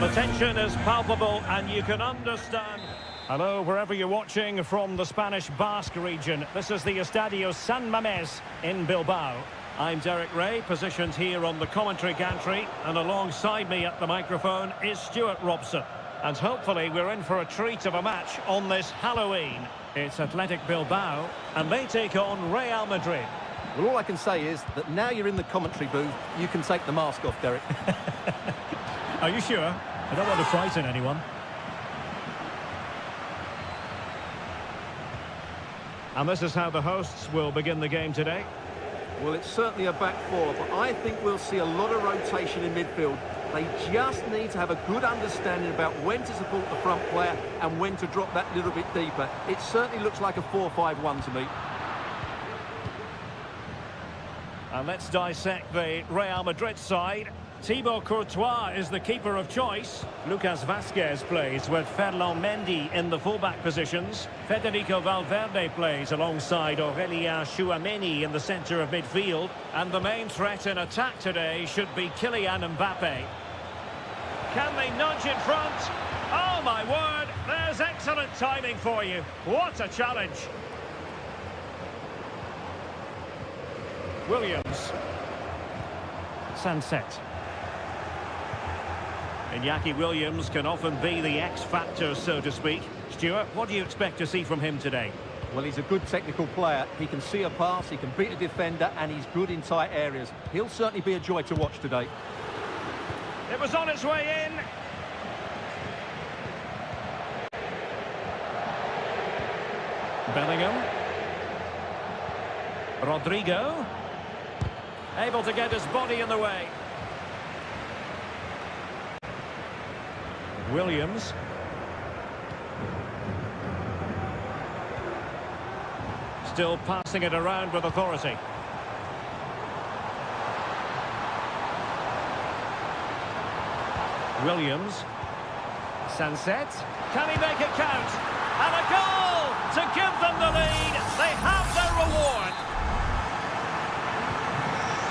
The tension is palpable and you can understand. Hello, wherever you're watching from the Spanish Basque region. This is the Estadio San Mamés in Bilbao. I'm Derek Ray, positioned here on the commentary gantry, and alongside me at the microphone is Stuart Robson. And hopefully we're in for a treat of a match on this Halloween. It's Athletic Bilbao, and they take on Real Madrid. Well, all I can say is that now you're in the commentary booth, you can take the mask off, Derek. Are you sure? I don't want to frighten anyone. And this is how the hosts will begin the game today. Well, it's certainly a back four, but I think we'll see a lot of rotation in midfield. They just need to have a good understanding about when to support the front player and when to drop that little bit deeper. It certainly looks like a 4-5-1 to me. And let's dissect the Real Madrid side. Thibaut Courtois is the keeper of choice. Lucas Vázquez plays with Ferland Mendy in the fullback positions. Federico Valverde plays alongside Aurélien Tchouaméni in the centre of midfield. And the main threat in attack today should be Kylian Mbappe. Can they nudge in front? Oh my word, there's excellent timing for you. What a challenge. Williams. Sunset. Iñaki Williams can often be the X-factor, so to speak. Stuart, what do you expect to see from him today? Well, he's a good technical player. He can see a pass, he can beat a defender, and he's good in tight areas. He'll certainly be a joy to watch today. It was on its way in. Bellingham. Rodrigo. Able to get his body in the way. Williams. Still passing it around with authority. Williams. Sunset. Can he make it count? And a goal to give them the lead. They have their reward.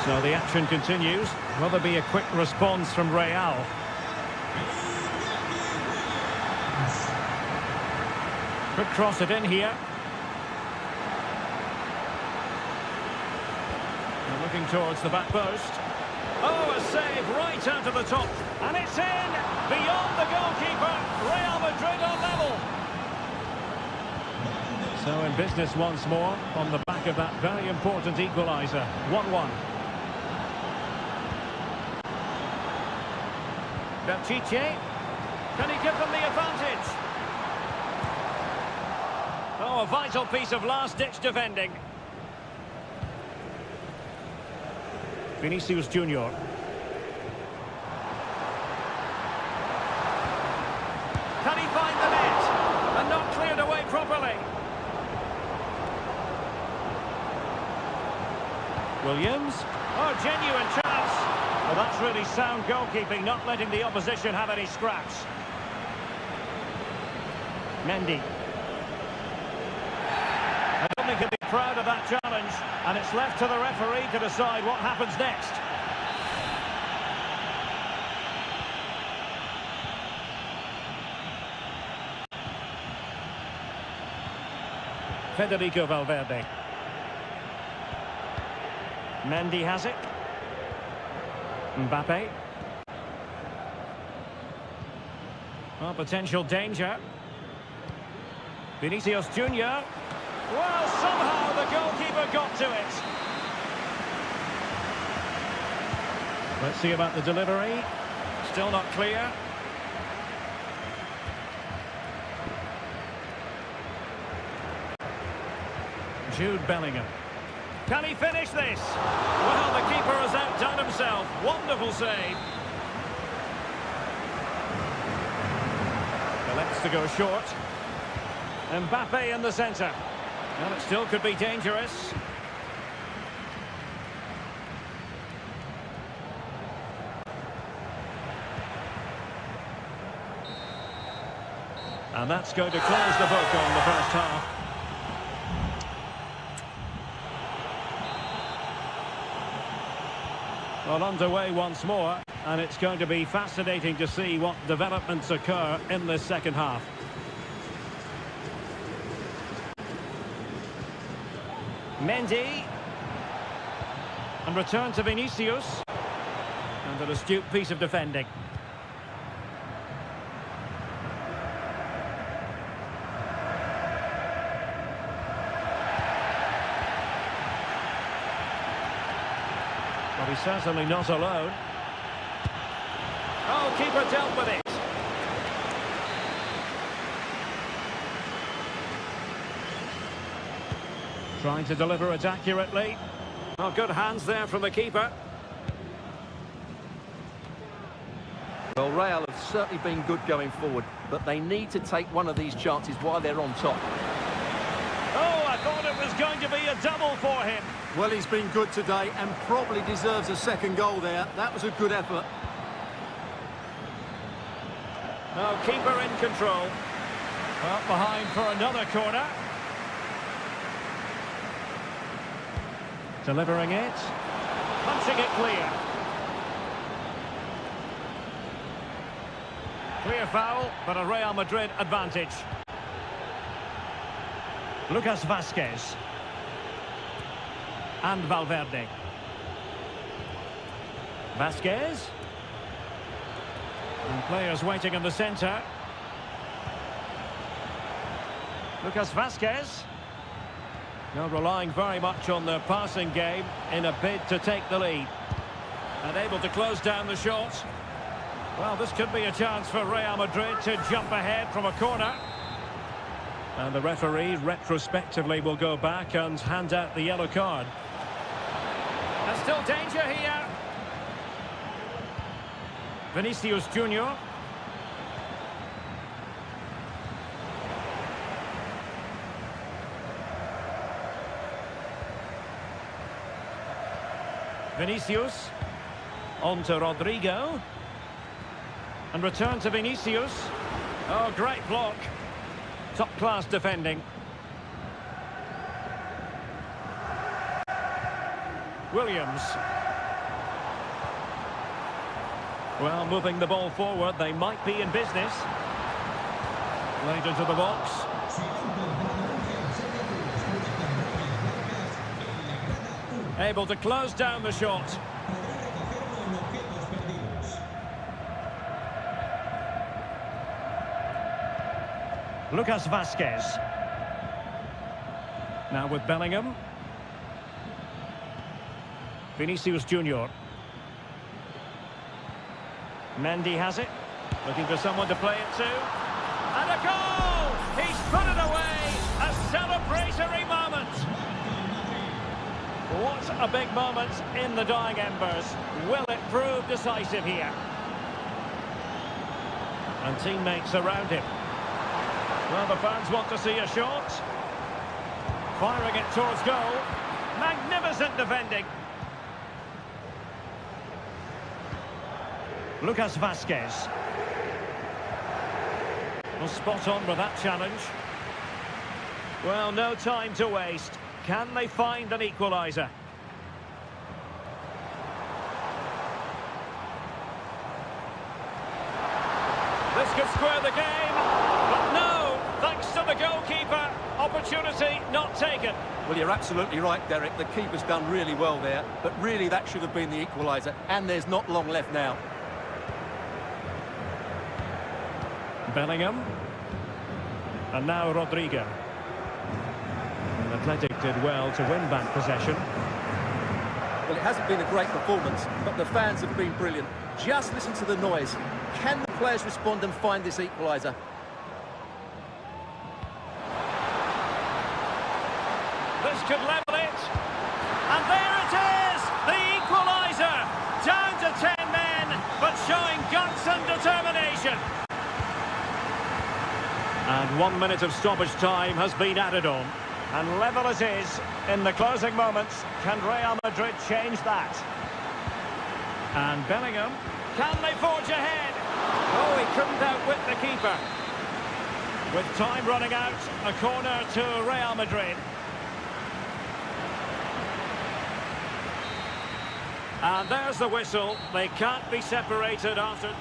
So the action continues. Will there be a quick response from Real? Could cross it in here. And looking towards the back post. Oh, a save right out of the top. And it's in! Beyond the goalkeeper. Real Madrid on level. So in business once more on the back of that very important equaliser. 1-1. Píchić. Can he give them the advantage? Oh, a vital piece of last-ditch defending. Vinicius Junior. Can he find the net? And not cleared away properly. Williams. Oh, genuine chance. Well, that's really sound goalkeeping, not letting the opposition have any scraps. Mendy. I don't think he'll be proud of that challenge, and it's left to the referee to decide what happens next. Federico Valverde. Mendy has it. Mbappe. Well, potential danger. Vinicius Junior. Well, somehow the goalkeeper got to it. Let's see about the delivery. Still not clear. Jude Bellingham. Can he finish this? Well, the keeper has outdone himself. Wonderful save. Elects to go short. Mbappe in the centre. Well, it still could be dangerous. And that's going to close the book on the first half. Well, underway once more, And it's going to be fascinating to see what developments occur in this second half. Mendy. And return to Vinicius. And an astute piece of defending. But he's certainly not alone. Oh, keeper dealt with it. Trying to deliver it accurately. Oh, good hands there from the keeper. Well, Real have certainly been good going forward, but they need to take one of these chances while they're on top. Oh, I thought it was going to be a double for him. Well, he's been good today and probably deserves a second goal there. That was a good effort. Oh, keeper in control. Well, behind for another corner. Delivering it. Punching it clear. Clear foul, but a Real Madrid advantage. Lucas Vazquez. And Valverde. Vazquez. And players waiting in the centre. Lucas Vazquez. Now relying very much on their passing game in a bid to take the lead. And able to close down the shot. Well, this could be a chance for Real Madrid to jump ahead from a corner. And the referee retrospectively will go back and hand out the yellow card. There's still danger here. Vinicius Junior. Vinicius. On to Rodrigo. And return to Vinicius. Oh, great block. Top-class defending. Williams. Well, moving the ball forward, they might be in business. Laid into the box. Able to close down the shot. Lucas Vazquez. Now with Bellingham. Vinicius Junior. Mendy has it. Looking for someone to play it to. And a goal! He's put it away! A celebratory moment! What a big moment in the dying embers. Will it prove decisive here? And teammates around him. Well, the fans want to see a shot. Firing it towards goal. Magnificent defending. Lucas Vazquez. Well, spot on with that challenge. Well, no time to waste. Can they find an equaliser? This could square the game, but no, thanks to the goalkeeper. Opportunity not taken. Well, you're absolutely right, Derek. The keeper's done really well there, but really that should have been the equaliser, and there's not long left now. Bellingham. And now Rodrigo. And Athletic did well to win back possession. Well, it hasn't been a great performance, but the fans have been brilliant. Just listen to the noise. Can the players respond and find this equaliser? This could level it. And there it is! The equaliser! Down to 10 men, but showing guts and determination. And 1 minute of stoppage time has been added on. And level it is in the closing moments. Can Real Madrid change that? And Bellingham. Can they forge ahead? Oh, he couldn't outwit the keeper. With time running out, a corner to Real Madrid. And there's the whistle. They can't be separated after...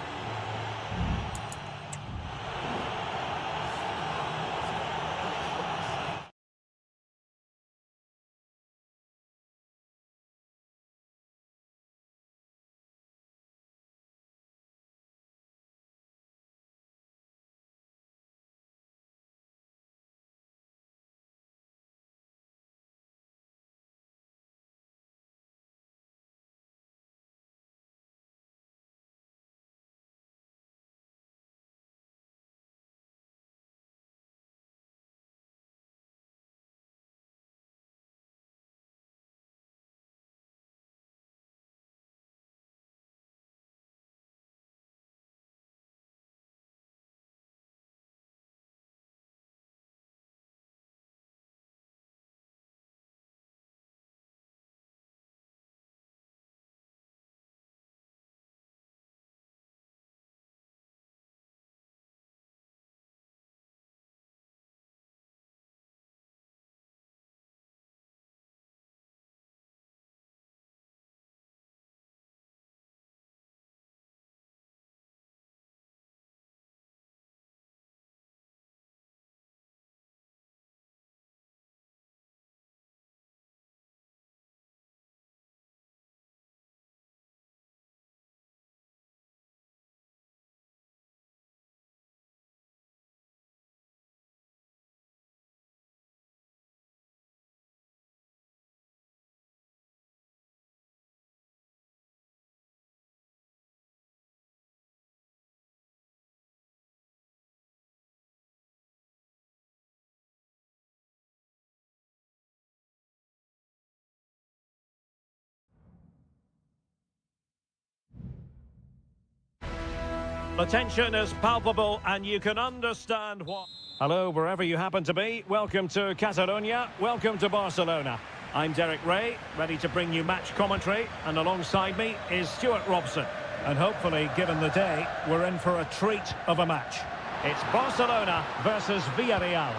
The tension is palpable and you can understand what... Hello, wherever you happen to be. Welcome to Catalonia. Welcome to Barcelona. I'm Derek Ray, ready to bring you match commentary. And alongside me is Stuart Robson. And hopefully, given the day, we're in for a treat of a match. It's Barcelona versus Villarreal.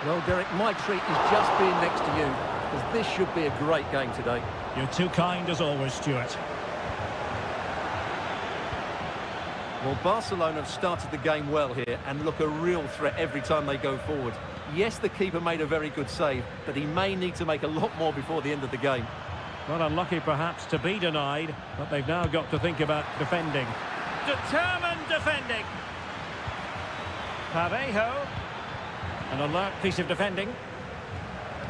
Well, Derek, my treat is just being next to you, because this should be a great game today. You're too kind as always, Stuart. Well, Barcelona have started the game well here and look a real threat every time they go forward. Yes, the keeper made a very good save, but he may need to make a lot more before the end of the game. Not unlucky, perhaps, to be denied, but they've now got to think about defending. Determined defending. Parejo. An alert piece of defending.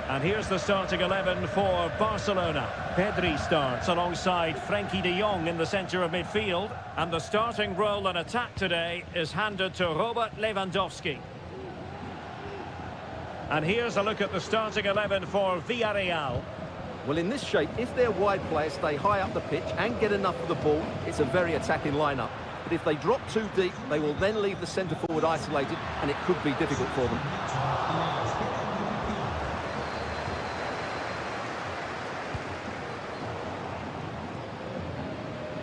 And here's the starting 11 for Barcelona. Pedri starts alongside Frenkie de Jong in the centre of midfield. And the starting role in attack today is handed to Robert Lewandowski. And here's a look at the starting 11 for Villarreal. Well, in this shape, if their wide players stay high up the pitch and get enough of the ball, it's a very attacking lineup. But if they drop too deep, they will then leave the centre forward isolated, and it could be difficult for them.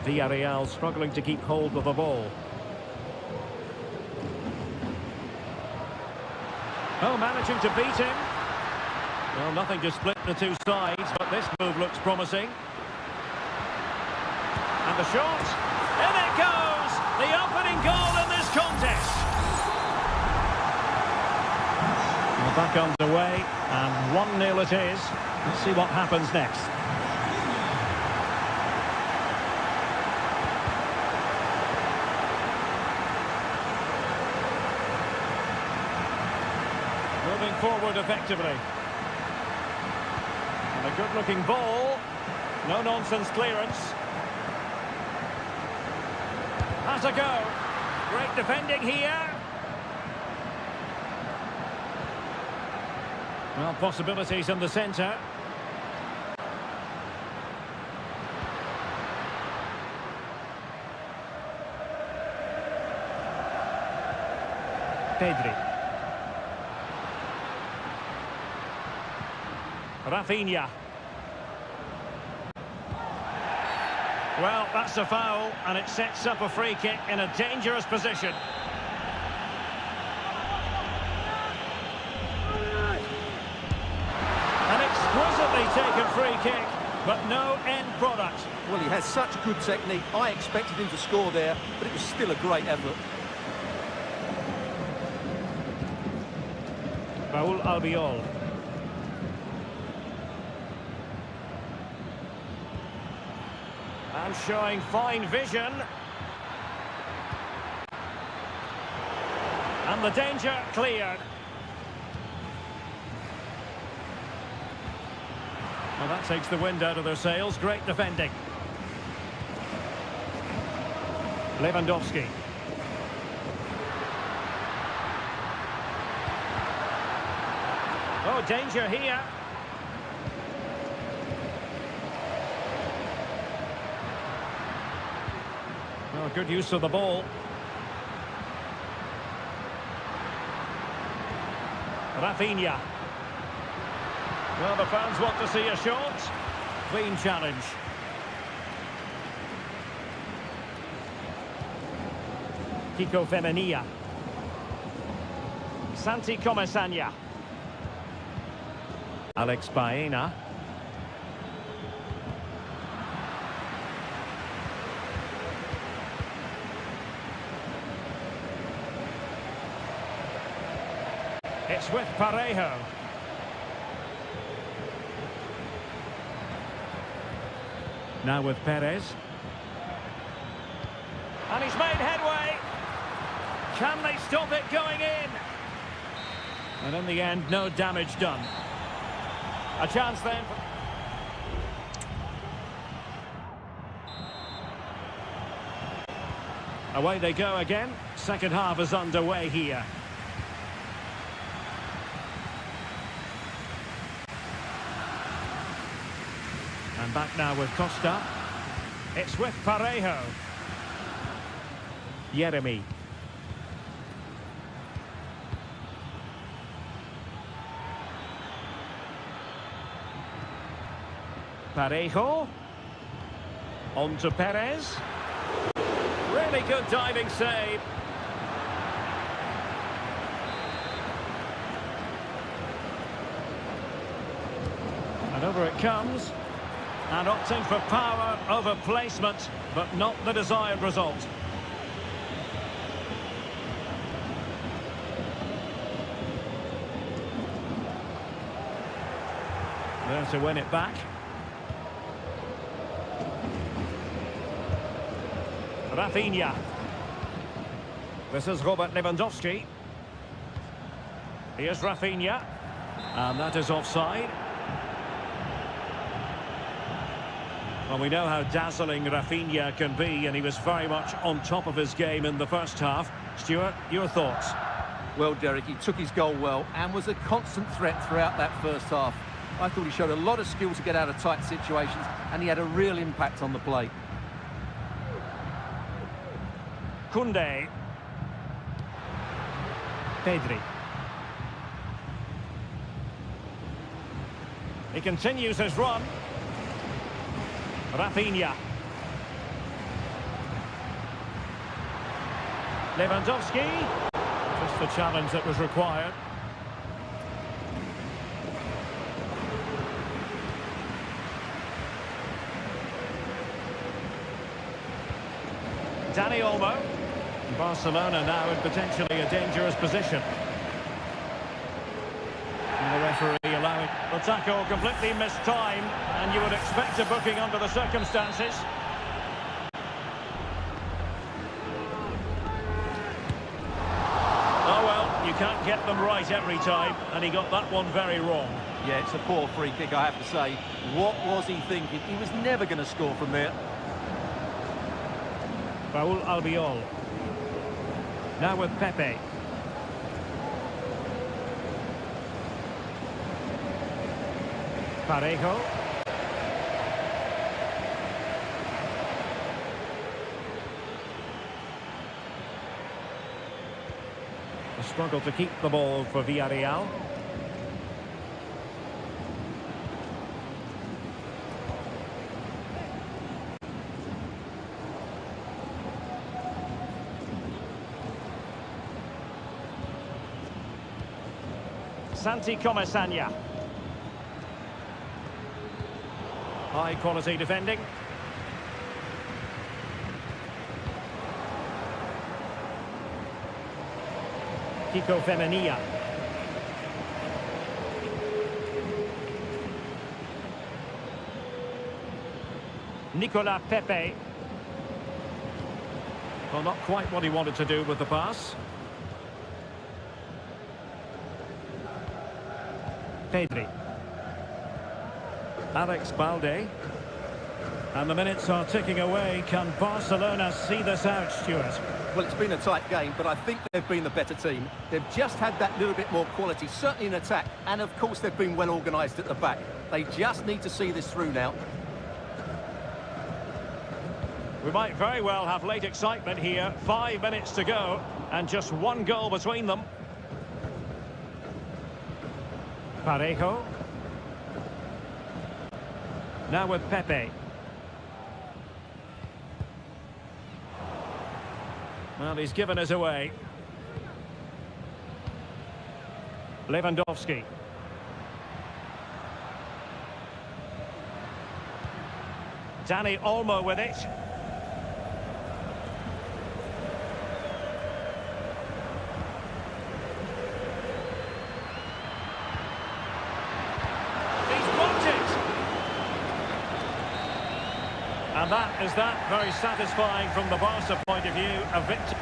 Villarreal struggling to keep hold of the ball. Oh, managing to beat him. Well, nothing to split the two sides, but this move looks promising. And the shot. In it goes! The opening goal in this contest. Well, back underway, and 1-0 it is. Let's see what happens next. Moving forward effectively. And a good-looking ball. No-nonsense clearance. Has a go. Great defending here. Well, possibilities in the centre. Pedri. Rafinha. Well, that's a foul, and it sets up a free kick in a dangerous position. An exquisitely taken free kick. but no end product. Well, he has such good technique. I expected him to score there, but it was still a great effort. Raul Albiol. And showing fine vision. And the danger cleared. Well, that takes the wind out of their sails. Great defending. Lewandowski. Oh, danger here. Oh, good use of the ball. Rafinha. Well, the fans want to see a shot. Clean challenge. Kiko Femenia. Santi Comesaña. Alex Baena. It's with Parejo. Now with Perez. And he's made headway. Can they stop it going in? And in the end, no damage done. A chance then. Away they go again. Second half is underway here. And back now with Costa. It's with Parejo. Jeremy. Parejo. On to Perez. Really good diving save. And over it comes. And opting for power over placement, but not the desired result. There to win it back. Rafinha. This is Robert Lewandowski. Here's Rafinha. And that is offside. Well, we know how dazzling Rafinha can be, and he was very much on top of his game in the first half. Stuart, your thoughts? Well, Derek, he took his goal well and was a constant threat throughout that first half. I thought he showed a lot of skill to get out of tight situations, and he had a real impact on the play. Koundé. Pedri. He continues his run. Rafinha. Lewandowski. Just the challenge that was required. Dani Olmo. Barcelona now in potentially a dangerous position. And the referee allowing the tackle completely mistimed, and you would expect a booking under the circumstances. Oh well, you can't get them right every time, and he got that one very wrong. Yeah, it's a poor free kick, I have to say. What was he thinking? He was never going to score from there. Raul Albiol. Now with Pepe. Parejo. A struggle to keep the ball for Villarreal. Santi Comesaña. High quality defending. Kiko Femenia. Nicolas Pepe. Well, not quite what he wanted to do with the pass. Pedri. Alex Balde. And the minutes are ticking away. Can Barcelona see this out, Stuart? Well, it's been a tight game, but I think they've been the better team. They've just had that little bit more quality, certainly in attack, and of course they've been well organised at the back. They just need to see this through now. We might very well have late excitement here. 5 minutes to go, and just one goal between them. Parejo. Now with Pepe. Well, he's given us away. Lewandowski. Dani Olmo with it. And that is that. Very satisfying from the Barca point of view. A victory.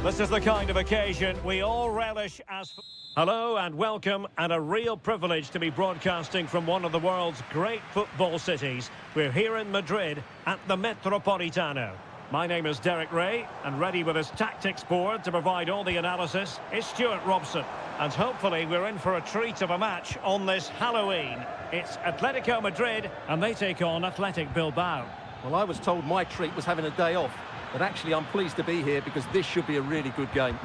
This is the kind of occasion we all relish as... Hello and welcome, and a real privilege to be broadcasting from one of the world's great football cities. We're here in Madrid at the Metropolitano. My name is Derek Ray, and ready with his tactics board to provide all the analysis is Stuart Robson. And hopefully we're in for a treat of a match on this Halloween. It's Atletico Madrid, and they take on Athletic Bilbao. Well, I was told my treat was having a day off, but actually I'm pleased to be here because this should be a really good game.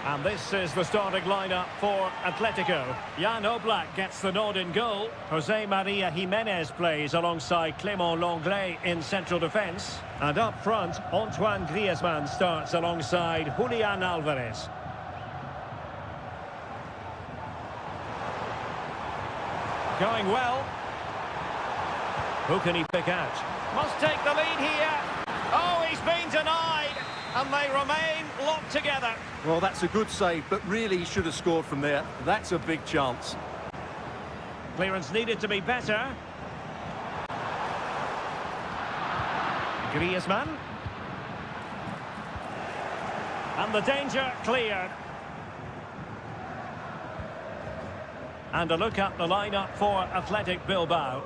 And this is the starting lineup for Atletico. Jan Oblak gets the nod in goal. Jose Maria Jimenez plays alongside Clément Lenglet in central defence. And up front, Antoine Griezmann starts alongside Julian Alvarez. Going well. Who can he pick out? Must take the lead here. Oh, he's been denied. And they remain locked together. Well, that's a good save, but really he should have scored from there. That's a big chance. Clearance needed to be better. Griezmann. And the danger cleared. And a look at the lineup for Athletic Bilbao.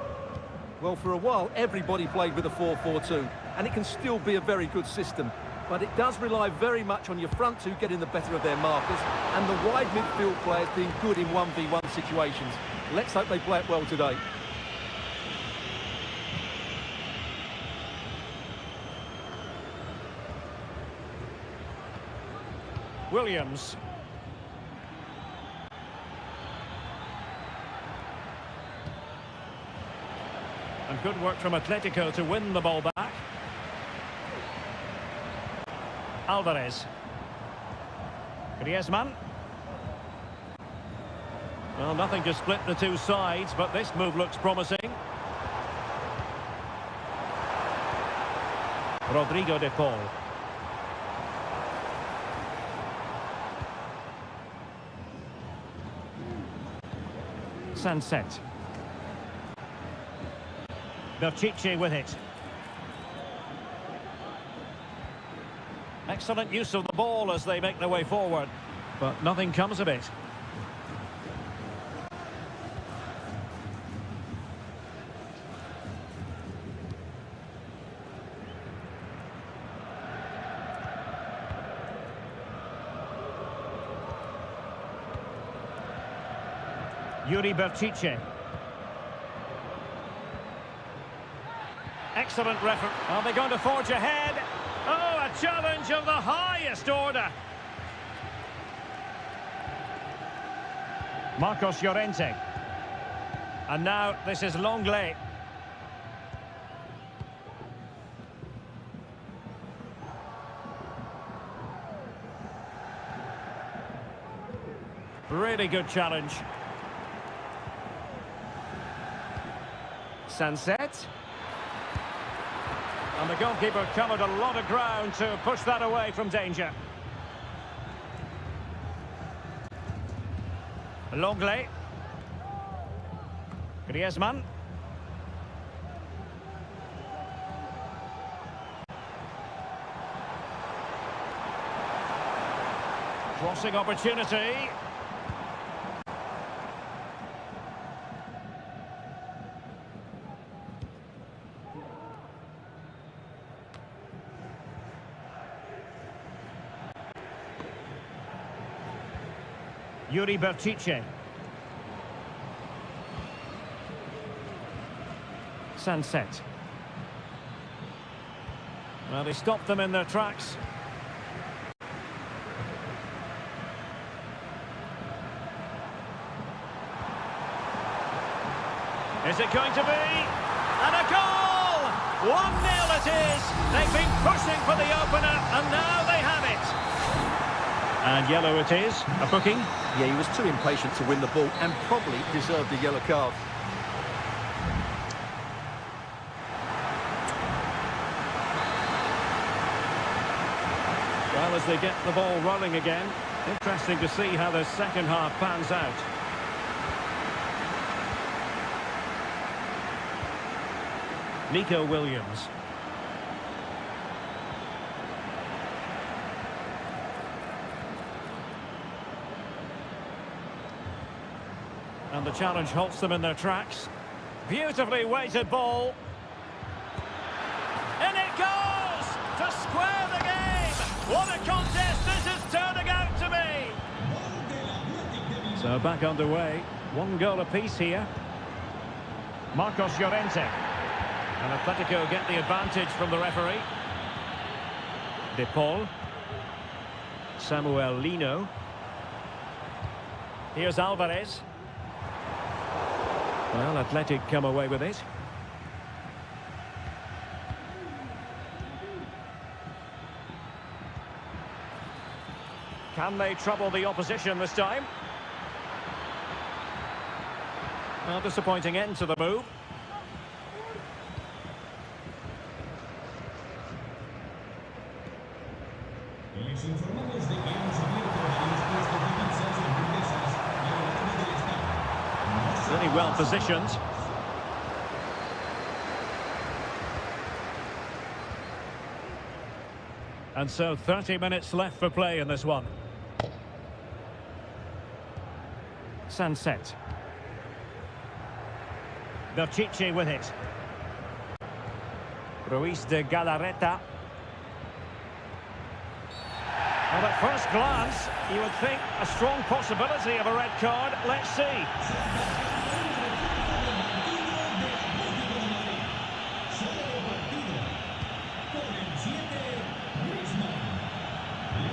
Well, for a while, everybody played with a 4-4-2, and it can still be a very good system. But it does rely very much on your front two getting the better of their markers, and the wide midfield players being good in 1v1 situations. Let's hope they play it well today. Williams. And good work from Atletico to win the ball back. Alvarez. Griezmann. Well, nothing to split the two sides, but this move looks promising. Rodrigo de Paul. Sunset. Pichetty with it. Excellent use of the ball as they make their way forward, but nothing comes of it. Yuri Berchiche. Excellent reference. Are they going to forge ahead? Oh, a challenge of the highest order. Marcos Llorente. And now this is Longley. Really good challenge. Sunset. And the goalkeeper covered a lot of ground to push that away from danger. Longley. Griezmann. Crossing opportunity. Yuri Berchiche. Sunset. Well, they stopped them in their tracks. Is it going to be? And a goal! 1-0 it is. They've been pushing for the opener, and now they have it. And yellow it is, a booking. Yeah, he was too impatient to win the ball and probably deserved a yellow card. Well, as they get the ball rolling again, interesting to see how the second half pans out. Nico Williams. And the challenge halts them in their tracks. Beautifully weighted ball. And it goes to square the game. What a contest this is turning out to be. So back underway. 1 goal apiece here. Marcos Llorente. And Atletico get the advantage from the referee. De Paul. Samuel Lino. Here's Alvarez. Well, Athletic come away with it. Can they trouble the opposition this time? Well, disappointing end to the move. Les informamos de que hemos abierto varios puestos de pizzas y hamburguesas y a lo largo del estado. Really well positioned. And so 30 minutes left for play in this one. Sunset. Pichetty with it. Ruiz de Galarreta. Well, at first glance, you would think a strong possibility of a red card. Let's see.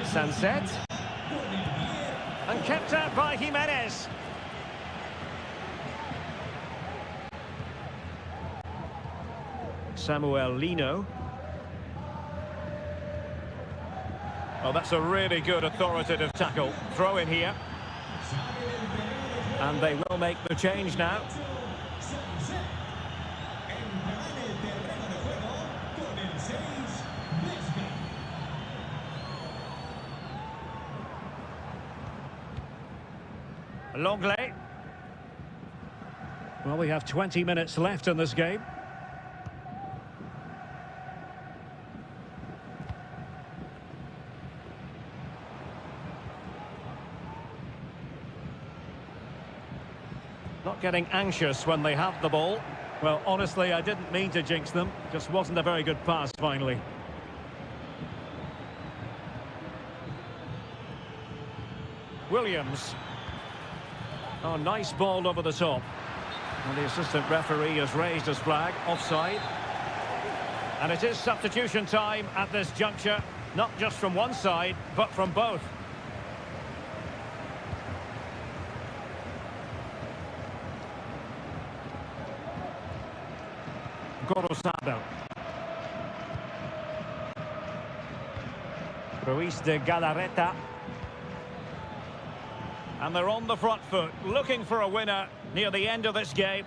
Sunset. And kept out by Jimenez. Samuel Lino. Well, that's a really good authoritative tackle. Throw in here. And they will make the change now. Longley. Well, we have 20 minutes left in this game. Not getting anxious when they have the ball. Well, honestly, I didn't mean to jinx them. Just wasn't a very good pass, finally. Williams. Oh, nice ball over the top. And the assistant referee has raised his flag, offside. And it is substitution time at this juncture, not just from one side, but from both. Gorosado. Ruiz de Galarreta. And they're on the front foot, looking for a winner near the end of this game.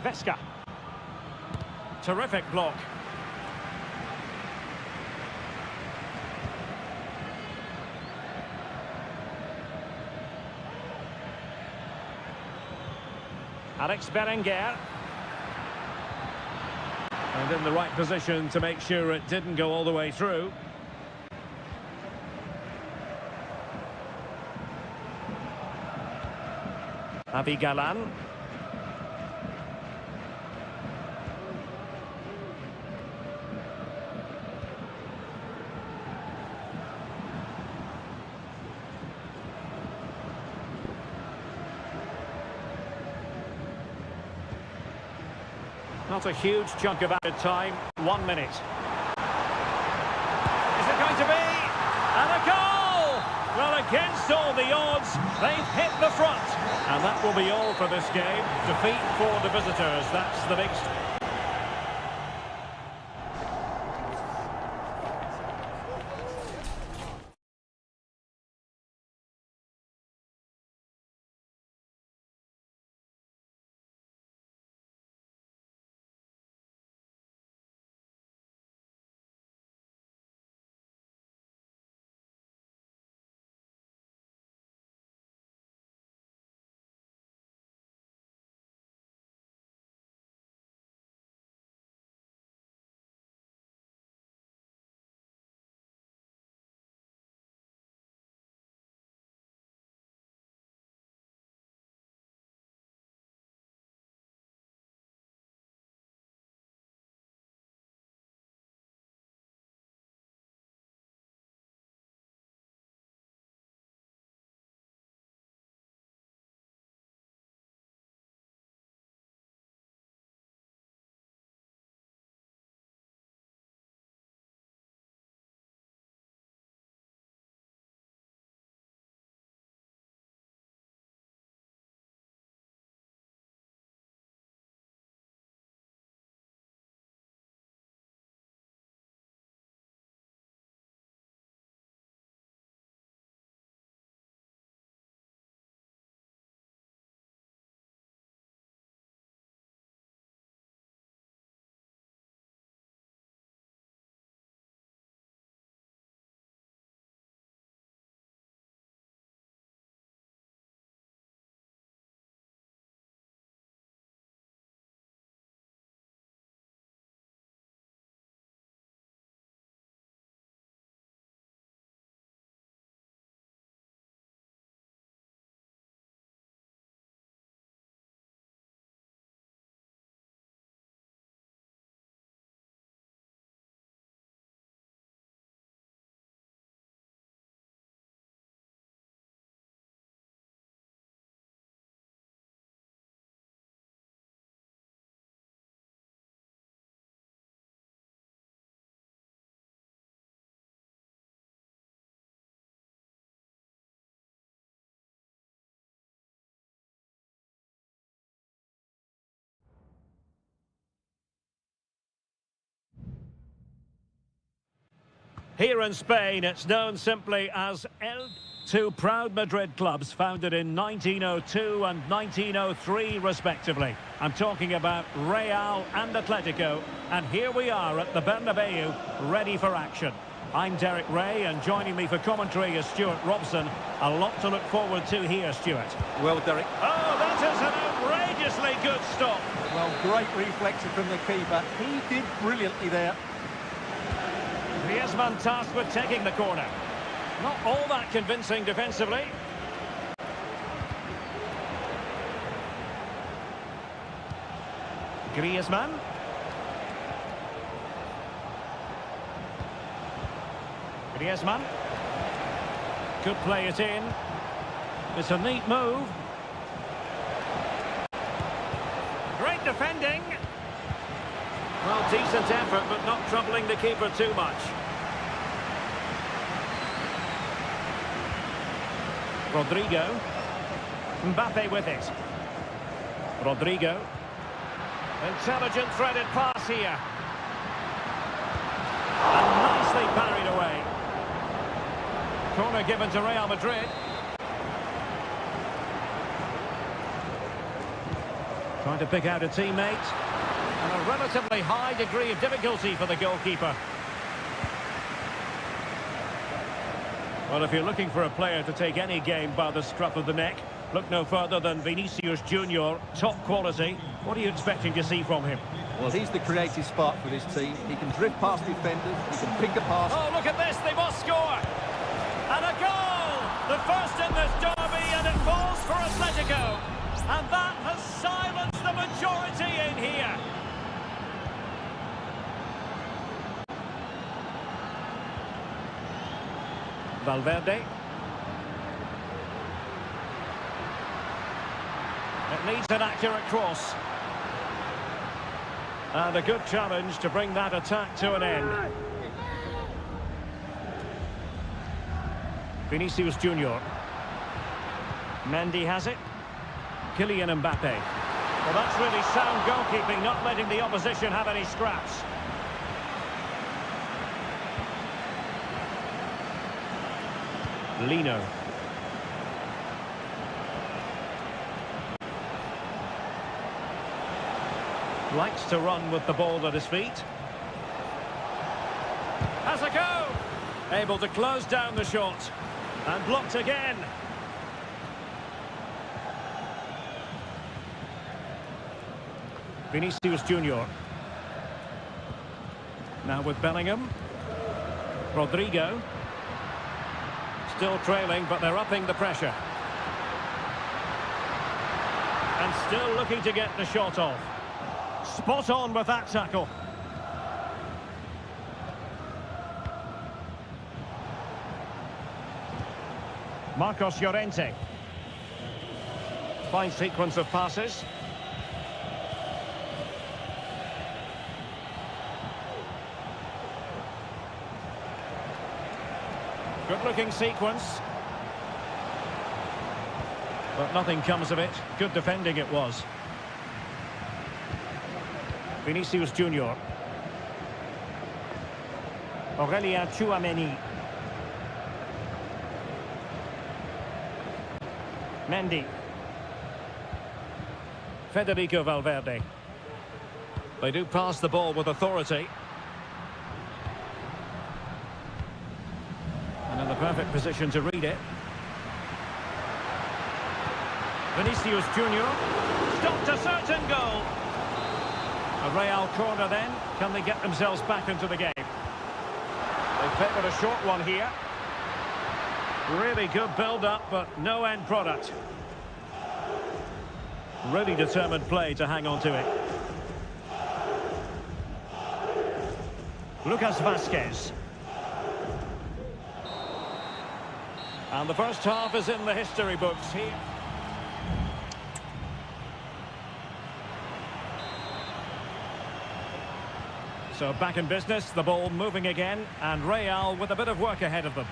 Vesca. Terrific block. Alex Berenguer. And in the right position to make sure it didn't go all the way through. Abigalan. Not a huge chunk of added time. 1 minute. Is it going to be? And a goal! Well, against all the odds, they've hit the front. And that will be all for this game. Defeat for the visitors. That's the big... Here in Spain, it's known simply as El... Two proud Madrid clubs founded in 1902 and 1903, respectively. I'm talking about Real and Atletico, and here we are at the Bernabeu, ready for action. I'm Derek Ray, and joining me for commentary is Stuart Robson. A lot to look forward to here, Stuart. Well, Derek. Oh, that is an outrageously good stop. Well, great reflection from the keeper. He did brilliantly there. Griezmann tasked with taking the corner. Not all that convincing defensively. Griezmann. Griezmann. Could play it in. It's a neat move. Great defending. Well, decent effort, but not troubling the keeper too much. Rodrigo. Mbappe with it. Rodrigo. Intelligent threaded pass here. And nicely parried away. Corner given to Real Madrid. Trying to pick out a teammate. And a relatively high degree of difficulty for the goalkeeper. Well, if you're looking for a player to take any game by the scruff of the neck, look no further than Vinicius Junior, top quality. What are you expecting to see from him? Well, he's the creative spark for this team. He can drift past defenders, he can pick a pass. Oh, look at this, they must score! And a goal! The first in this derby, and it falls for Atletico. And that has silenced the majority in here. Valverde. It needs an accurate cross. And a good challenge to bring that attack to an end. Vinicius Junior. Mendy has it. Kylian Mbappe. Well, that's really sound goalkeeping, not letting the opposition have any scraps. Lino. Likes to run with the ball at his feet. Has a go! Able to close down the shot. And blocked again. Vinicius Junior. Now with Bellingham. Rodrigo. Still trailing, but they're upping the pressure. And still looking to get the shot off. Spot on with that tackle. Marcos Llorente. Fine sequence of passes. Good-looking sequence. But nothing comes of it. Good defending it was. Vinicius Junior. Aurelien Tchouameni. Mendy. Federico Valverde. They do pass the ball with authority. And in the perfect position to read it. Vinicius Junior. Stopped a certain goal. A Real corner then. Can they get themselves back into the game? They favoured a short one here. Really good build-up, but no end product. Really determined play to hang on to it. Lucas Vazquez. And the first half is in the history books here. So back in business, the ball moving again, and Real with a bit of work ahead of them.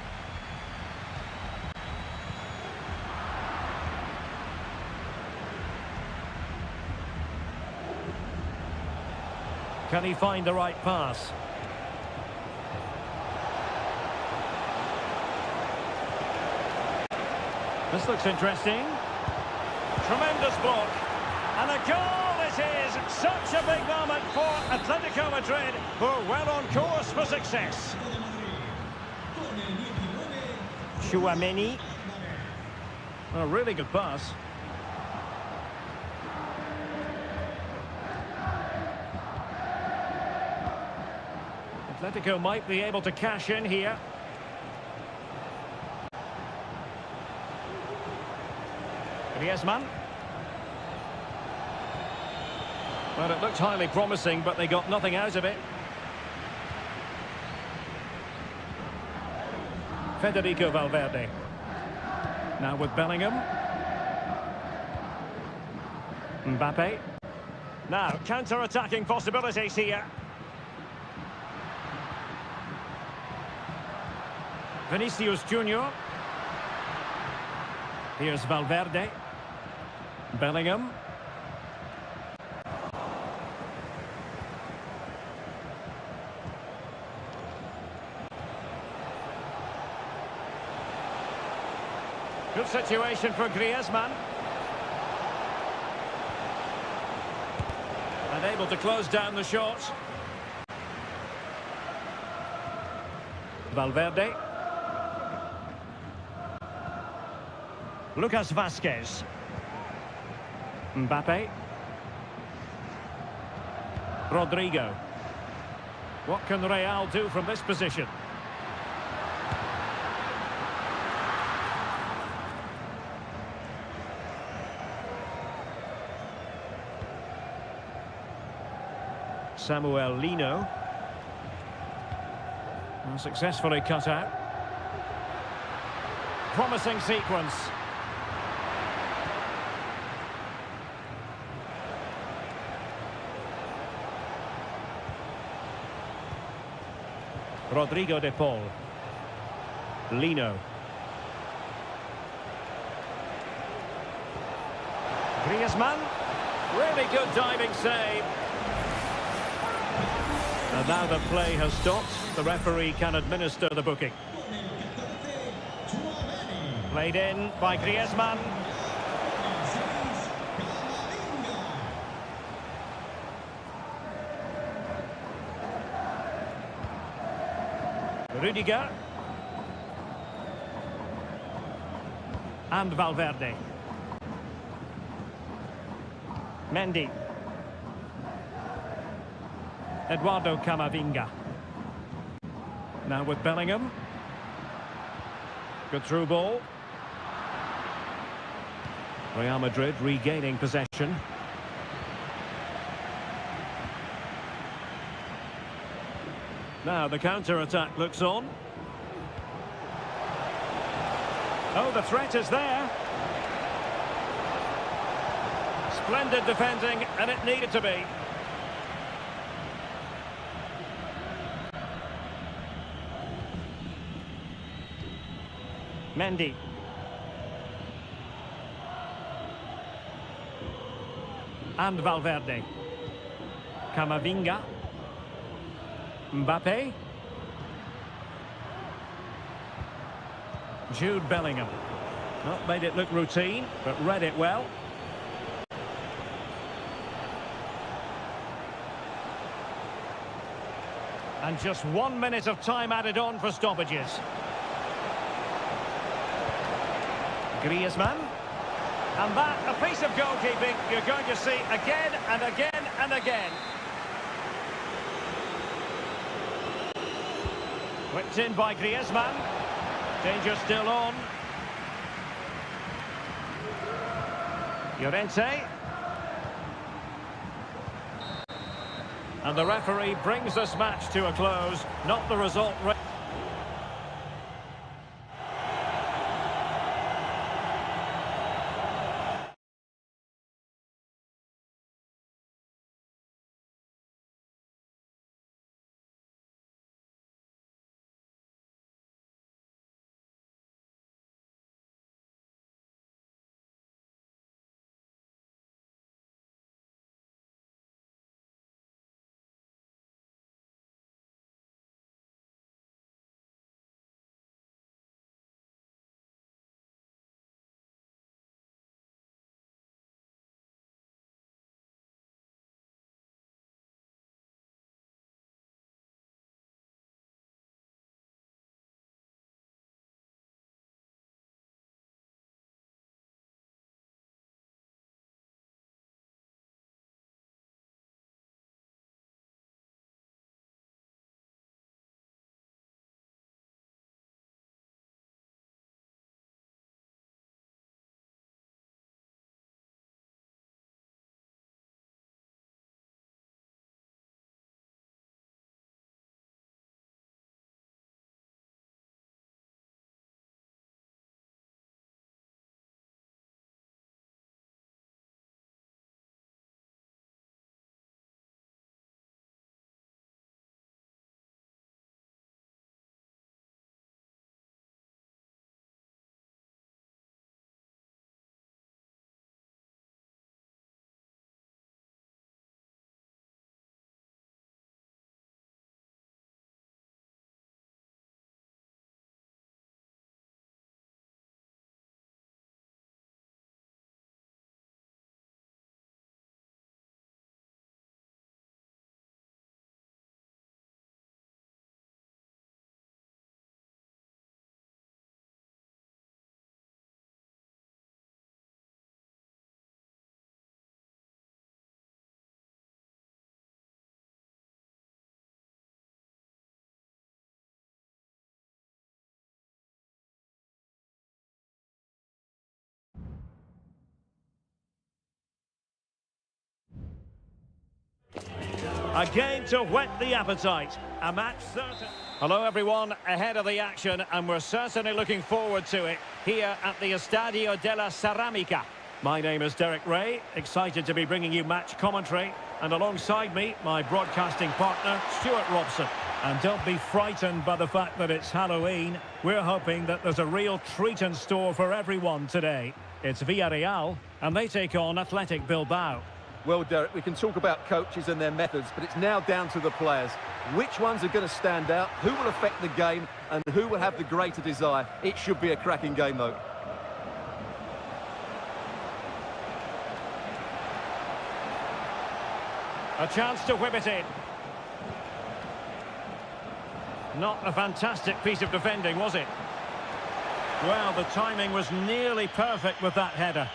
Can he find the right pass? This looks interesting. Tremendous block. And a goal it is! Such a big moment for Atletico Madrid, who are well on course for success. Chouameni. A really good pass. Atletico might be able to cash in here. Griezmann. Well, it looked highly promising, but they got nothing out of it. Federico Valverde. Now with Bellingham. Mbappe. Now, counter-attacking possibilities here. Vinicius Junior. Here's Valverde. Bellingham. Good situation for Griezmann. And able to close down the shot. Valverde. Lucas Vazquez. Mbappe. Rodrigo. What can Real do from this position? Samuel Lino. Successfully cut out. Promising sequence. Rodrigo de Paul. Lino. Griezmann. Really good diving save. And now the play has stopped. The referee can administer the booking. Played in by Griezmann. Rudiger. And Valverde. Mendy. Eduardo Camavinga. Now with Bellingham. Good through ball. Real Madrid regaining possession. Now the counter-attack looks on. Oh, the threat is there. Splendid defending, and it needed to be. Mendy. And Valverde. Camavinga. Mbappe. Jude Bellingham. Not made it look routine, but read it well. And just 1 minute of time added on for stoppages. Griezmann. And that, a piece of goalkeeping you're going to see again and again and again. Whipped in by Griezmann. Danger still on. Llorente. And the referee brings this match to a close. Not the result. A game to whet the appetite. A match certain. Hello everyone, ahead of the action, and we're certainly looking forward to it here at the Estadio della Ceramica. My name is Derek Ray, excited to be bringing you match commentary, and alongside me, my broadcasting partner, Stuart Robson. And don't be frightened by the fact that it's Halloween. We're hoping that there's a real treat in store for everyone today. It's Villarreal, and they take on Athletic Bilbao. Well, Derek, we can talk about coaches and their methods, but it's now down to the players. Which ones are going to stand out, who will affect the game, and who will have the greater desire? It should be a cracking game, though. A chance to whip it in. Not a fantastic piece of defending, was it? Well, the timing was nearly perfect with that header.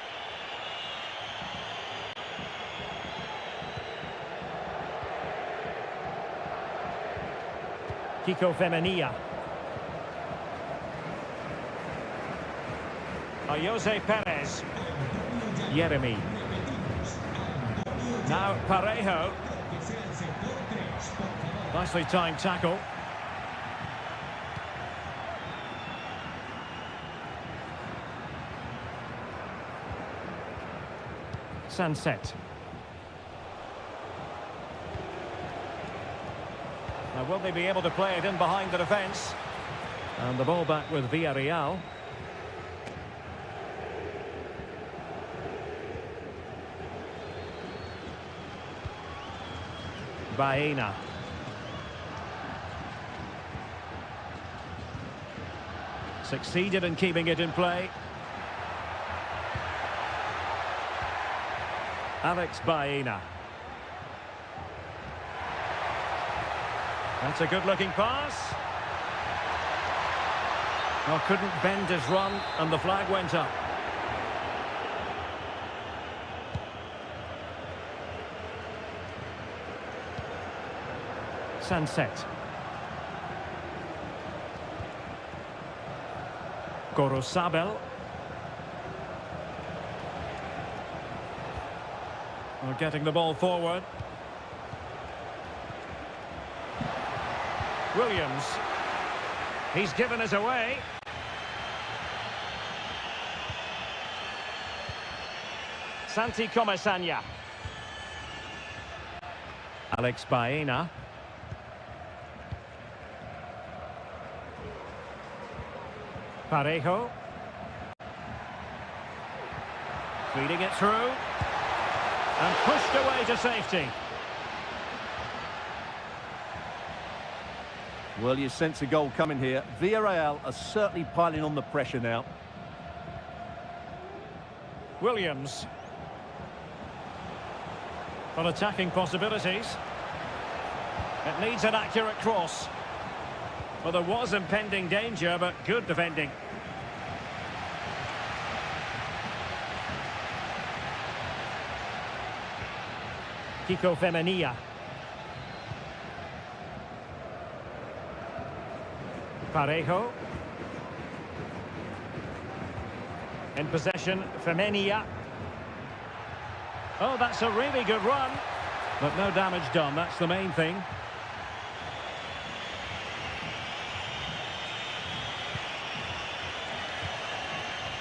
Kiko Femenia. Jose Perez. Jeremy. Now Parejo. Nicely timed tackle. Sunset. Now, will they be able to play it in behind the defence? And the ball back with Villarreal. Baena. Succeeded in keeping it in play. Alex Baena. That's a good-looking pass. Well, couldn't bend his run, and the flag went up. Sunset. Gorosabel. We're getting the ball forward. Williams. He's given us away. Santi Comesaña. Alex Baena. Parejo. Feeding it through. And pushed away to safety. Well, you sense a goal coming here. Villarreal are certainly piling on the pressure now. Williams. On attacking possibilities. It needs an accurate cross. Well, there was impending danger, but good defending. Kiko Femenia. Parejo. In possession, Femenia. Oh, that's a really good run. But no damage done, that's the main thing.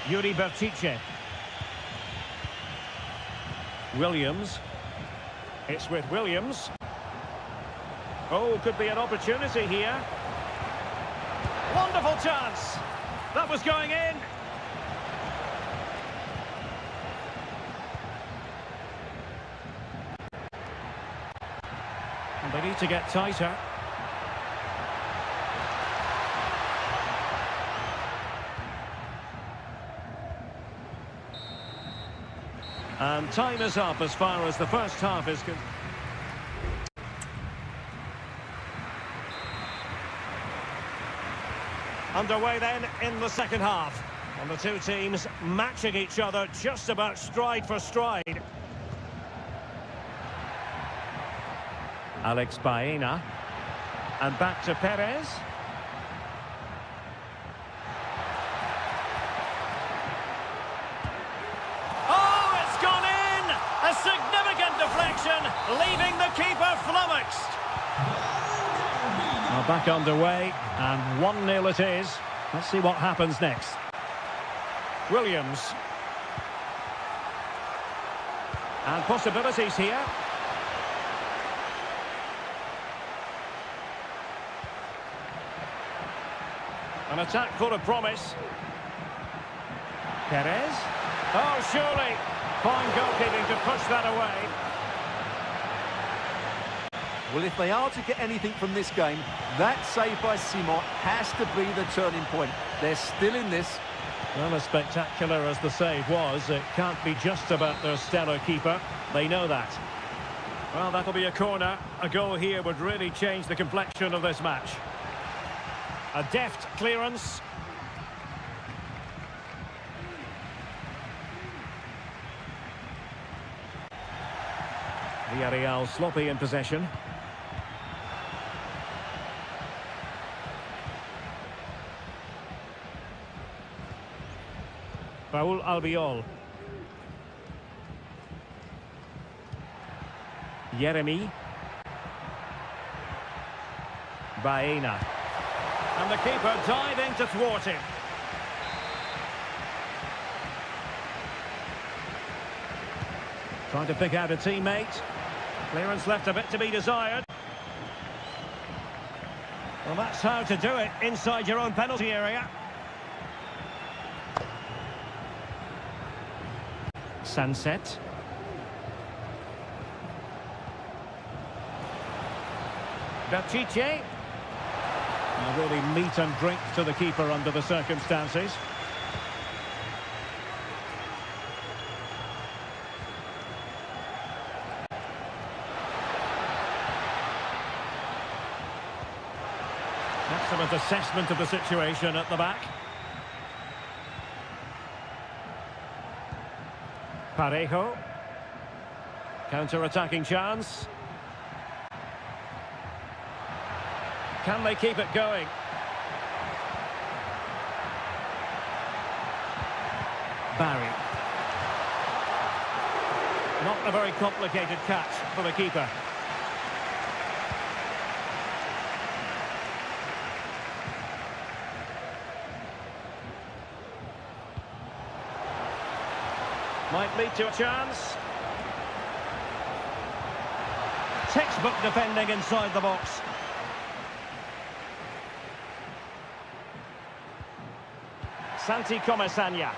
Yuri Bertice. Williams. It's with Williams. Oh, could be an opportunity here. Wonderful chance. That was going in. And they need to get tighter. And time is up as far as the first half is concerned. Underway then in the second half. And the two teams matching each other just about stride for stride. Alex Baena. And back to Perez. Oh, it's gone in! A significant deflection, leaving the keeper flummoxed. Well, back underway, and 1-0 it is. Let's see what happens next. Williams. And possibilities here. An attack full of promise. Perez. Oh, surely. Fine goalkeeping to push that away. Well, if they are to get anything from this game, that save by Simon has to be the turning point. They're still in this. Well, as spectacular as the save was, it can't be just about their stellar keeper. They know that. Well, that'll be a corner. A goal here would really change the complexion of this match. A deft clearance. Villarreal sloppy in possession. Raúl Albiol. Yeremy. Baena. And the keeper diving to thwart him. Trying to pick out a teammate. Clearance left a bit to be desired. Well, that's how to do it inside your own penalty area. Sunset. Pichet. Really meat and drink to the keeper under the circumstances. Excellent assessment of the situation at the back. Parejo. Counter-attacking chance. Can they keep it going? Barry. Not a very complicated catch for the keeper. Might lead to a chance. Textbook defending inside the box. Santi Comesaña.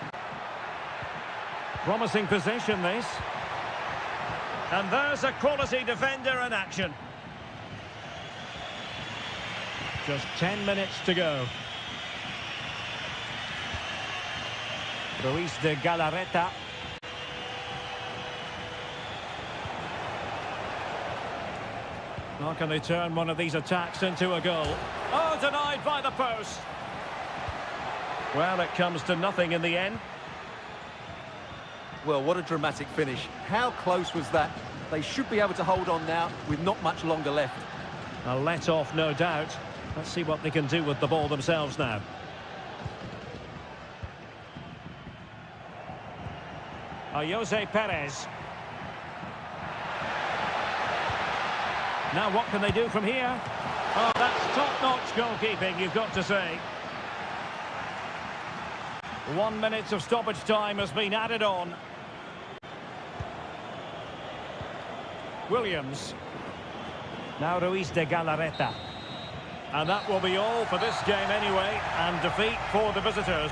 Promising possession, this. And there's a quality defender in action. Just 10 minutes to go. Ruiz de Galarreta. How can they turn one of these attacks into a goal? Oh, denied by the post. Well, it comes to nothing in the end. Well, what a dramatic finish. How close was that? They should be able to hold on now with not much longer left. A let-off, no doubt. Let's see what they can do with the ball themselves now. Jose Perez. Now what can they do from here? Oh, that's top-notch goalkeeping, you've got to say. 1 minute of stoppage time has been added on. Williams. Now Ruiz de Galarreta. And that will be all for this game anyway, and defeat for the visitors.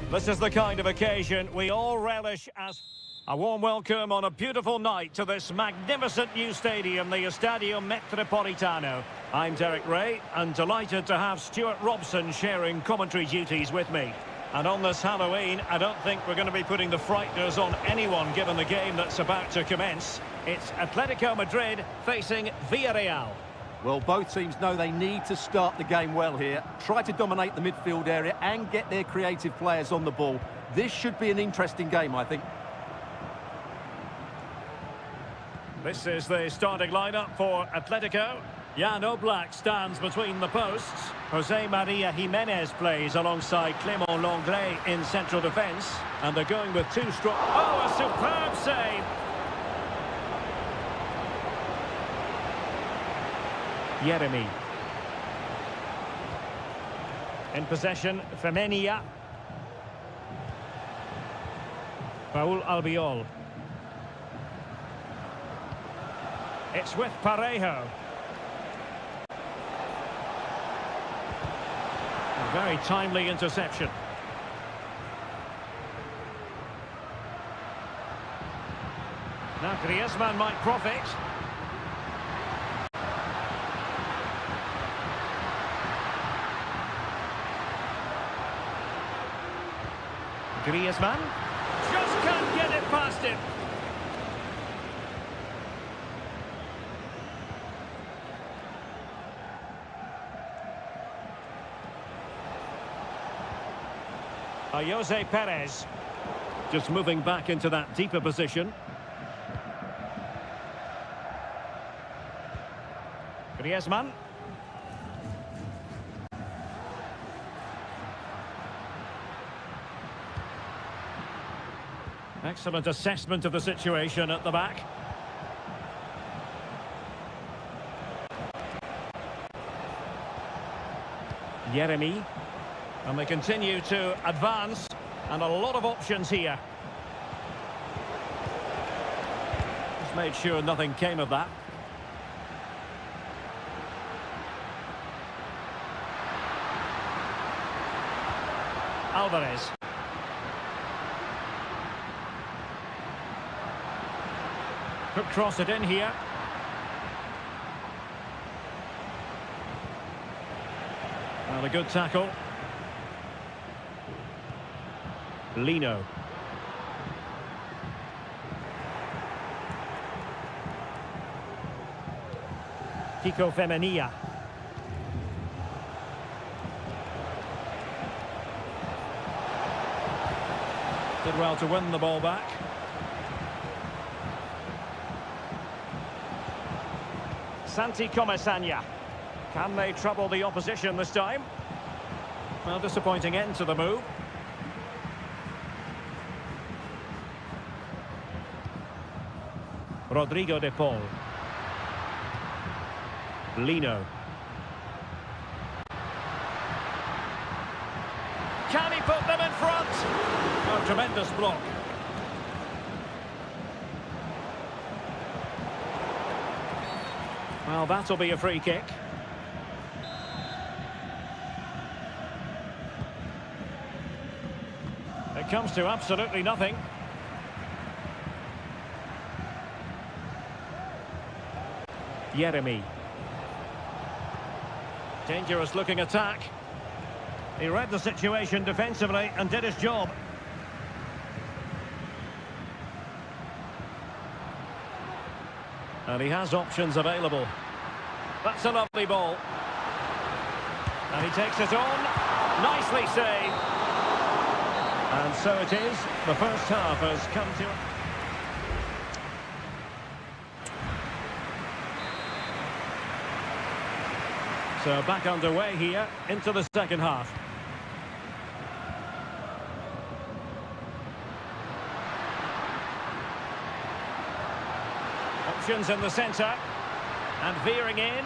This is the kind of occasion we all relish as... A warm welcome on a beautiful night to this magnificent new stadium, the Estadio Metropolitano. I'm Derek Ray, and delighted to have Stuart Robson sharing commentary duties with me. And on this Halloween, I don't think we're going to be putting the frighteners on anyone given the game that's about to commence. It's Atletico Madrid facing Villarreal. Well, both teams know they need to start the game well here. Try to dominate the midfield area and get their creative players on the ball. This should be an interesting game, I think. This is the starting lineup for Atletico. Jan Oblak stands between the posts. Jose Maria Jimenez plays alongside Clément Lenglet in central defence. And they're going with two strong... Oh, a superb save! Yeremy. In possession, Femenia. Paul Albiol. It's with Parejo. A very timely interception. Now Griezmann might profit. Griezmann just can't get it past him. Jose Perez just moving back into that deeper position. Griezmann. Excellent assessment of the situation at the back. Yeremy. And they continue to advance, and a lot of options here. Just made sure nothing came of that. Alvarez. Could cross it in here. Well, a good tackle. Lino. Kiko Femenia. Did well to win the ball back. Santi Comesaña. Can they trouble the opposition this time? Well, disappointing end to the move. Rodrigo de Paul. Lino. Can he put them in front? Oh, tremendous block. Well, that'll be a free kick. It comes to absolutely nothing. Yeremy. Dangerous looking attack. He read the situation defensively and did his job. And he has options available. That's a lovely ball. And he takes it on. Nicely saved. And so it is. The first half has come to... So back underway here into the second half. Options in the centre. And veering in.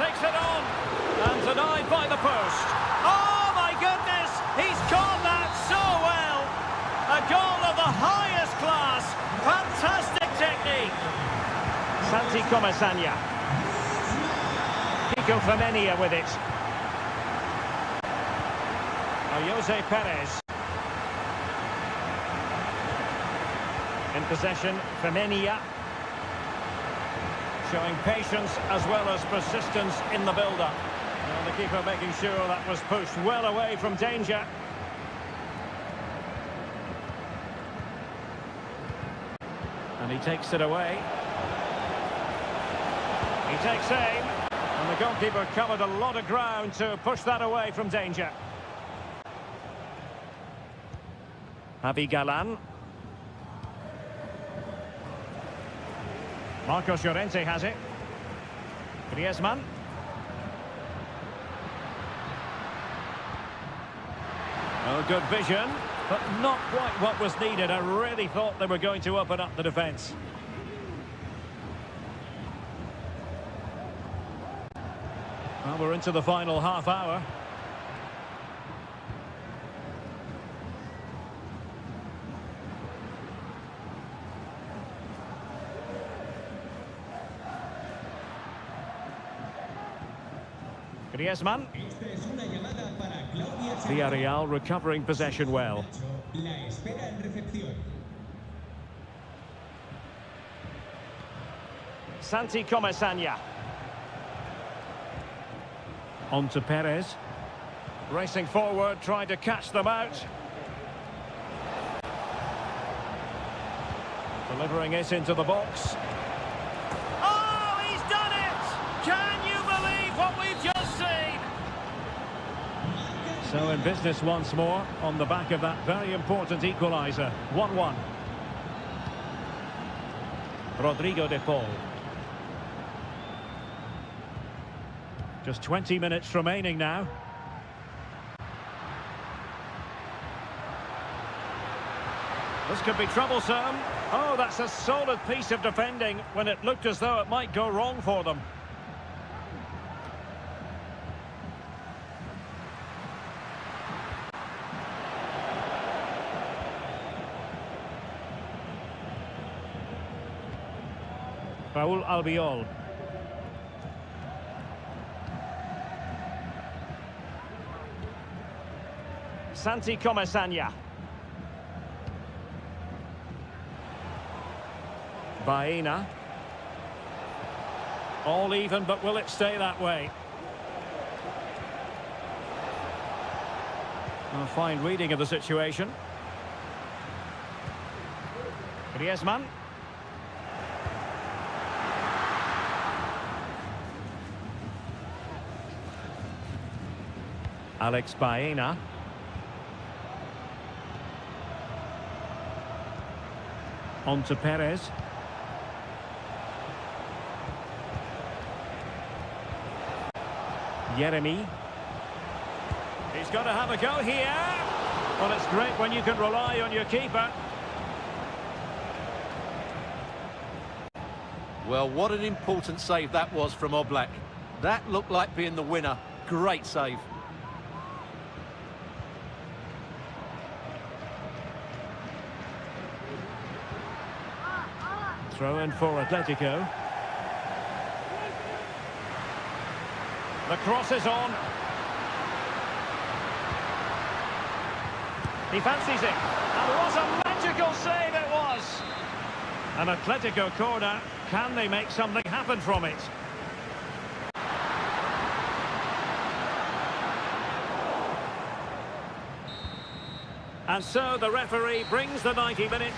Takes it on. And denied by the post. Oh my goodness! He's caught that so well! A goal of the highest class. Fantastic technique. Santi Comesaña. Kiko Femenia with it. Jose Perez. In possession, Femenia. Showing patience as well as persistence in the build-up. And the keeper making sure that was pushed well away from danger. And he takes it away. He takes aim. And the goalkeeper covered a lot of ground to push that away from danger. Javi Galan. Marcos Llorente has it. Griezmann. Oh, good vision, but not quite what was needed. I really thought they were going to open up the defence. Well, we're into the final half hour. Griezmann. Esta es una llamada para Claudia Villarreal recovering possession well. La espera en recepción. Santi Comesaña. On to Perez. Racing forward, trying to catch them out. Delivering it into the box. Oh, he's done it! Can you believe what we've just seen? So in business once more, on the back of that very important equaliser. 1-1. Rodrigo de Paul. Just 20 minutes remaining now. This could be troublesome. Oh, that's a solid piece of defending when it looked as though it might go wrong for them. Raúl Albiol. Santi Comesaña. Baena. All even, but will it stay that way? A fine reading of the situation. Griezmann. Alex Baena. On to Perez. Jeremy. He's got to have a go here. Well, it's great when you can rely on your keeper. Well, what an important save that was from Oblak. That looked like being the winner. Great save. Throw in for Atletico. The cross is on. He fancies it. And what a magical save it was. An Atletico corner. Can they make something happen from it? And so the referee brings the 90 minutes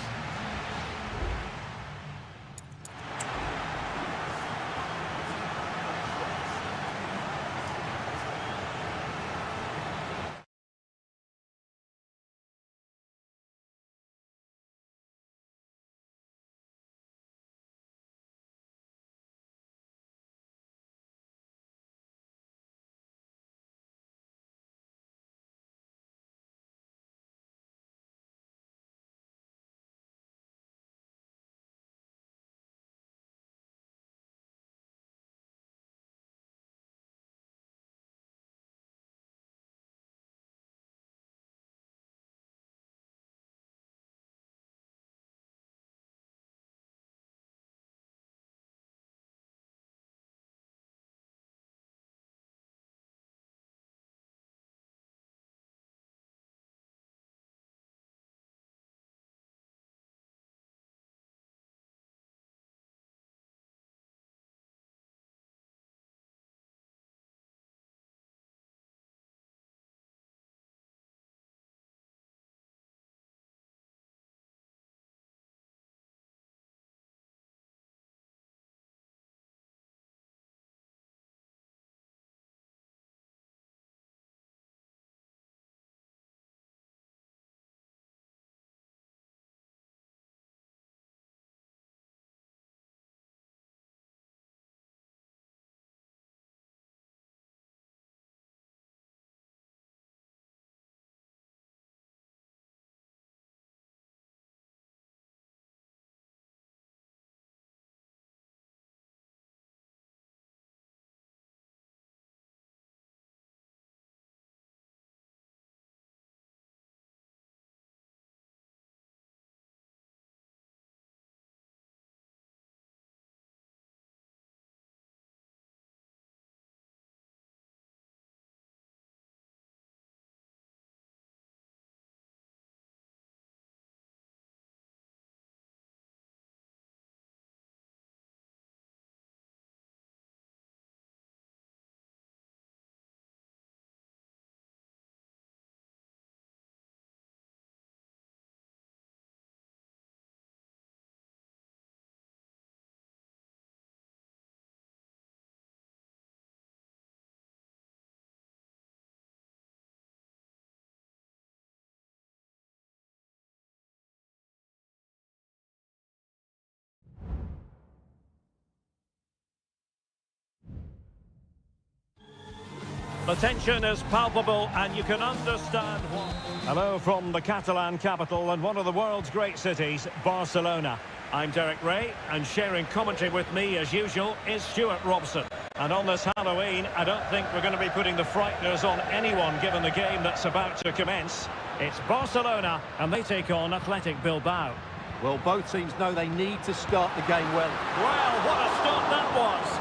The tension is palpable and you can understand why. Hello from the Catalan capital and one of the world's great cities, Barcelona. I'm Derek Ray, and sharing commentary with me as usual is Stuart Robson. And on this Halloween, I don't think we're going to be putting the frighteners on anyone given the game that's about to commence. It's Barcelona and they take on Athletic Bilbao. Well, both teams know they need to start the game well. Well, what a start that was!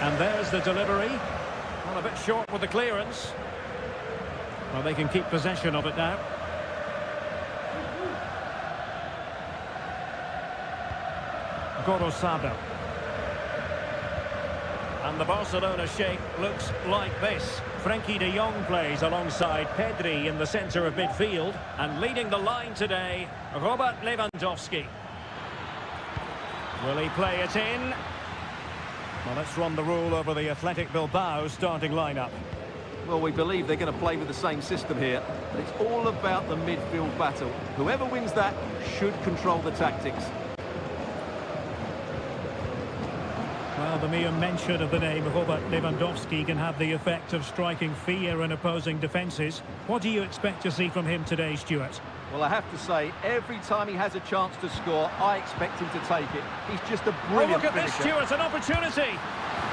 And there's the delivery. Well, a bit short with the clearance. Well, they can keep possession of it now. Sabel. And the Barcelona shape looks like this. Frenkie de Jong plays alongside Pedri in the centre of midfield. And leading the line today, Robert Lewandowski. Will he play it in? Well, let's run the rule over the Athletic Bilbao starting lineup. Well, we believe they're going to play with the same system here. But it's all about the midfield battle. Whoever wins that should control the tactics. Well, the mere mention of the name Robert Lewandowski can have the effect of striking fear in opposing defences. What do you expect to see from him today, Stuart? Well, I have to say, every time he has a chance to score, I expect him to take it. He's just a brilliant look at finisher. This, Stuart, an opportunity.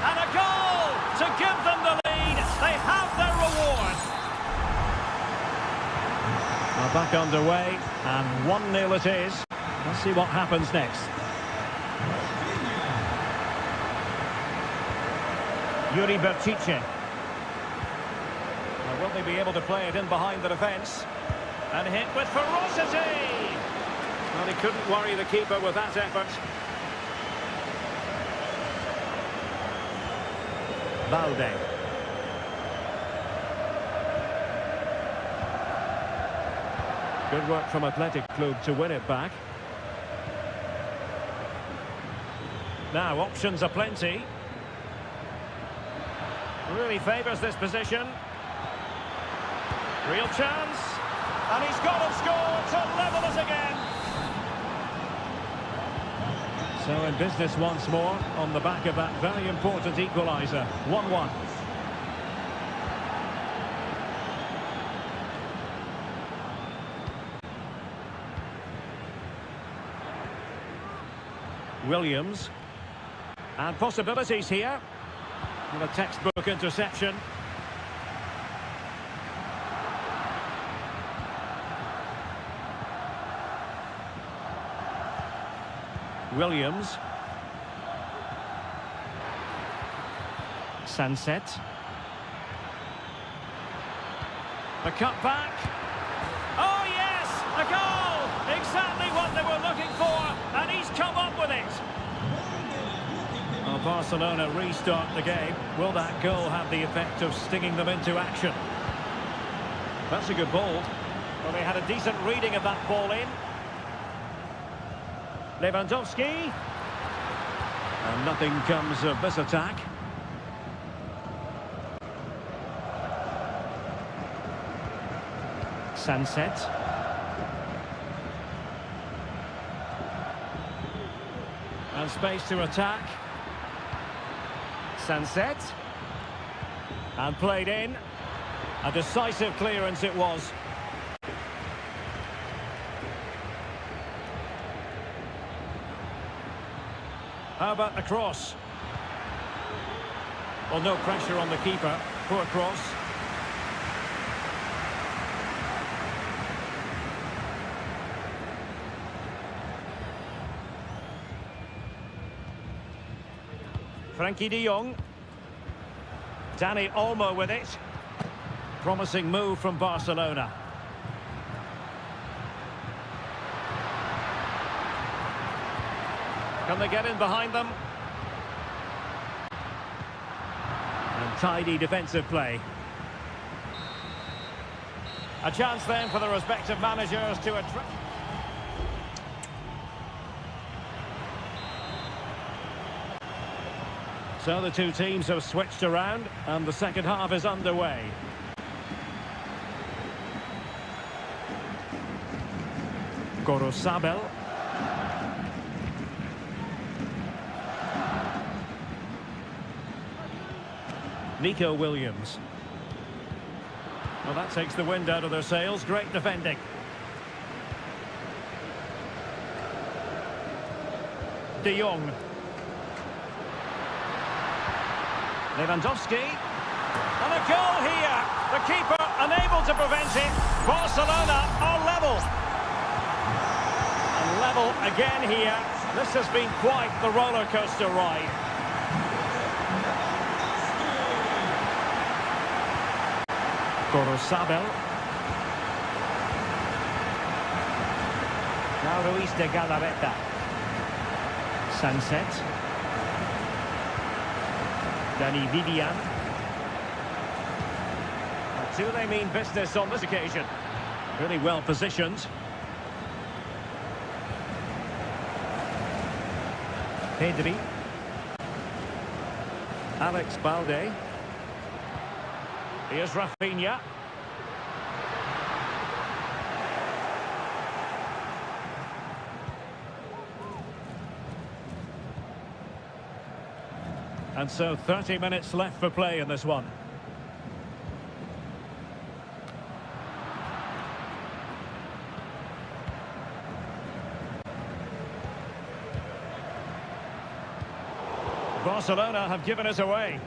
And a goal to give them the lead. They have their reward. Well, back underway, and 1-0 it is. Let's see what happens next. Yuri Berchiche. Well, will they be able to play it in behind the defence? And hit with ferocity! Well, he couldn't worry the keeper with that effort. Valde. Good work from Athletic Club to win it back. Now, options are plenty. Really favours this position. Real chance. And he's got and scored to level us again. So in business once more on the back of that very important equaliser. 1-1. Williams. And possibilities here. And a textbook interception. Williams. Sunset. The cut back. Oh yes! A goal! Exactly what they were looking for, and he's come up with it. Well, Barcelona restart the game. Will that goal have the effect of stinging them into action? That's a good ball. Well, they had a decent reading of that ball in. Lewandowski. And nothing comes of this attack. Sunset. And space to attack. Sunset. And played in. A decisive clearance it was. How about the cross? Well, no pressure on the keeper. Poor cross. Frenkie de Jong. Dani Olmo with it. Promising move from Barcelona. Can they get in behind them? And tidy defensive play. A chance then for the respective managers to attract. So the two teams have switched around and the second half is underway. Sabel. Nico Williams. Well, that takes the wind out of their sails. Great defending. De Jong. Lewandowski. And a goal here. The keeper unable to prevent it. Barcelona are level. And level again here. This has been quite the roller coaster ride. Sabel. Now Luis de Galarreta. Sunset. Danny Vivian. Do they mean business on this occasion? Really well positioned. Pedri. Alex Balde. Here's Rafinha. And so 30 minutes left for play in this one. Barcelona have given us away.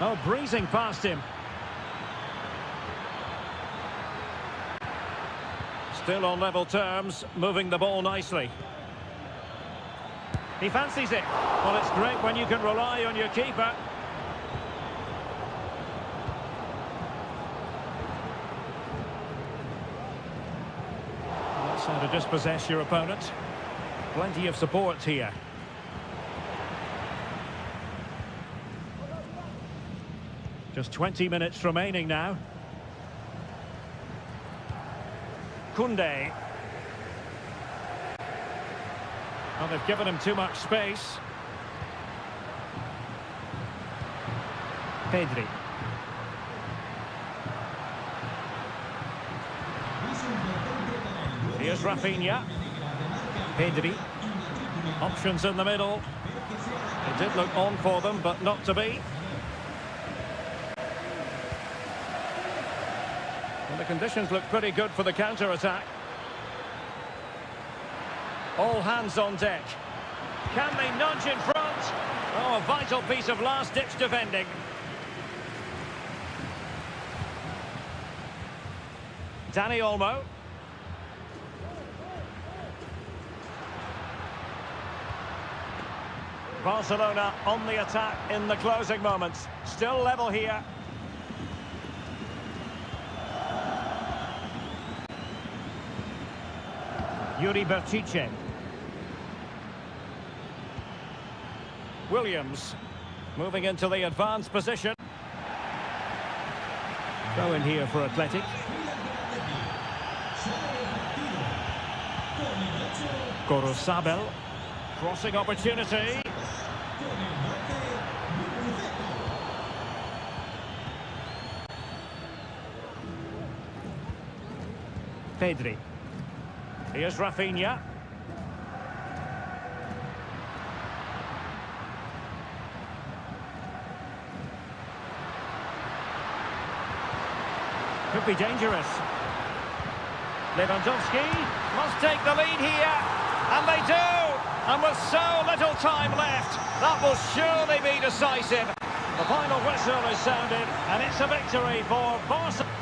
Oh, breezing past him. Still on level terms, moving the ball nicely. He fancies it. Well, it's great when you can rely on your keeper. That's how to dispossess your opponent. Plenty of support here. Just 20 minutes remaining now. Koundé. Well, they've given him too much space. Pedri. Here's Rafinha. Pedri. Options in the middle. It did look on for them, but not to be. The conditions look pretty good for the counter-attack. All hands on deck. Can they nudge in front? Oh, a vital piece of last-ditch defending. Dani Olmo. Barcelona on the attack in the closing moments. Still level here. Yuri Berchiche. Williams moving into the advanced position. Go in here for Athletic. Sabel. Crossing opportunity. Pedri. Here's Rafinha. Could be dangerous. Lewandowski must take the lead here. And they do. And with so little time left, that will surely be decisive. The final whistle is sounded, and it's a victory for Barcelona.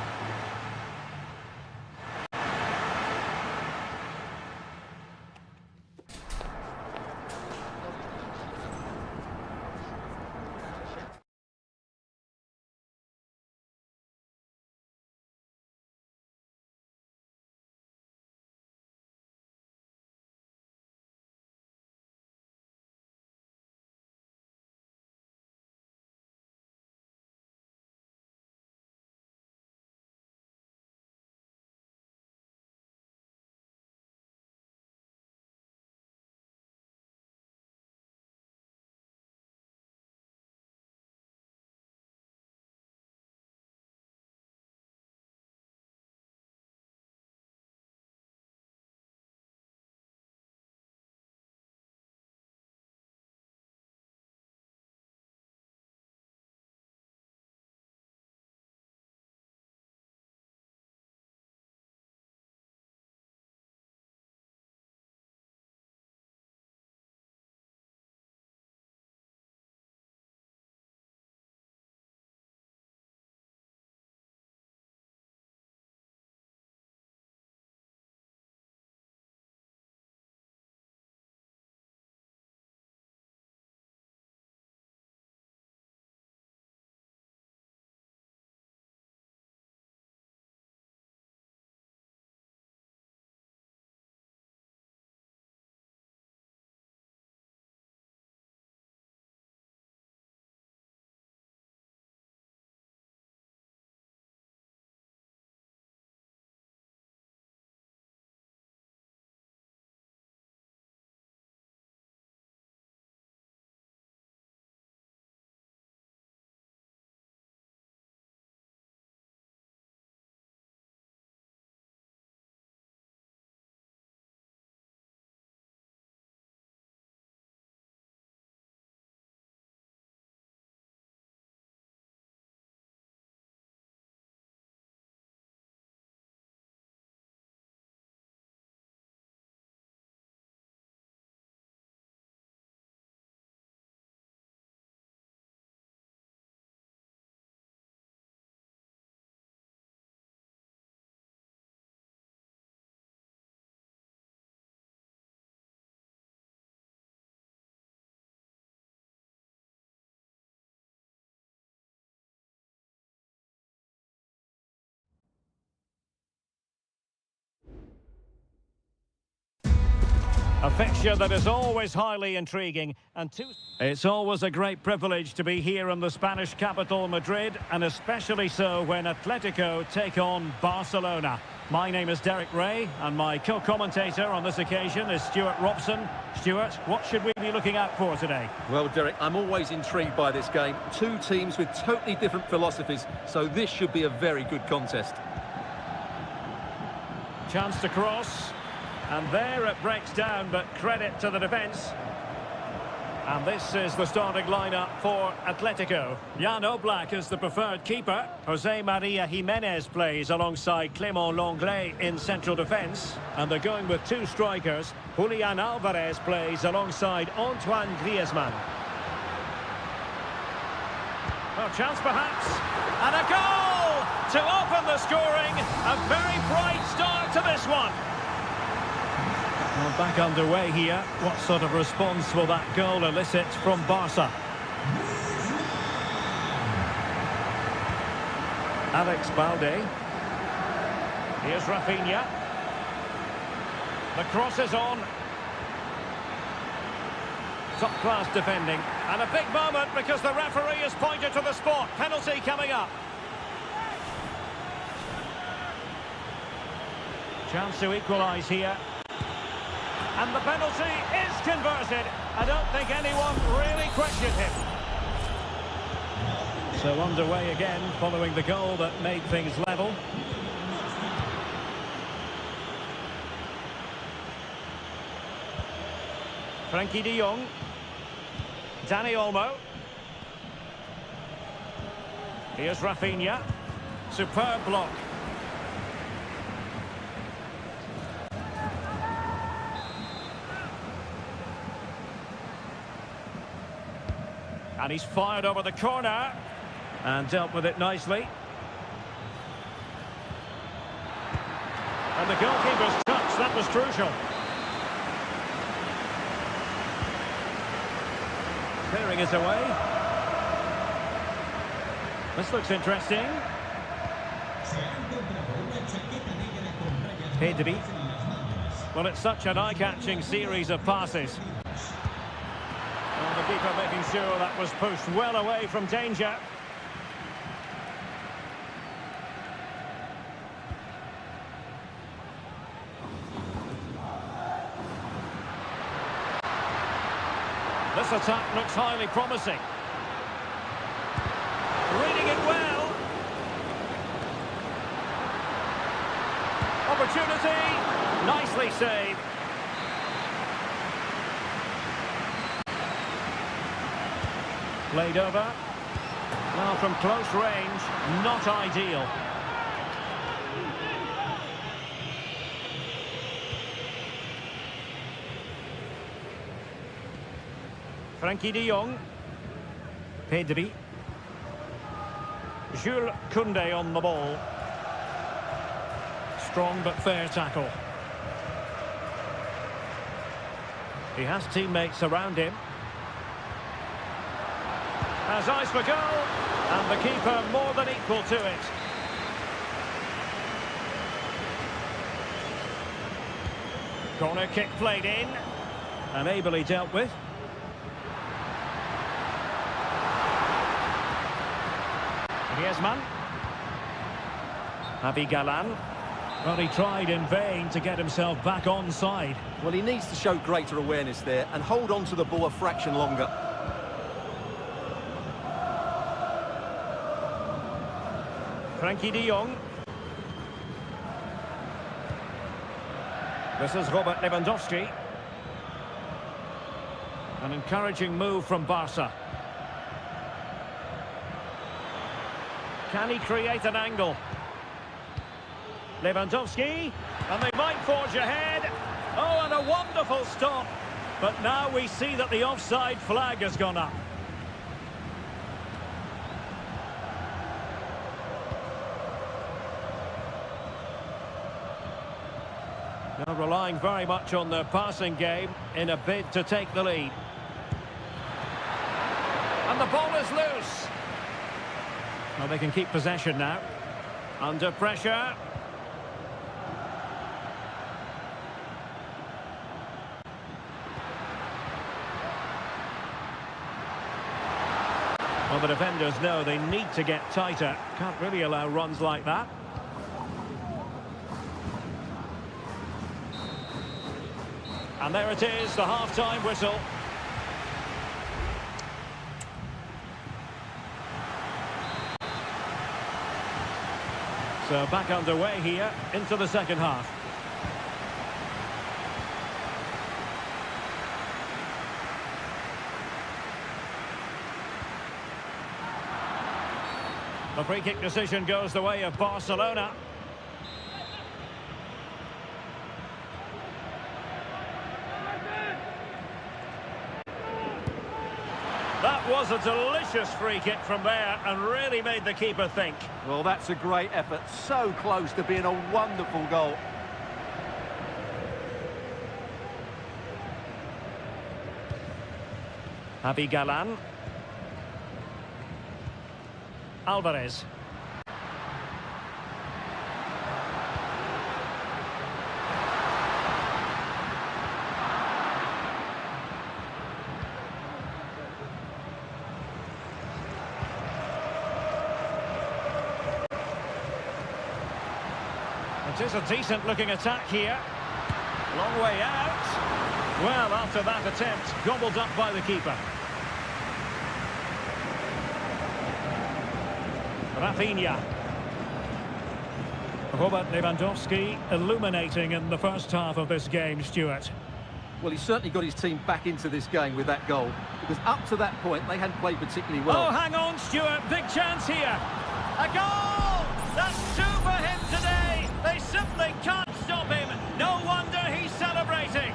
A fixture that is always highly intriguing, and it's always a great privilege to be here in the Spanish capital, Madrid, and especially so when Atletico take on Barcelona. My name is Derek Ray, and my co-commentator on this occasion is Stuart Robson. Stuart, what should we be looking out for today? Well, Derek, I'm always intrigued by this game. Two teams with totally different philosophies, so this should be a very good contest. Chance to cross, and there it breaks down, but credit to the defence. And this is the starting lineup for Atletico. Jan Oblak is the preferred keeper. Jose Maria Jimenez plays alongside Clément Lenglet in central defence. And they're going with two strikers. Julian Alvarez plays alongside Antoine Griezmann. Well, chance perhaps. And a goal to open the scoring. A very bright start to this one. Well, back underway here. What sort of response will that goal elicit from Barca? Alex Balde. Here's Rafinha. The cross is on. Top-class defending. And a big moment because the referee has pointed to the spot. Penalty coming up. Chance to equalise here. And the penalty is converted. I don't think anyone really questioned him. So underway again following the goal that made things level. Frankie de Jong. Dani Olmo. Here's Rafinha. Superb block. And he's fired over the corner and dealt with it nicely. And the goalkeeper's touch, that was crucial. Clearing is away. This looks interesting. Pedri. Well, it's such an eye-catching series of passes. The keeper making sure that was pushed well away from danger. This attack looks highly promising. Reading it well. Opportunity. Nicely saved. Played over. Now from close range, not ideal. Frankie de Jong. Pedri. Jules Koundé on the ball. Strong but fair tackle. He has teammates around him. Has eyes for goal, and the keeper more than equal to it. Corner kick played in, and ably dealt with. Griezmann. Javi Galán. Well, he tried in vain to get himself back on side. Well, he needs to show greater awareness there and hold on to the ball a fraction longer. Frankie de Jong. This is Robert Lewandowski. An encouraging move from Barca. Can he create an angle? Lewandowski, and they might forge ahead. Oh, and a wonderful stop. But now we see that the offside flag has gone up. Now relying very much on their passing game in a bid to take the lead. And the ball is loose. Well, they can keep possession now. Under pressure. Well, the defenders know they need to get tighter. Can't really allow runs like that. And there it is, the half-time whistle. So back underway here into the second half. The free kick decision goes the way of Barcelona. That was a delicious free kick from there and really made the keeper think. Well, that's a great effort. So close to being a wonderful goal. Javi Galan. Alvarez. It is a decent-looking attack here. Long way out. Well, after that attempt, gobbled up by the keeper. Rafinha. Robert Lewandowski illuminating in the first half of this game, Stuart. Well, he certainly got his team back into this game with that goal, because up to that point they hadn't played particularly well. Oh, hang on, Stuart. Big chance here. A goal! That's two for him today. They simply can't stop him. No wonder he's celebrating.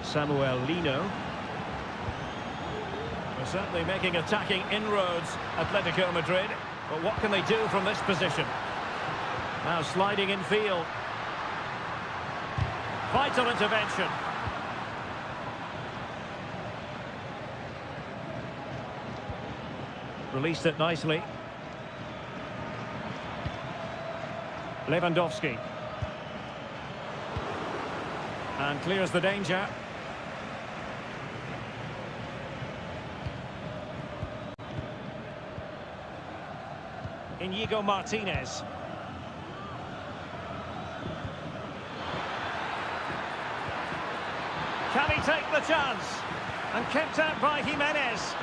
Samuel Lino. They're certainly making attacking inroads, Atletico Madrid. But what can they do from this position? Now sliding in field. Vital intervention. Released it nicely. Lewandowski. And clears the danger. Inigo Martinez. Can he take the chance? And kept out by Jimenez.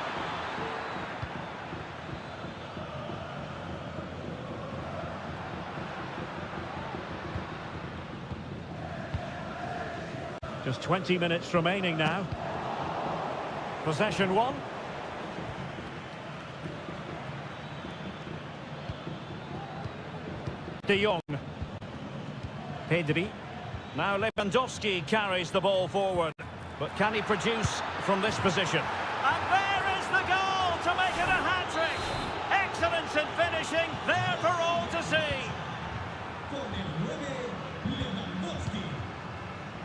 Just 20 minutes remaining now. Possession one. De Jong. Pedri. Now Lewandowski carries the ball forward. But can he produce from this position? And there is the goal to make it a hat-trick. Excellence in finishing, there for all to see.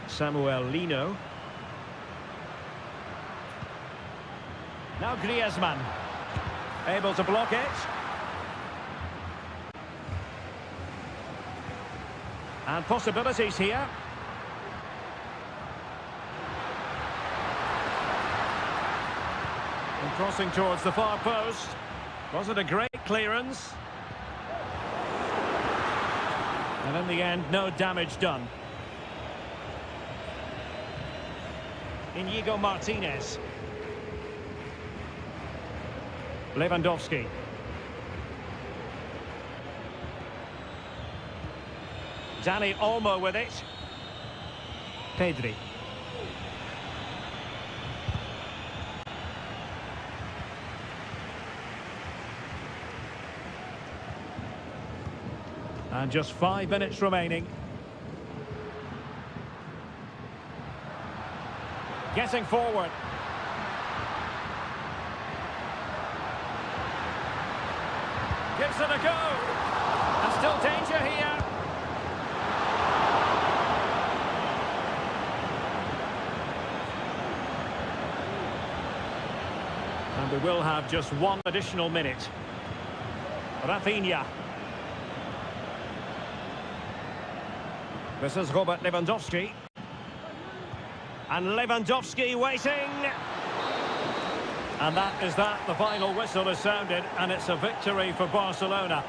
Samuel Lino. Now Griezmann. Able to block it. And possibilities here. And crossing towards the far post. Was it a great clearance? And in the end, no damage done. Inigo Martinez. Lewandowski. Dani Olmo with it. Pedri. And just 5 minutes remaining. Getting forward. Gives it a go. And still danger here. And we will have just one additional minute. Rafinha. This is Robert Lewandowski. And Lewandowski waiting. And that is that. The final whistle is sounded, and it's a victory for Barcelona.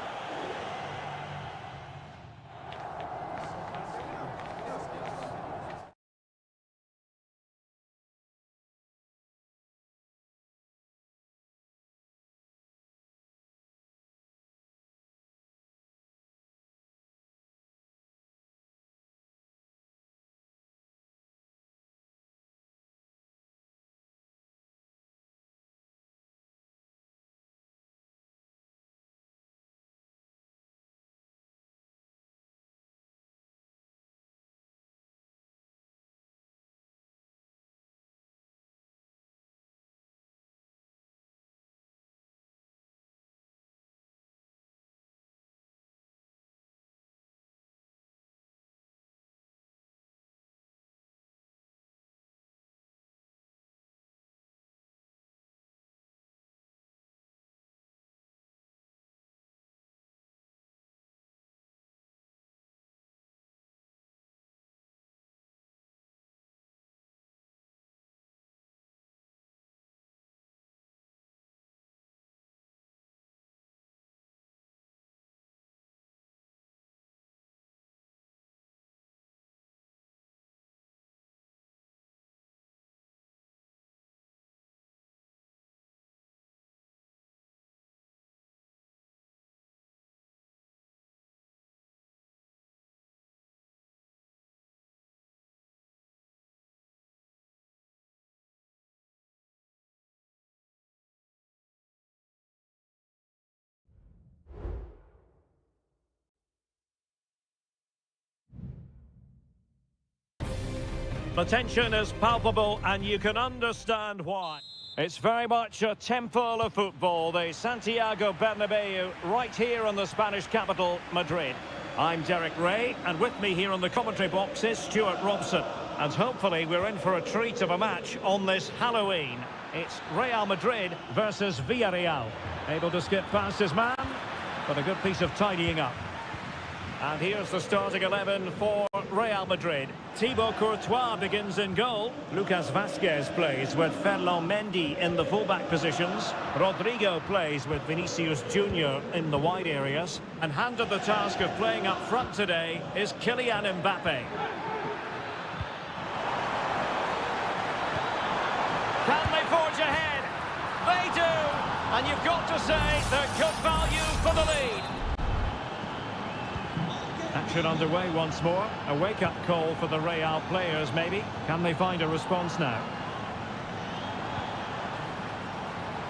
The tension is palpable, and you can understand why. It's very much a temple of football, the Santiago Bernabeu, right here in the Spanish capital, Madrid. I'm Derek Ray, and with me here in the commentary box is Stuart Robson. And hopefully we're in for a treat of a match on this Halloween. It's Real Madrid versus Villarreal. Able to skip past his man, but a good piece of tidying up. And here's the starting 11 for Real Madrid. Thibaut Courtois begins in goal. Lucas Vazquez plays with Ferland Mendy in the fullback positions. Rodrigo plays with Vinicius Junior in the wide areas. And handed the task of playing up front today is Kylian Mbappe. Can they forge ahead? They do! And you've got to say they're good value for the lead. Action underway once more. A wake-up call for the Real players, maybe. Can they find a response now?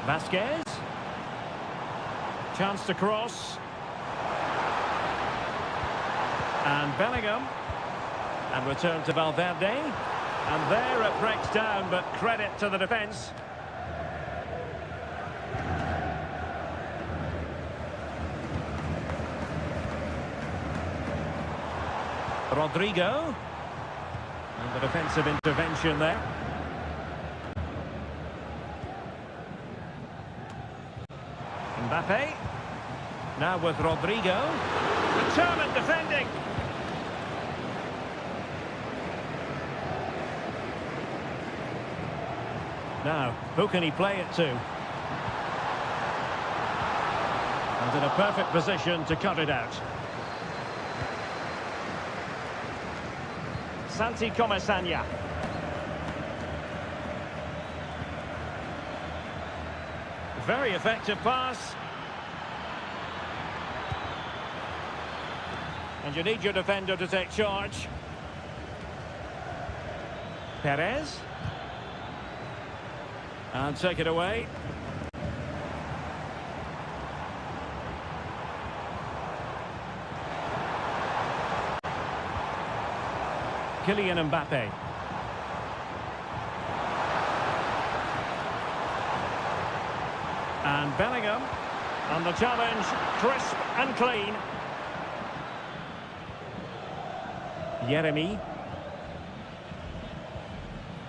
Vazquez. Chance to cross. And Bellingham. And return to Valverde. And there it breaks down, but credit to the defence. Rodrigo. And the defensive intervention there. Mbappe. Now with Rodrigo. Determined defending. Now, who can he play it to? And in a perfect position to cut it out. Santi Comesaña. Very effective pass. And you need your defender to take charge. Perez. And take it away. Kylian Mbappe. And Bellingham. And the challenge, crisp and clean. Yeremy.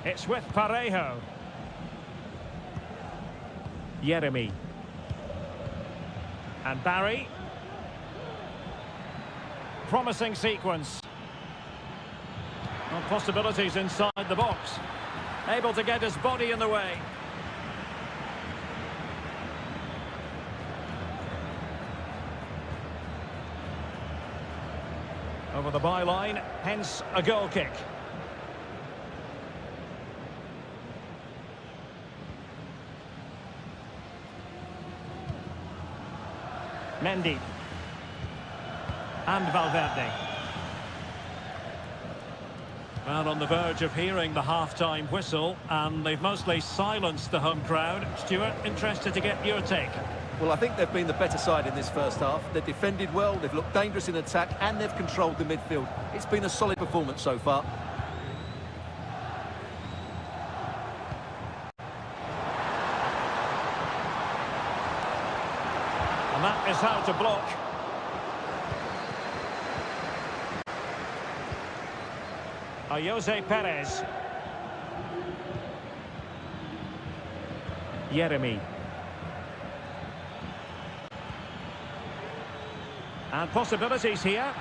It's with Parejo. Yeremy. And Barry. Promising sequence. Well, possibilities inside the box. Able to get his body in the way. Over the byline, hence a goal kick. Mendy. And Valverde. Well, on the verge of hearing the half-time whistle, and they've mostly silenced the home crowd. Stuart, interested to get your take. Well, I think they've been the better side in this first half. They've defended well, they've looked dangerous in attack, and they've controlled the midfield. It's been a solid performance so far. And that is how to block. Jose Perez. Jeremy. And possibilities here.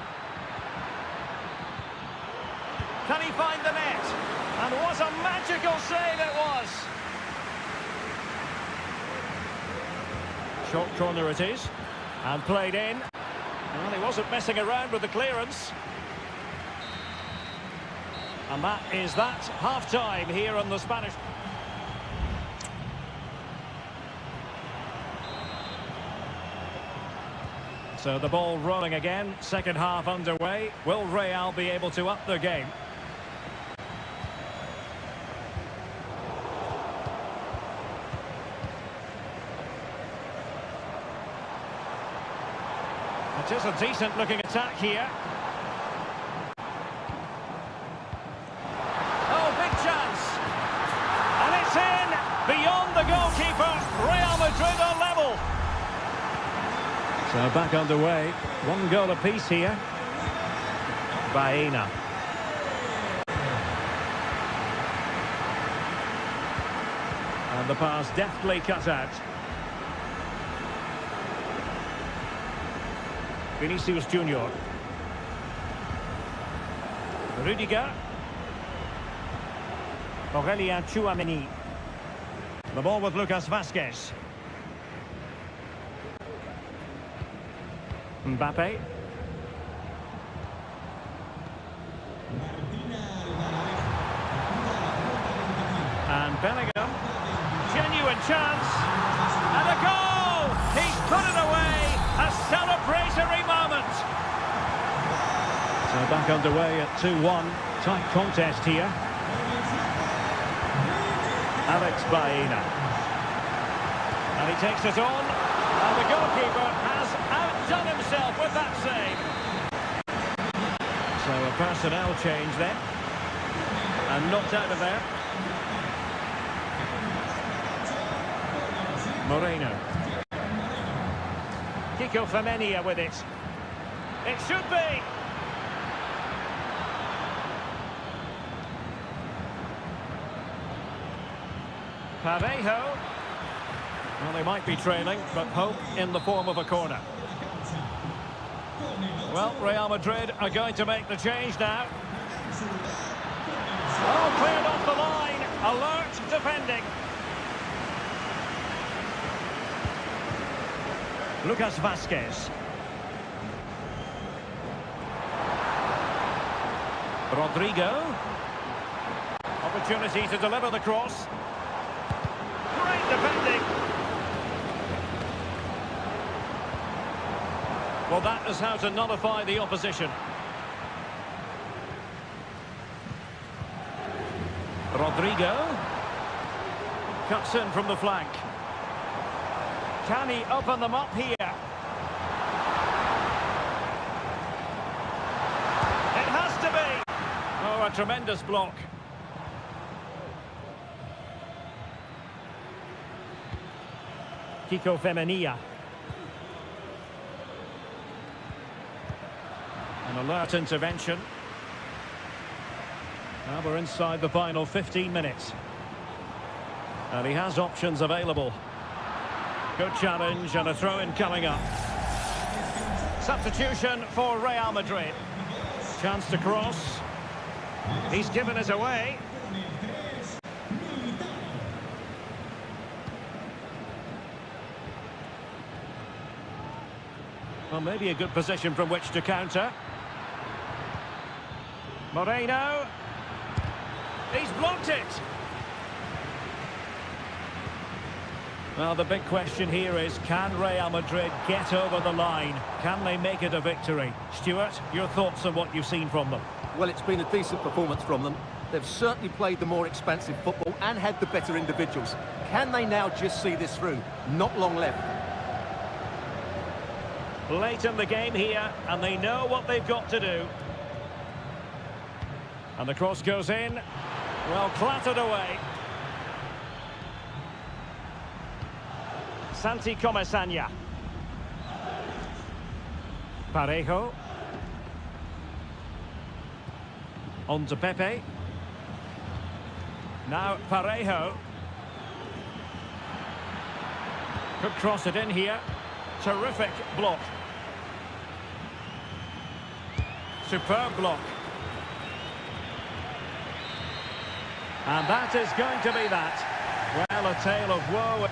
Can he find the net? And what a magical save it was! Short corner it is. And played in. Well, he wasn't messing around with the clearance. And that is that. Half-time here on the Spanish. So the ball rolling again, second half underway. Will Real be able to up their game? It is a decent looking attack here. Oh, big chance. And it's in, beyond the goalkeeper. Real Madrid are level. So back underway, one goal apiece here. Baena. And the pass deftly cut out. Vinicius Junior. Rudiger. Aurelien Tchouameni. The ball with Lucas Vazquez. Mbappe. And Bellingham. Genuine chance. And a goal! He's put it away! A celebratory moment! So back underway at 2-1. Tight contest here. Alex Baena. And he takes it on. And the goalkeeper has outdone himself with that save. So a personnel change then. And knocked out of there. Moreno. Kiko Femenia with it. It should be. Parejo. Well, they might be trailing, but hope in the form of a corner. Well, Real Madrid are going to make the change now. Oh, cleared off the line. Alert defending. Lucas Vazquez. Rodrigo. Opportunity to deliver the cross. Great defending. Well, that is how to nullify the opposition. Rodrigo. Cuts in from the flank. Can he open them up here? It has to be. Oh, a tremendous block. Kiko Femenia. An alert intervention. Now we're inside the final 15 minutes. And he has options available. Good challenge and a throw-in coming up. Substitution for Real Madrid. Chance to cross. He's given it away. Well, maybe a good position from which to counter. Moreno. He's blocked it. Well, the big question here is, can Real Madrid get over the line? Can they make it a victory? Stuart, your thoughts on what you've seen from them? Well, it's been a decent performance from them. They've certainly played the more expansive football and had the better individuals. Can they now just see this through? Not long left. Late in the game here, and they know what they've got to do. And the cross goes in. Well, clattered away. Santi Comesaña. Parejo. On to Pepe. Now Parejo. Could cross it in here. Terrific block. Superb block. And that is going to be that. Well, a tale of woe.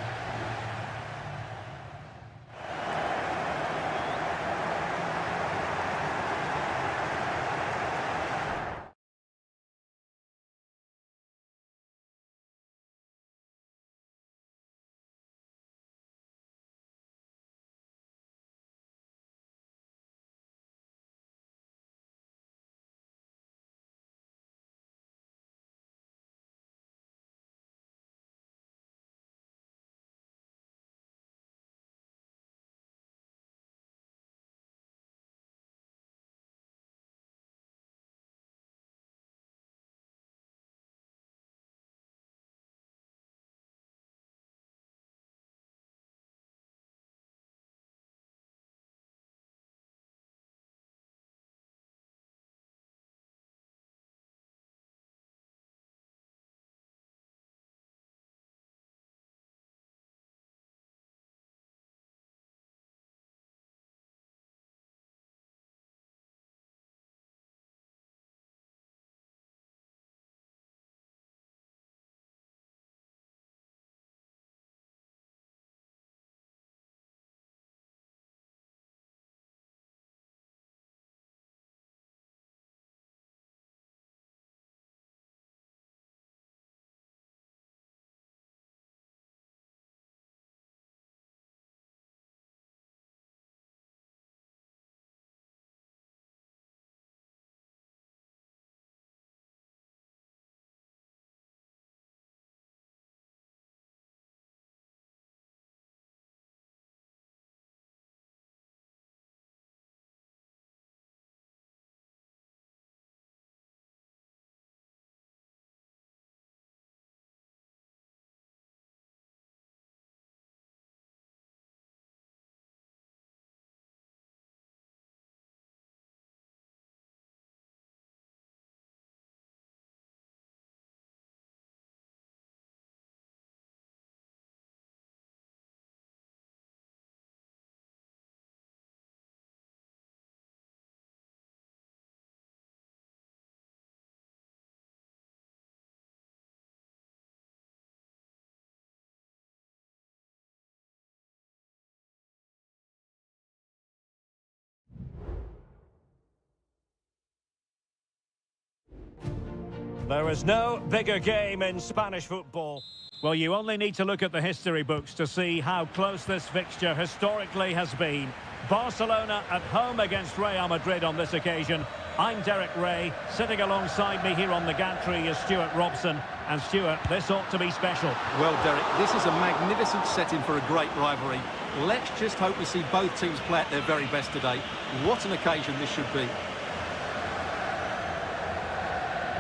There is no bigger game in Spanish football. Well, you only need to look at the history books to see how close this fixture historically has been. Barcelona at home against Real Madrid on this occasion. I'm Derek Ray. Sitting alongside me here on the gantry is Stuart Robson. And Stuart, this ought to be special. Well, Derek, this is a magnificent setting for a great rivalry. Let's just hope we see both teams play at their very best today. What an occasion this should be.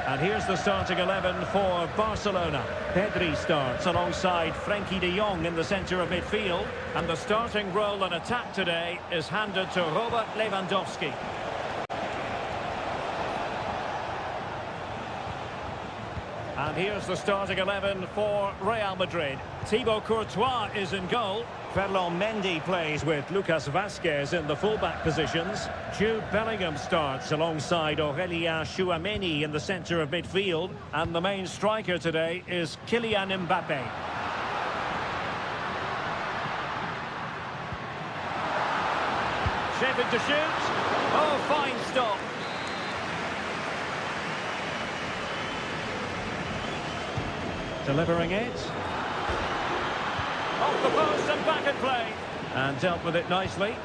And here's the starting 11 for Barcelona. Pedri starts alongside Frenkie de Jong in the centre of midfield. And the starting role in attack today is handed to Robert Lewandowski. And here's the starting 11 for Real Madrid. Thibaut Courtois is in goal. Ferland Mendy plays with Lucas Vazquez in the fullback positions. Jude Bellingham starts alongside Aurélien Tchouameni in the centre of midfield. And the main striker today is Kylian Mbappé. Shaping to shoot. Oh, fine stop. Delivering it. Off the post and back in play. And dealt with it nicely.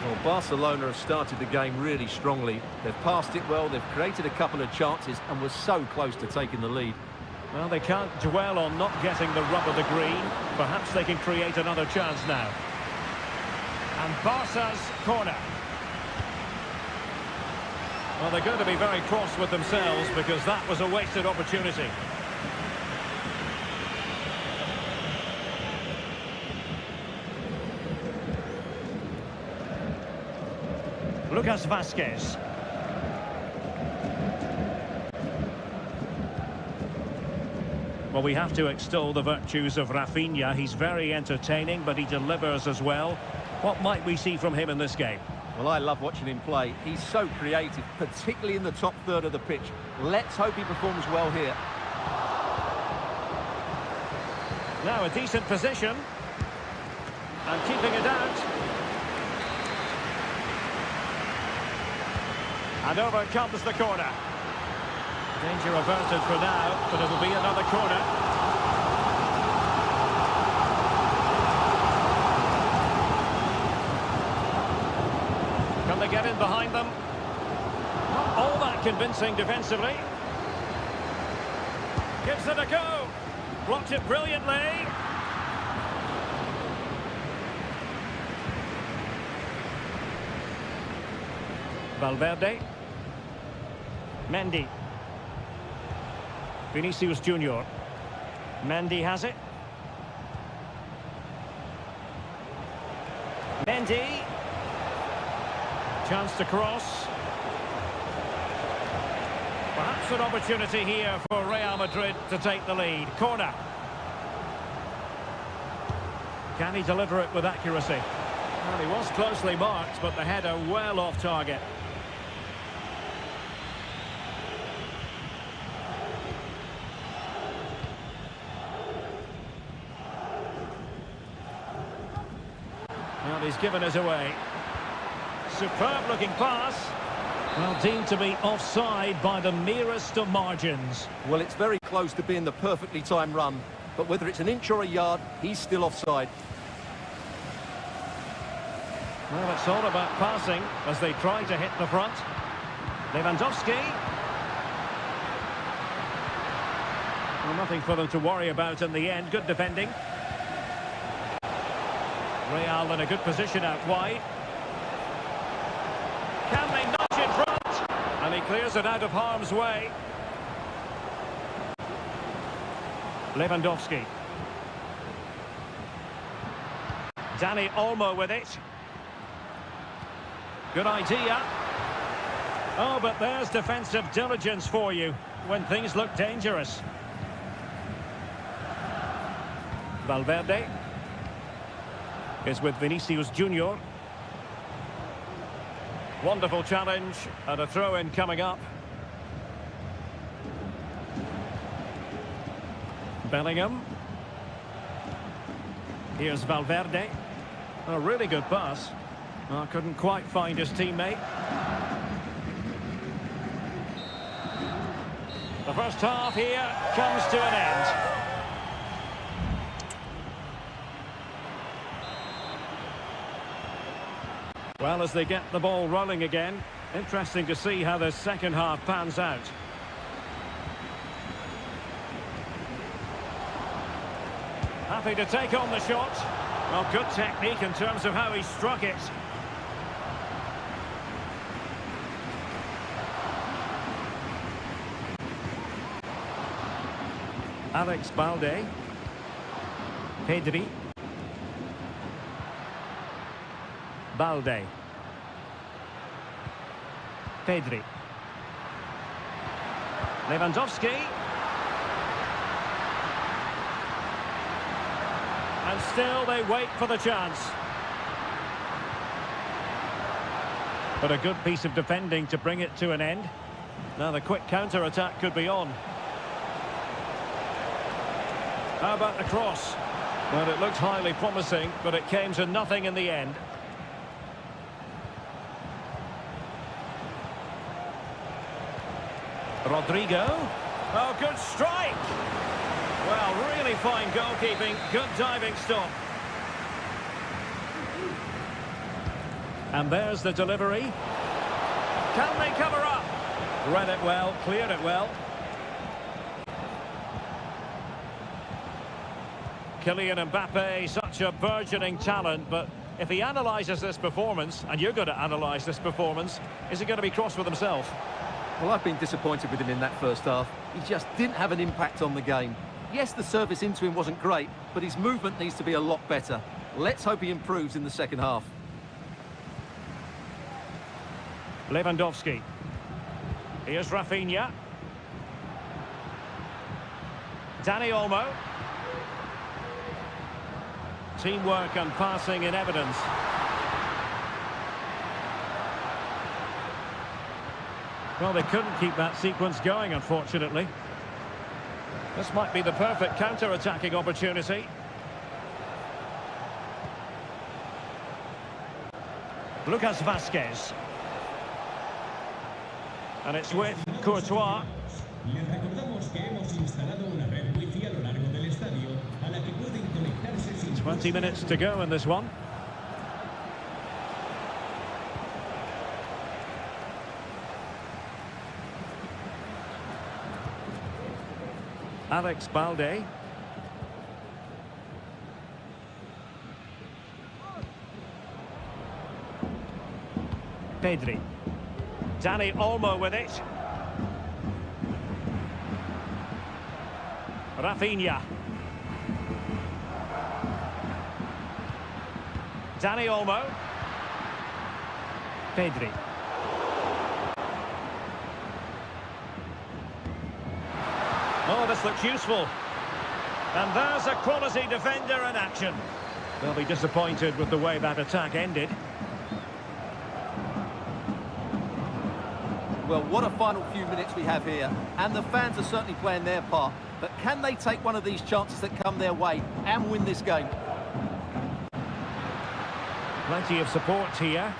Well, Barcelona have started the game really strongly. They've passed it well, they've created a couple of chances and were so close to taking the lead. Well, they can't dwell on not getting the rub of the green. Perhaps they can create another chance now. And Barca's corner. Well, they're going to be very cross with themselves because that was a wasted opportunity. Lucas Vazquez. Well, we have to extol the virtues of Rafinha. He's very entertaining, but he delivers as well. What might we see from him in this game? Well, I love watching him play. He's so creative, particularly in the top third of the pitch. Let's hope he performs well here. Now a decent position. And keeping it out. And over comes the corner. Danger averted for now, but it'll be another corner. Can they get in behind them? Not all that convincing defensively. Gives it a go. Blocked it brilliantly. Valverde. Mendy. Vinicius Junior. Mendy has it. Mendy. Chance to cross. Perhaps an opportunity here for Real Madrid to take the lead. Corner. Can he deliver it with accuracy? Well, he was closely marked, but the header well off target. Well, he's given us away. Superb looking pass. Well, deemed to be offside by the merest of margins. Well, it's very close to being the perfectly timed run, but whether it's an inch or a yard, he's still offside. Well, it's all about passing as they try to hit the front. Lewandowski. Well, nothing for them to worry about in the end. Good defending. Real in a good position out wide. Can they nudge in front? And he clears it out of harm's way. Lewandowski. Dani Olmo with it. Good idea. Oh, but there's defensive diligence for you when things look dangerous. Valverde is with Vinicius Junior. Wonderful challenge and a throw-in coming up. Bellingham. Here's Valverde. A really good pass. Oh, couldn't quite find his teammate. The first half here comes to an end. Well, as they get the ball rolling again, interesting to see how the second half pans out. Happy to take on the shot. Well, good technique in terms of how he struck it. Alex Balde. Pedri. Balde. Pedri. Lewandowski. And still they wait for the chance. But a good piece of defending to bring it to an end. Now the quick counter-attack could be on. How about the cross? Well, it looked highly promising, but it came to nothing in the end. Rodrigo. Oh, good strike. Well, really fine goalkeeping. Good diving stop. And there's the delivery. Can they cover up? Read it well, cleared it well. Kylian Mbappe, such a burgeoning talent, but if he analyses this performance, and you're going to analyse this performance, is he going to be cross with himself? Well, I've been disappointed with him in that first half. He just didn't have an impact on the game. Yes, the service into him wasn't great, but his movement needs to be a lot better. Let's hope he improves in the second half. Lewandowski. Here's Rafinha. Dani Olmo. Teamwork and passing in evidence. Well, they couldn't keep that sequence going, unfortunately. This might be the perfect counter-attacking opportunity. Lucas Vázquez. And it's with Courtois. Les recordamos que hemos instalado una red wifi a lo largo del estadio a la que pueden conectarse sin 20 minutes to go in this one. Alex Balde. Pedri. Dani Olmo with it. Rafinha. Dani Olmo. Pedri. Oh, this looks useful. And there's a quality defender in action. They'll be disappointed with the way that attack ended. Well, what a final few minutes we have here. And the fans are certainly playing their part. But can they take one of these chances that come their way and win this game? Plenty of support here.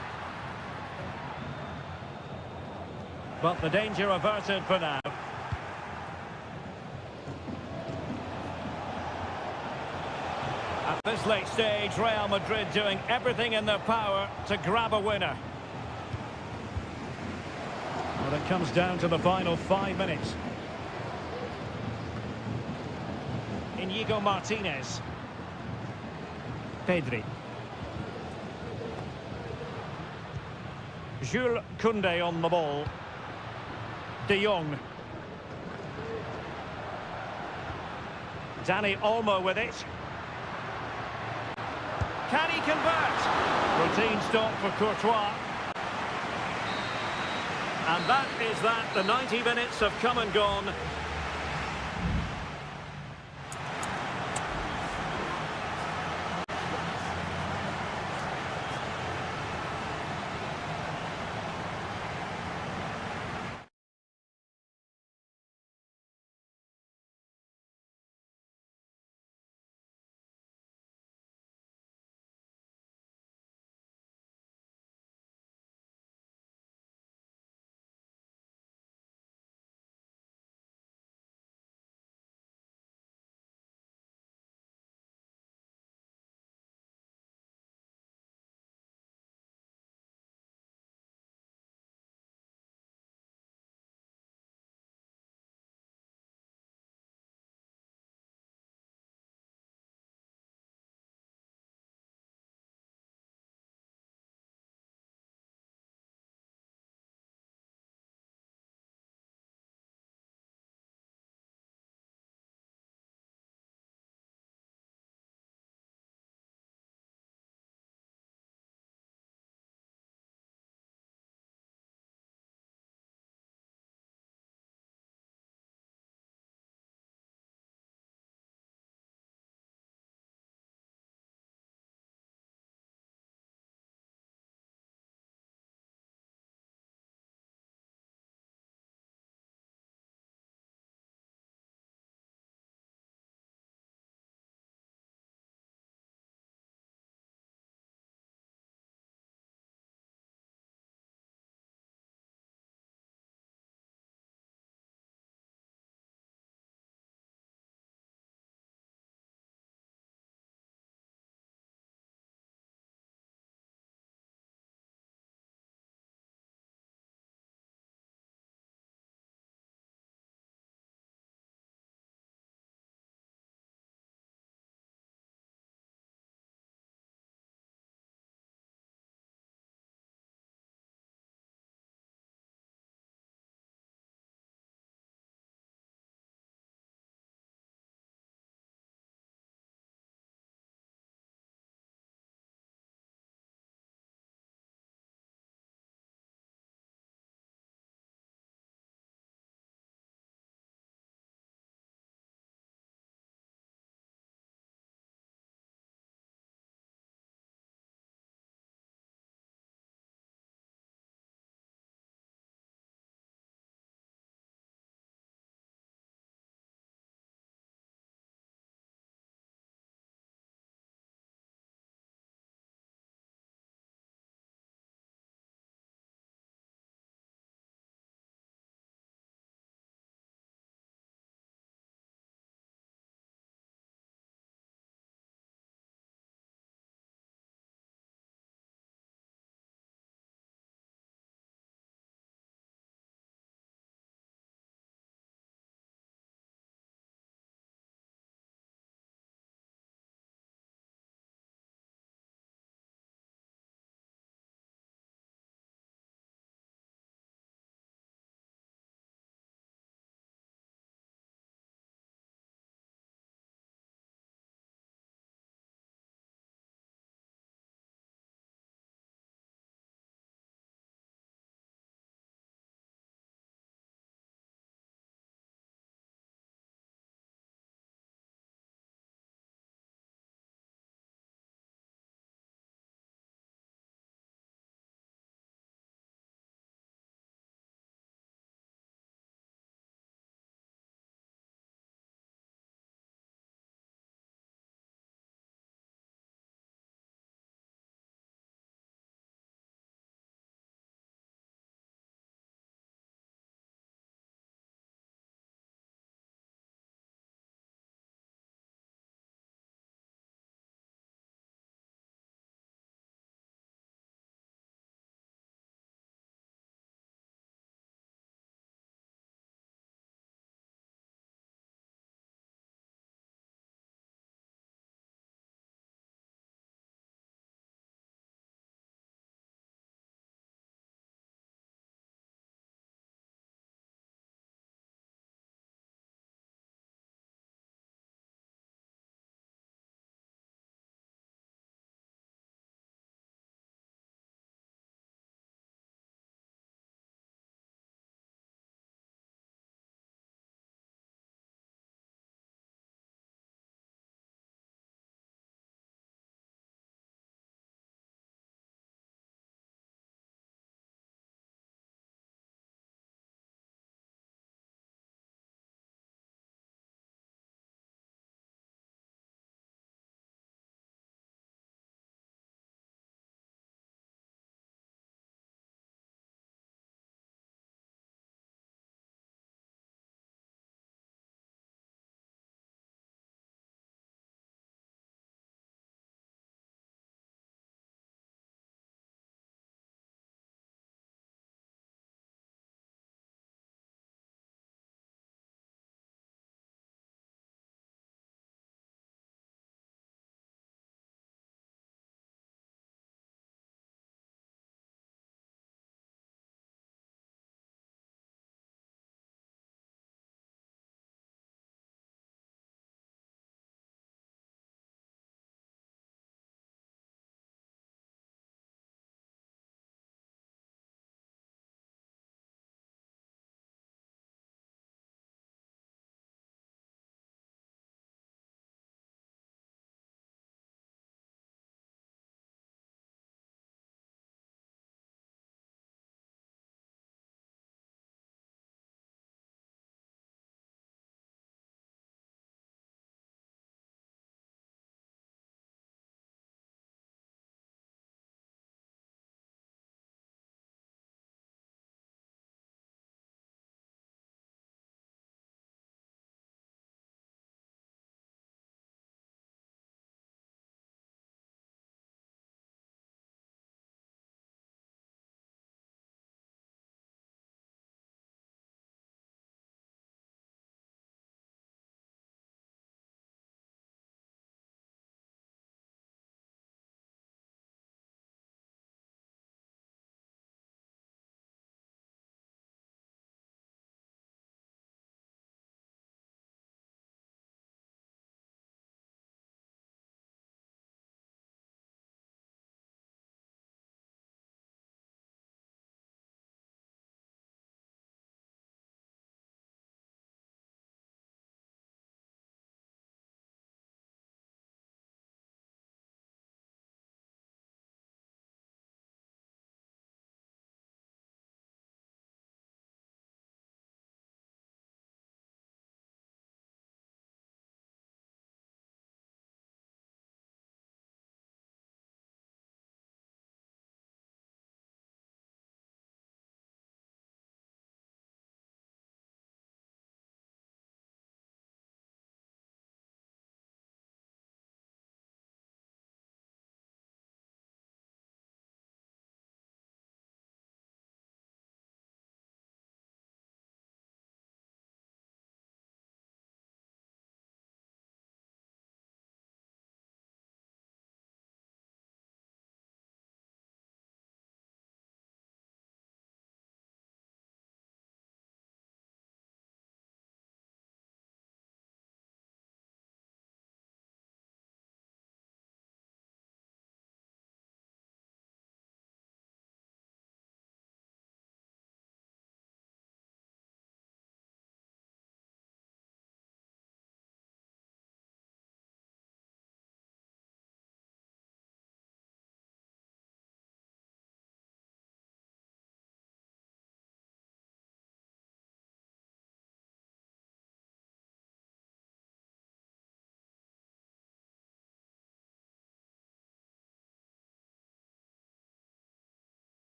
But the danger averted for now. At this late stage, Real Madrid doing everything in their power to grab a winner. Well, it comes down to the final 5 minutes. Inigo Martinez. Pedri. Jules Koundé on the ball. De Jong. Dani Olmo with it. Can he convert? Routine stop for Courtois. And that is that. The 90 minutes have come and gone.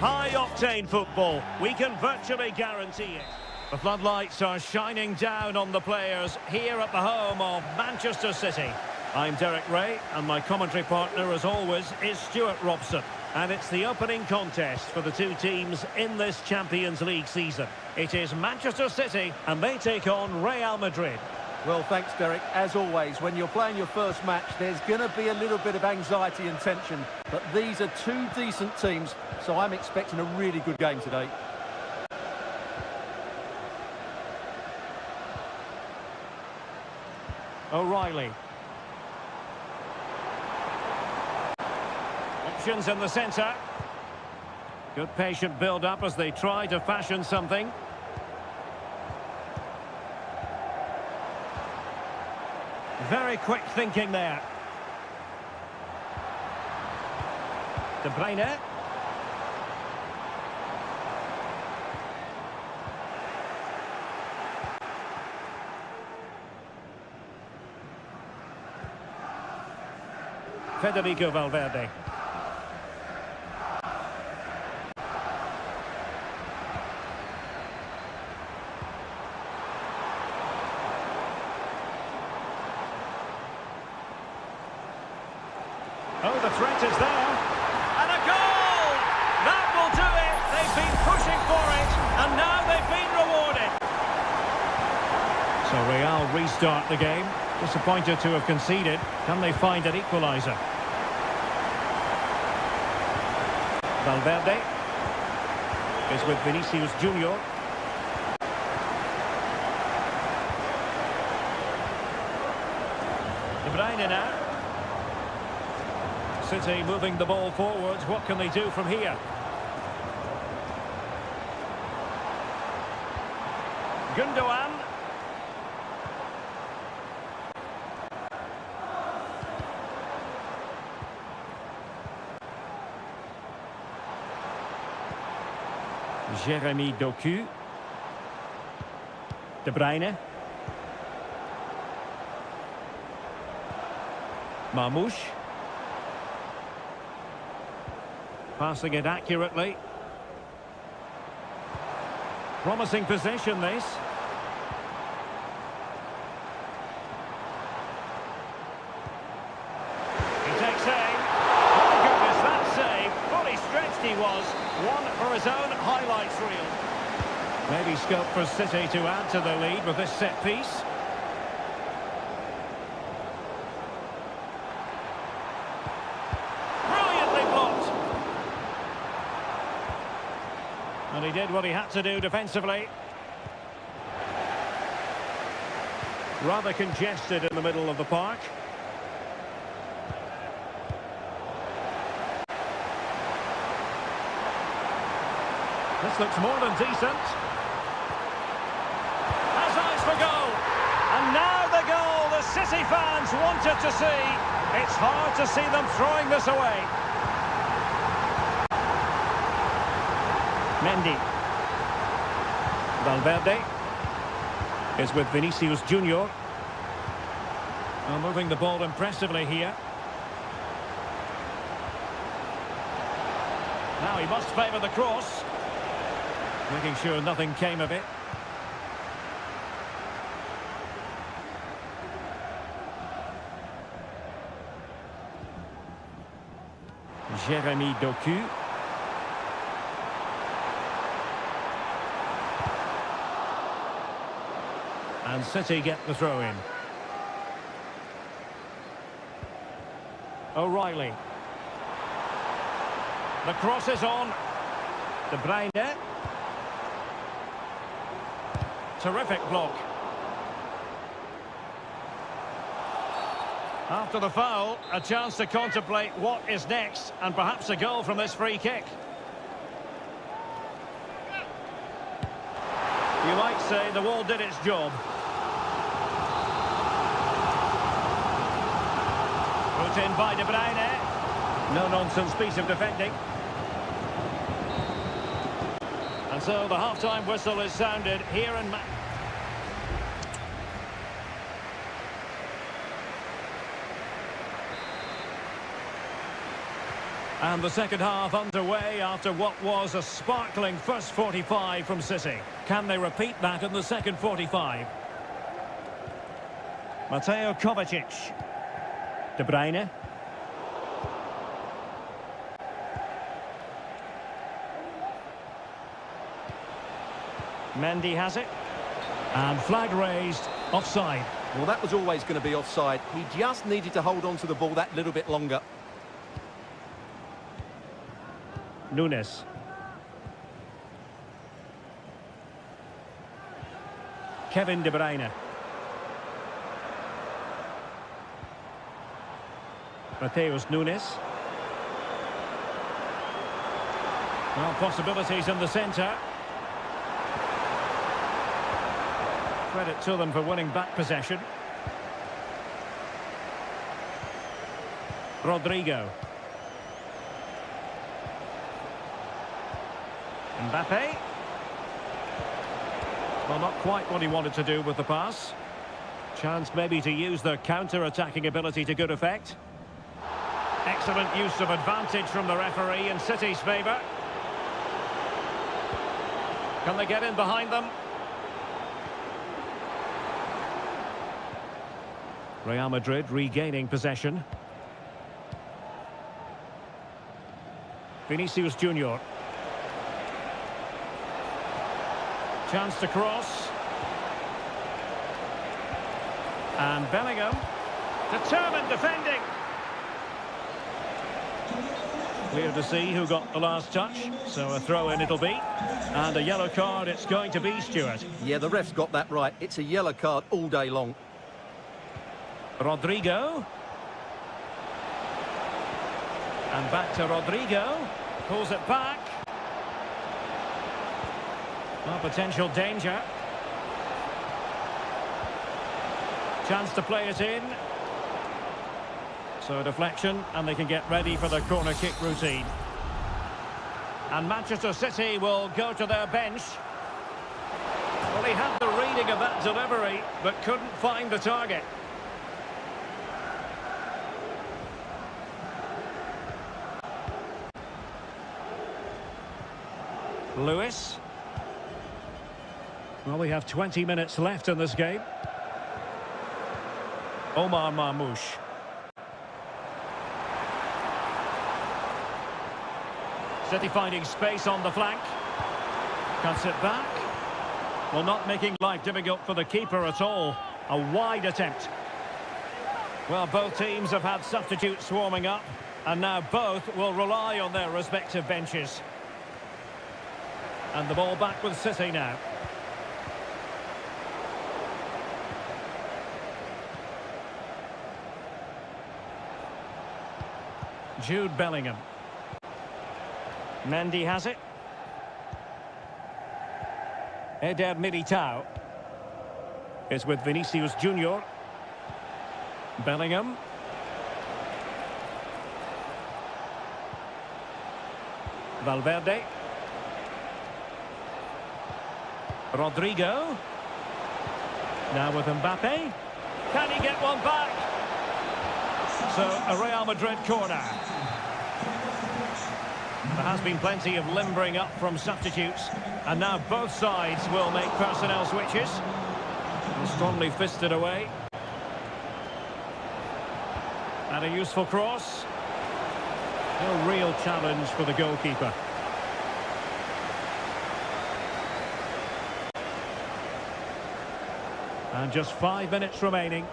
High-octane football. We can virtually guarantee it. The floodlights are shining down on the players here at the home of Manchester City. I'm Derek Ray, and my commentary partner, as always, is Stuart Robson. And it's the opening contest for the two teams in this Champions League season. It is Manchester City, and they take on Real Madrid. Well, thanks, Derek. As always, when you're playing your first match, there's going to be a little bit of anxiety and tension. But these are two decent teams, so I'm expecting a really good game today. O'Reilly. Options in the centre. Good patient build-up as they try to fashion something. Very quick thinking there. De Bruyne. Federico Valverde. Oh, the threat is there. And a goal! That will do it. They've been pushing for it, and now they've been rewarded. So Real restart the game. Disappointed to have conceded. Can they find an equaliser? Valverde is with Vinicius Junior. De Bruyne now. City moving the ball forwards. What can they do from here? Gundogan. Jeremy Doku. De Bruyne. Marmouche. Passing it accurately. Promising possession, this. He takes aim. Oh my goodness, that save. Fully stretched he was. One for his own highlights reel. Maybe scope for City to add to the lead with this set piece. And he did what he had to do defensively. Rather congested in the middle of the park. This looks more than decent. Has eyes for goal. And now the goal the City fans wanted to see. It's hard to see them throwing this away. Mendy. Valverde is with Vinicius Junior. Moving the ball impressively here. Now he must favour the cross. Making sure nothing came of it. Jeremy Doku. And City get the throw in. O'Reilly. The cross is on. De Bruyne. Terrific block. After the foul, a chance to contemplate what is next, and perhaps a goal from this free kick. You might say the wall did its job. Put in by De Bruyne. No-nonsense piece of defending. And so the half-time whistle is sounded here in... And the second half underway after what was a sparkling first 45 from City. Can they repeat that in the second 45? Mateo Kovacic. De Bruyne. Mendy has it. And flag raised. Offside. Well, that was always going to be offside. He just needed to hold on to the ball that little bit longer. Nunes. Kevin De Bruyne. Mateus Nunes. Well, possibilities in the centre. Credit to them for winning back possession. Rodrigo. Mbappe. Well, not quite what he wanted to do with the pass. Chance maybe to use their counter-attacking ability to good effect. Excellent use of advantage from the referee in City's favour. Can they get in behind them? Real Madrid regaining possession. Vinicius Junior. Chance to cross. And Bellingham. Determined defending. Clear to see who got the last touch. So a throw-in it'll be. And a yellow card it's going to be, Stuart. Yeah, the ref's got that right. It's a yellow card all day long. Rodrigo. And back to Rodrigo. Pulls it back. Oh, potential danger. Chance to play it in. So a deflection, and they can get ready for the corner kick routine. And Manchester City will go to their bench. Well, he had the reading of that delivery, but couldn't find the target. Lewis. Well, we have 20 minutes left in this game. Omar Marmoush. City finding space on the flank. Cuts it back. Well, not making life difficult for the keeper at all. A wide attempt. Well, both teams have had substitutes warming up, and now both will rely on their respective benches. And the ball back with City now. Jude Bellingham. Mendy has it. Eder Militao is with Vinicius Junior. Bellingham. Valverde. Rodrigo. Now with Mbappe. Can he get one back? So a Real Madrid corner. There has been plenty of limbering up from substitutes, and now both sides will make personnel switches. And strongly fisted away. And a useful cross. No real challenge for the goalkeeper. And just 5 minutes remaining.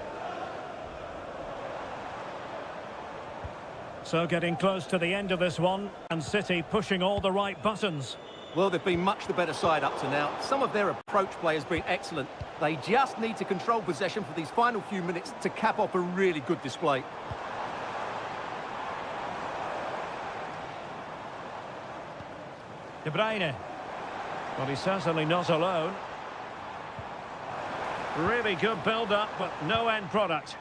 So getting close to the end of this one, and City pushing all the right buttons. Well, they've been much the better side up to now. Some of their approach play has been excellent. They just need to control possession for these final few minutes to cap off a really good display. De Bruyne. Well, he's certainly not alone. Really good build-up, but no end product.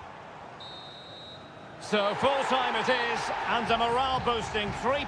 So full-time it is, and a morale-boosting 3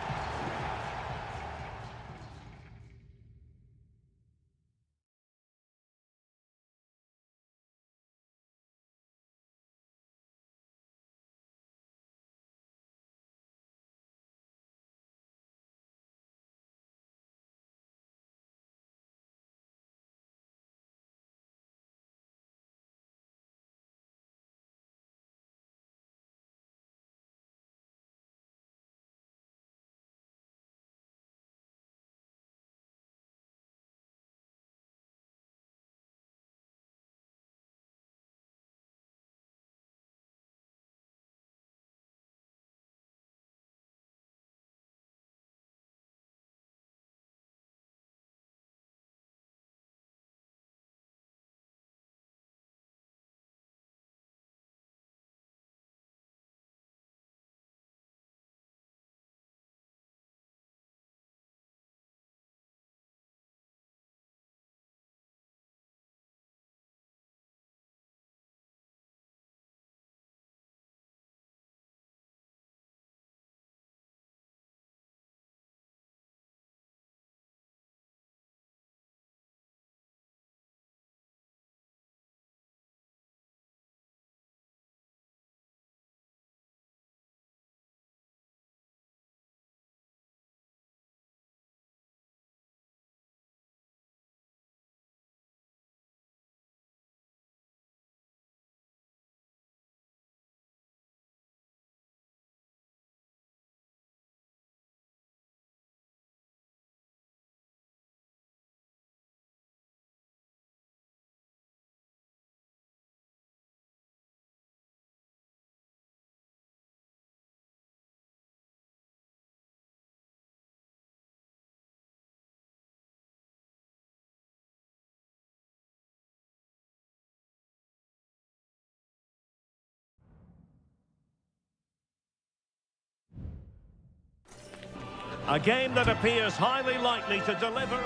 A game that appears highly likely to deliver.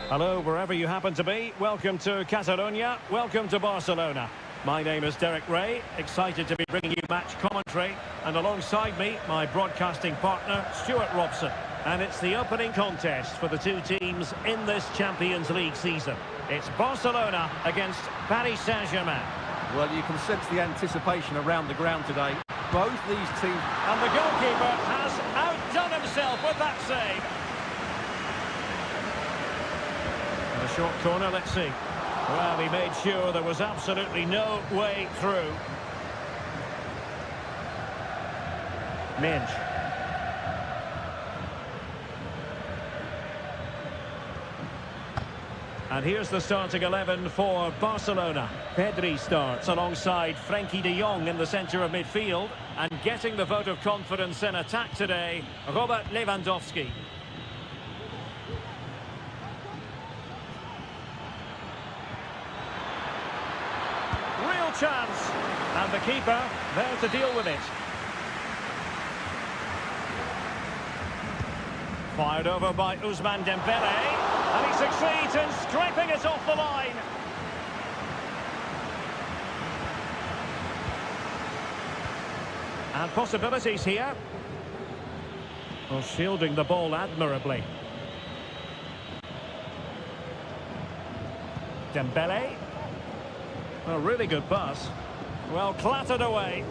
Hello, wherever you happen to be. Welcome to Catalonia. Welcome to Barcelona. My name is Derek Ray, excited to be bringing you match commentary. And alongside me, my broadcasting partner, Stuart Robson. And it's the opening contest for the two teams in this Champions League season. It's Barcelona against Paris Saint-Germain. Well, you can sense the anticipation around the ground today. Both these teams... And the goalkeeper has outdone himself with that save. And a short corner, let's see. Well, he made sure there was absolutely no way through. Minge. And here's the starting 11 for Barcelona. Pedri starts alongside Frenkie de Jong in the centre of midfield. And getting the vote of confidence in attack today, Robert Lewandowski. Real chance. And the keeper there to deal with it. Fired over by Ousmane Dembele. And he succeeds in scraping it off the line. And possibilities here. Well, shielding the ball admirably. Dembele. A really good pass. Well, clattered away.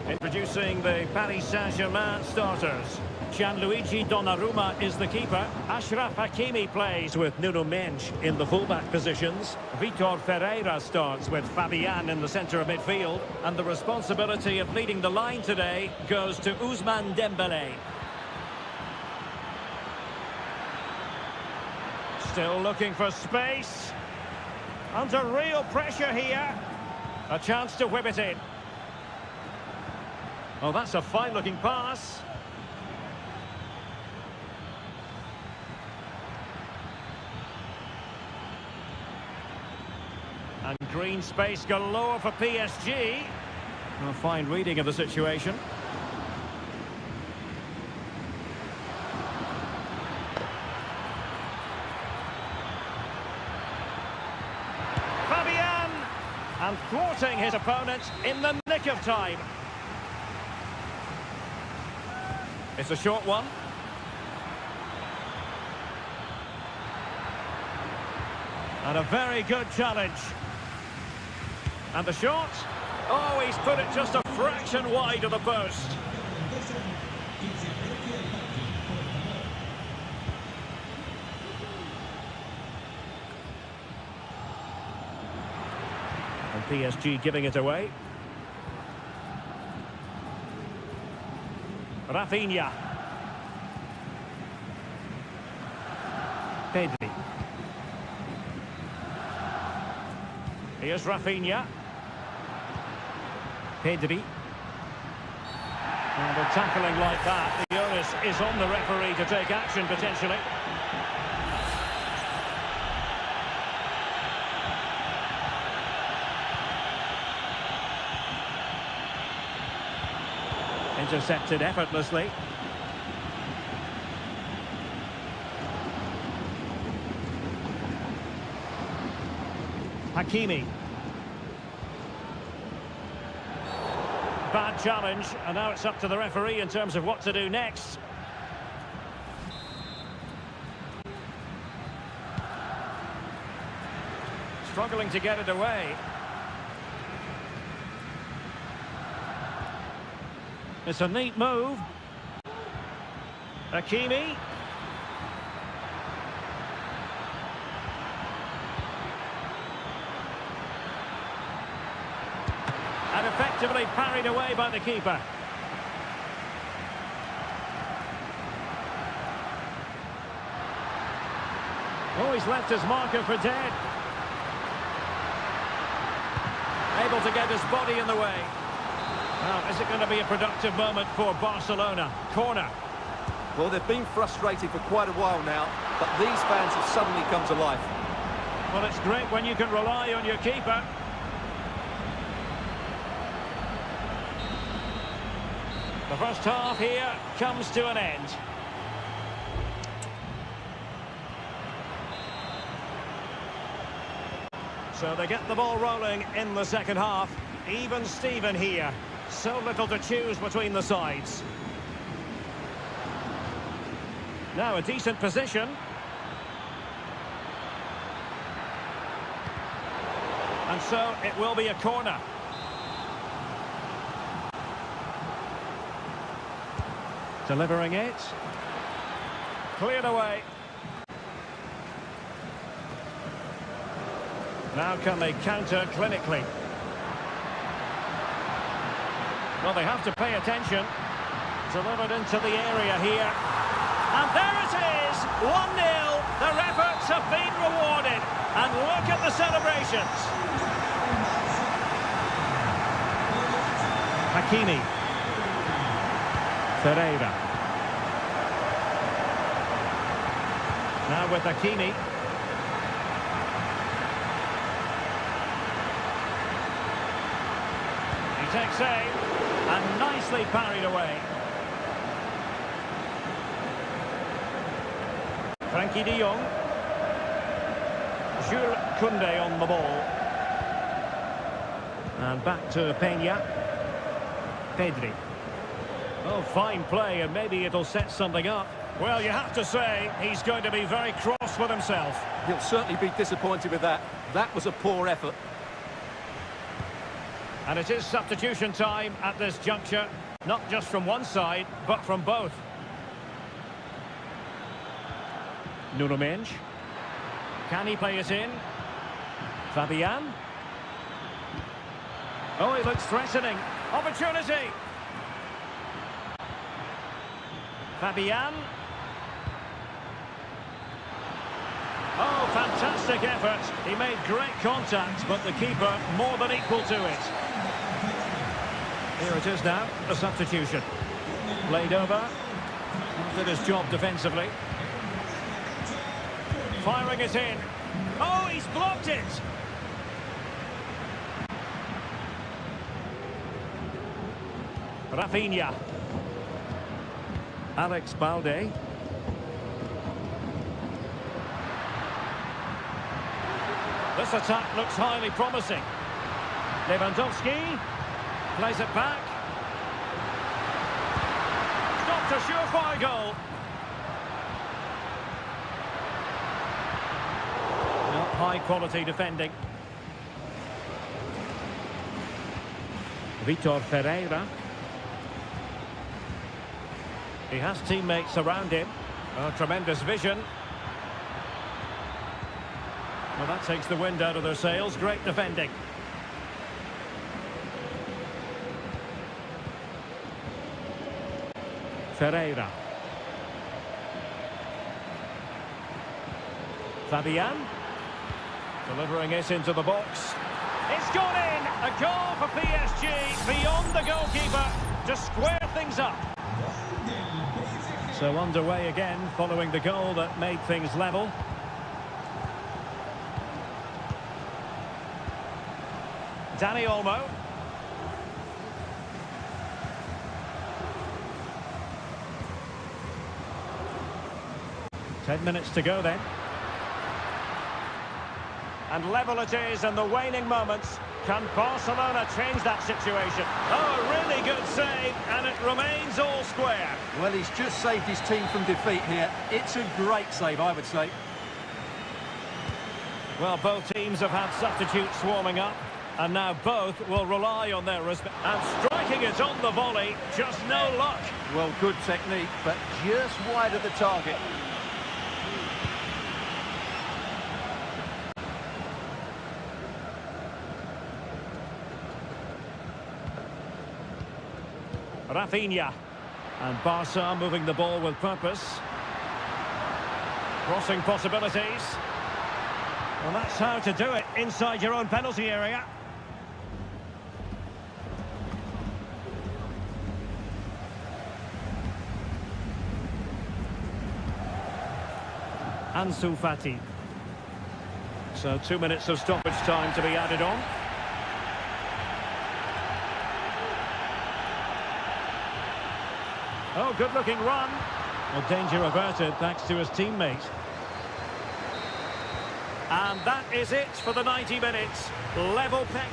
Introducing the Paris Saint-Germain starters. Gianluigi Donnarumma is the keeper. Achraf Hakimi plays with Nuno Mendes in the fullback positions. Vitor Ferreira starts with Fabian in the centre of midfield. And the responsibility of leading the line today goes to Ousmane Dembele. Still looking for space. Under real pressure here. A chance to whip it in. Oh, that's a fine-looking pass. And green space galore for PSG. A fine reading of the situation. Fabian! And thwarting his opponent in the nick of time. It's a short one. And a very good challenge. And the shot. Oh, he's put it just a fraction wide of the post. And PSG giving it away. Rafinha. Pedri. Here's Rafinha. Pedri. And a tackling like that, the onus is on the referee to take action potentially. Intercepted effortlessly. Hakimi. Bad challenge, and now it's up to the referee in terms of what to do next. Struggling to get it away. It's a neat move. Hakimi. And effectively parried away by the keeper. Oh, he's left his marker for dead. Able to get his body in the way. Now, is it going to be a productive moment for Barcelona? Corner. Well, they've been frustrated for quite a while now, but these fans have suddenly come to life. Well, it's great when you can rely on your keeper. The first half here comes to an end. So they get the ball rolling in the second half. Even Steven here. So little to choose between the sides. Now a decent position. And so it will be a corner. Delivering it. Cleared away. Now can they counter clinically? Well, they have to pay attention. Delivered into the area here. And there it is! 1-0. Their efforts have been rewarded. And look at the celebrations. Hakimi. Ferreira. Now with Hakimi. He takes aim and nicely parried away. Frankie de Jong. Jules Koundé on the ball. And back to Peña. Pedri. Oh, fine play, and maybe it'll set something up. Well, you have to say, he's going to be very cross with himself. He'll certainly be disappointed with that. That was a poor effort. And it is substitution time at this juncture. Not just from one side, but from both. Nuno Mendes. Can he play it in? Fabian. Oh, he looks threatening. Opportunity. Fabian. Oh, fantastic effort. He made great contact, but the keeper more than equal to it. Here it is now, a substitution. Played over. Did his job defensively. Firing it in. Oh, he's blocked it. Rafinha. Alex Balde. This attack looks highly promising. Lewandowski plays it back. Not a surefire goal. Not high quality defending. Vitor Ferreira. He has teammates around him. Oh, tremendous vision. Well, that takes the wind out of their sails. Great defending. Ferreira. Fabian. Delivering it into the box. It's gone in! A goal for PSG beyond the goalkeeper to square things up. So underway again following the goal that made things level. Dani Olmo. Ten minutes to go then. And level it is in the waning moments. Can Barcelona change that situation? Oh, a really good save, and it remains all square. Well, he's just saved his team from defeat here. It's a great save, I would say. Well, both teams have had substitutes warming up, and now both will rely on their respect. And striking it on the volley, just no luck. Well, good technique, but just wide of the target. Rafinha. And Barca moving the ball with purpose. Crossing possibilities. Well, that's how to do it inside your own penalty area. Ansu Fati. So 2 minutes of stoppage time to be added on. Oh, good-looking run. Well, danger averted thanks to his teammate. And that is it for the 90 minutes. Level peg.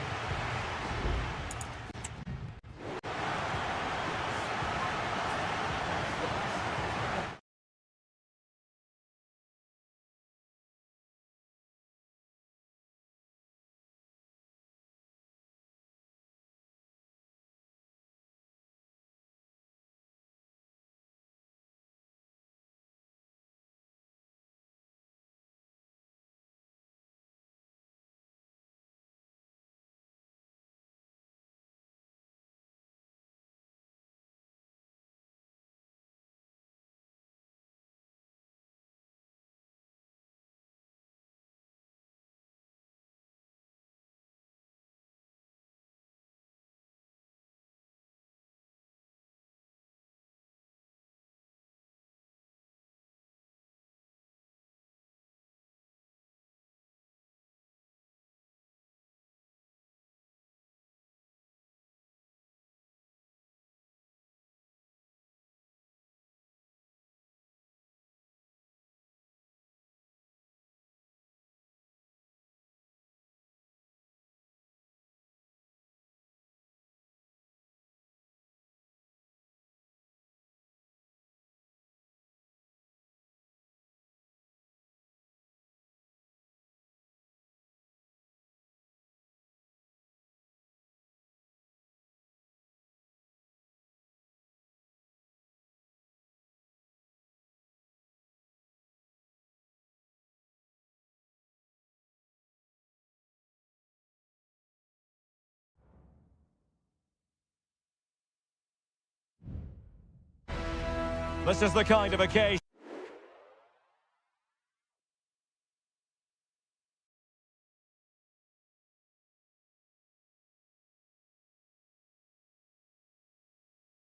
This is the kind of occasion.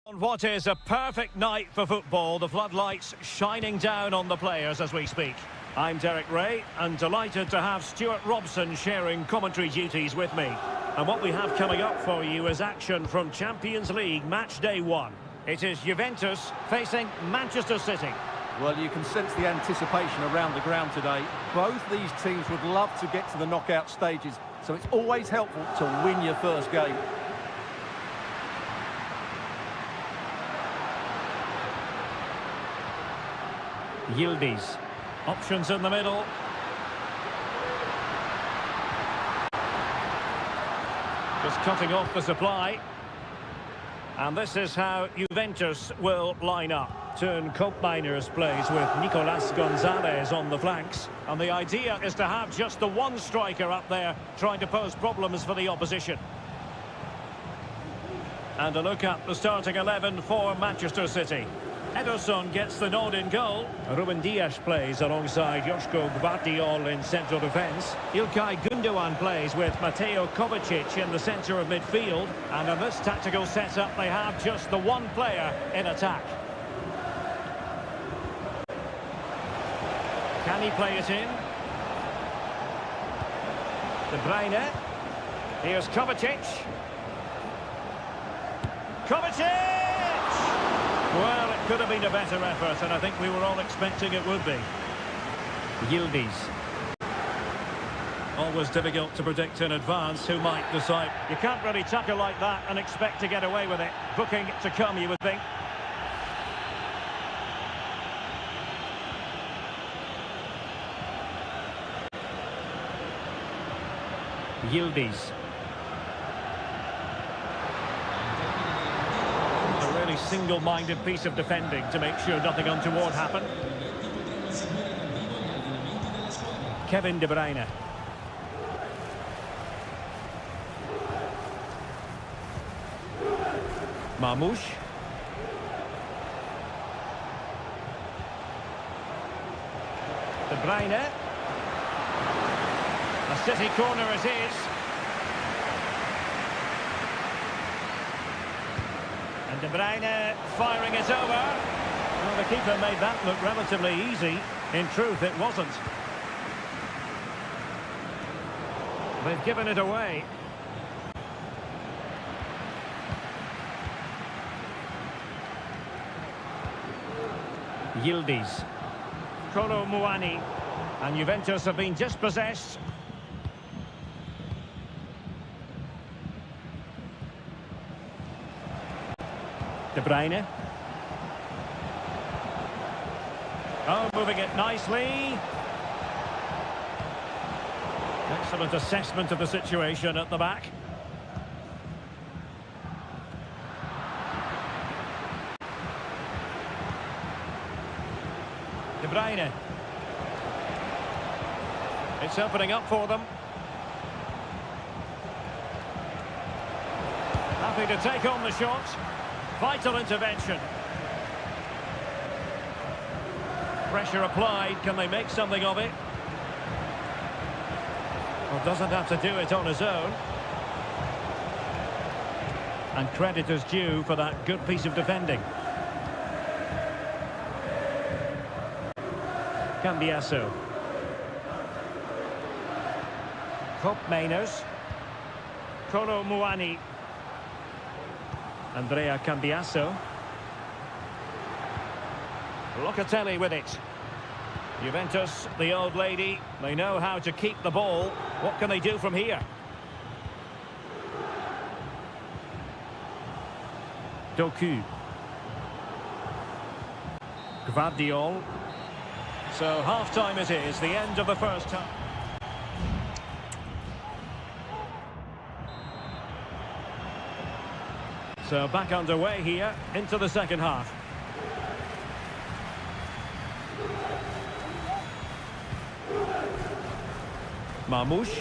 On what is a perfect night for football, the floodlights shining down on the players as we speak. I'm Derek Ray, and delighted to have Stuart Robson sharing commentary duties with me. And what we have coming up for you is action from Champions League match day 1. It is Juventus facing Manchester City. Well, you can sense the anticipation around the ground today. Both these teams would love to get to the knockout stages, so it's always helpful to win your first game. Yildiz. Options in the middle. Just cutting off the supply. And this is how Juventus will line up. Turn Koopmeiners plays with Nicolas Gonzalez on the flanks. And the idea is to have just the one striker up there trying to pose problems for the opposition. And a look at the starting 11 for Manchester City. Ederson gets the nod in goal. Ruben Dias plays alongside Joško Gvardiol in central defence. Ilkay Gundogan plays with Mateo Kovacic in the centre of midfield. And in this tactical setup, they have just the one player in attack. Can he play it in? De Bruyne. Here's Kovacic. Kovacic! Well, it could have been a better effort, and I think we were all expecting it would be. Yildiz. Always difficult to predict in advance who might decide. You can't really tackle like that and expect to get away with it. Booking to come, you would think. Yildiz. Single-minded piece of defending to make sure nothing untoward happened. Kevin De Bruyne. Marmoush. De Bruyne. A City corner it is. And De Bruyne firing it over. Well, the keeper made that look relatively easy. In truth, it wasn't. They've given it away. Yildiz. Kolo Muani. And Juventus have been dispossessed. De Bruyne. Oh, moving it nicely. Excellent assessment of the situation at the back. De Bruyne. It's opening up for them. Happy to take on the shot. Vital intervention. Pressure applied. Can they make something of it? Well, doesn't have to do it on his own. And credit is due for that good piece of defending. Cambiasso. Kopmeiners. Kolo Muani. Andrea Cambiasso. Locatelli with it. Juventus, the old lady, they know how to keep the ball. What can they do from here? Doku. Gvardiol. So half-time it is, the end of the first half. So back underway here, into the second half. Marmoush.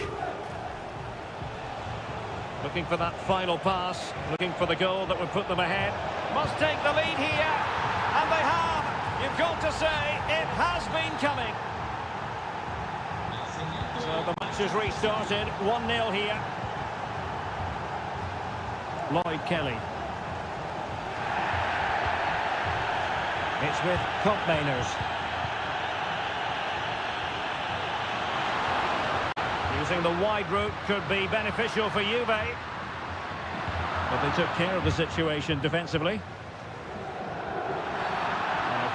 Looking for that final pass, looking for the goal that would put them ahead. Must take the lead here, and they have. You've got to say, it has been coming. So the match has restarted, 1-0 here. Lloyd Kelly. It's with Kopmeiners. Using the wide route could be beneficial for Juve. But they took care of the situation defensively.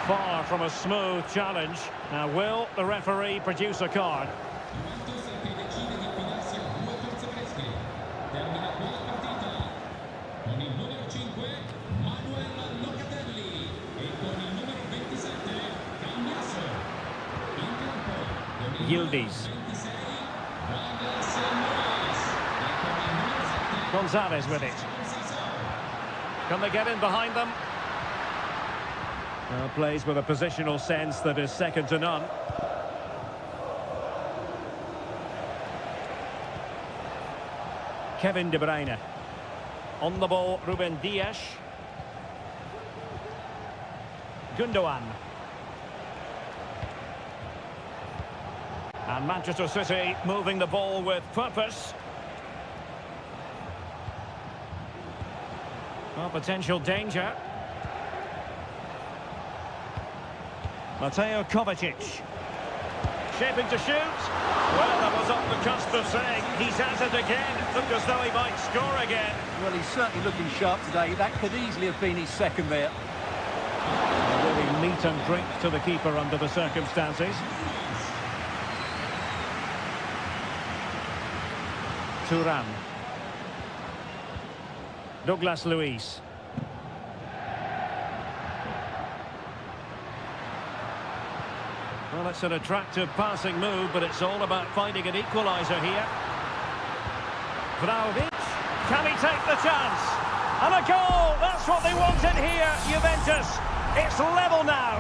Far from a smooth challenge. Now, will the referee produce a card? Yildiz. Gonzalez with it. Can they get in behind them? Well, plays with a positional sense that is second to none. Kevin De Bruyne. On the ball, Ruben Dias. Gundogan. And Manchester City moving the ball with purpose. Well, potential danger. Mateo Kovacic. Shaping to shoot. Well, that was on the cusp of saying he's at it again. Looked as though he might score again. Well, he's certainly looking sharp today. That could easily have been his second there. Really meat and drink to the keeper under the circumstances. Thuram. Douglas Luiz. Well, it's an attractive passing move, but it's all about finding an equaliser here. Vlahovic. Can he take the chance? And a goal! That's what they wanted here, Juventus. It's level now.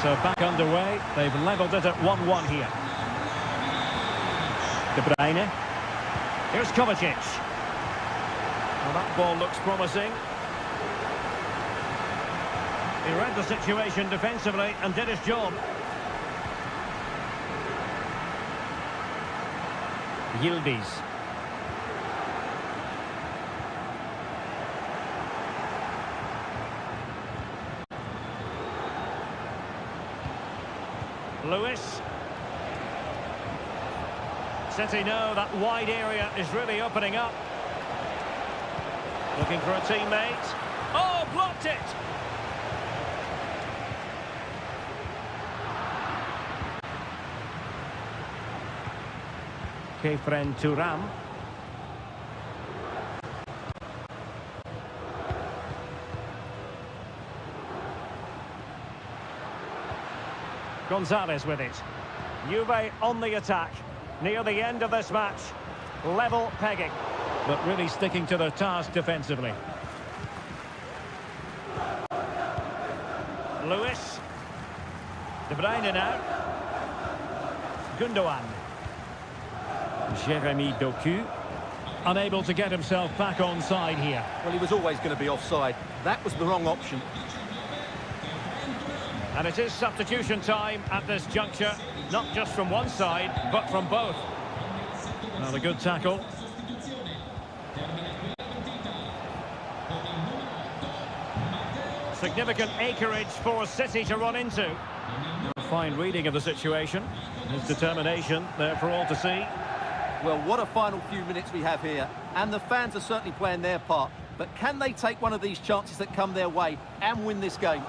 So back underway. They've levelled it at 1-1 here. De Bruyne. Here's Kovacic. Well, that ball looks promising. He read the situation defensively and did his job. Yildiz. Lewis. City know that wide area is really opening up. Looking for a teammate. Oh, blocked it! Kefren Turam. Gonzalez with it. Juve on the attack. Near the end of this match. Level pegging. But really sticking to their task defensively. Lewis. De Bruyne now. Gundogan. Jeremy Doku. Unable to get himself back on side here. Well, he was always going to be offside. That was the wrong option. And it is substitution time at this juncture, not just from one side, but from both. Well, a good tackle. Significant acreage for City to run into. A fine reading of the situation. His determination there for all to see. Well, what a final few minutes we have here. And the fans are certainly playing their part. But can they take one of these chances that come their way and win this game?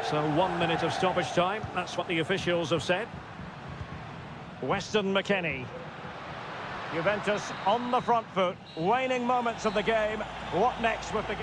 So 1 minute of stoppage time. That's what the officials have said. Weston McKennie. Juventus on the front foot. Waning moments of the game. What next with the...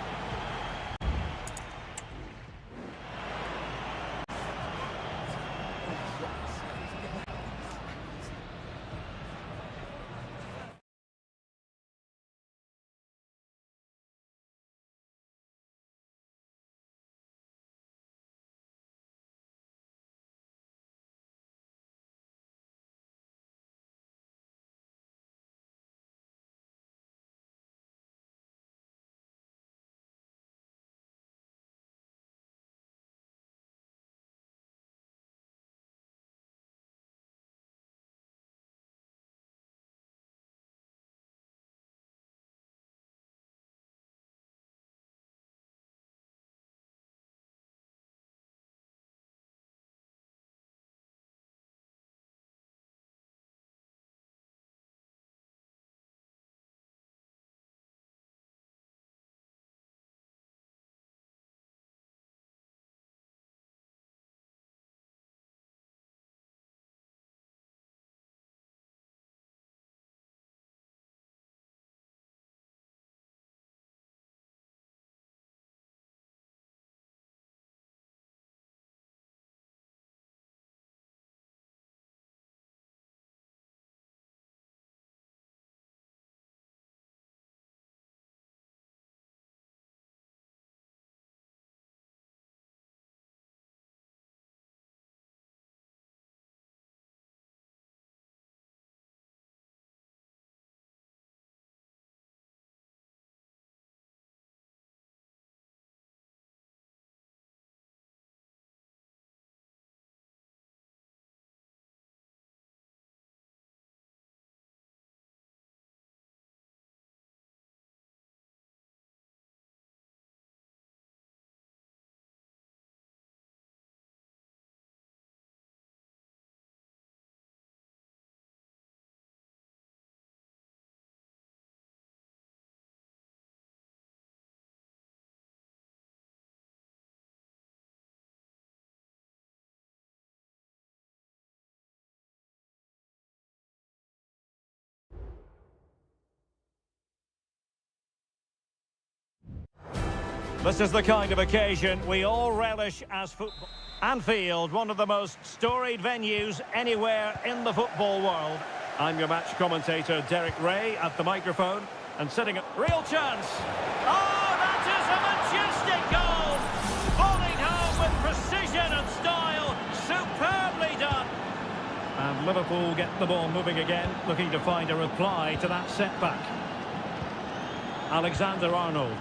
This is the kind of occasion we all relish as football. Anfield, one of the most storied venues anywhere in the football world. I'm your match commentator, Derek Ray, at the microphone. And sitting at... Real chance! Oh, that is a majestic goal! Volleyed home with precision and style. Superbly done! And Liverpool get the ball moving again, looking to find a reply to that setback. Alexander-Arnold.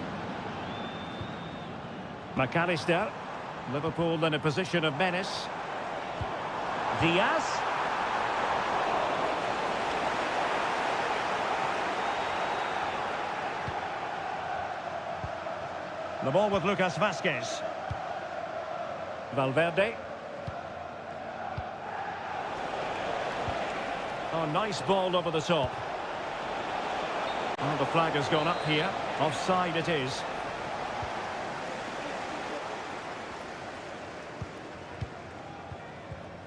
McAllister. Liverpool in a position of menace. Diaz. The ball with Lucas Vazquez. Valverde. Oh, nice ball over the top. Oh, the flag has gone up here. Offside it is.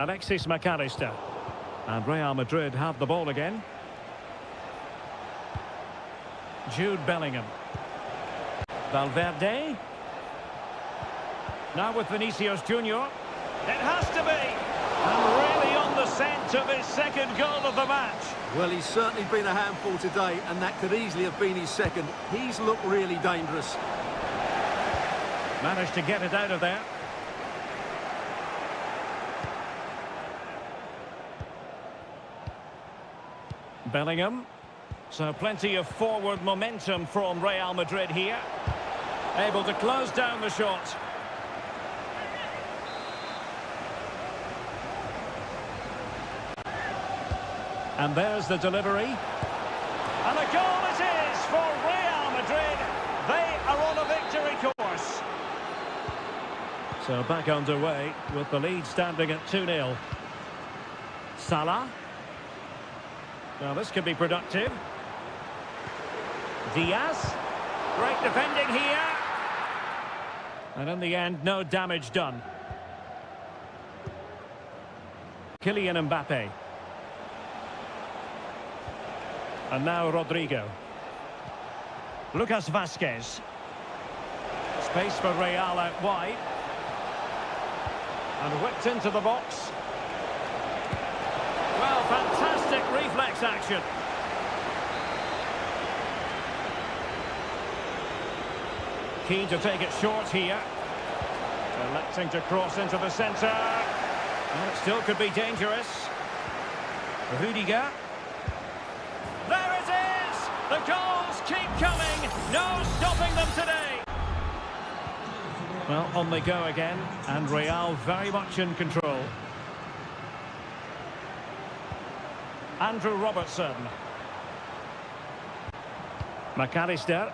Alexis McAllister. And Real Madrid have the ball again. Jude Bellingham. Valverde. Now with Vinicius Junior. It has to be. And really on the scent of his second goal of the match. Well, he's certainly been a handful today, and that could easily have been his second. He's looked really dangerous. Managed to get it out of there. Bellingham. So plenty of forward momentum from Real Madrid here. Able to close down the shot. And there's the delivery. And a goal it is for Real Madrid. They are on a victory course. So back underway with the lead standing at 2-0. Salah. Now this could be productive. Diaz. Great defending here. And in the end, no damage done. Kylian Mbappe. And now Rodrigo. Lucas Vazquez. Space for Real out wide. And whipped into the box. Well, fantastic reflex action. Keen to take it short here. Electing to cross into the centre. And it still could be dangerous. Rudiger. There it is! The goals keep coming. No stopping them today. Well, on they go again. And Real very much in control. Andrew Robertson. McAllister.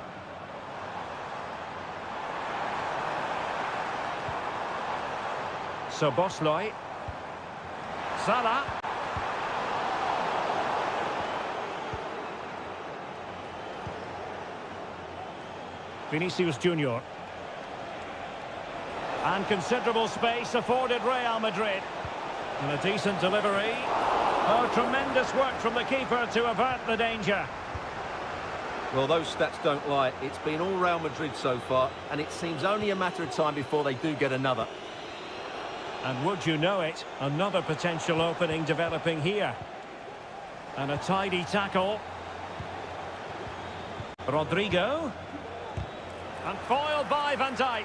Szoboszlai. Salah. Vinicius Junior. And considerable space afforded Real Madrid. And a decent delivery. Oh, tremendous work from the keeper to avert the danger. Well, those stats don't lie. It's been all Real Madrid so far, and it seems only a matter of time before they do get another. And would you know it, another potential opening developing here. And a tidy tackle. Rodrigo. And foiled by Van Dijk.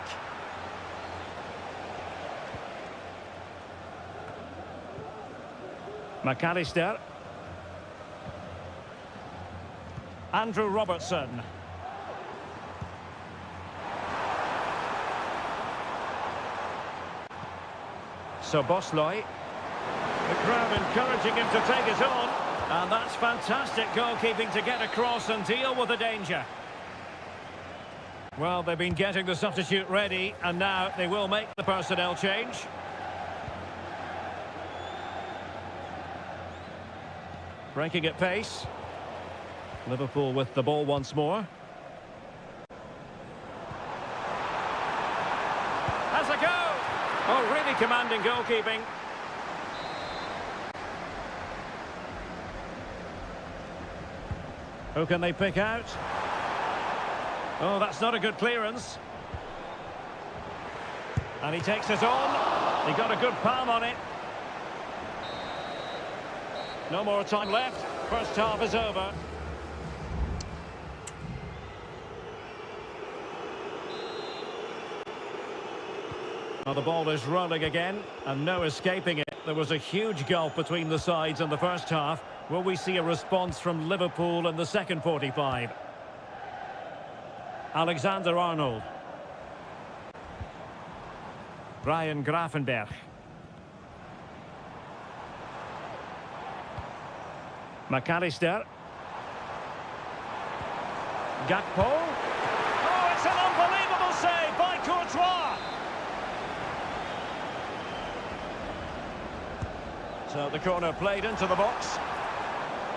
McAllister. Andrew Robertson. Szoboszlai. The crowd encouraging him to take it on. And that's fantastic goalkeeping to get across and deal with the danger. Well, they've been getting the substitute ready, and now they will make the personnel change. Breaking at pace. Liverpool with the ball once more. Has a go! Oh, really commanding goalkeeping. Who can they pick out? Oh, that's not a good clearance. And he takes it on. He got a good palm on it. No more time left. First half is over. Now the ball is rolling again, and no escaping it. There was a huge gulf between the sides in the first half. Will we see a response from Liverpool in the second 45? Alexander-Arnold. Ryan Gravenberch. McAllister. Gakpo. Oh, it's an unbelievable save by Courtois. So the corner played into the box.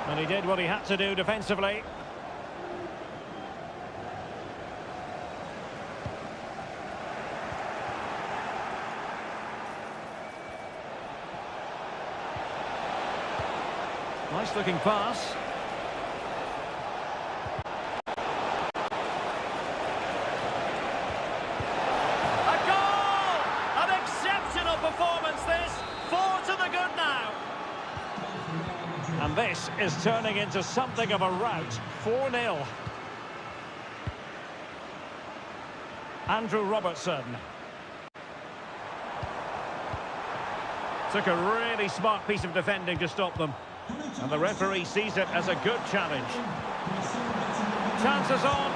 And he did what he had to do defensively. Nice looking pass. A goal! An exceptional performance this. 4 to the good now. And this is turning into something of a rout. 4-0. Andrew Robertson. Took a really smart piece of defending to stop them. And the referee sees it as a good challenge. Chances on.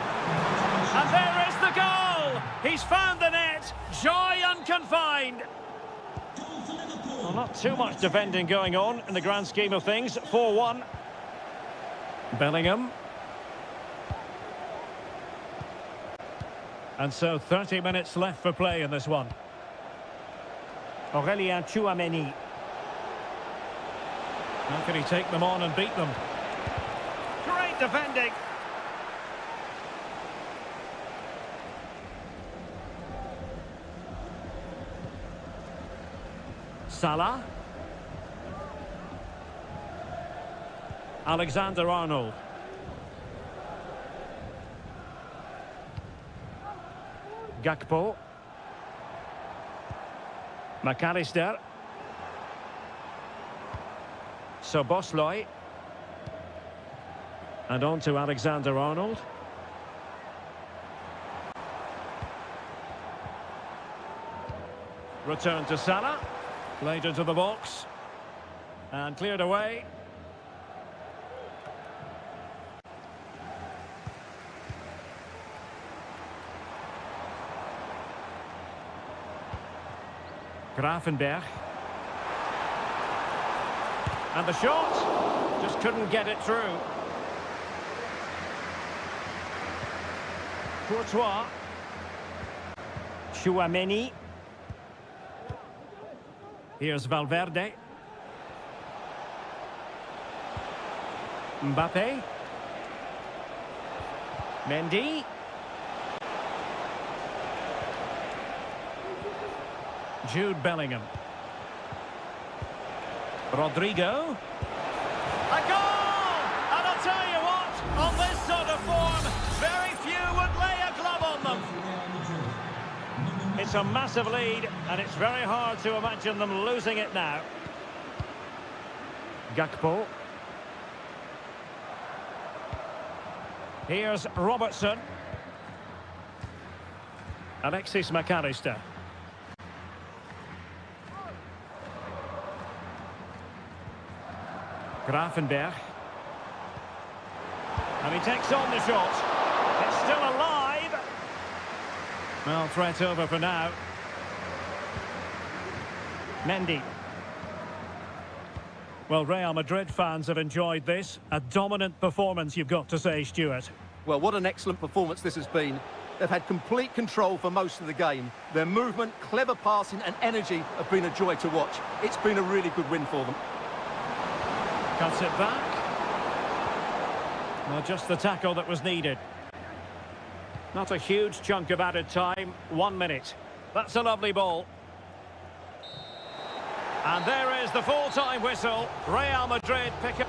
And there is the goal! He's found the net. Joy unconfined. Well, not too much defending going on in the grand scheme of things. 4-1. Bellingham. And so 30 minutes left for play in this one. Aurélien Tchouaméni. How can he take them on and beat them? Great defending. Salah. Alexander-Arnold. Gakpo. McAllister. Szoboszlai. And on to Alexander-Arnold. Return to Salah. Played into the box. And cleared away. Grafenberg. And the shot. Just couldn't get it through. Courtois. Tchouaméni. Here's Valverde. Mbappe. Mendy. Jude Bellingham. Rodrigo. A goal! And I'll tell you what, on this sort of form, very few would lay a glove on them. It's a massive lead, and it's very hard to imagine them losing it now. Gakpo. Here's Robertson. Alexis McAllister. Grafenberg. And he takes on the shot. It's still alive. Well, threat over for now. Mendy. Well, Real Madrid fans have enjoyed this. A dominant performance, you've got to say, Stuart. Well, what an excellent performance this has been. They've had complete control for most of the game. Their movement, clever passing and energy have been a joy to watch. It's been a really good win for them. Cuts it back. Well, just the tackle that was needed. Not a huge chunk of added time. 1 minute. That's a lovely ball. And there is the full-time whistle. Real Madrid pick up.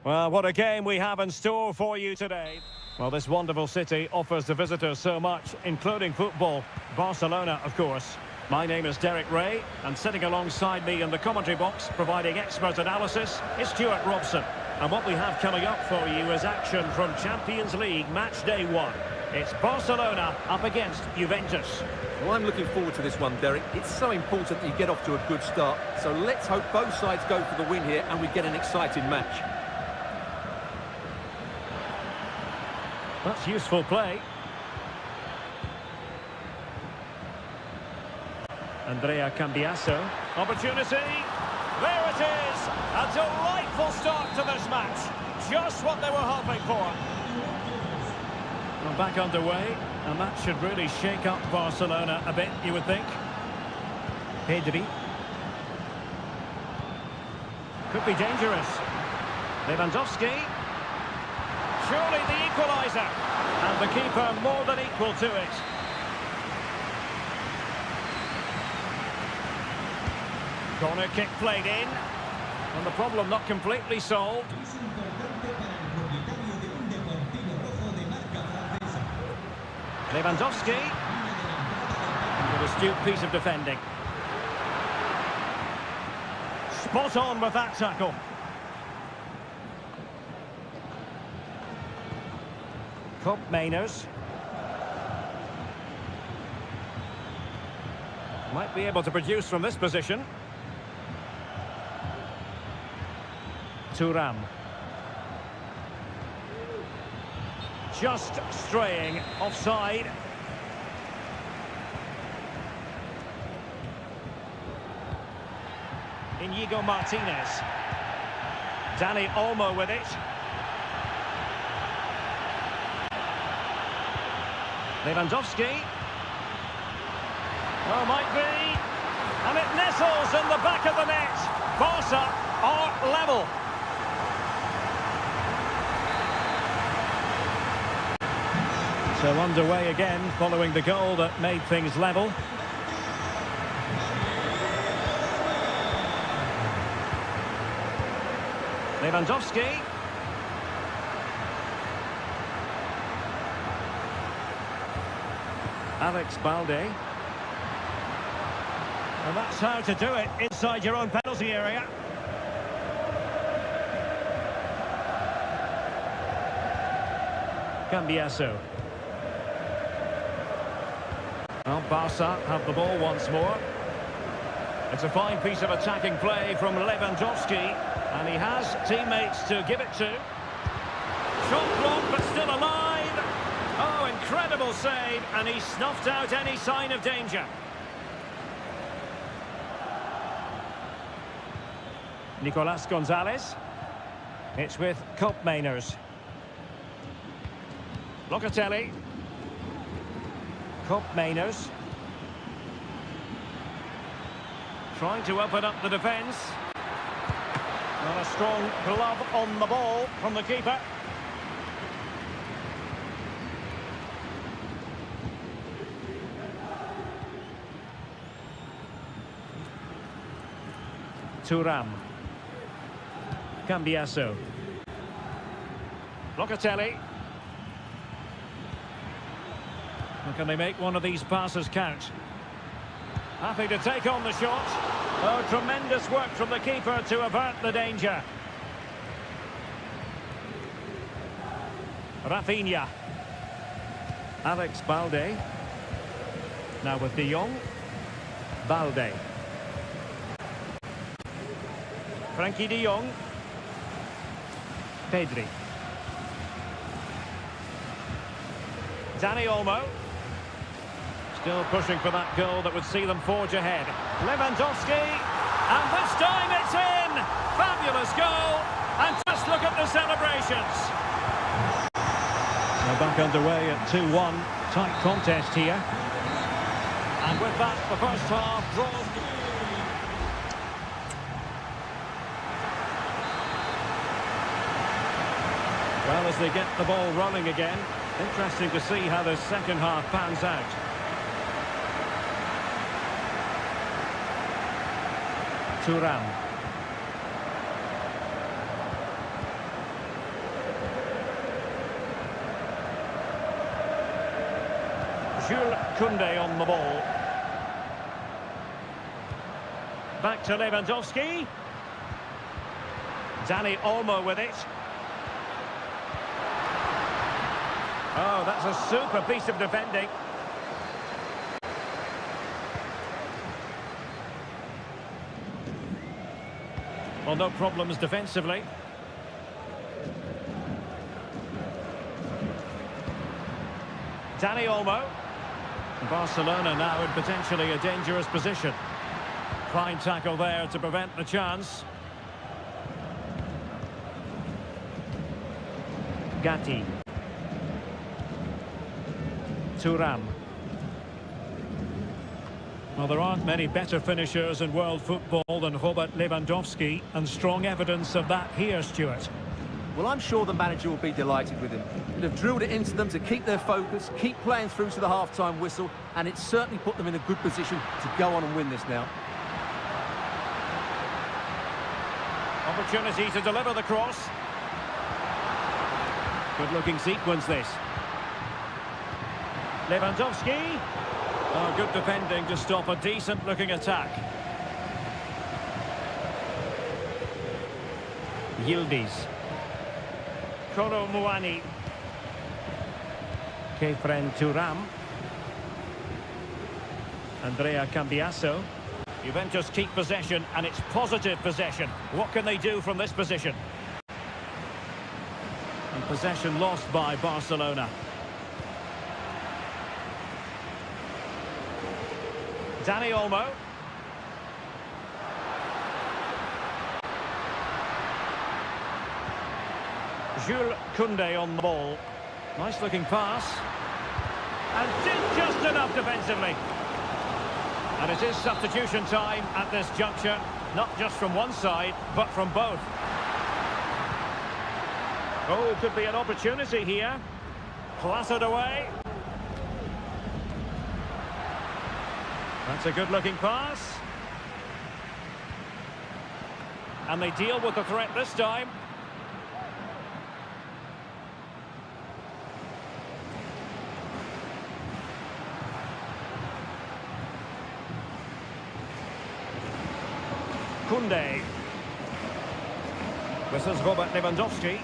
Well, what a game we have in store for you today. Well, this wonderful city offers the visitors so much, including football. Barcelona, of course. My name is Derek Ray, and sitting alongside me in the commentary box, providing expert analysis, is Stuart Robson. And what we have coming up for you is action from Champions League match day 1. It's Barcelona up against Juventus. Well, I'm looking forward to this one, Derek. It's so important that you get off to a good start. So let's hope both sides go for the win here and we get an exciting match. That's useful play. Andrea Cambiasso. Opportunity. There it is. A delightful start to this match. Just what they were hoping for. Well, back underway. And that should really shake up Barcelona a bit, you would think. Pedri. Could be dangerous. Lewandowski. Surely the equaliser. And the keeper more than equal to it. Corner kick played in. And the problem not completely solved. Es importante para el propietario de un deportivo rojo de marca francesa. Lewandowski. With an astute piece of defending. Spot on with that tackle. Cup Mainers. Might be able to produce from this position. Thuram. Just straying offside. Inigo Martinez. Dani Olmo with it. Lewandowski. Oh, might be. And it nestles in the back of the net. Barca are level. So underway again, following the goal that made things level. Lewandowski. Alex Balde. And that's how to do it inside your own penalty area. Cambiasso. Well, Barca have the ball once more. It's a fine piece of attacking play from Lewandowski, and he has teammates to give it to. Shot blocked, but still alive. Oh, incredible save, and he snuffed out any sign of danger. Nicolas Gonzalez. It's with Cup Mainers. Locatelli. Cup Mainers. Trying to open up the defence. Not a strong glove on the ball from the keeper. Thuram. Cambiasso. Locatelli. Can they make one of these passes count? Happy to take on the shot. Oh, tremendous work from the keeper to avert the danger. Rafinha. Alex Balde. Now with De Jong. Balde. Frankie De Jong. Pedri. Dani Olmo. Still pushing for that goal that would see them forge ahead. Lewandowski. And this time it's in! Fabulous goal. And just look at the celebrations. Now back underway at 2-1. Tight contest here. And with that, the first half draws. Well, as they get the ball rolling again, interesting to see how the second half pans out. Thuram. Jules Koundé on the ball. Back to Lewandowski. Dani Olmo with it. Oh, that's a super piece of defending. Well, no problems defensively. Dani Olmo. Barcelona now in potentially a dangerous position. Fine tackle there to prevent the chance. Gatti. Thuram. Well, there aren't many better finishers in world football than Robert Lewandowski, and strong evidence of that here, Stuart. Well, I'm sure the manager will be delighted with him. He'll have drilled it into them to keep their focus, keep playing through to the half-time whistle, and it's certainly put them in a good position to go on and win this now. Opportunity to deliver the cross. Good-looking sequence, this. Lewandowski. Oh, good defending to stop a decent-looking attack. Yildiz. Kolo Muani. Kefren Thuram. Andrea Cambiasso. Juventus keep possession, and it's positive possession. What can they do from this position? And possession lost by Barcelona. Dani Olmo. Jules Koundé on the ball. Nice looking pass. And did just enough defensively. And it is substitution time at this juncture. Not just from one side, but from both. Oh, could be an opportunity here. Clattered away. That's a good-looking pass. And they deal with the threat this time. Koundé. This is Robert Lewandowski.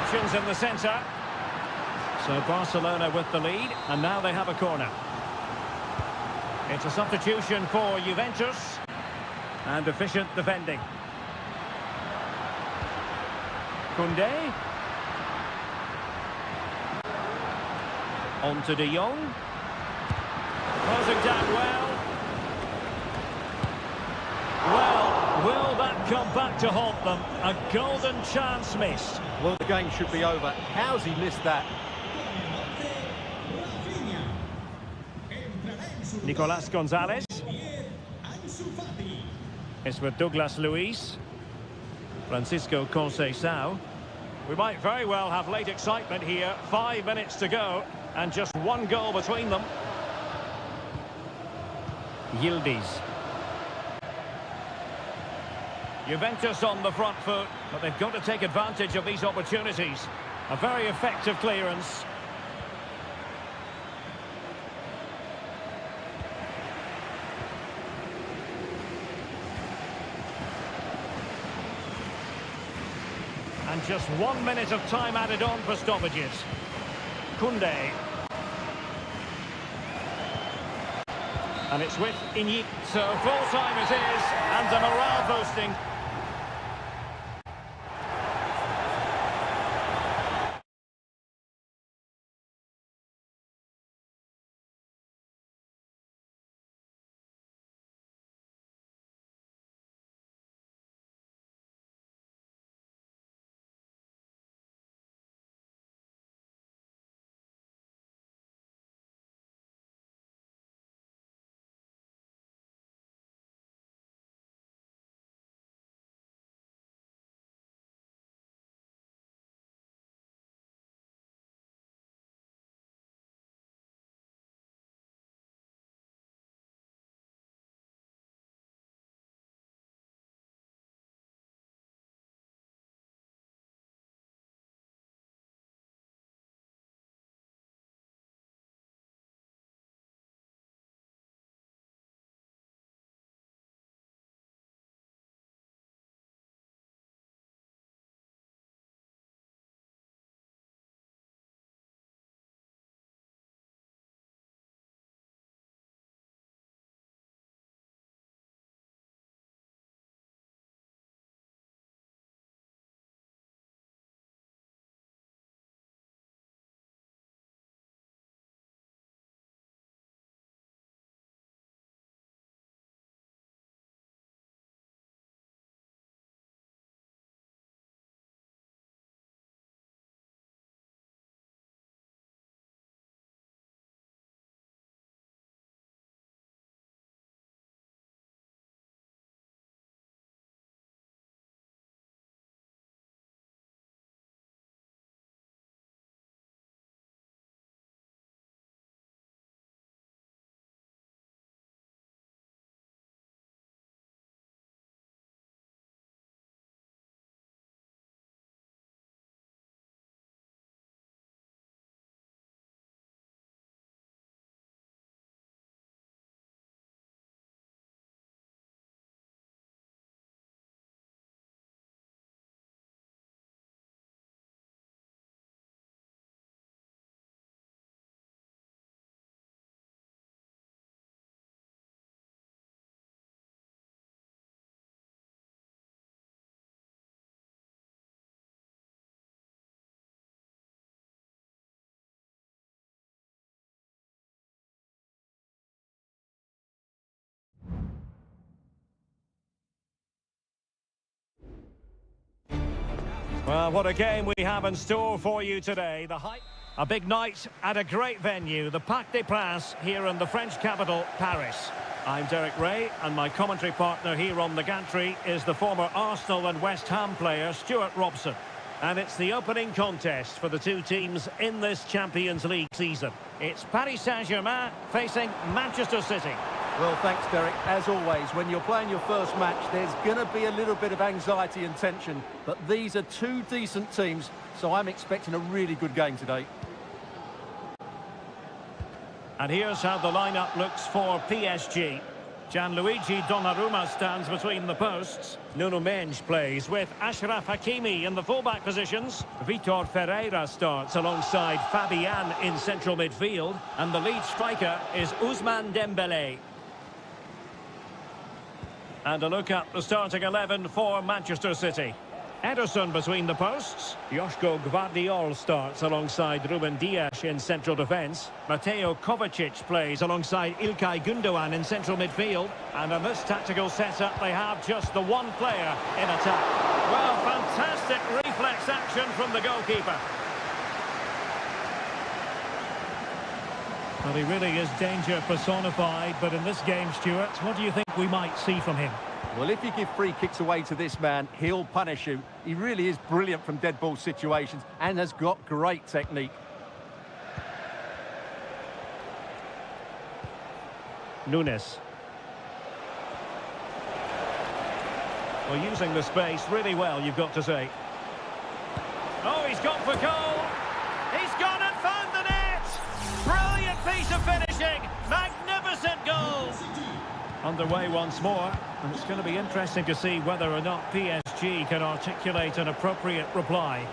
Options in the centre. So Barcelona with the lead, and now they have a corner. It's a substitution for Juventus, and efficient defending. Koundé. On to De Jong. Closing down well. Well, will that come back to haunt them? A golden chance missed. Well, the game should be over. How's he missed that? Nicolas Gonzalez. It's with Douglas Luiz. Francisco Conceição. We might very well have late excitement here. 5 minutes to go, and just one goal between them. Yildiz. Juventus on the front foot, but they've got to take advantage of these opportunities. A very effective clearance. And just 1 minute of time added on for stoppages. Koundé. And it's with Iñigo. So full time it is, and a morale boosting. Well, what a game we have in store for you today. A big night at a great venue, the Parc des Princes here in the French capital, Paris. I'm Derek Ray, and my commentary partner here on the gantry is the former Arsenal and West Ham player, Stuart Robson. And it's the opening contest for the two teams in this Champions League season. It's Paris Saint-Germain facing Manchester City. Well, thanks, Derek. As always, when you're playing your first match, there's going to be a little bit of anxiety and tension. But these are two decent teams, so I'm expecting a really good game today. And here's how the lineup looks for PSG. Gianluigi Donnarumma stands between the posts. Nuno Mendes plays with Achraf Hakimi in the fullback positions. Vitor Ferreira starts alongside Fabian in central midfield. And the lead striker is Ousmane Dembélé. And a look at the starting 11 for Manchester City. Ederson between the posts. Joško Gvardiol starts alongside Ruben Dias in central defence. Mateo Kovacic plays alongside İlkay Gündoğan in central midfield. And in this tactical setup, they have just the one player in attack. Well, fantastic reflex action from the goalkeeper. Well, he really is danger personified, but in this game, Stuart, what do you think we might see from him? Well, if you give free kicks away to this man, he'll punish you. He really is brilliant from dead ball situations and has got great technique. Nunes. Well, using the space really well, you've got to say. Oh, he's gone for goal. He's gone and found the net. Brilliant piece of finishing. Magnificent goal. Underway once more, and it's going to be interesting to see whether or not PSG can articulate an appropriate reply.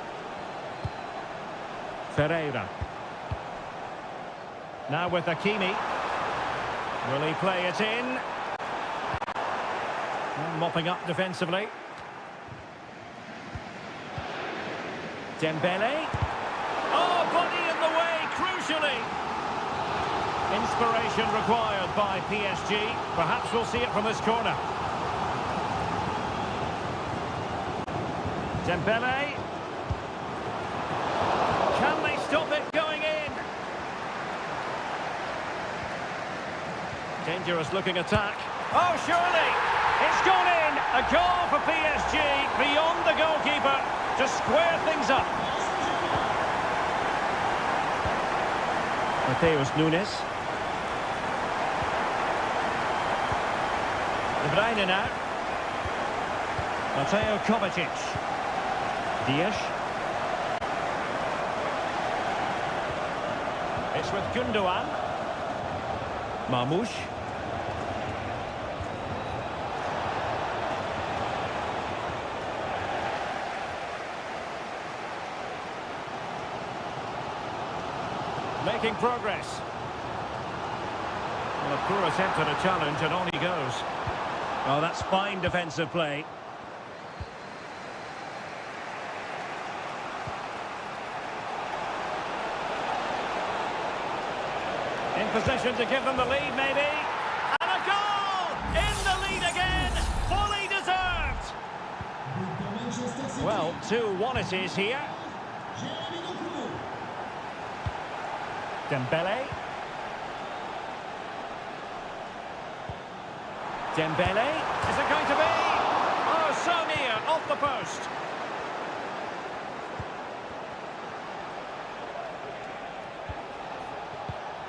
Ferreira. Now with Hakimi. Will he play it in? And mopping up defensively. Dembele. Oh, body in the way, crucially. Inspiration required by PSG. Perhaps we'll see it from this corner. Dembele. Can they stop it going in? Dangerous looking attack. Oh, surely! It's gone in! A goal for PSG beyond the goalkeeper to square things up. Mateus Nunes. De Bruyne now. Mateo Kovacic. Dias. It's with Gündoğan. Marmoush. Making progress. Well, a poor attempt at a challenge and on he goes. Oh, that's fine defensive play. In position to give them the lead, maybe. And a goal! In the lead again! Fully deserved! Well, 2-1 it is here. Dembele. Dembele. Is it going to be? Oh, so near, off the post.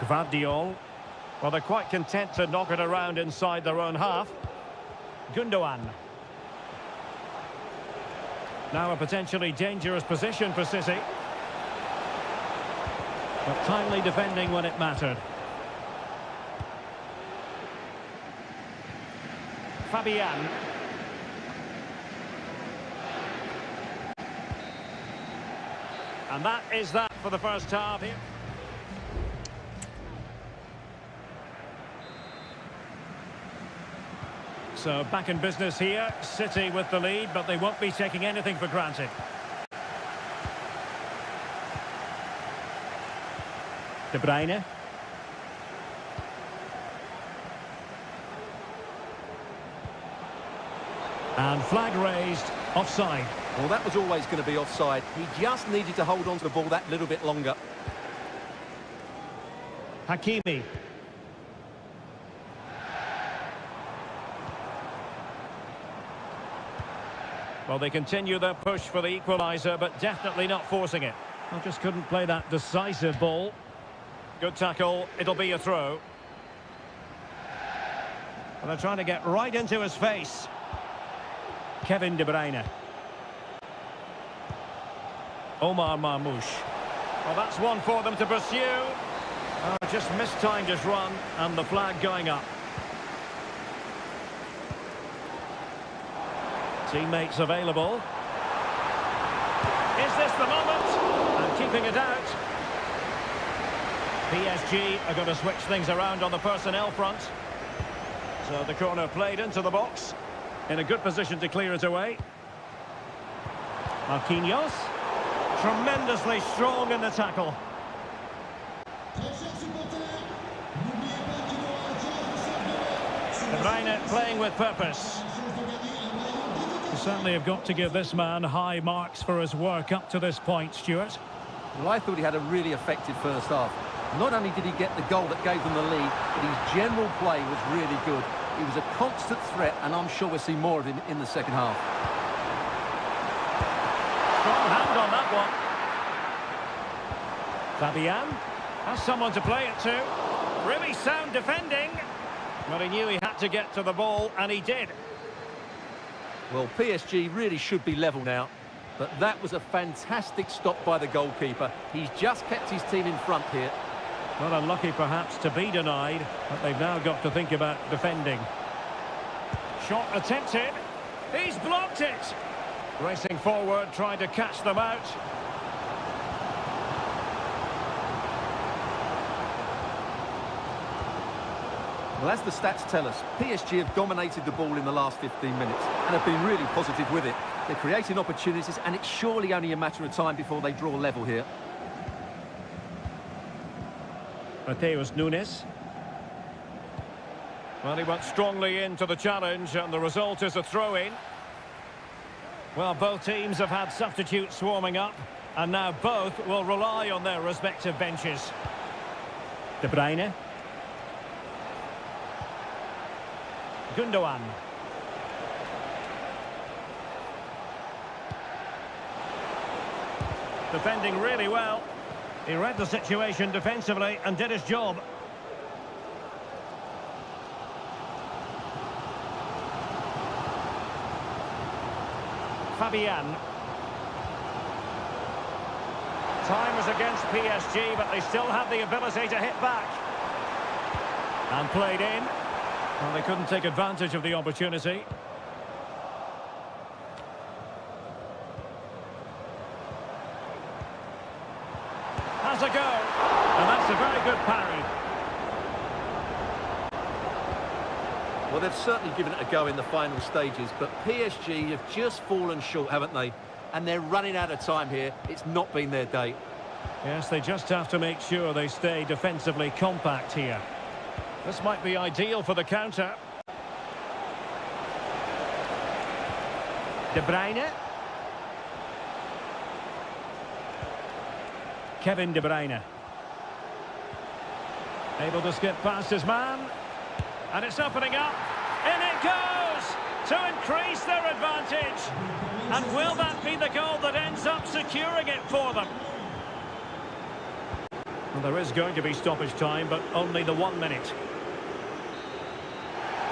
Gvardiol. Well, they're quite content to knock it around inside their own half. Gündoğan. Now a potentially dangerous position for City. But timely defending when it mattered. Fabian. And that is that for the first half here. So back in business here, City with the lead, but they won't be taking anything for granted. De Bruyne. And flag raised, offside. Well, that was always going to be offside. He just needed to hold on to the ball that little bit longer. Hakimi. Well, they continue their push for the equaliser, but definitely not forcing it. Well, just couldn't play that decisive ball. Good tackle. It'll be a throw. Well, they're trying to get right into his face. Kevin De Bruyne. Omar Marmoush. Well, that's one for them to pursue. Oh, just mistimed his run, and the flag going up. Teammates available. Is this the moment? And keeping it out. PSG are going to switch things around on the personnel front. So the corner played into the box. In a good position to clear it away. Marquinhos. Tremendously strong in the tackle. De Bruyne playing with purpose. You certainly have got to give this man high marks for his work up to this point, Stuart. Well, I thought he had a really effective first half. Not only did he get the goal that gave them the lead, but his general play was really good. He was a constant threat, and I'm sure we'll see more of him in the second half. Strong hand on that one. Fabian has someone to play it to. Really sound defending. But he knew he had to get to the ball, and he did. Well, PSG really should be level now, but that was a fantastic stop by the goalkeeper. He's just kept his team in front here. Well, unlucky perhaps to be denied, but they've now got to think about defending. Shot attempted. He's blocked it. Racing forward, trying to catch them out. Well, as the stats tell us, PSG have dominated the ball in the last 15 minutes and have been really positive with it. They're creating opportunities, and it's surely only a matter of time before they draw level here. Mateus Nunes. Well, he went strongly into the challenge, and the result is a throw-in. Well, both teams have had substitutes warming up, and now both will rely on their respective benches. De Bruyne. Gundogan. Defending really well. He read the situation defensively and did his job. Fabian. Time is against PSG, but they still have the ability to hit back. And played in. Well, they couldn't take advantage of the opportunity. Has a go. And that's a very good parry. Well, they've certainly given it a go in the final stages, but PSG have just fallen short, haven't they? And they're running out of time here. It's not been their day. Yes, they just have to make sure they stay defensively compact here. This might be ideal for the counter. De Bruyne. Kevin De Bruyne. Able to skip past his man. And it's opening up. In it goes! To increase their advantage. And will that be the goal that ends up securing it for them? Well, there is going to be stoppage time, but only the 1 minute.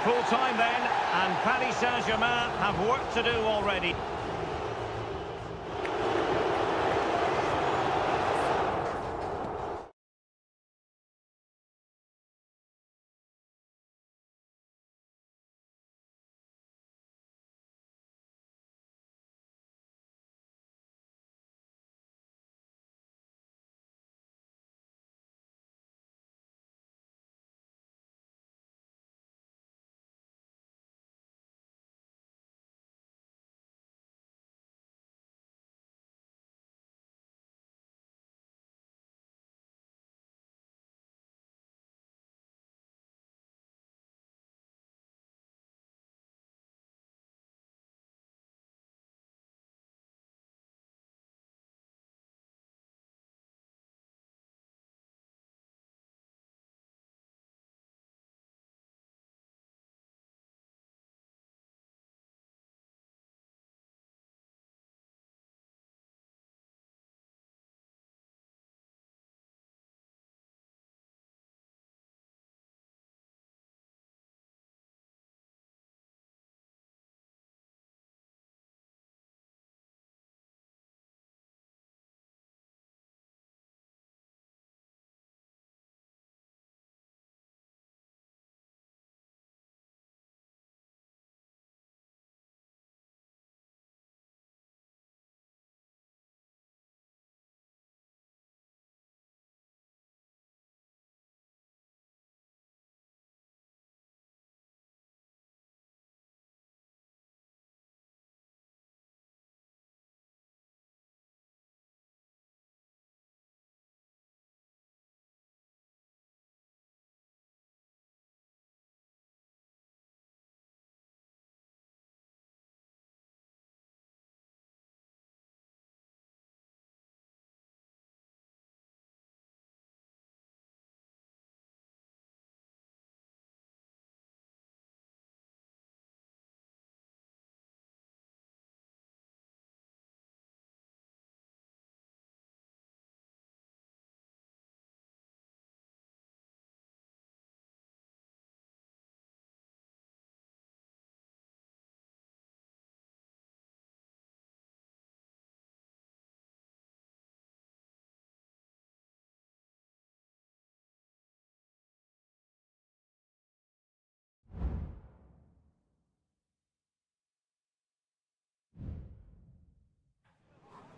Full time then, and Paris Saint-Germain have work to do already.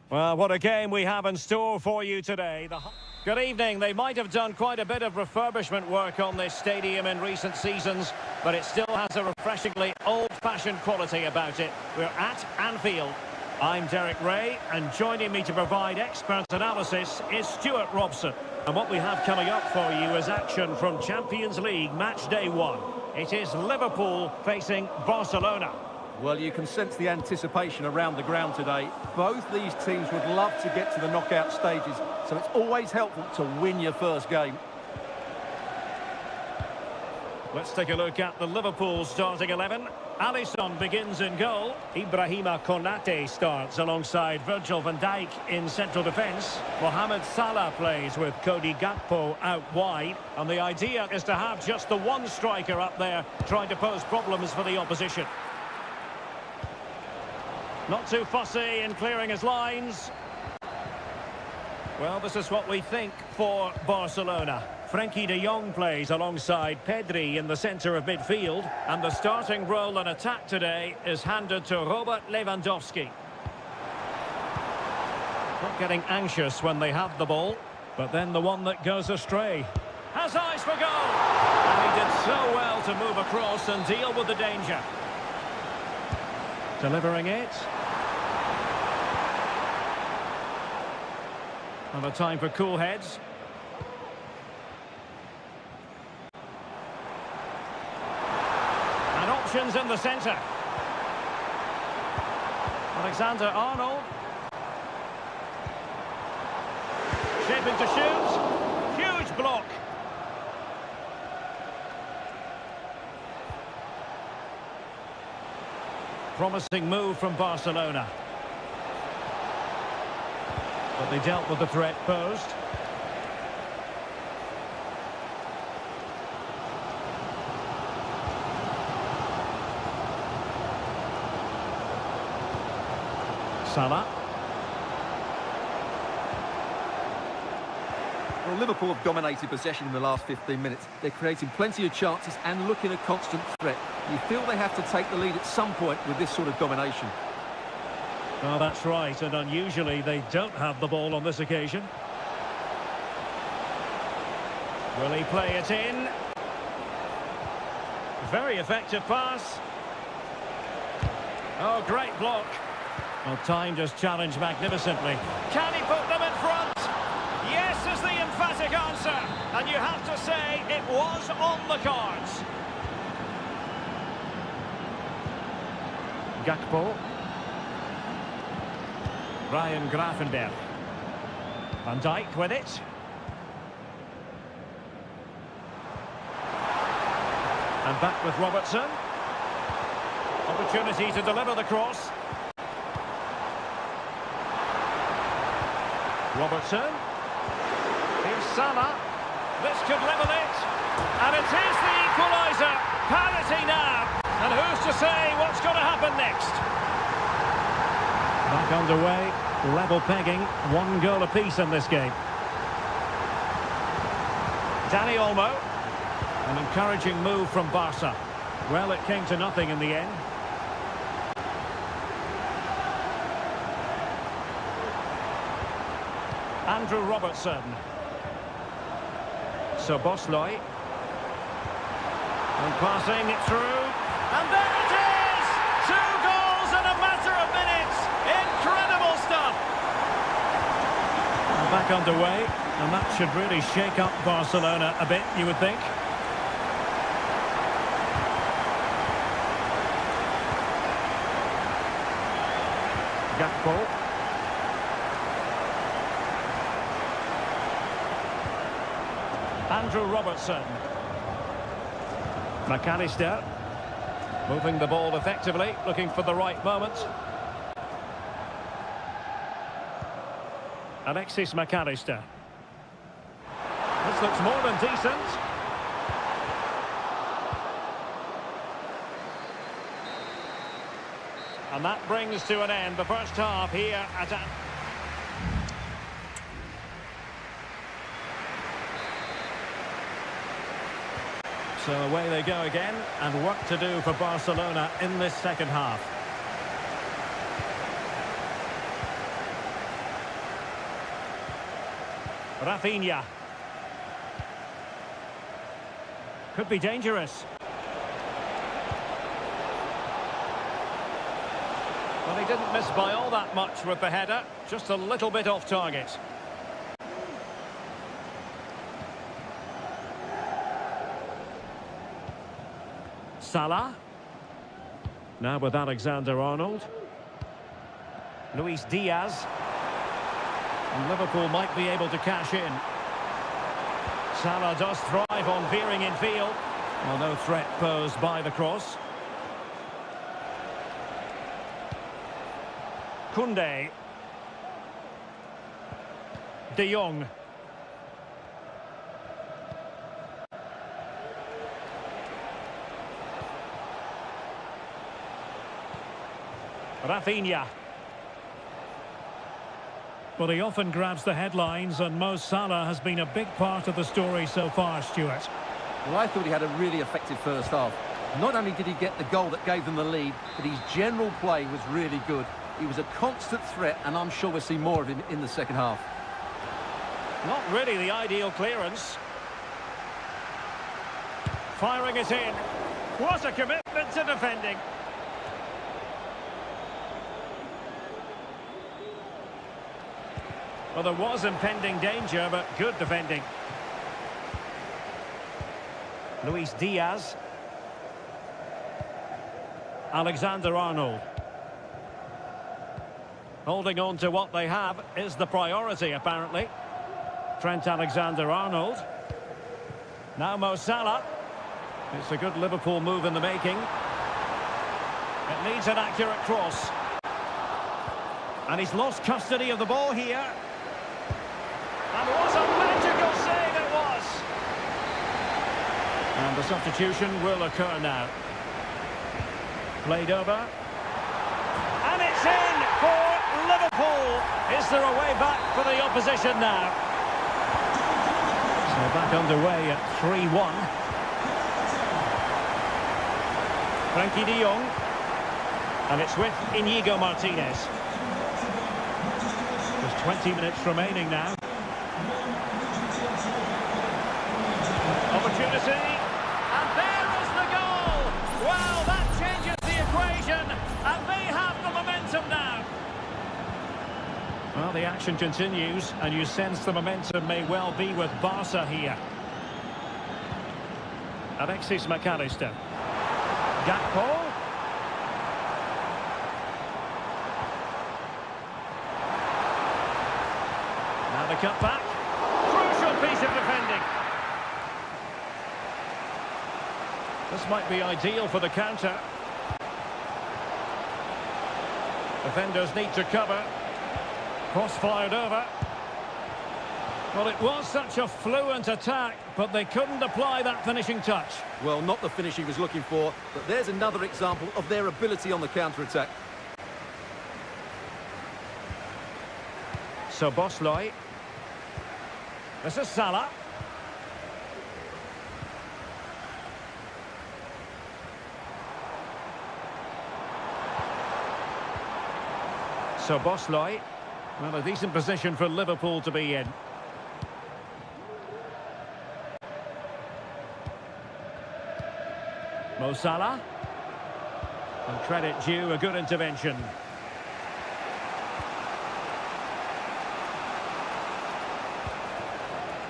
Well, what a game we have in store for you today. Good evening. They might have done quite a bit of refurbishment work on this stadium in recent seasons, but it still has a refreshingly old-fashioned quality about it. We're at Anfield. I'm Derek Ray, and joining me to provide expert analysis is Stuart Robson. And what we have coming up for you is action from Champions League match day 1. It is Liverpool facing Barcelona. Well, you can sense the anticipation around the ground today. Both these teams would love to get to the knockout stages, so it's always helpful to win your first game. Let's take a look at the Liverpool starting 11. Alisson begins in goal. Ibrahima Konate starts alongside Virgil van Dijk in central defence. Mohamed Salah plays with Cody Gakpo out wide. And the idea is to have just the one striker up there trying to pose problems for the opposition. Not too fussy in clearing his lines. Well, this is what we think for Barcelona. Frenkie de Jong plays alongside Pedri in the centre of midfield. And the starting role in attack today is handed to Robert Lewandowski. Not getting anxious when they have the ball, but then the one that goes astray. Has eyes for goal! And he did so well to move across and deal with the danger. Delivering it. And a time for cool heads. And options in the centre. Alexander-Arnold. Shaping to shoot. Huge block. Promising move from Barcelona. But they dealt with the threat posed. Salah. Well, Liverpool have dominated possession in the last 15 minutes. They're creating plenty of chances and looking a constant threat. You feel they have to take the lead at some point with this sort of domination. Oh, that's right, and unusually they don't have the ball on this occasion. Will he play it in? Very effective pass. Oh, great block. Well, time just challenged magnificently. Can he put them in front? Yes is the emphatic answer. And you have to say it was on the cards. Gakpo. Ryan Gravenberch. Van Dijk with it. And back with Robertson. Opportunity to deliver the cross. Robertson. Here's Salah. This could level it. And it is the equaliser. Parity now. And who's to say what's going to happen next? Back underway, level pegging, 1 goal apiece in this game. Dani Olmo, an encouraging move from Barca. Well, it came to nothing in the end. Andrew Robertson. Szoboszlai. And passing it through. And there it is! 2 goals in a matter of minutes! Incredible stuff! And back underway, and that should really shake up Barcelona a bit, you would think. Gakpo. Andrew Robertson. McAllister. Moving the ball effectively, looking for the right moment. Alexis McAllister. This looks more than decent. And that brings to an end the first half here at So away they go again, and work to do for Barcelona in this second half. Rafinha. Could be dangerous. Well, he didn't miss by all that much with the header. Just a little bit off target. Salah. Now with Alexander-Arnold. Luis Diaz. And Liverpool might be able to cash in. Salah does thrive on veering in field. Well, no threat posed by the cross. Koundé. De Jong. Rafinha. Well, he often grabs the headlines, and Mo Salah has been a big part of the story so far, Stuart. Well, I thought he had a really effective first half. Not only did he get the goal that gave them the lead, but his general play was really good. He was a constant threat, and I'm sure we'll see more of him in the second half. Not really the ideal clearance. Firing it in. What a commitment to defending. Well, there was impending danger, but good defending. Luis Diaz. Alexander-Arnold. Holding on to what they have is the priority, apparently. Trent Alexander-Arnold. Now Mo Salah. It's a good Liverpool move in the making. It needs an accurate cross. And he's lost custody of the ball here. And what a magical save it was! And the substitution will occur now. Played over. And it's in for Liverpool. Is there a way back for the opposition now? So back underway at 3-1. Frankie de Jong. And it's with Inigo Martinez. There's 20 minutes remaining now. Opportunity. And there is the goal! Wow, that changes the equation. And they have the momentum now. Well, the action continues, and you sense the momentum may well be with Barca here. Alexis McAllister. Gakpo. Now the cut back. Crucial piece of defending. This might be ideal for the counter. Defenders need to cover. Cross fired over. Well, it was such a fluent attack, but they couldn't apply that finishing touch. Well, not the finish he was looking for, but there's another example of their ability on the counter-attack. So Bosloy. This is Salah. So Bosloy. Well, a decent position for Liverpool to be in. Mo Salah. And credit due, a good intervention.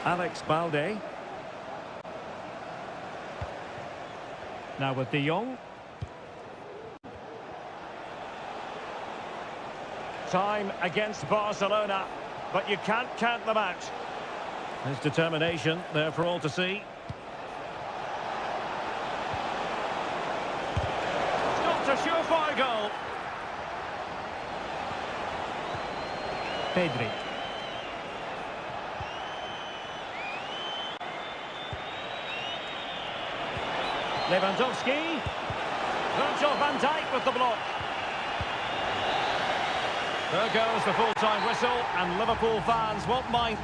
Alex Balde. Now with De Jong. Time against Barcelona, but you can't count them out. His determination there for all to see. It's not a surefire goal. Pedri. Lewandowski. Virgil van Dijk with the block. There goes the full-time whistle, and Liverpool fans won't mind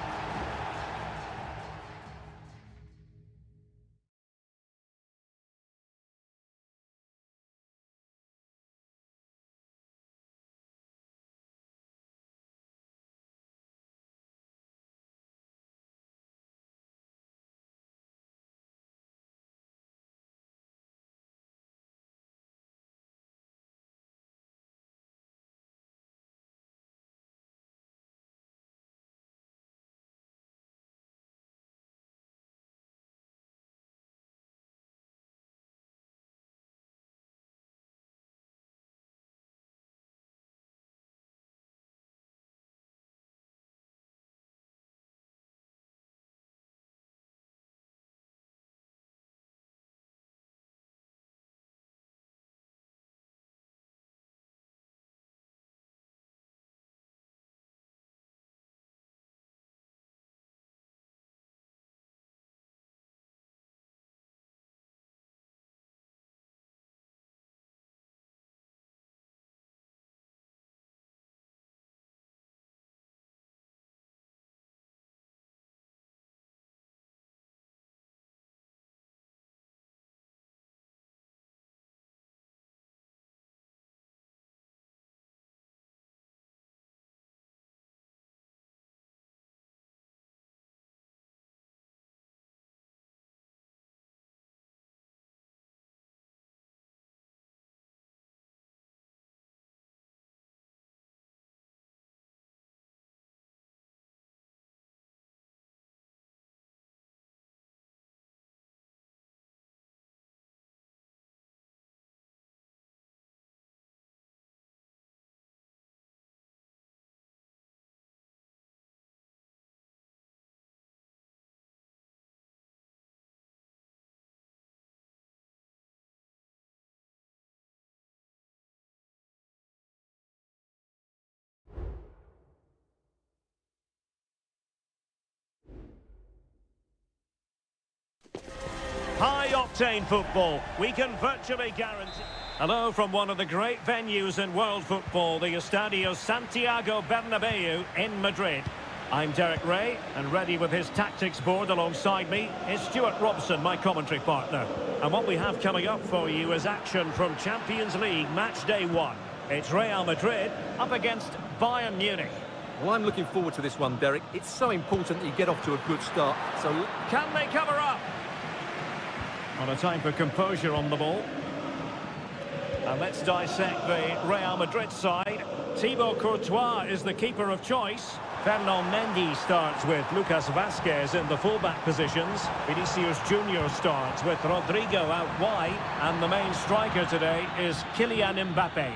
octane football. We can virtually guarantee... Hello from one of the great venues in world football, the Estadio Santiago Bernabeu in Madrid. I'm Derek Ray, and ready with his tactics board alongside me is Stuart Robson, my commentary partner. And what we have coming up for you is action from Champions League match day 1. It's Real Madrid up against Bayern Munich. Well, I'm looking forward to this one, Derek. It's so important that you get off to a good start. So, can they cover up? On a time for composure on the ball. And let's dissect the Real Madrid side. Thibaut Courtois is the keeper of choice. Ferland Mendy starts with Lucas Vazquez in the fullback positions. Vinicius Junior starts with Rodrigo out wide. And the main striker today is Kylian Mbappe.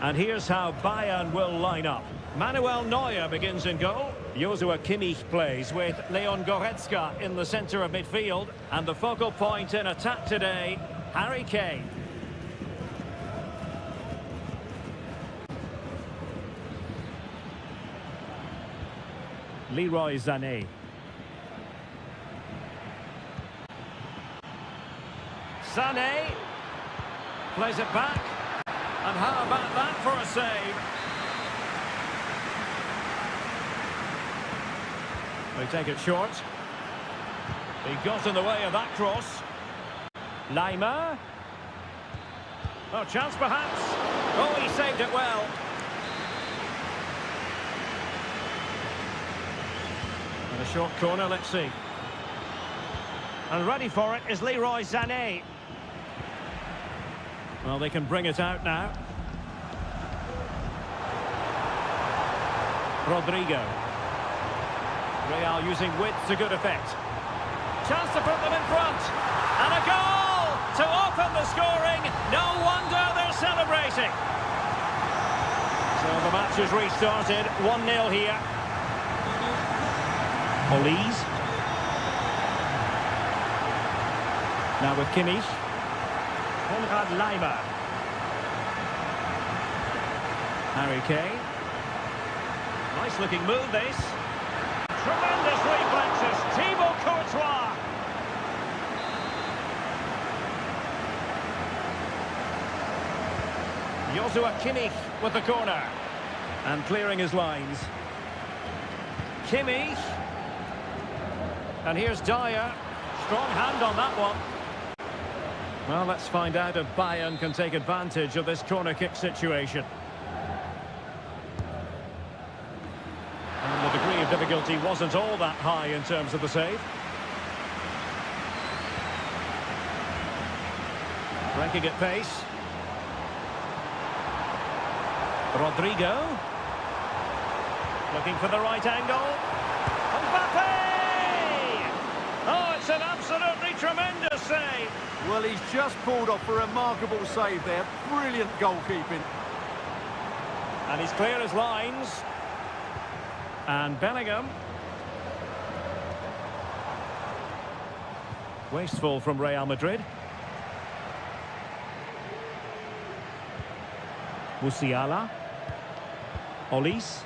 And here's how Bayern will line up. Manuel Neuer begins in goal. Joshua Kimmich plays with Leon Goretzka in the centre of midfield. And the focal point in attack today, Harry Kane. Leroy Sané. Sané plays it back. And how about that for a save? They take it short. He got in the way of that cross. Lima. Oh, chance perhaps. Oh, he saved it well. And a short corner, let's see. And ready for it is Leroy Sané. Well, they can bring it out now. Rodrigo. Real using width to good effect. Chance to put them in front. And a goal to open the scoring. No wonder they're celebrating. So the match is restarted. 1-0 here. Olise. Now with Kimmich. Konrad Lima. Harry Kane. Nice looking move this. Tremendous reflexes. Thibaut Courtois. Joshua Kimmich with the corner. And clearing his lines. Kimmich. And here's Dyer. Strong hand on that one. Well, let's find out if Bayern can take advantage of this corner kick situation. And the degree of difficulty wasn't all that high in terms of the save. Breaking at pace. Rodrigo. Looking for the right angle. Mbappe! Oh, it's an absolutely tremendous save. well, he's just pulled off a remarkable save there. Brilliant goalkeeping. And he's clear as lines. And Bellingham. Wasteful from Real Madrid. Musiala. Olise.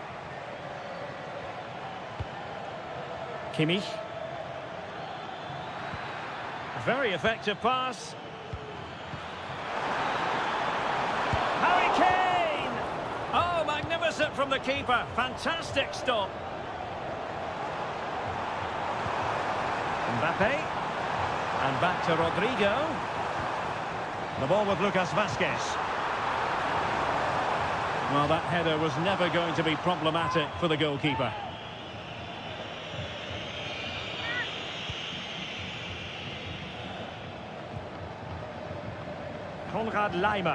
Kimmich. Very effective pass. Harry Kane! Oh, magnificent from the keeper. Fantastic stop. Mbappe. And back to Rodrigo. The ball with Lucas Vazquez. Well, that header was never going to be problematic for the goalkeeper. Konrad Lima.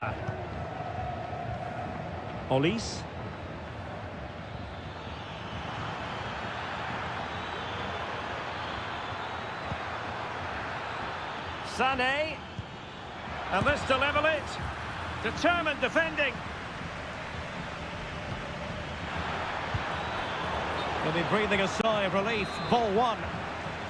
Olise. Sané. And this to level it. Determined defending. He'll be breathing a sigh of relief. Ball one.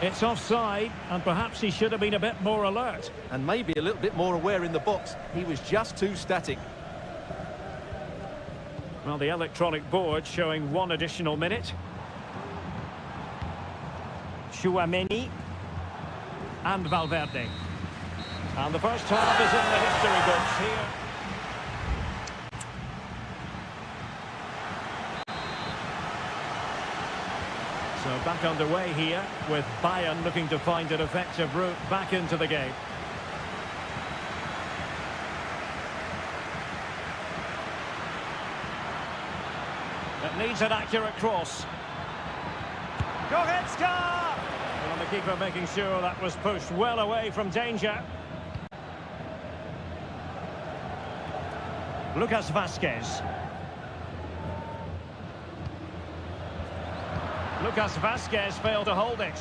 It's offside, and perhaps he should have been a bit more alert. And maybe a little bit more aware in the box. He was just too static. Well, the electronic board showing one additional minute. Chouameni. and Valverde. And the first half is in the history books here. So back underway here with Bayern looking to find an effective route back into the game. It needs an accurate cross. Goretzka! And the keeper making sure that was pushed well away from danger. Lucas Vazquez. Lucas Vazquez failed to hold it.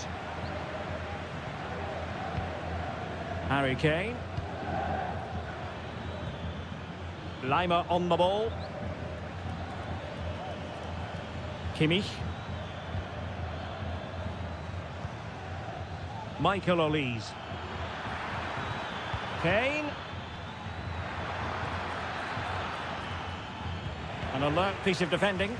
Harry Kane. Lima on the ball. Kimmich. Michael Olise. Kane. An alert piece of defending.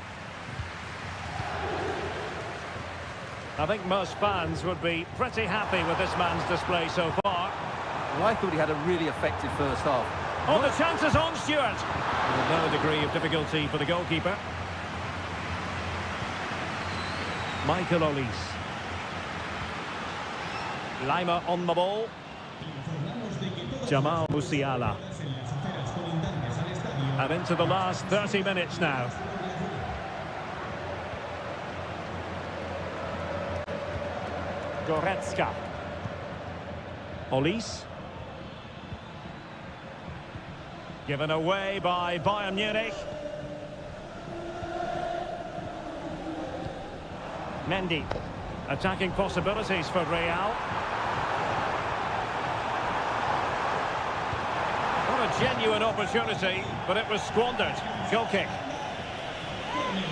I think most fans would be pretty happy with this man's display so far. Well, I thought he had a really effective first half. Oh, the chance is on, Stuart. With no degree of difficulty for the goalkeeper. Michael Olise. Lima on the ball. Jamal Musiala. And into the last 30 minutes now. Goretzka. Olise. Given away by Bayern Munich. Mendy. Attacking possibilities for Real. What a genuine opportunity, but it was squandered. Goal kick.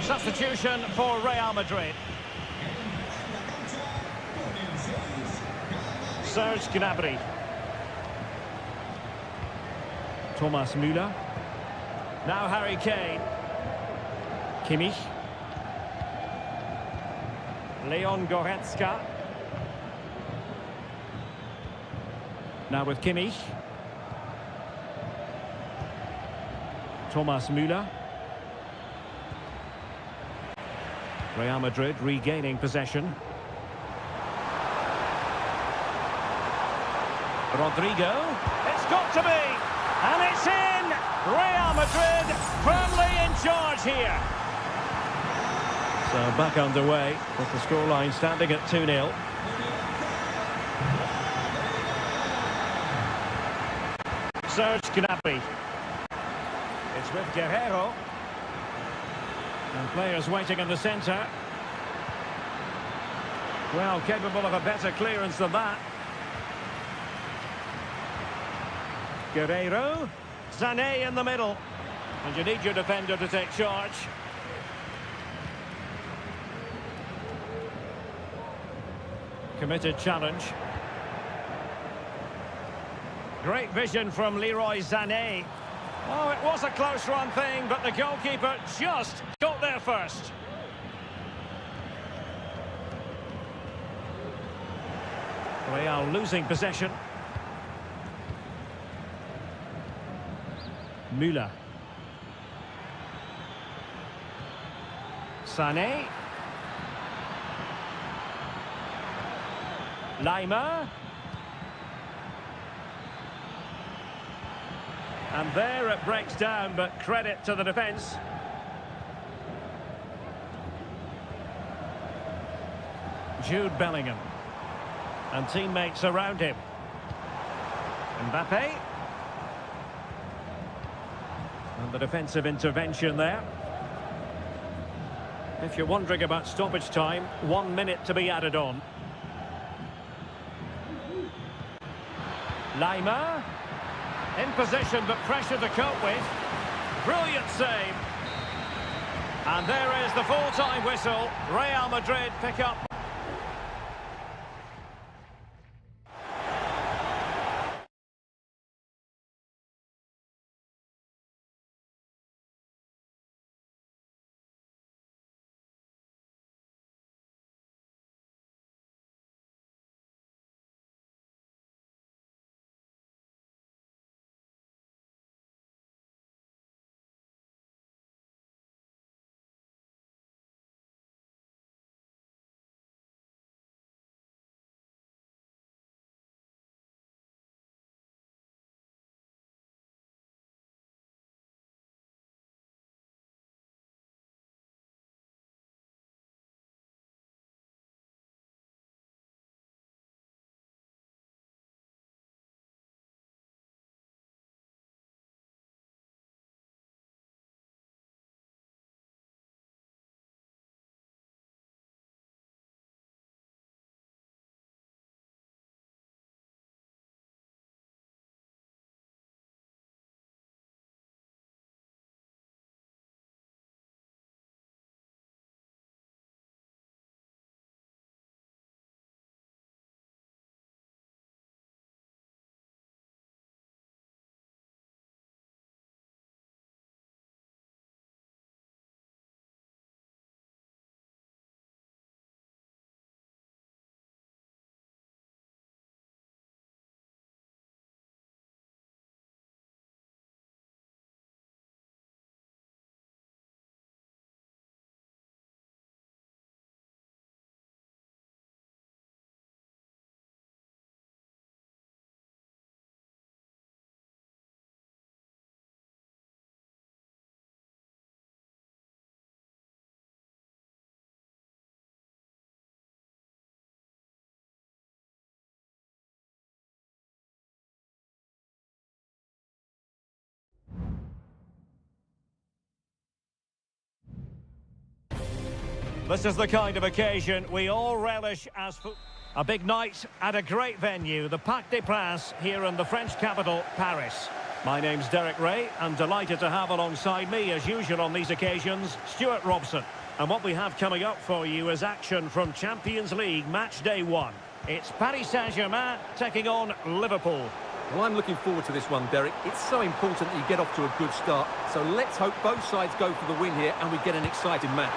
Substitution for Real Madrid. Serge Gnabry. Thomas Müller. Now Harry Kane. Kimmich. Leon Goretzka. Now with Kimmich. Thomas Müller. Real Madrid regaining possession. Rodrigo, it's got to be, and it's in! Real Madrid firmly in charge here. So back underway with the scoreline standing at 2-0. Serge Gnabry. It's with Guerrero. And players waiting in the centre. Well, capable of a better clearance than that. Guerrero, Sané in the middle, and you need your defender to take charge. Committed challenge. Great vision from Leroy Sané. Oh, it was a close run thing, but the goalkeeper just got there first. Real losing possession. Müller. Sané. Lima. And there it breaks down, but credit to the defence. Jude Bellingham. And teammates around him. Mbappe. And the defensive intervention there. If you're wondering about stoppage time, 1 minute to be added on. Lima. In position, but pressure to cope with. Brilliant save. And there is the full-time whistle. Real Madrid pick up This is the kind of occasion we all relish as a big night at a great venue, the Parc des Princes, here in the French capital, Paris. My name's Derek Ray, and delighted to have alongside me, as usual on these occasions, Stuart Robson. And what we have coming up for you is action from Champions League Match Day 1. It's Paris Saint-Germain taking on Liverpool. Well, I'm looking forward to this one, Derek. It's so important that you get off to a good start. So let's hope both sides go for the win here and we get an exciting match.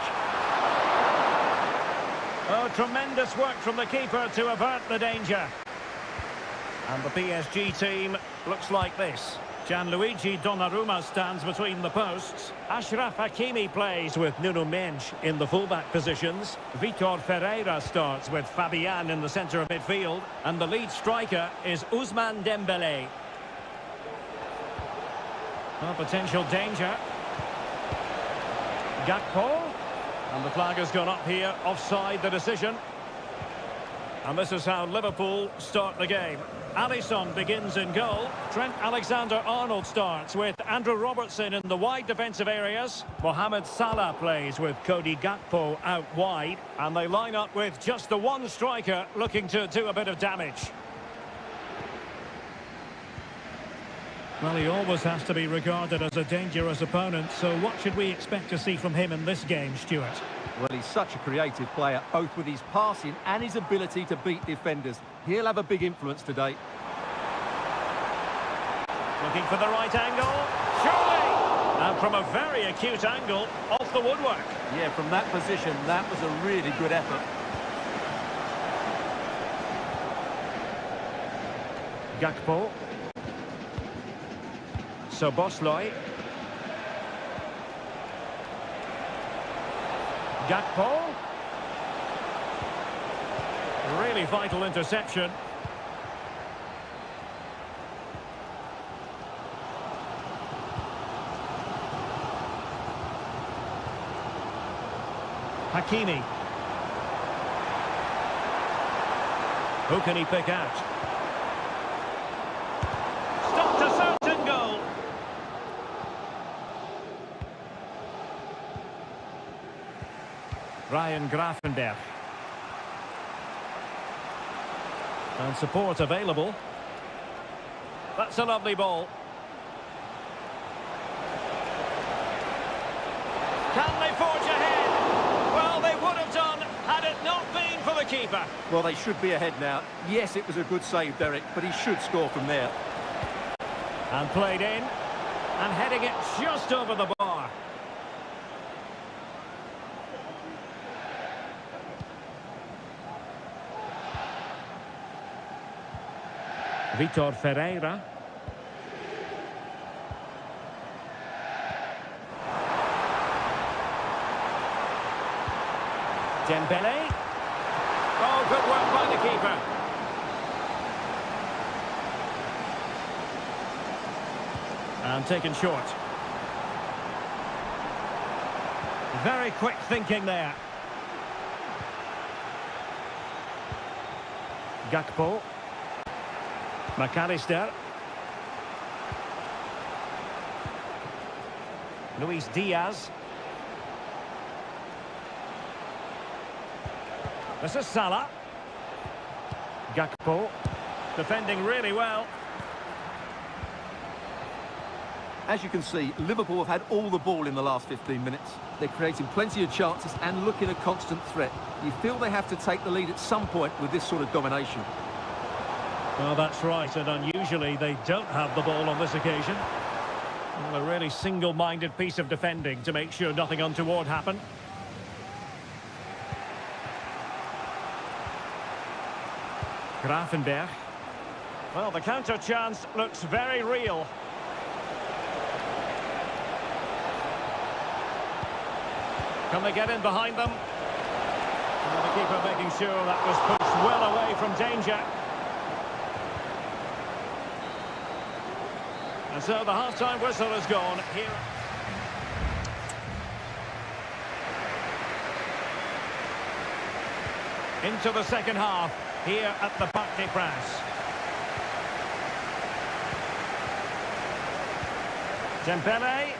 Oh, tremendous work from the keeper to avert the danger. And the PSG team looks like this. Gianluigi Donnarumma stands between the posts. Achraf Hakimi plays with Nuno Mendes in the fullback positions. Vitor Ferreira starts with Fabian in the centre of midfield. And the lead striker is Ousmane Dembélé. Oh, potential danger. Gakpo. And the flag has gone up here, offside the decision. And this is how Liverpool start the game. Alisson begins in goal. Trent Alexander-Arnold starts with Andrew Robertson in the wide defensive areas. Mohamed Salah plays with Cody Gakpo out wide. And they line up with just the one striker looking to do a bit of damage. Well, he always has to be regarded as a dangerous opponent, so what should we expect to see from him in this game, Stuart? Well, he's such a creative player, both with his passing and his ability to beat defenders. He'll have a big influence today. Looking for the right angle. Surely! And from a very acute angle, off the woodwork. Yeah, from that position, that was a really good effort. Gakpo. Szoboszlai. Gakpo. Really vital interception. Hakimi. Who can he pick out? Stopped a certain goal. Ryan Gravenberch. And support available. That's a lovely ball. Can they forge ahead? Well, they would have done had it not been for the keeper. Well, they should be ahead now. Yes, it was a good save, Derek, but he should score from there. And played in. And heading it just over the bar. Vitor Ferreira. Dembélé. Oh, good work by the keeper. And taken short. Very quick thinking there. Gakpo. McAllister. Luis Diaz. This is Salah. Gakpo. Defending really well. As you can see, Liverpool have had all the ball in the last 15 minutes. They're creating plenty of chances and looking a constant threat. You feel they have to take the lead at some point with this sort of domination. Well, that's right, and unusually they don't have the ball on this occasion. Well, a really single-minded piece of defending to make sure nothing untoward happened. Gravenberch. Well, the counter chance looks very real. Can they get in behind them? And the keeper making sure that was pushed well away from danger. And so the half-time whistle has gone here. Into the second half here at the Parc des Princes. Dembélé.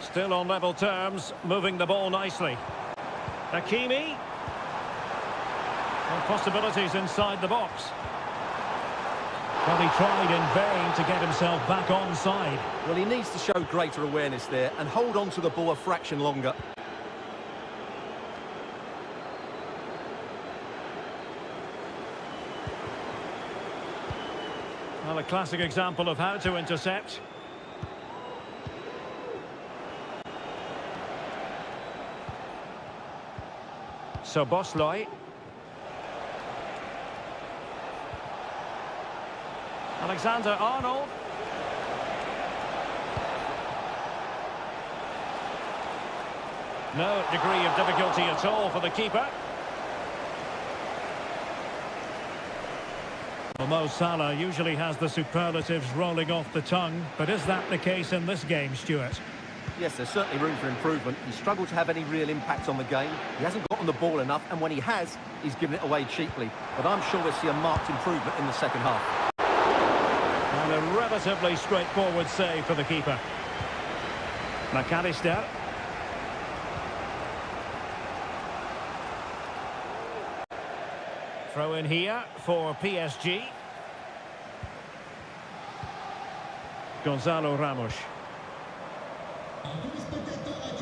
Still on level terms, moving the ball nicely. Hakimi. And possibilities inside the box. Well, he tried in vain to get himself back onside. Well, he needs to show greater awareness there and hold on to the ball a fraction longer. Well, a classic example of how to intercept. So Bosley. Alexander-Arnold. No degree of difficulty at all for the keeper. Well, Mo Salah usually has the superlatives rolling off the tongue, but is that the case in this game, Stuart? Yes, there's certainly room for improvement. He's struggled to have any real impact on the game. He hasn't gotten the ball enough, and when he has, he's given it away cheaply. But I'm sure we'll see a marked improvement in the second half. And a relatively straightforward save for the keeper. McAllister. Throw in here for PSG. Gonzalo Ramos.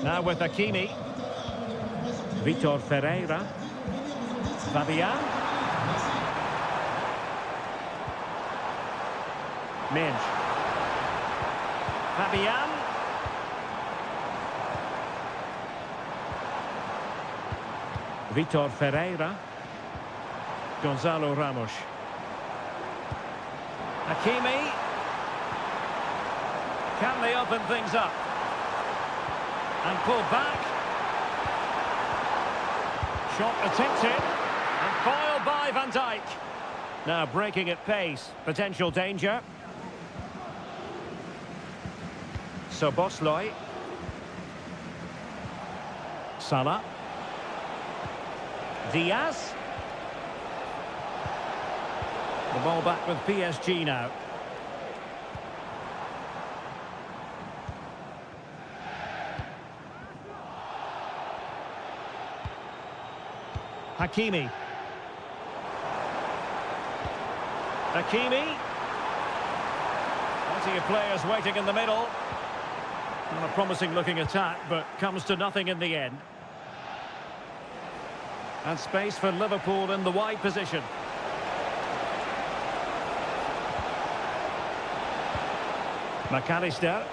Now with Hakimi. Vitor Ferreira. Fabian. Minge. Fabian. Vitor Ferreira. Gonzalo Ramos. Hakimi. Can they open things up? And pull back. Shot attempted. And foiled by Van Dijk. Now breaking at pace. Potential danger. So Bosley. Salah. Diaz. The ball back with PSG now. Hakimi. Hakimi. Plenty of players waiting in the middle. Not a promising looking attack, but comes to nothing in the end. And space for Liverpool in the wide position. McAllister.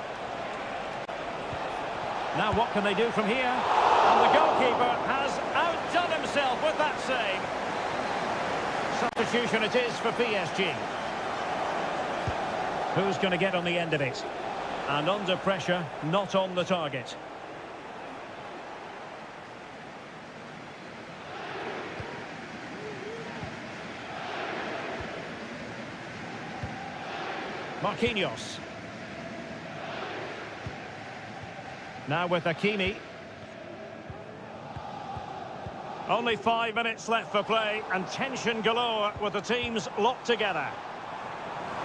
Now what can they do from here? And the goalkeeper has outdone himself with that save. Substitution it is for PSG. Who's going to get on the end of it? And under pressure, not on the target. Marquinhos. Now with Hakimi. Only 5 minutes left for play and tension galore with the teams locked together.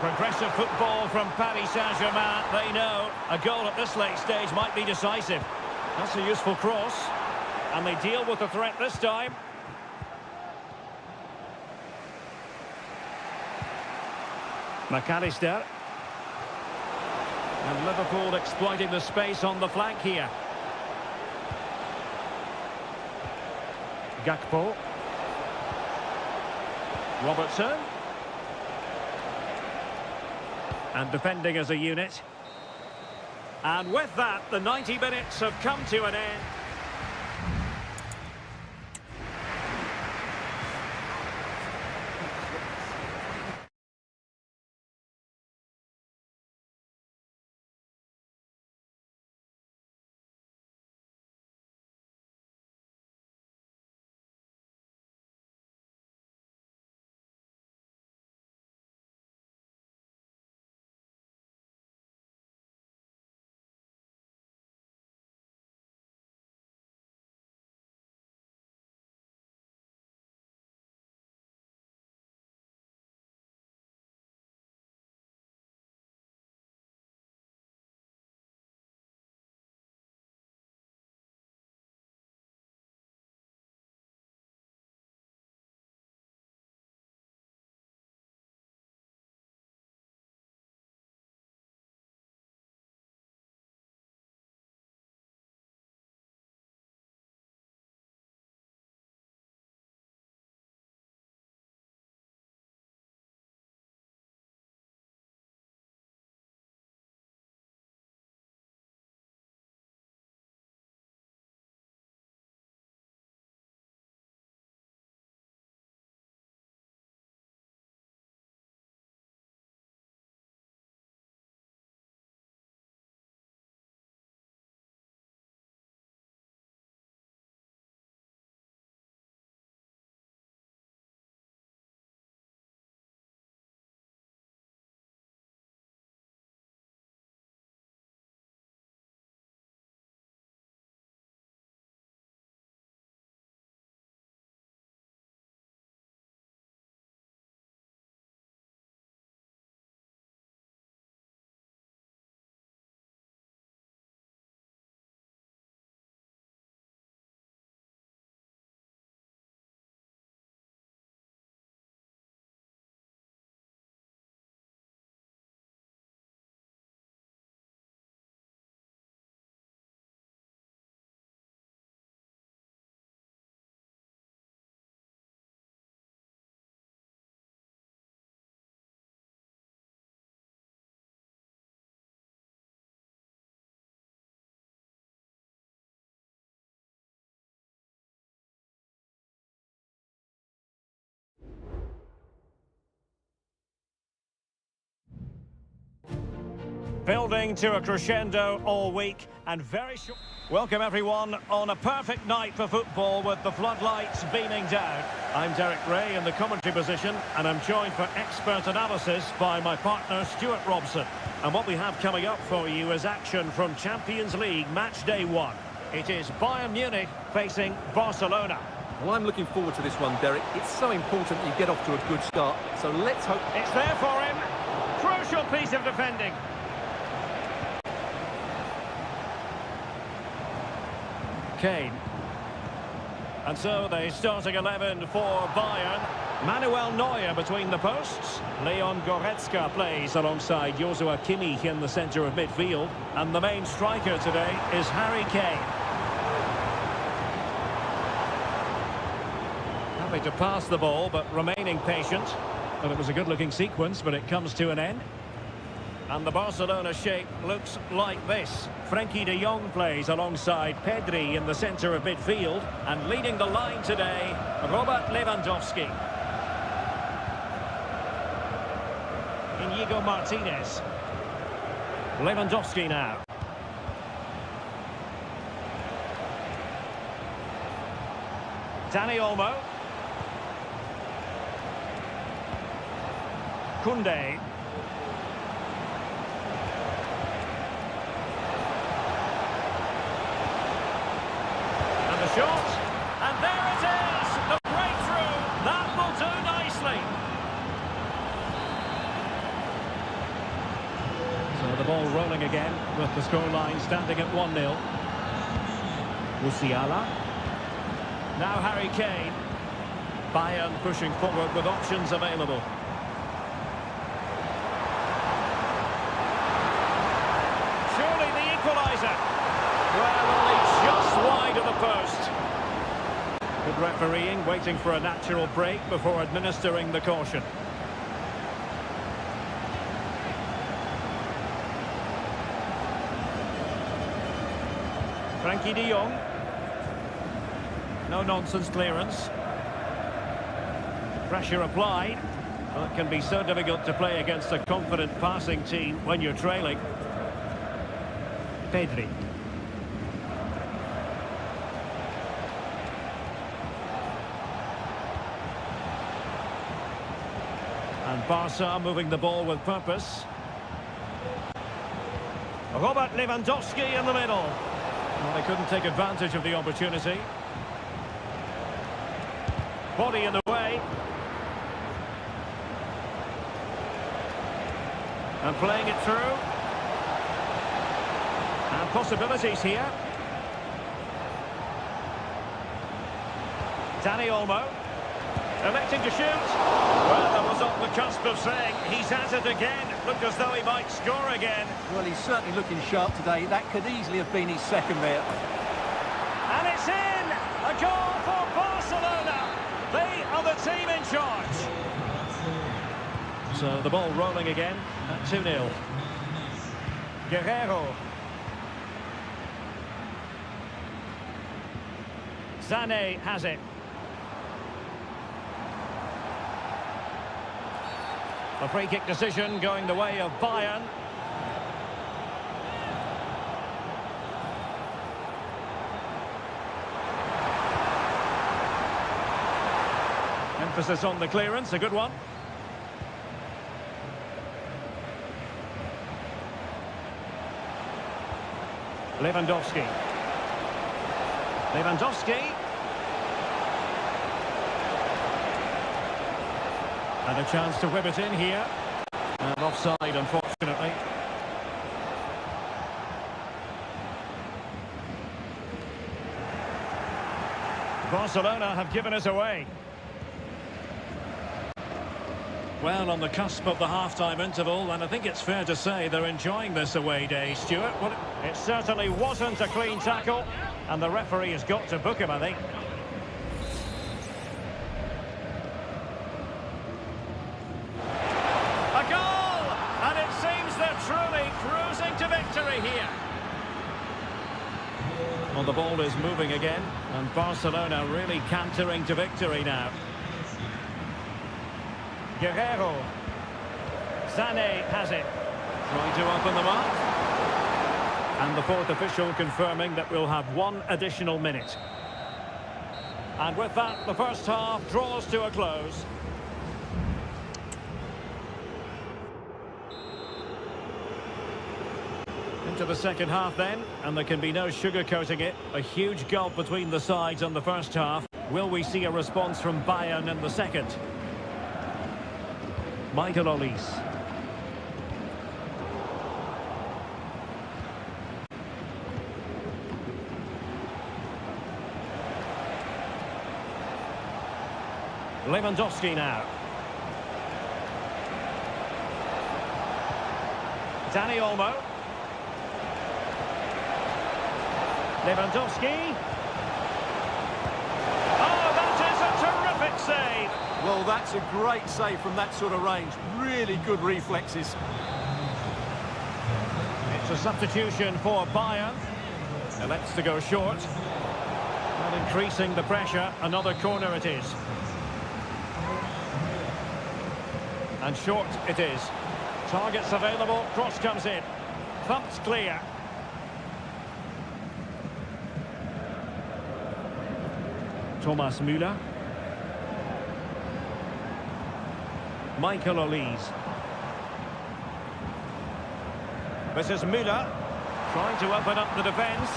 Progressive football from Paris Saint-Germain. They know a goal at this late stage might be decisive. That's a useful cross. And they deal with the threat this time. McAllister. And Liverpool exploiting the space on the flank here. Gakpo. Robertson. And defending as a unit. And with that, the 90 minutes have come to an end. Building to a crescendo all week and very short. Welcome everyone on a perfect night for football with the floodlights beaming down. I'm Derek Ray in the commentary position and I'm joined for expert analysis by my partner Stuart Robson. And what we have coming up for you is action from Champions League match day 1. It is Bayern Munich facing Barcelona. Well, I'm looking forward to this one, Derek. It's so important that you get off to a good start. So let's hope... It's there for him. Crucial piece of defending. Kane. And so the starting 11 for Bayern. Manuel Neuer between the posts. Leon Goretzka plays alongside Joshua Kimmich in the centre of midfield. And the main striker today is Harry Kane. Happy to pass the ball, but remaining patient. Well, it was a good-looking sequence, but it comes to an end. And the Barcelona shape looks like this. Frenkie de Jong plays alongside Pedri in the centre of midfield. And leading the line today, Robert Lewandowski. Inigo Martinez. Lewandowski now. Dani Olmo. Koundé. And the shot. And there it is! The breakthrough! That will do nicely. So the ball rolling again with the scoreline standing at 1-0. Musiala. Now Harry Kane. Bayern pushing forward with options available. Surely the equaliser. Well, only just wide of the post. Good refereeing, waiting for a natural break before administering the caution. Frenkie de Jong. No-nonsense clearance. Pressure applied. Well, it can be so difficult to play against a confident passing team when you're trailing. Pedri. And Barca moving the ball with purpose. Robert Lewandowski in the middle. Well, they couldn't take advantage of the opportunity. Body in the way. And playing it through. And possibilities here. Dani Olmo. Electing to shoot. Well, that was on the cusp of saying he's at it again. Looked as though he might score again. Well, he's certainly looking sharp today. That could easily have been his second there. And it's in! A goal for Barcelona! They are the team in charge. So the ball rolling again at 2-0. Guerrero. Sané has it. A free kick decision going the way of Bayern. Emphasis on the clearance, a good one. Lewandowski. Lewandowski. And a chance to whip it in here. And offside, unfortunately. Barcelona have given us away. Well, on the cusp of the half-time interval, and I think it's fair to say they're enjoying this away day, Stuart. It certainly wasn't a clean tackle, and the referee has got to book him, I think. A goal! And it seems they're truly cruising to victory here. Well, the ball is moving again, and Barcelona really cantering to victory now. Guerrero. Sané has it. Trying to open them up. And the fourth official confirming that we'll have one additional minute. And with that, the first half draws to a close. Into the second half then, and there can be no sugarcoating it. A huge gulf between the sides on the first half. Will we see a response from Bayern in the second? Michael Olise. Lewandowski now. Dani Olmo. Lewandowski. Oh, that is a terrific save. Well, that's a great save from that sort of range. Really good reflexes. It's a substitution for Bayern. Elects to go short. Not increasing the pressure. Another corner it is. And short it is. Targets available. Cross comes in. Thumped clear. Thomas Müller. Michael Olise. This is Müller. Trying to open up the defence.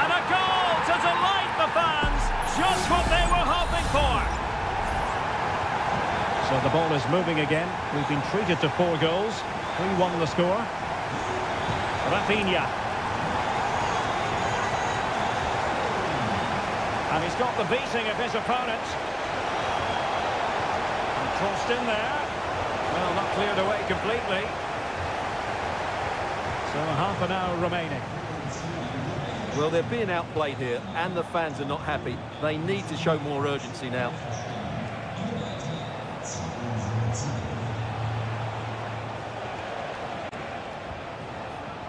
And a goal to delight the fans. Just what they were hoping for. So the ball is moving again. We've been treated to 4 goals. 3-1 the score. Rafinha. And he's got the beating of his opponent. And crossed in there. Well, not cleared away completely. So half an hour remaining. Well, they're being outplayed here, and the fans are not happy. They need to show more urgency now.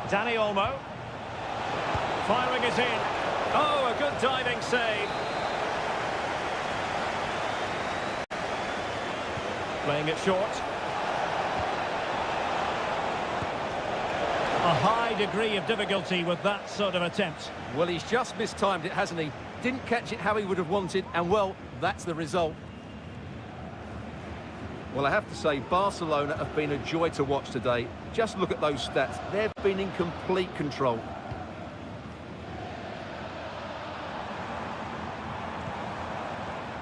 Dani Olmo. Firing it in. Oh, a good diving save. Playing it short. A high degree of difficulty with that sort of attempt. Well, he's just mistimed it, hasn't he? Didn't catch it how he would have wanted, and well, that's the result. Well, I have to say, Barcelona have been a joy to watch today. Just look at those stats. They've been in complete control.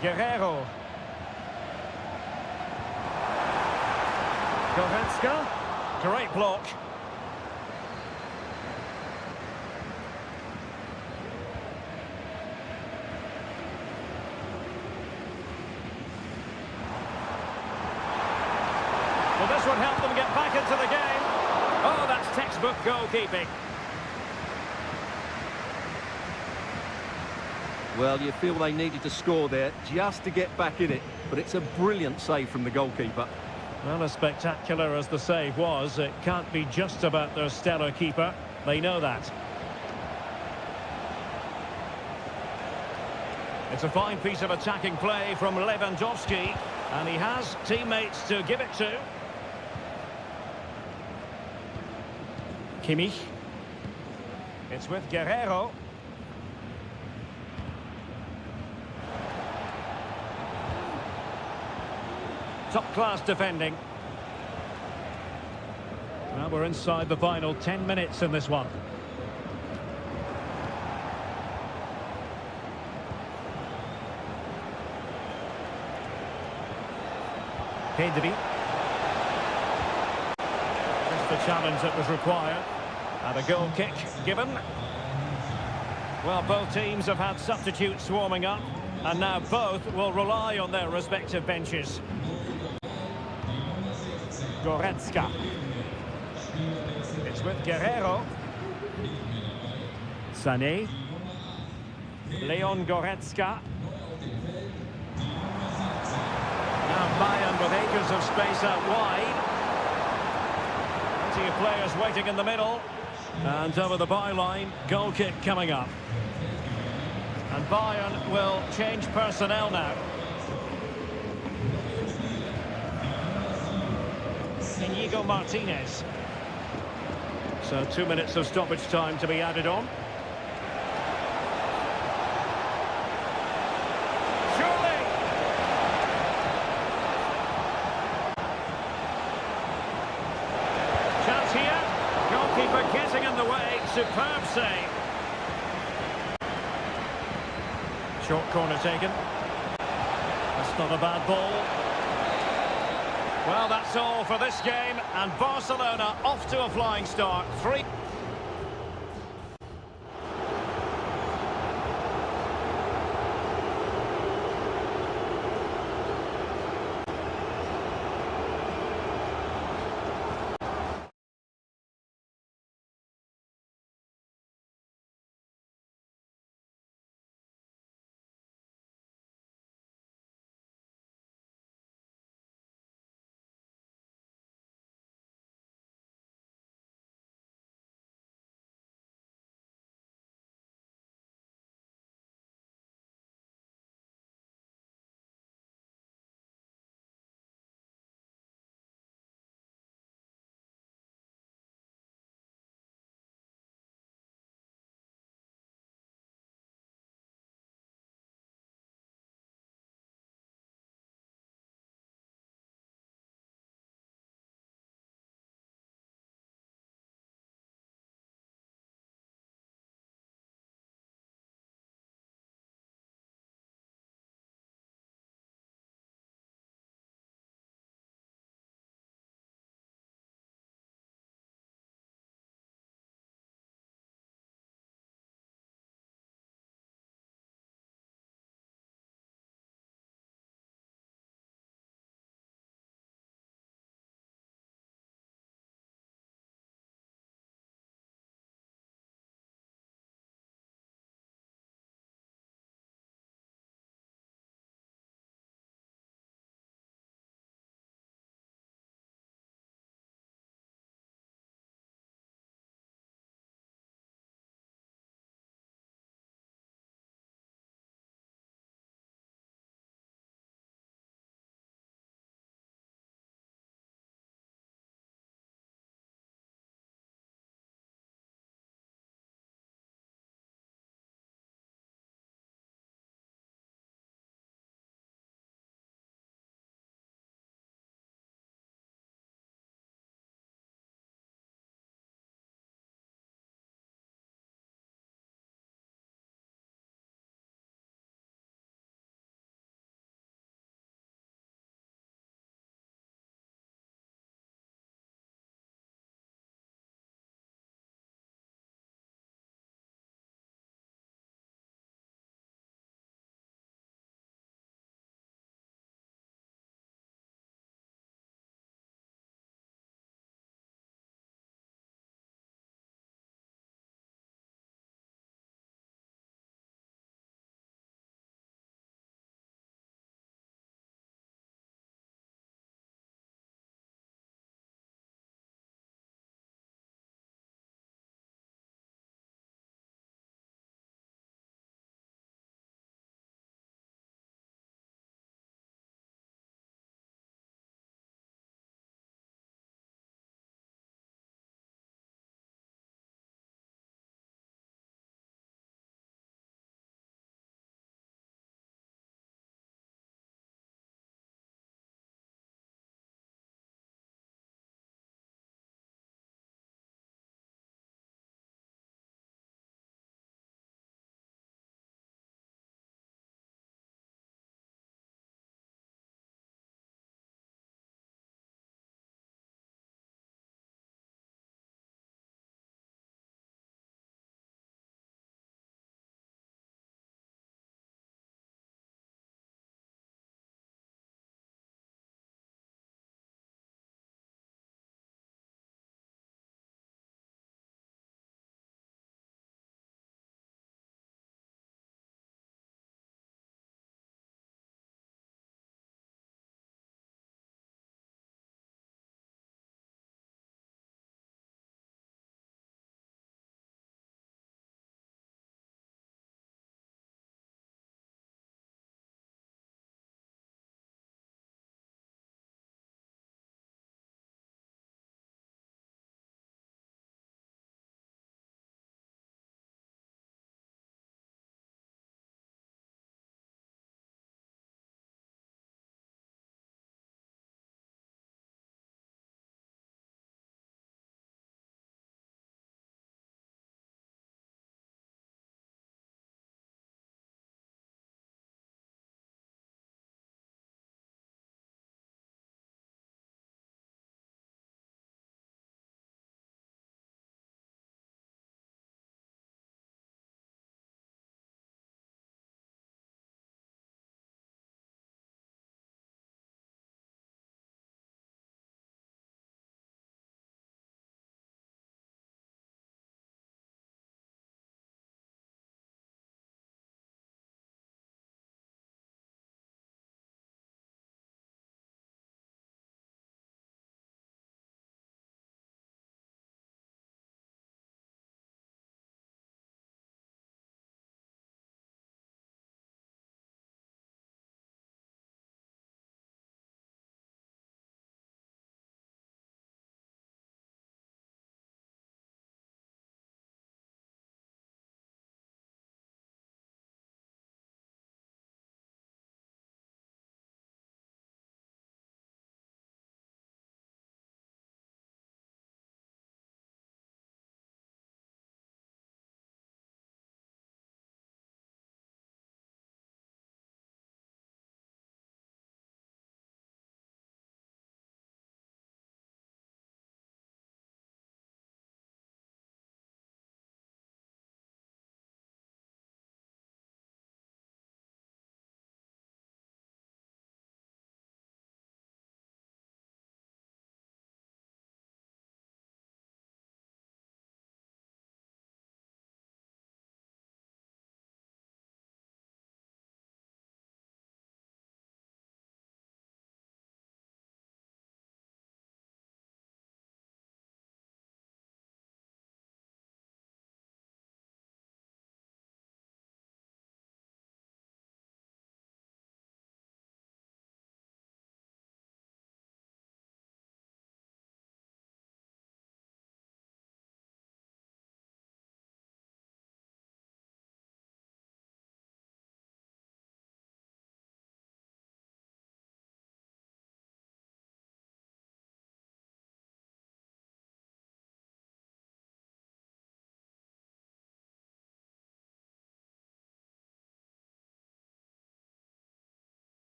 Guerrero. Goretzka. Great block. Well, this would help them get back into the game. Oh, that's textbook goalkeeping. Well, you feel they needed to score there just to get back in it, but it's a brilliant save from the goalkeeper. Well, as spectacular as the save was, it can't be just about their stellar keeper. They know that. It's a fine piece of attacking play from Lewandowski, and he has teammates to give it to. Kimmich. It's with Guerrero. Top-class defending. Well, we're inside the final 10 minutes in this one. Pedri. Just the challenge that was required. And a goal kick given. Well, both teams have had substitutes warming up, and now both will rely on their respective benches. Goretzka. It's with Guerrero. Sané. Leon Goretzka. Now Bayern with acres of space out wide. Plenty of players waiting in the middle. And over the byline, goal kick coming up. And Bayern will change personnel now. Inigo Martinez. So 2 minutes of stoppage time to be added on. Surely! Chance here. Goalkeeper getting in the way. Superb save. Short corner taken. That's not a bad ball. Well, that's all for this game, and Barcelona off to a flying start. 3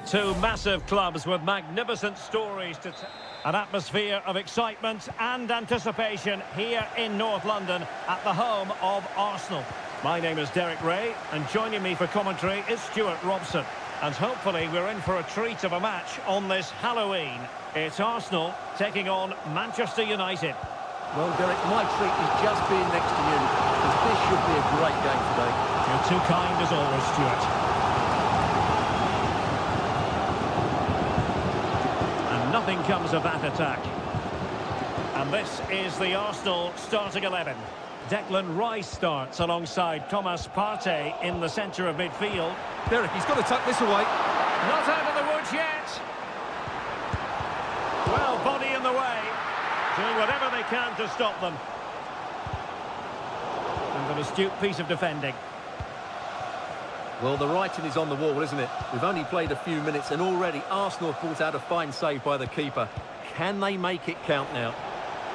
Two massive clubs with magnificent stories to tell. An atmosphere of excitement and anticipation here in North London at the home of Arsenal. My name is Derek Ray, and joining me for commentary is Stuart Robson. And hopefully we're in for a treat of a match on this Halloween. It's Arsenal taking on Manchester United. Well, Derek, my treat is just being next to you, because this should be a great game today. You're too kind as always, Stuart. And nothing comes of that attack. And this is the Arsenal starting 11. Declan Rice starts alongside Thomas Partey in the centre of midfield. Derek, he's got to tuck this away. Not out of the woods yet. Well, body in the way. Doing whatever they can to stop them. And an astute piece of defending. Well, the writing is on the wall, isn't it? We've only played a few minutes and already Arsenal have brought out a fine save by the keeper. Can they make it count now?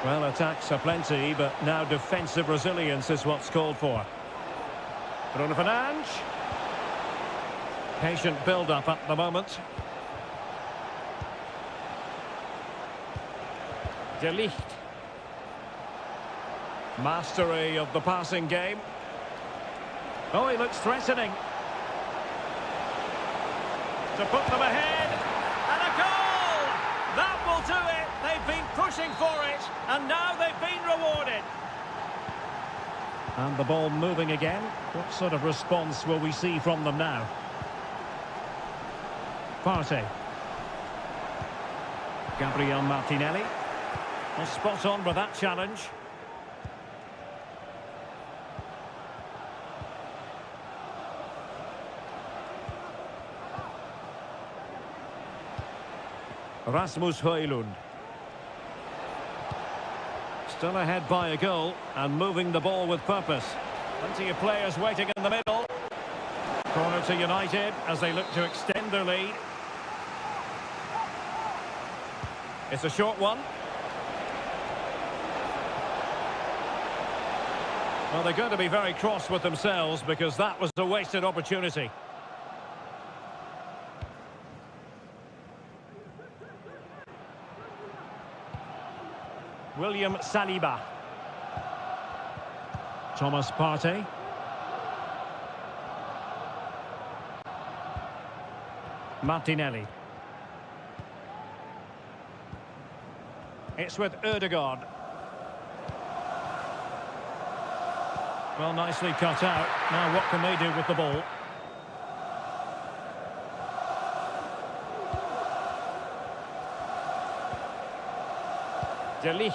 Well, attacks are plenty, but now defensive resilience is what's called for. Bruno Fernandes. Patient build-up at the moment. De Ligt. Mastery of the passing game. Oh, he looks threatening. To put them ahead. And a goal! That will do it. They've been pushing for it. And now they've been rewarded. And the ball moving again. What sort of response will we see from them now? Partey. Gabriel Martinelli. Well, spot on with that challenge. Rasmus Højlund. Still ahead by a goal and moving the ball with purpose. Plenty of players waiting in the middle. Corner to United as they look to extend their lead. It's a short one. Well, they're going to be very cross with themselves because that was a wasted opportunity. William Saliba. Thomas Partey. Martinelli. It's with Ødegaard. Well, nicely cut out. Now what can they do with the ball? De Ligt.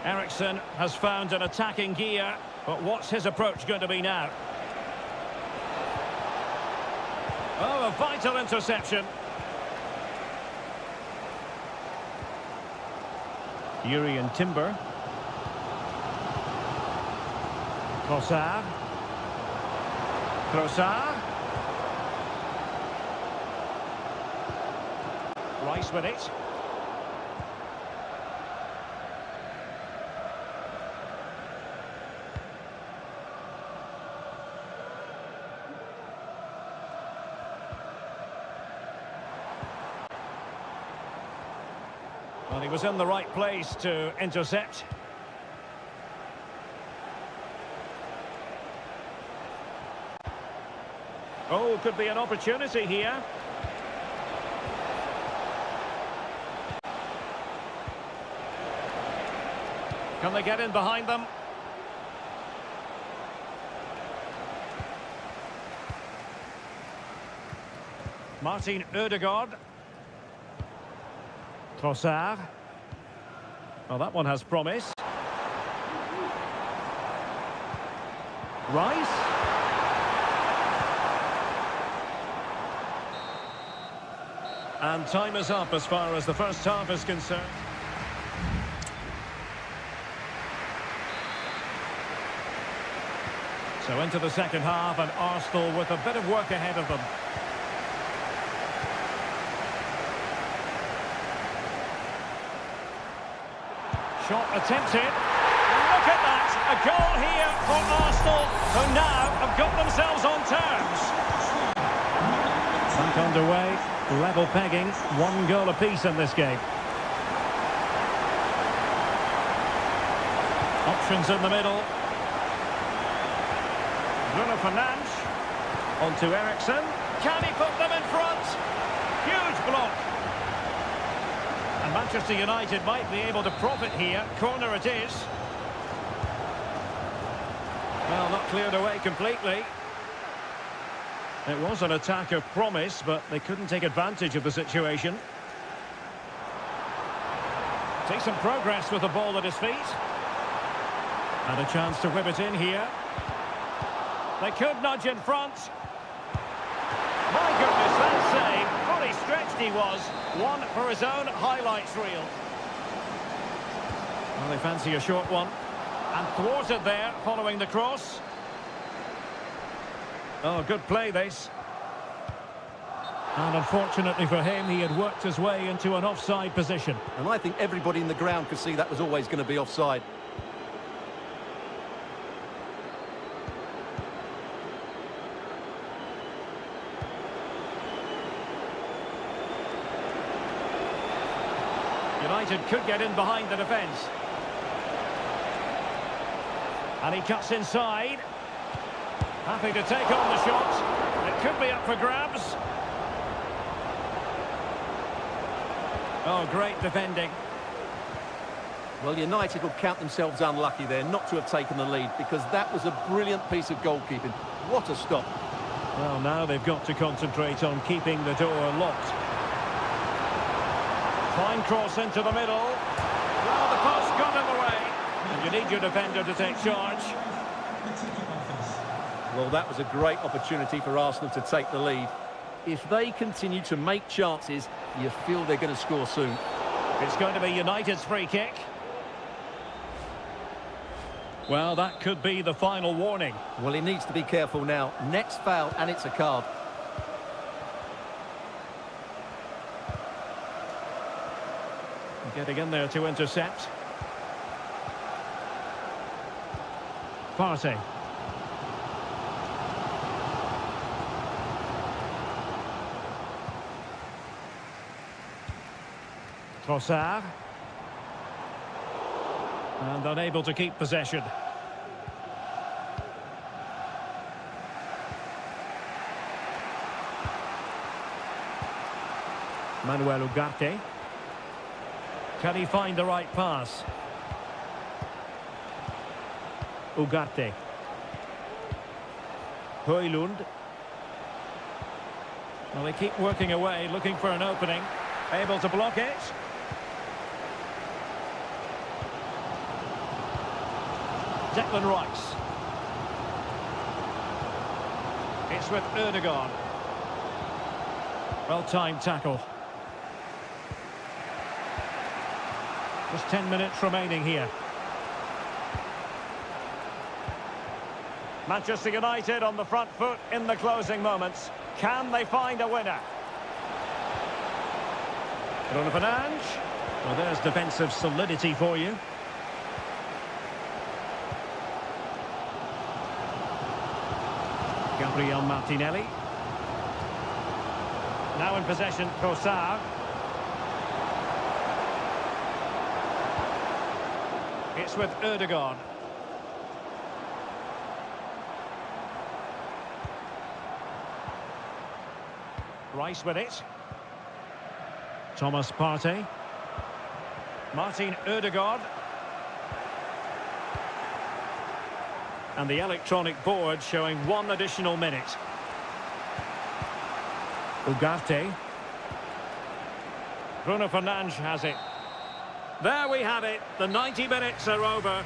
Eriksen has found an attacking gear, but what's his approach going to be now? Oh, a vital interception. Jurriën Timber. Trossard. Trossard. Rice with it. Well, he was in the right place to intercept. Oh, could be an opportunity here. Can they get in behind them? Martin Ødegaard. Trossard. Well, that one has promise. Rice. And time is up as far as the first half is concerned. So into the second half, and Arsenal with a bit of work ahead of them. Shot attempted. Look at that! A goal here for Arsenal, who now have got themselves on terms. Back underway, level pegging, 1 goal apiece in this game. Options in the middle. Bruno Fernandes. On to Ericsson. Can he put them in front? Huge block. And Manchester United might be able to profit here. Corner it is. Well, not cleared away completely. It was an attack of promise, but they couldn't take advantage of the situation. Take some progress with the ball at his feet. And a chance to whip it in here. They could nudge in front. My goodness, that save. Fully stretched he was. One for his own highlights reel. Well, they fancy a short one. And thwarted there, following the cross. Oh, good play, this. And unfortunately for him, he had worked his way into an offside position. And I think everybody in the ground could see that was always going to be offside. United could get in behind the defence. And he cuts inside. Happy to take on the shot. It could be up for grabs. Oh, great defending. Well, United will count themselves unlucky there not to have taken the lead, because that was a brilliant piece of goalkeeping. What a stop. Well, now they've got to concentrate on keeping the door locked. Fine cross into the middle. Well, the post got in the way. And you need your defender to take charge. Well, that was a great opportunity for Arsenal to take the lead. If they continue to make chances, you feel they're going to score soon. It's going to be United's free kick. Well, that could be the final warning. Well, he needs to be careful now. Next foul, and it's a card. Getting in there to intercept. Partey. Trossard. And unable to keep possession. Manuel Ugarte. Can he find the right pass? Ugarte. Højlund. Well, they keep working away, looking for an opening. Able to block it. Declan Rice. It's with Ødegaard. Well-timed tackle. Just 10 minutes remaining here. Manchester United on the front foot in the closing moments. Can they find a winner? Bruno Fernandes. Well, there's defensive solidity for you. Gabriel Martinelli. Now in possession, Trossard. It's with Ødegaard. Rice with it. Thomas Partey. Martin Ødegaard. And the electronic board showing 1 additional minute. Ugarte. Bruno Fernandes has it. There we have it. The 90 minutes are over.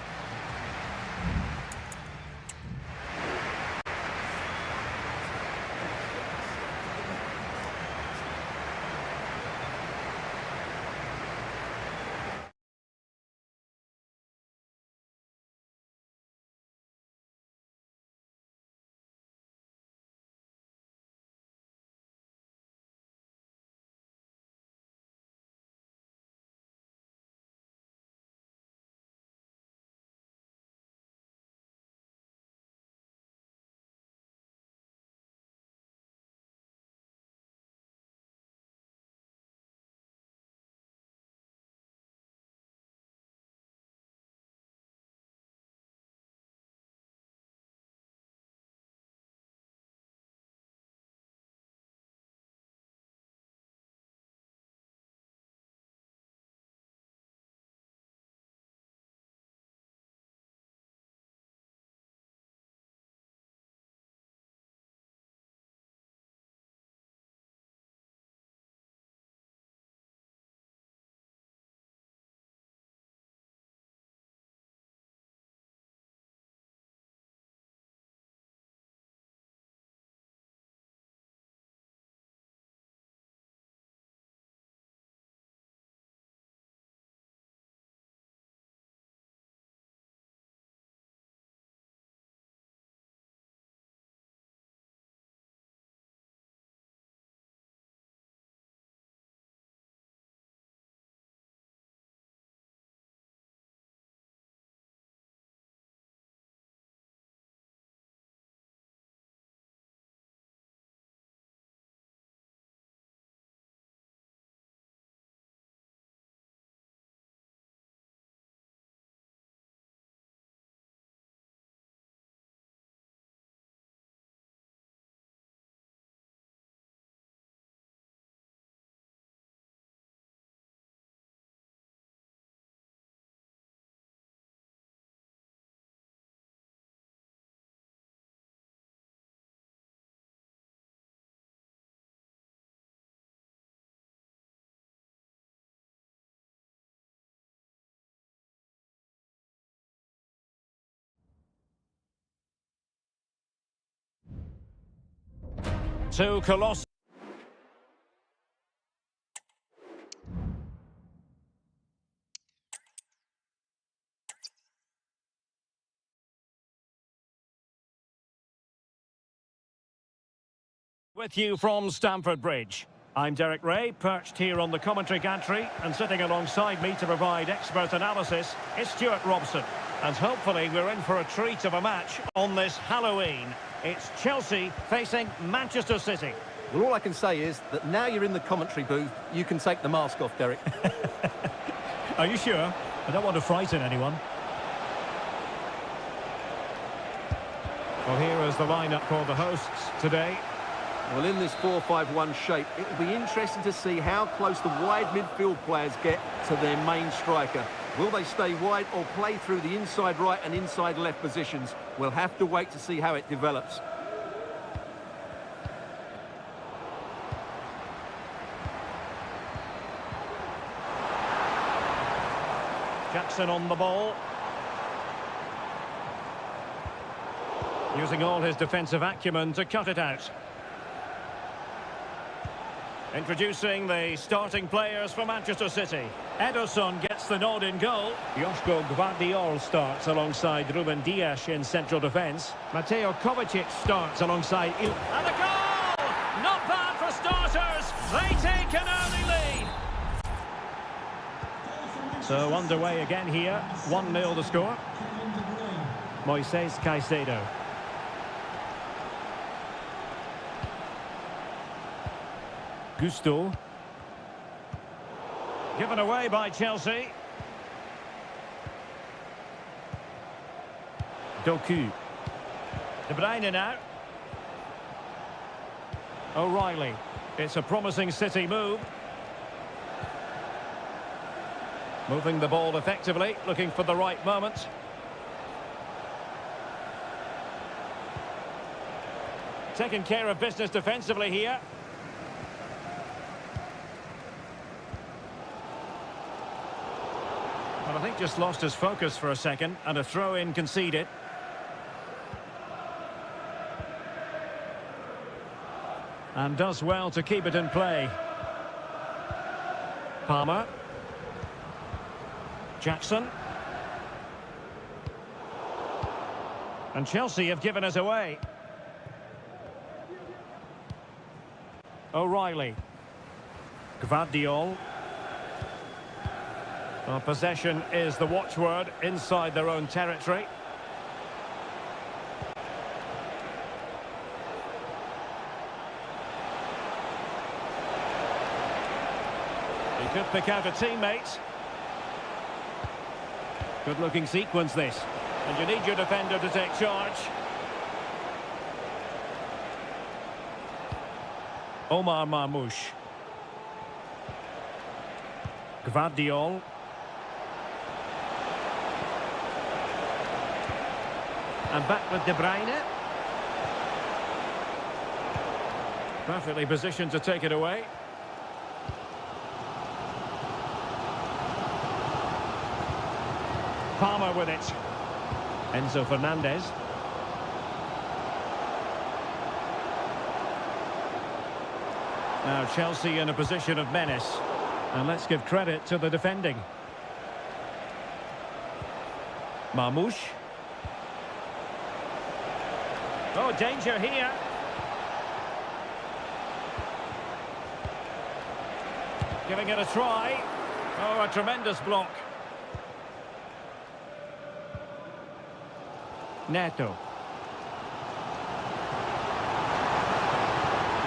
Two colossal. With you from Stamford Bridge. I'm Derek Ray, perched here on the commentary gantry, and sitting alongside me to provide expert analysis is Stuart Robson. And hopefully we're in for a treat of a match on this Halloween. It's Chelsea facing Manchester City. Well, all I can say is that now you're in the commentary booth, you can take the mask off, Derek. Are you sure? I don't want to frighten anyone. Well, here is the lineup for the hosts today. Well, in this 4-5-1 shape, it will be interesting to see how close the wide midfield players get to their main striker. Will they stay wide or play through the inside right and inside left positions? We'll have to wait to see how it develops. Jackson on the ball. Using all his defensive acumen to cut it out. Introducing the starting players for Manchester City. Ederson gets the nod in goal. Joško Gvardiol starts alongside Ruben Dias in central defence. Mateo Kovacic starts alongside And a goal! Not bad for starters. They take an early lead. So underway again here. 1-0 the score. Moises Caicedo. Gusto. Given away by Chelsea. Doku. De Bruyne now. O'Reilly. It's a promising City move. Moving the ball effectively, looking for the right moment. Taking care of business defensively here. Well, I think just lost his focus for a second, and a throw-in conceded. And does well to keep it in play. Palmer. Jackson. And Chelsea have given us away. O'Reilly. Gvardiol. Well, possession is the watchword inside their own territory. He could pick out a teammate. Good-looking sequence, this. And you need your defender to take charge. Omar Marmoush. Gvardiol. And back with De Bruyne. Perfectly positioned to take it away. Palmer with it. Enzo Fernandez. Now Chelsea in a position of menace. And let's give credit to the defending. Marmoush. Oh, danger here. Giving it a try. Oh, a tremendous block. Neto.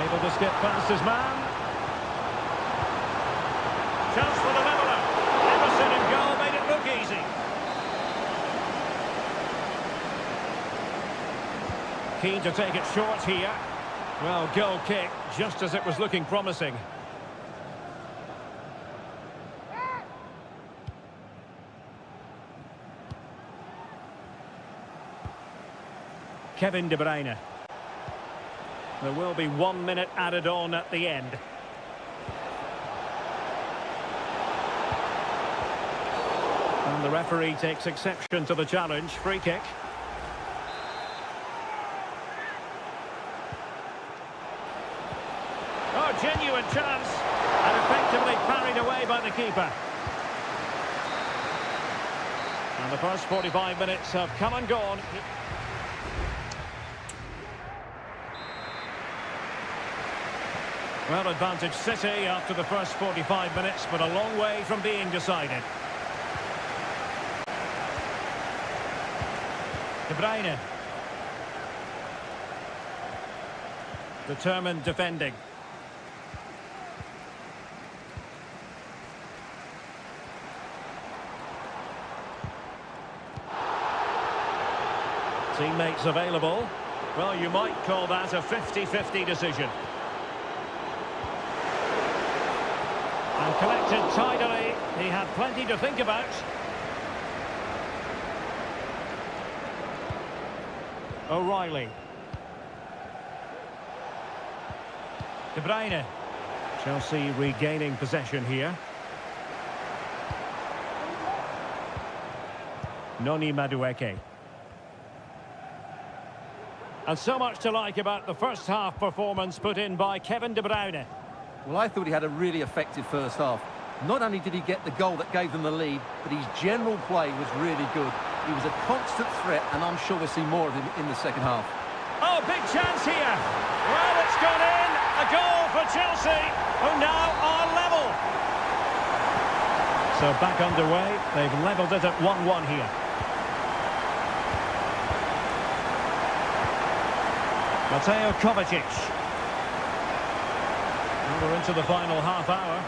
Able to skip past his man. Chance for the leveller. Emerson in goal made it look easy. Keen to take it short here. Well, goal kick, just as it was looking promising. Kevin De Bruyne. There will be 1 minute added on at the end. And the referee takes exception to the challenge. Free kick. genuine chance and effectively parried away by the keeper. And the first 45 minutes have come and gone. Well, advantage City after the first 45 minutes, but a long way from being decided. De Bruyne. Determined defending. Teammates available. Well, you might call that a 50-50 decision. And collected tidily. He had plenty to think about. O'Reilly. De Bruyne. Chelsea regaining possession here. Noni Madueke. And so much to like about the first half performance put in by Kevin De Bruyne. Well, I thought he had a really effective first half. Not only did he get the goal that gave them the lead, but his general play was really good. He was a constant threat, and I'm sure we'll see more of him in the second half. Oh, big chance here. Well, it's gone in. A goal for Chelsea, who now are level. So back underway. They've levelled it at 1-1 here. Mateo Kovacic. And we're into the final half hour.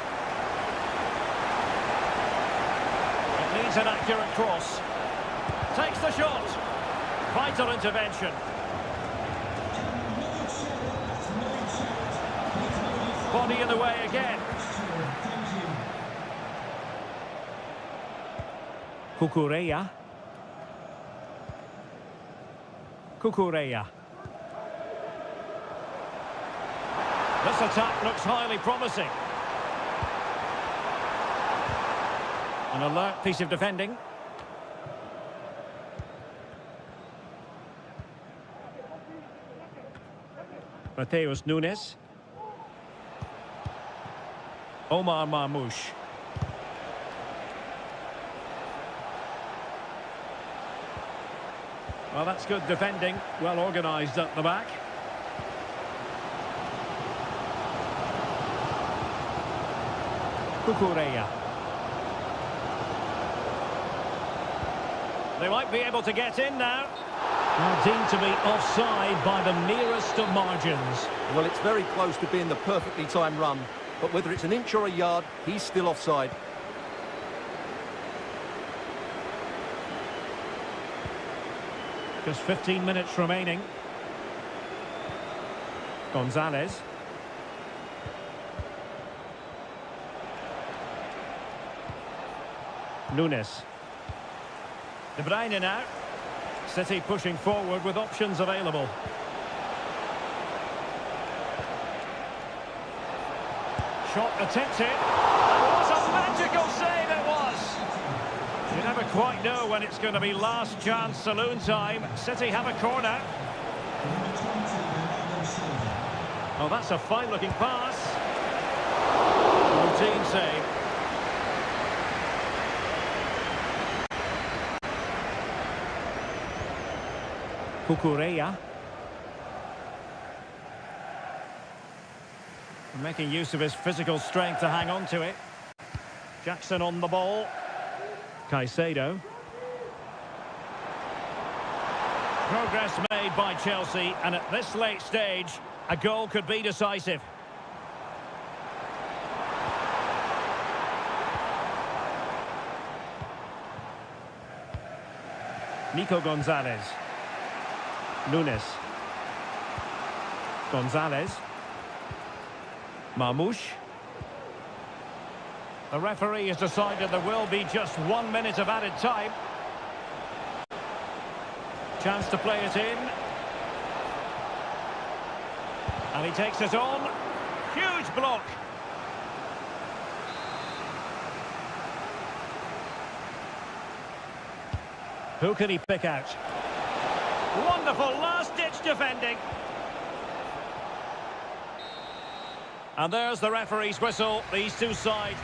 It needs an accurate cross. Takes the shot. Vital intervention. Body in the way again. Cucurella. Cucurella. This attack looks highly promising. An alert piece of defending. Mateus Nunes. Omar Marmoush. Well, that's good defending. Well organised at the back. Cucurella. They might be able to get in now. Well, deemed to be offside by the nearest of margins. Well, it's very close to being the perfectly timed run, but whether it's an inch or a yard, he's still offside. Just 15 minutes remaining. Gonzalez. Nunes. De Bruyne now. City pushing forward with options available. Shot attempted. What a magical save it was! You never quite know when it's going to be last chance saloon time. City have a corner. Oh, that's a fine-looking pass. Routine save. Cucurella. Making use of his physical strength to hang on to it. Jackson on the ball. Caicedo. Progress made by Chelsea, and at this late stage, a goal could be decisive. Nico Gonzalez. Nunes. Gonzalez. Marmoush. The referee has decided there will be just 1 minute of added time. Chance to play it in. And he takes it on. Huge block. Who can he pick out? Wonderful last-ditch defending. And there's the referee's whistle. These two sides.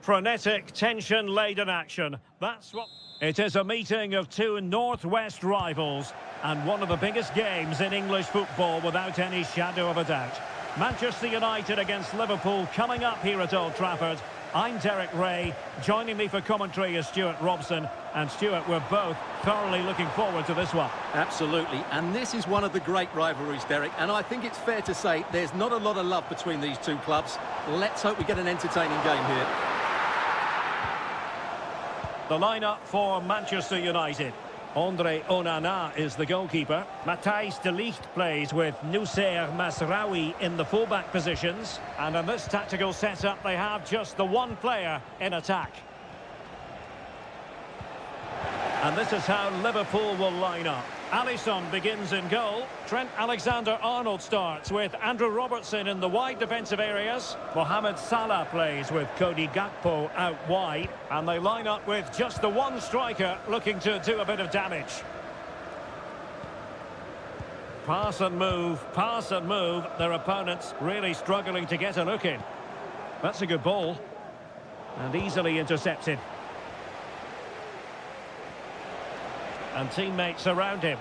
Frenetic, tension-laden action. That's what... It is a meeting of two northwest rivals and one of the biggest games in English football without any shadow of a doubt. Manchester United against Liverpool coming up here at Old Trafford. I'm Derek Ray. Joining me for commentary is Stuart Robson. And Stuart, we're both thoroughly looking forward to this one. Absolutely, and this is one of the great rivalries, Derek, and I think it's fair to say there's not a lot of love between these two clubs. Let's hope we get an entertaining game here. The lineup for Manchester United. Andre Onana is the goalkeeper. Matthijs de Ligt plays with Noussair Masraoui in the fullback positions. And in this tactical setup, they have just the one player in attack. And this is how Liverpool will line up. Alisson begins in goal. Trent Alexander-Arnold starts with Andrew Robertson in the wide defensive areas. Mohamed Salah plays with Cody Gakpo out wide. And they line up with just the one striker looking to do a bit of damage. Pass and move, pass and move. Their opponents really struggling to get a look in. That's a good ball. And easily intercepted. And teammates around him.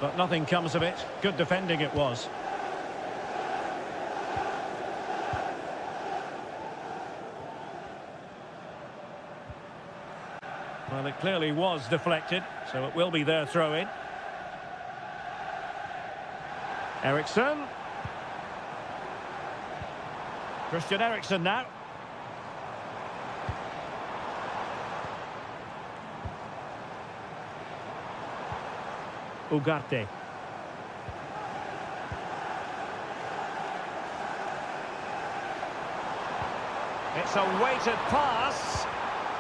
But nothing comes of it. Good defending it was. Well, it clearly was deflected, so it will be their throw-in. Eriksen. Christian Eriksen now. Ugarte. It's a weighted pass.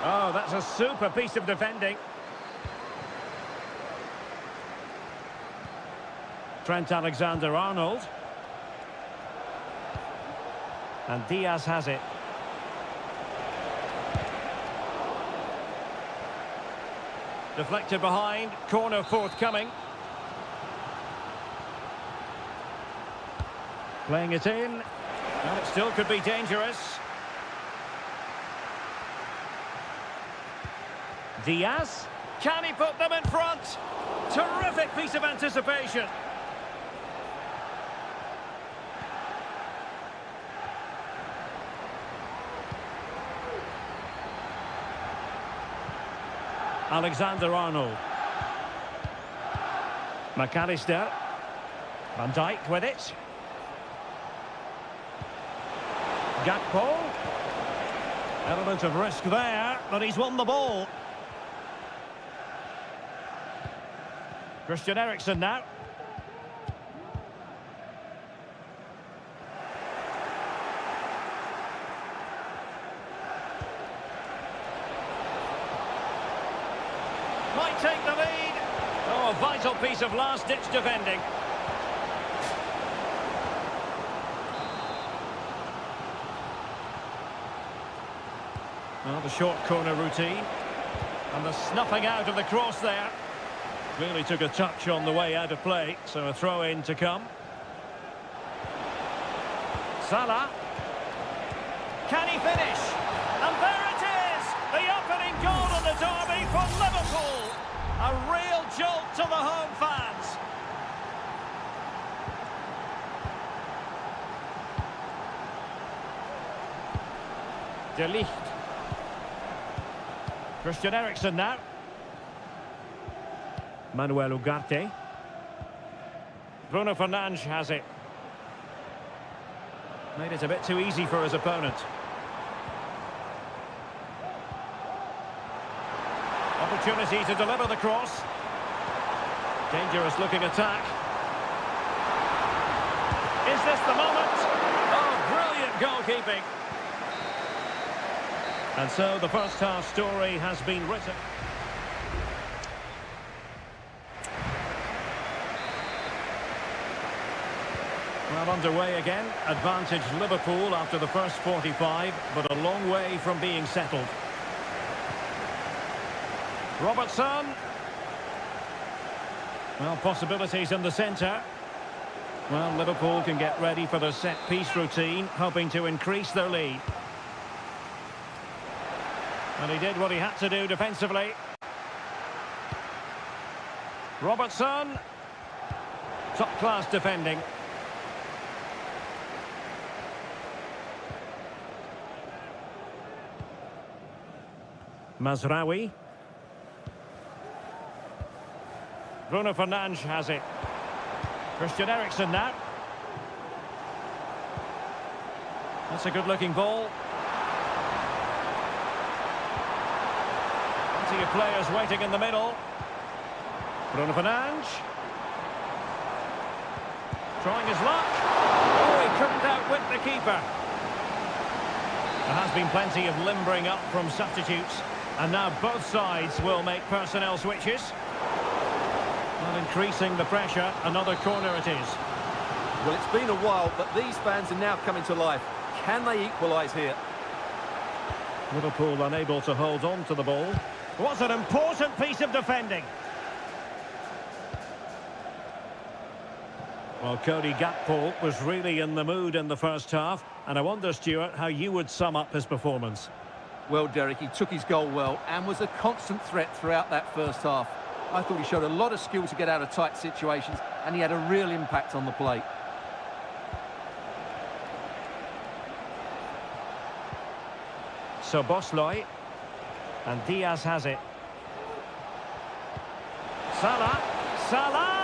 Oh, that's a super piece of defending. Trent Alexander-Arnold. And Diaz has it. Deflected behind, corner forthcoming. Playing it in, and it still could be dangerous. Diaz, can he put them in front? Terrific piece of anticipation. Alexander-Arnold. McAllister. Van Dijk with it. Gakpo. Element of risk there, but he's won the ball. Christian Eriksen now. Might take the lead. Oh, a vital piece of last-ditch defending. Well, the short corner routine. And the snuffing out of the cross there. Really took a touch on the way out of play, so a throw-in to come. Salah. Can he finish? And there it is! The opening goal of the derby for Liverpool! A real jolt to the home fans. De Ligt. Christian Eriksen now. Manuel Ugarte. Bruno Fernandes has it. Made it a bit too easy for his opponent. Opportunity to deliver the cross. Dangerous looking attack. Is this the moment? Oh, brilliant goalkeeping. And so the first half story has been written. Well, underway again. Advantage Liverpool after the first 45, but a long way from being settled. Robertson. Well, possibilities in the centre. Well, Liverpool can get ready for the set-piece routine, hoping to increase their lead. And he did what he had to do defensively. Robertson. Top-class defending. Mazraoui. Bruno Fernandes has it. Christian Eriksen now. That's a good-looking ball. Plenty of players waiting in the middle. Bruno Fernandes. Trying his luck. Oh, he couldn't outwit the keeper. There has been plenty of limbering up from substitutes. And now both sides will make personnel switches. And increasing the pressure, another corner it is. Well, it's been a while, but these fans are now coming to life. Can they equalise here? Liverpool unable to hold on to the ball. What an important piece of defending. Well, Cody Gakpo was really in the mood in the first half. And I wonder, Stuart, how you would sum up his performance. Well, Derek, he took his goal well and was a constant threat throughout that first half. I thought he showed a lot of skill to get out of tight situations, and he had a real impact on the plate. So Bosley, and Diaz has it. Salah, Salah!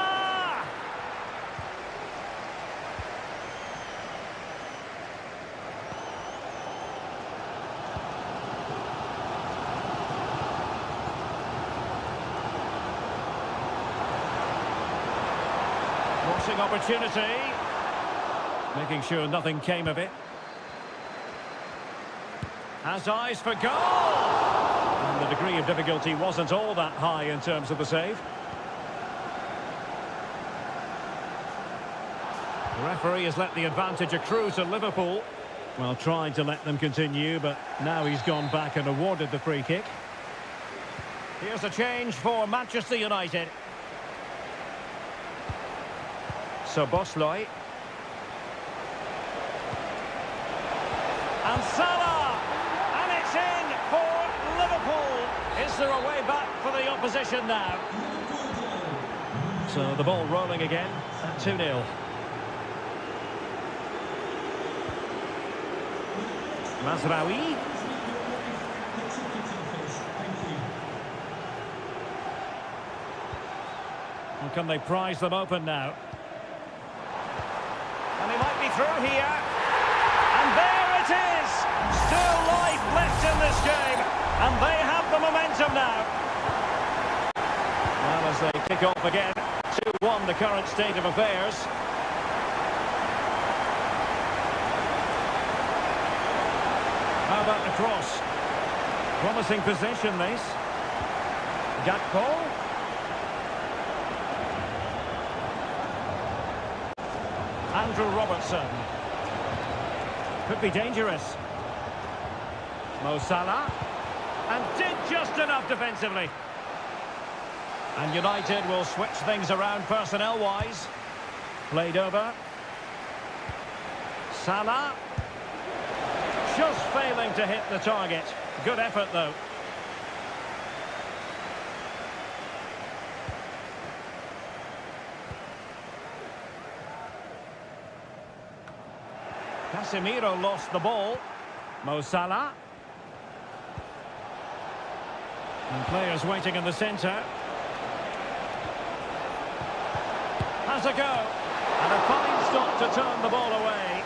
Crossing opportunity. Making sure nothing came of it. Has eyes for goal! And the degree of difficulty wasn't all that high in terms of the save. The referee has let the advantage accrue to Liverpool. Well, trying to let them continue, but now he's gone back and awarded the free kick. Here's a change for Manchester United. So Bosley. And Salah! And it's in for Liverpool. Is there a way back for the opposition now? So the ball rolling again at 2-0. Mazraoui. Well, can they prise them open now? And he might be through here. And there it is! And they have the momentum now. Well, as they kick off again, 2-1 the current state of affairs. How about the cross? Promising position, this. Gakpo. Andrew Robertson. Could be dangerous. Mo Salah. And did just enough defensively. And United will switch things around personnel-wise. Played over. Salah. Just failing to hit the target. Good effort, though. Casemiro lost the ball. Mo Salah. And players waiting in the centre. Has a go. And a fine stop to turn the ball away.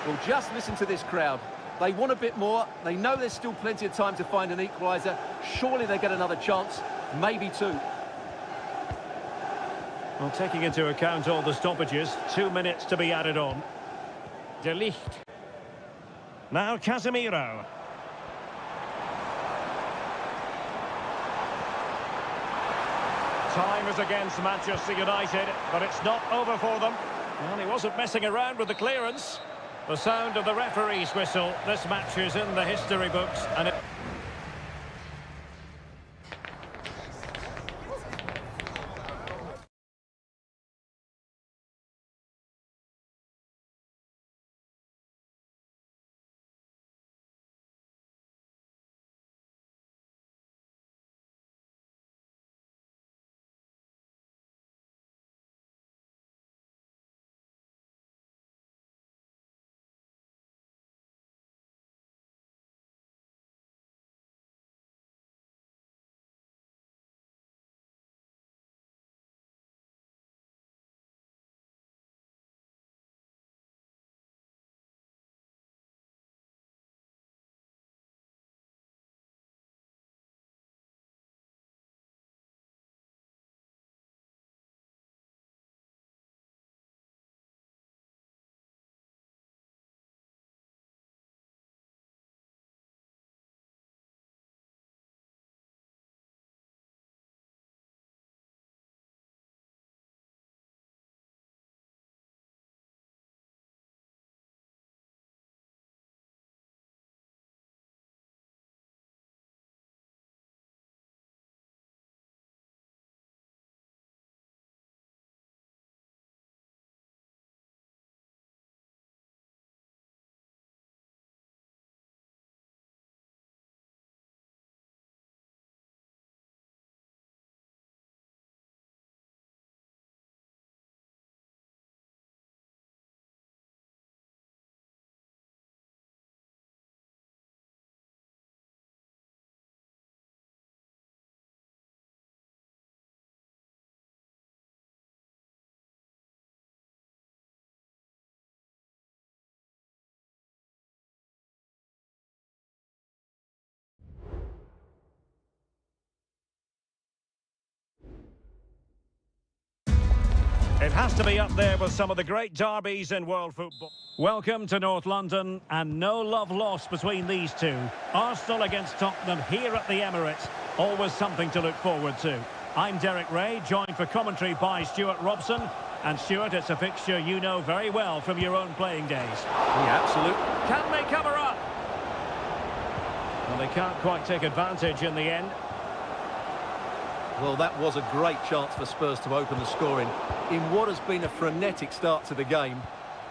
Well, just listen to this crowd. They want a bit more. They know there's still plenty of time to find an equaliser. Surely they get another chance, maybe two. Well, taking into account all the stoppages, 2 minutes to be added on. De Ligt. Now Casemiro. Time is against Manchester United, but it's not over for them. Well, he wasn't messing around with the clearance. The sound of the referee's whistle. This match is in the history books, and it... It has to be up there with some of the great derbies in world football. Welcome to North London, and no love lost between these two. Arsenal against Tottenham here at the Emirates. Always something to look forward to. I'm Derek Ray, joined for commentary by Stuart Robson. And Stuart, it's a fixture you know very well from your own playing days. Yeah, absolutely. Can they cover up? Well, they can't quite take advantage in the end. Well, that was a great chance for Spurs to open the scoring in what has been a frenetic start to the game.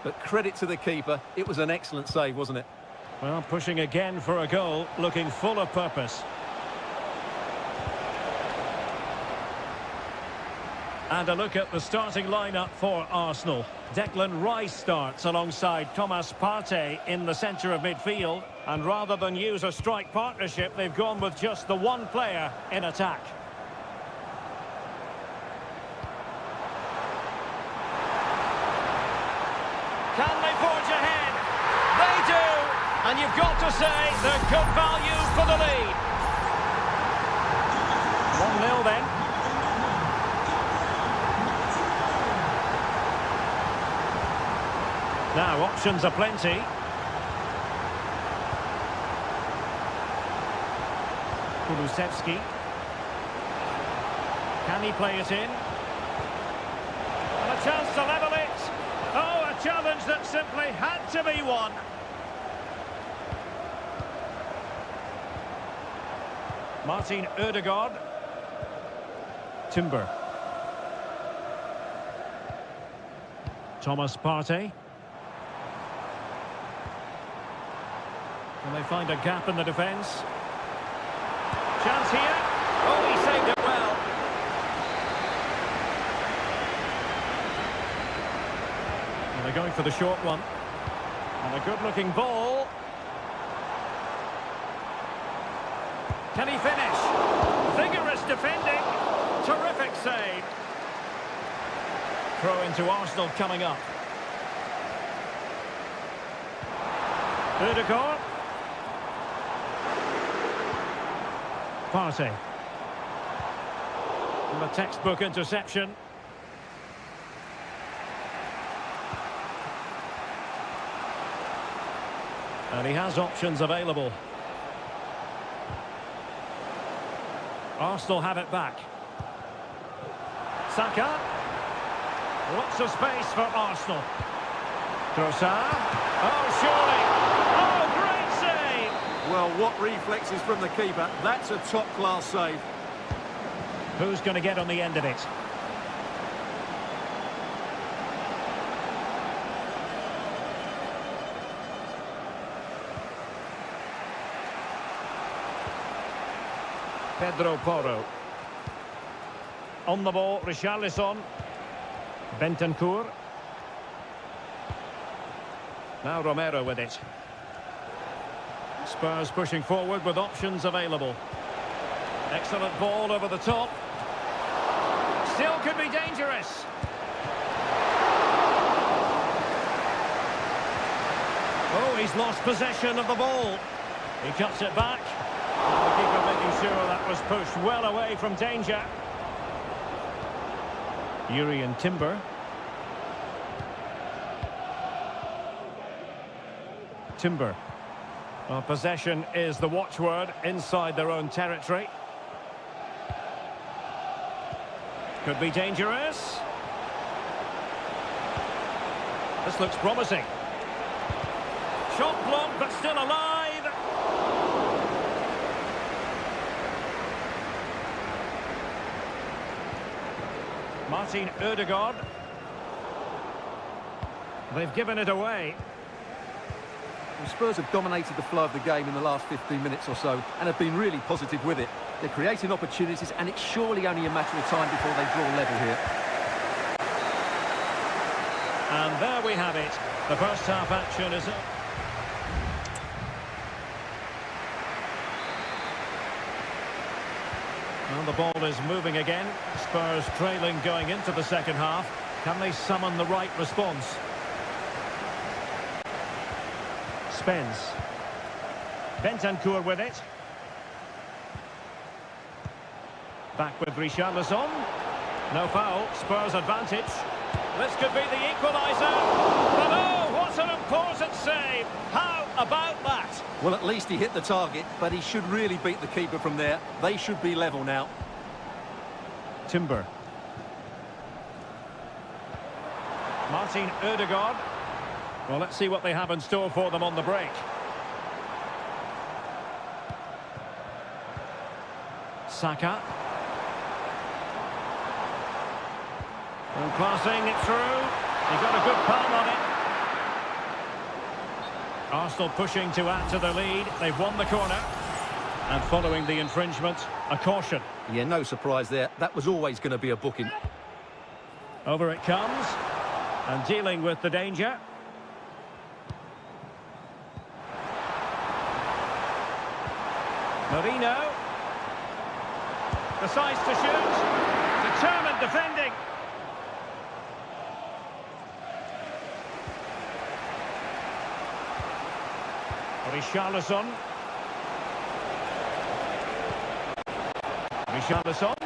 But credit to the keeper, it was an excellent save, wasn't it? Well, pushing again for a goal, looking full of purpose. And a look at the starting lineup for Arsenal. Declan Rice starts alongside Thomas Partey in the centre of midfield. And rather than use a strike partnership, they've gone with just the one player in attack. Can they forge ahead? They do! And you've got to say they're good value for the lead. 1-0 then. Now, options are plenty. Kulusevski. Can he play it in? And a chance to level it. Oh, a challenge that simply had to be won. Martin Ødegaard. Timber. Thomas Partey. Can they find a gap in the defence? Chance here. Oh, he saved it well. And they're going for the short one. And a good-looking ball. Can he finish? Vigorous defending. Terrific save. Throw into Arsenal coming up. Ødegaard. Partey. And a textbook interception. And he has options available. Arsenal have it back. Saka. Lots of space for Arsenal. Trossard. Oh, surely. Oh, great save. Well, what reflexes from the keeper. That's a top-class save. Who's going to get on the end of it? Pedro Porro. On the ball, Richarlison. Bentancur. Now Romero with it. Spurs pushing forward with options available. Excellent ball over the top. Still could be dangerous. Oh, he's lost possession of the ball. He cuts it back. And the keeper making sure that was pushed well away from danger. Yuri and Timber. Timber. Well, possession is the watchword inside their own territory. Could be dangerous. This looks promising. Shot blocked, but still alive. Martin Ødegaard. They've given it away. The Spurs have dominated the flow of the game in the last 15 minutes or so and have been really positive with it. They're creating opportunities and it's surely only a matter of time before they draw level here. And there we have it. The first half action is up. And the ball is moving again. Spurs trailing going into the second half. Can they summon the right response? Spence. Bentancur with it. Back with Richarlison. No foul. Spurs advantage. This could be the equaliser. But oh, what an important save. How about that? Well, at least he hit the target, but he should really beat the keeper from there. They should be level now. Timber. Martin Ødegaard. Well, let's see what they have in store for them on the break. Saka. And passing it through. He got a good palm on it. Arsenal pushing to add to the lead. They've won the corner. And following the infringement, a caution. Yeah, no surprise there. That was always going to be a booking. Over it comes. And dealing with the danger. Marino. Decides to shoot. Determined defending. Richarlison. Richarlison.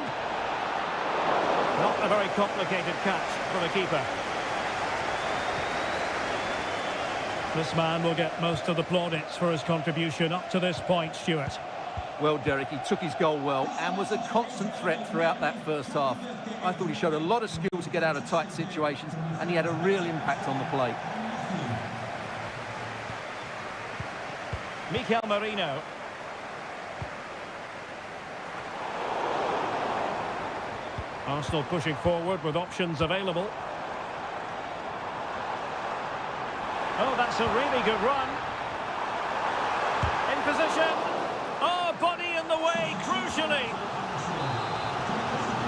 Not a very complicated catch for the keeper. This man will get most of the plaudits for his contribution up to this point, Stuart. Well, Derek, he took his goal well and was a constant threat throughout that first half. I thought he showed a lot of skill to get out of tight situations, and he had a real impact on the play. Mikel Merino. Arsenal pushing forward with options available. Oh, that's a really good run. In position. Oh, body in the way, crucially.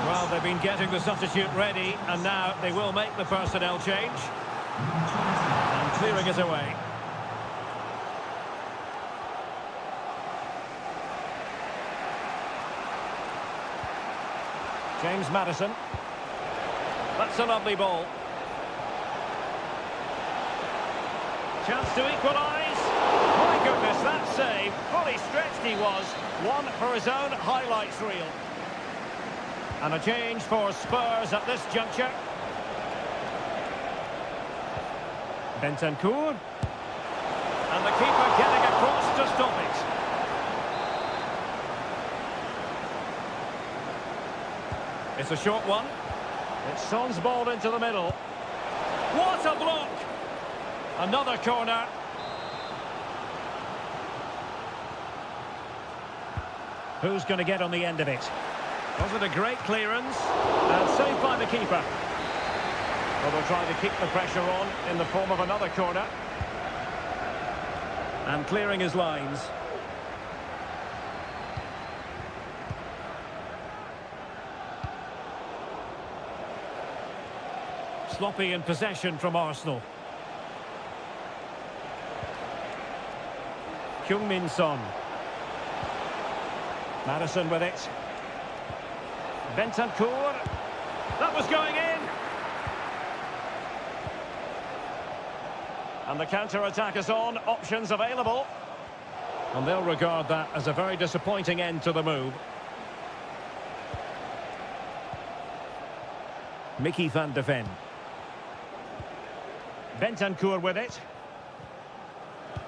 Well, they've been getting the substitute ready, and now they will make the personnel change. And clearing it away. James Maddison. That's a lovely ball. Chance to equalise. My goodness, that save. Fully stretched he was. One for his own highlights reel. And a change for Spurs at this juncture. Bentancur. And the keeper getting across to stop it. It's a short one. It's Son's ball into the middle. What a block! Another corner. Who's going to get on the end of it? Was it a great clearance? And saved by the keeper. Well, they'll try to keep the pressure on in the form of another corner. And clearing his lines. Sloppy in possession from Arsenal. Heung-min Son. Maddison with it. Bentancur. That was going in. And the counter-attack is on. Options available. And they'll regard that as a very disappointing end to the move. Mickey van de Ven. Bentancur with it.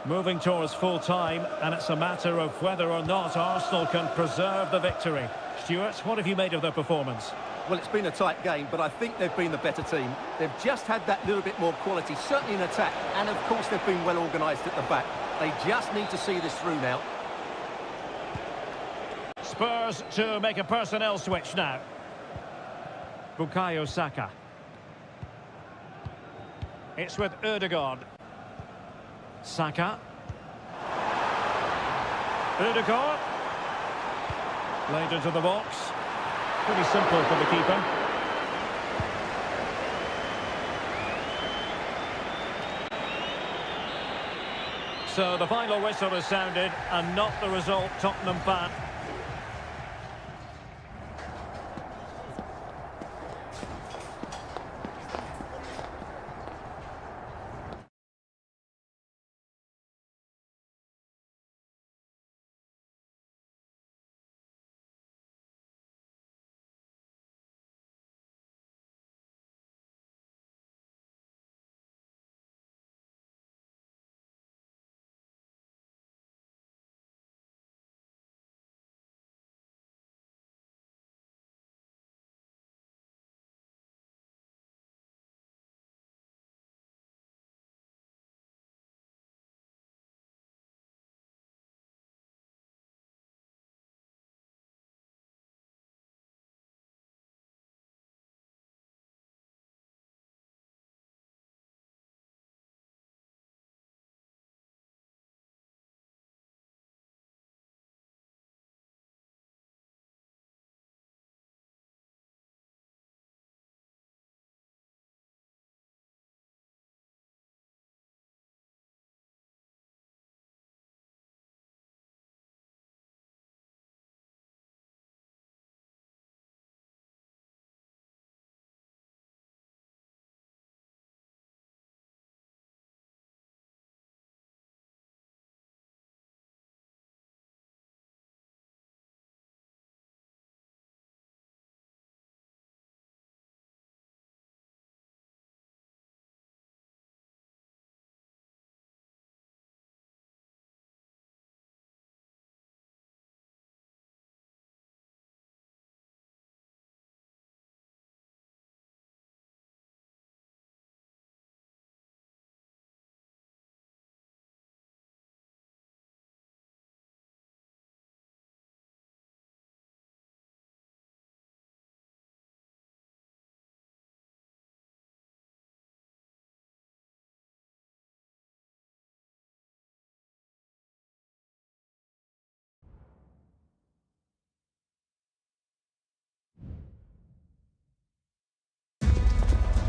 Moving towards full time, and it's a matter of whether or not Arsenal can preserve the victory. Stuart, what have you made of their performance? Well, it's been a tight game, but I think they've been the better team. They've just had that little bit more quality, certainly in attack, and of course they've been well organised at the back. They just need to see this through now. Spurs to make a personnel switch now. Bukayo Saka. It's with Ødegaard. Saka. Ødegaard. Laid into the box. Pretty simple for the keeper. So the final whistle has sounded, and not the result Tottenham fan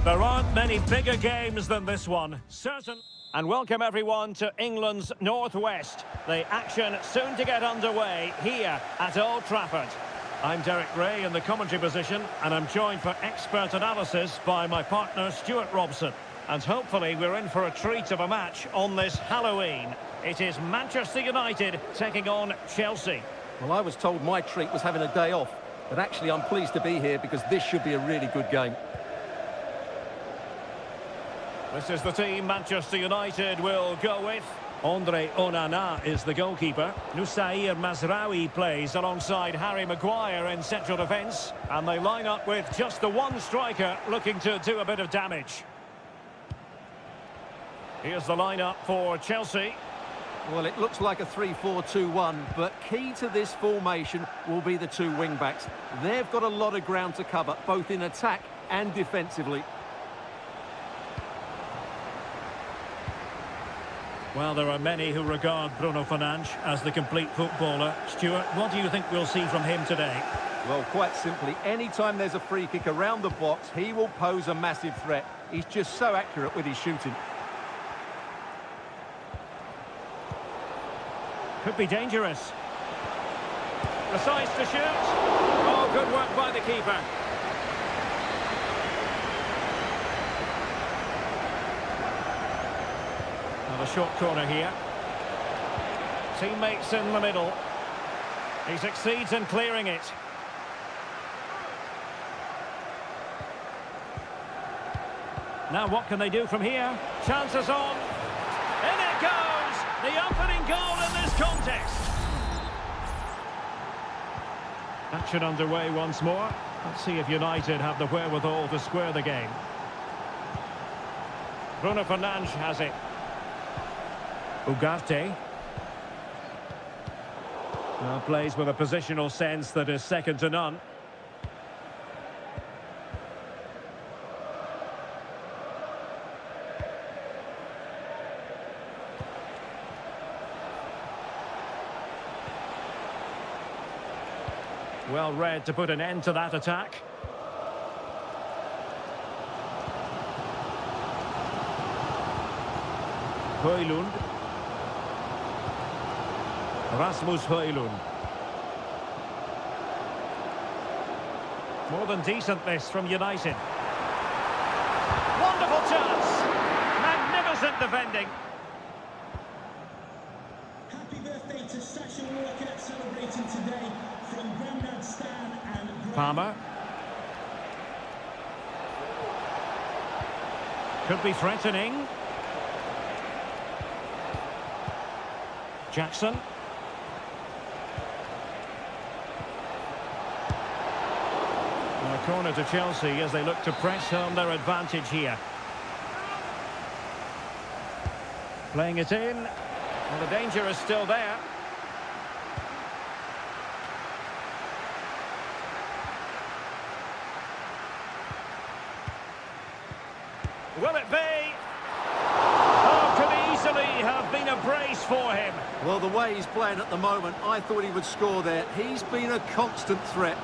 There aren't many bigger games than this one, certain. And welcome everyone to England's Northwest. The action soon to get underway here at Old Trafford. I'm Derek Ray in the commentary position, and I'm joined for expert analysis by my partner Stuart Robson. And hopefully we're in for a treat of a match on this Halloween. It is Manchester United taking on Chelsea. Well, I was told my treat was having a day off, but actually I'm pleased to be here because this should be a really good game. This is the team Manchester United will go with. Andre Onana is the goalkeeper. Nusair Mazraoui plays alongside Harry Maguire in central defence. And they line up with just the one striker looking to do a bit of damage. Here's the lineup for Chelsea. Well, it looks like a 3-4-2-1, but key to this formation will be the two wing-backs. They've got a lot of ground to cover, both in attack and defensively. Well, there are many who regard Bruno Fernandes as the complete footballer. Stuart, what do you think we'll see from him today? Well, quite simply, anytime there's a free kick around the box, he will pose a massive threat. He's just so accurate with his shooting. Could be dangerous. Precise to shoot. Oh, good work by the keeper. And a short corner here. Teammates in the middle. He succeeds in clearing it. Now what can they do from here? Chances on. In it goes! The opening goal in this contest. Action underway once more. Let's see if United have the wherewithal to square the game. Bruno Fernandes has it. Ugarte. Now plays with a positional sense that is second to none. Well read to put an end to that attack. Højlund. Rasmus Højlund. More than decent this from United. Wonderful chance. Magnificent defending. Happy birthday to Sasha Walker celebrating today from Grandad Stan and Palmer. Could be threatening. Jackson. And a corner to Chelsea as they look to press home their advantage here. Playing it in. Well, the danger is still there. Will it be? Oh, could easily have been a brace for him. Well, the way he's playing at the moment, I thought he would score there. He's been a constant threat.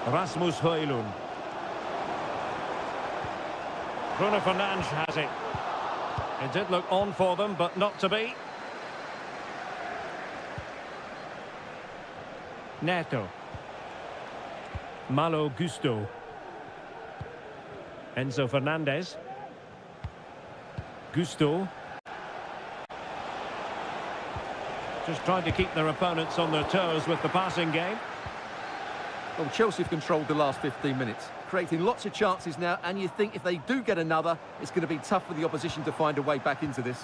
Rasmus Højlund. Bruno Fernandes has it. It did look on for them, but not to be. Neto. Malo Gusto. Enzo Fernandez. Gusto. Just trying to keep their opponents on their toes with the passing game. Well, Chelsea have controlled the last 15 minutes, creating lots of chances now, and you think if they do get another, it's going to be tough for the opposition to find a way back into this.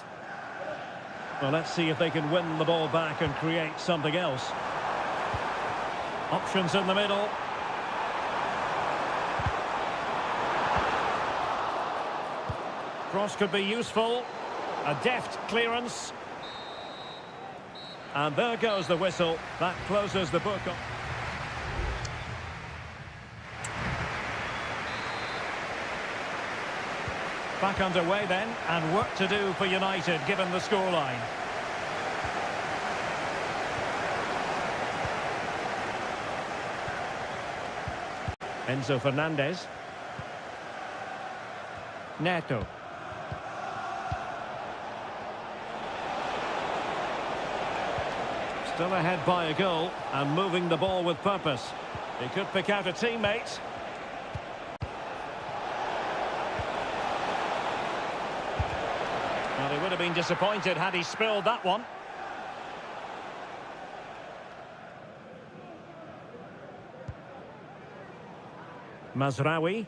Well, let's see if they can win the ball back and create something else. Options in the middle. Cross could be useful. A deft clearance. And there goes the whistle. That closes the book. Back underway then, and work to do for United given the scoreline. Enzo Fernandez. Neto. Still ahead by a goal and moving the ball with purpose. He could pick out a teammate. Well, he would have been disappointed had he spilled that one. Mazraoui.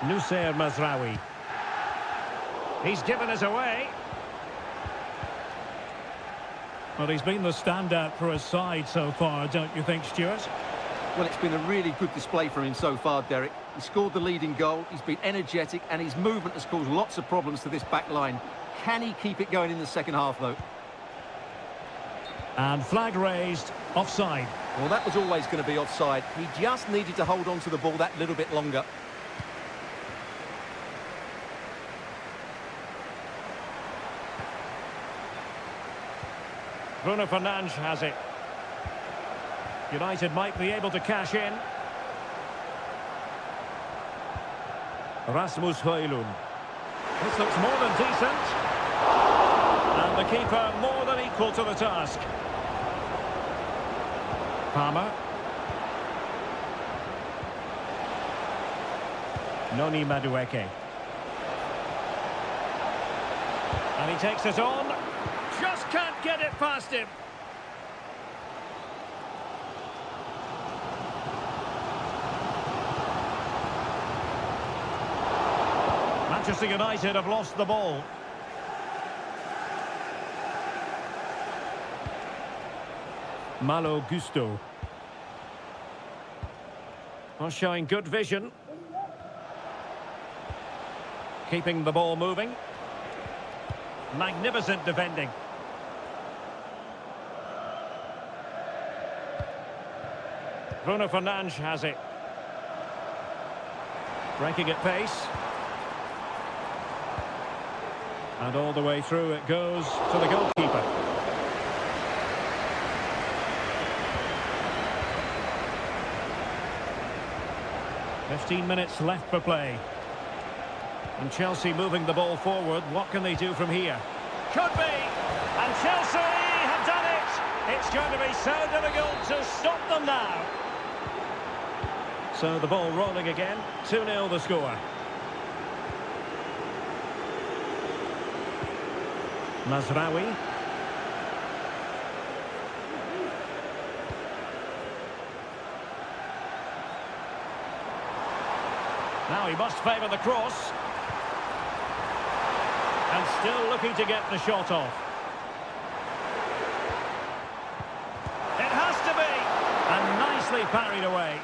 Nusair Mazraoui. He's given us away. Well, he's been the standout for his side so far, don't you think, Stuart? Well, it's been a really good display from him so far, Derek. He scored the leading goal, he's been energetic, and his movement has caused lots of problems to this back line. Can he keep it going in the second half, though? And flag raised, offside. Well, that was always going to be offside. He just needed to hold on to the ball that little bit longer. Bruno Fernandes has it. United might be able to cash in. Rasmus Højlund. This looks more than decent. And the keeper more than equal to the task. Palmer. Noni Madueke. And he takes it on. Just can't get it past him. Manchester United have lost the ball. Malo Gusto. Well, showing good vision. Keeping the ball moving. Magnificent defending. Bruno Fernandes has it. Breaking at pace. And all the way through it goes to the goalkeeper. "15 minutes left for play. And Chelsea moving the ball forward. What can they do from here? Could be! And Chelsea have done it! It's going to be so difficult to stop them now. So the ball rolling again. 2-0 the score. Mazraoui. Now he must favour the cross. And still looking to get the shot off. It has to be! And nicely parried away.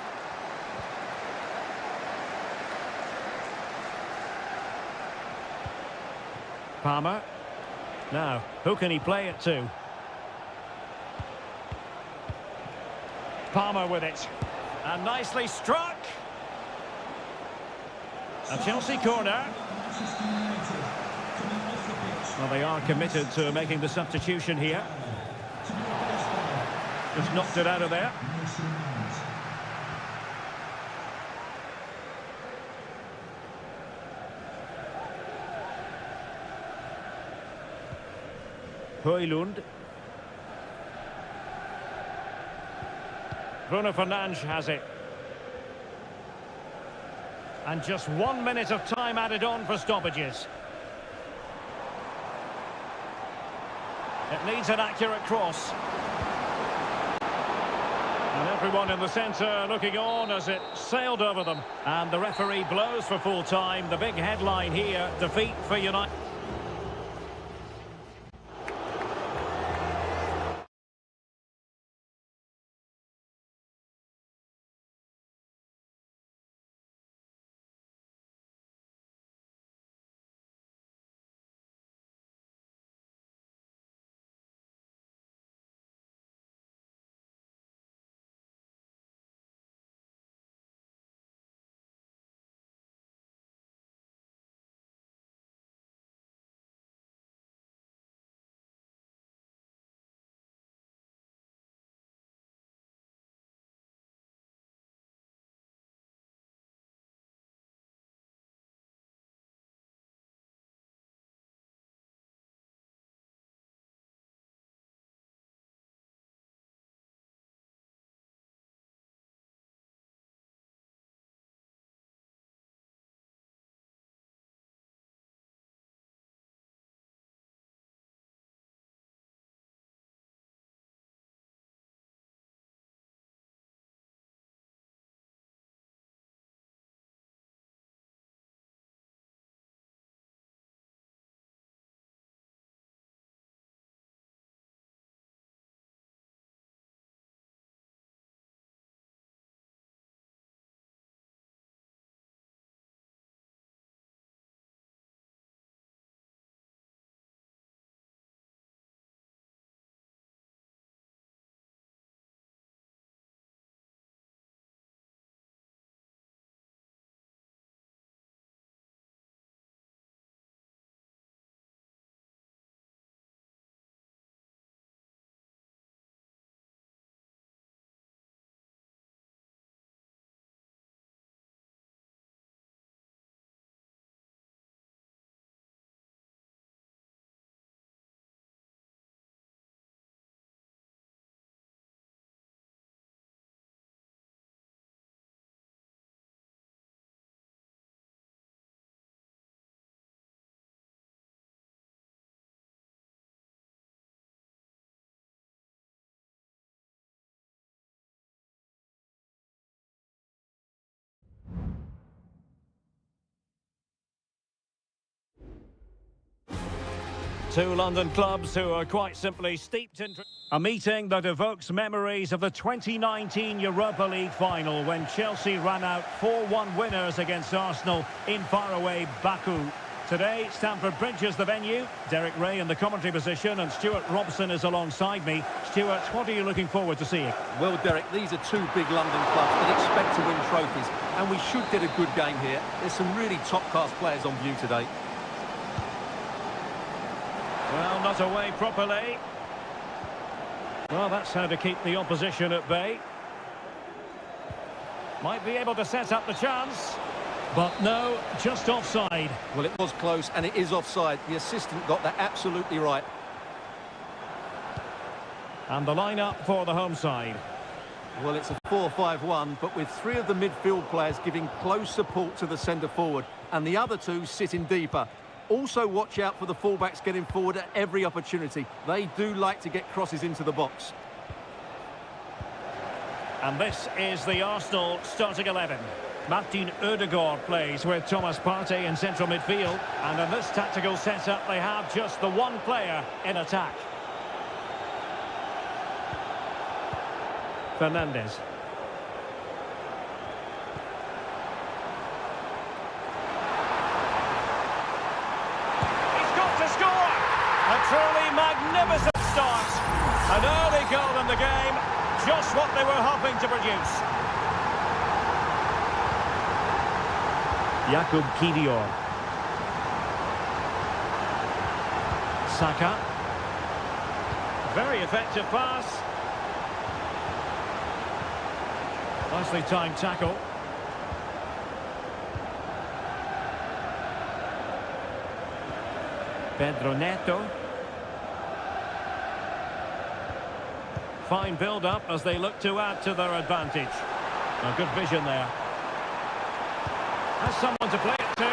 Palmer. Now, who can he play it to? Palmer with it. And nicely struck. A Chelsea corner. Well, they are committed to making the substitution here. Just knocked it out of there. Højlund. Bruno Fernandes has it. And just 1 minute of time added on for stoppages. It needs an accurate cross. And everyone in the centre looking on as it sailed over them. And the referee blows for full time. The big headline here, defeat for United. Two London clubs who are quite simply steeped in... A meeting that evokes memories of the 2019 Europa League final when Chelsea ran out 4-1 winners against Arsenal in faraway Baku. Today, Stamford Bridge is the venue. Derek Ray in the commentary position and Stuart Robson is alongside me. Stuart, what are you looking forward to seeing? Well, Derek, these are two big London clubs that expect to win trophies, and we should get a good game here. There's some really top-class players on view today. Well, not away properly. Well, that's how to keep the opposition at bay. Might be able to set up the chance. But no, just offside. Well, it was close, and it is offside. The assistant got that absolutely right. And the lineup for the home side. Well, it's a 4-5-1, but with three of the midfield players giving close support to the centre-forward, and the other two sitting deeper. Also watch out for the fullbacks getting forward at every opportunity. They do like to get crosses into the box. And this is the Arsenal starting 11. Martin Ødegaard plays with Thomas Partey in central midfield. And in this tactical setup, they have just the one player in attack. Fernandes. He's got to score! A truly magnificent start. An early goal in the game. Just what they were hoping to produce. Jakub Kivior. Saka. Very effective pass. Nicely timed tackle. Pedro Neto. Fine build-up as they look to add to their advantage. A good vision there. Has someone to play it to.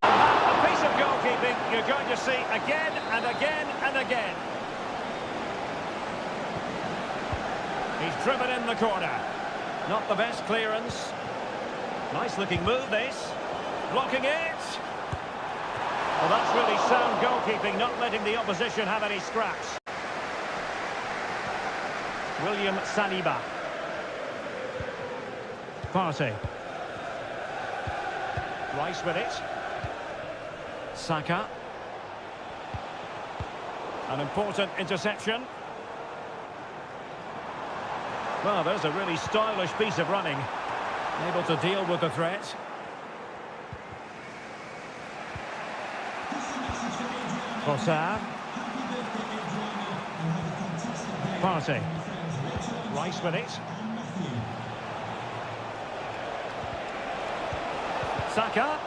And that, a piece of goalkeeping you're going to see again and again and again. He's driven in the corner. Not the best clearance. Nice looking move this. Blocking it. Well, that's really sound goalkeeping, not letting the opposition have any scraps. William Saliba. Partey. Rice with it. Saka. An important interception. Well, there's a really stylish piece of running. Able to deal with the threat. Trossard. Partey. Rice with it. Saka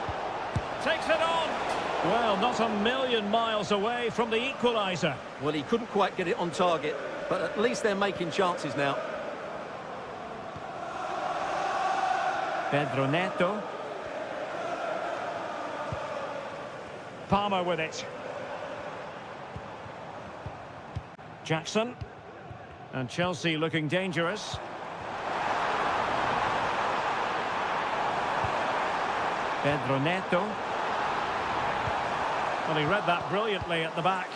takes it on. Well, not a million miles away from the equaliser. Well, he couldn't quite get it on target, but at least they're making chances now. Pedro Neto. Palmer with it. Jackson. And Chelsea looking dangerous. Pedro Neto. Well, he read that brilliantly at the back.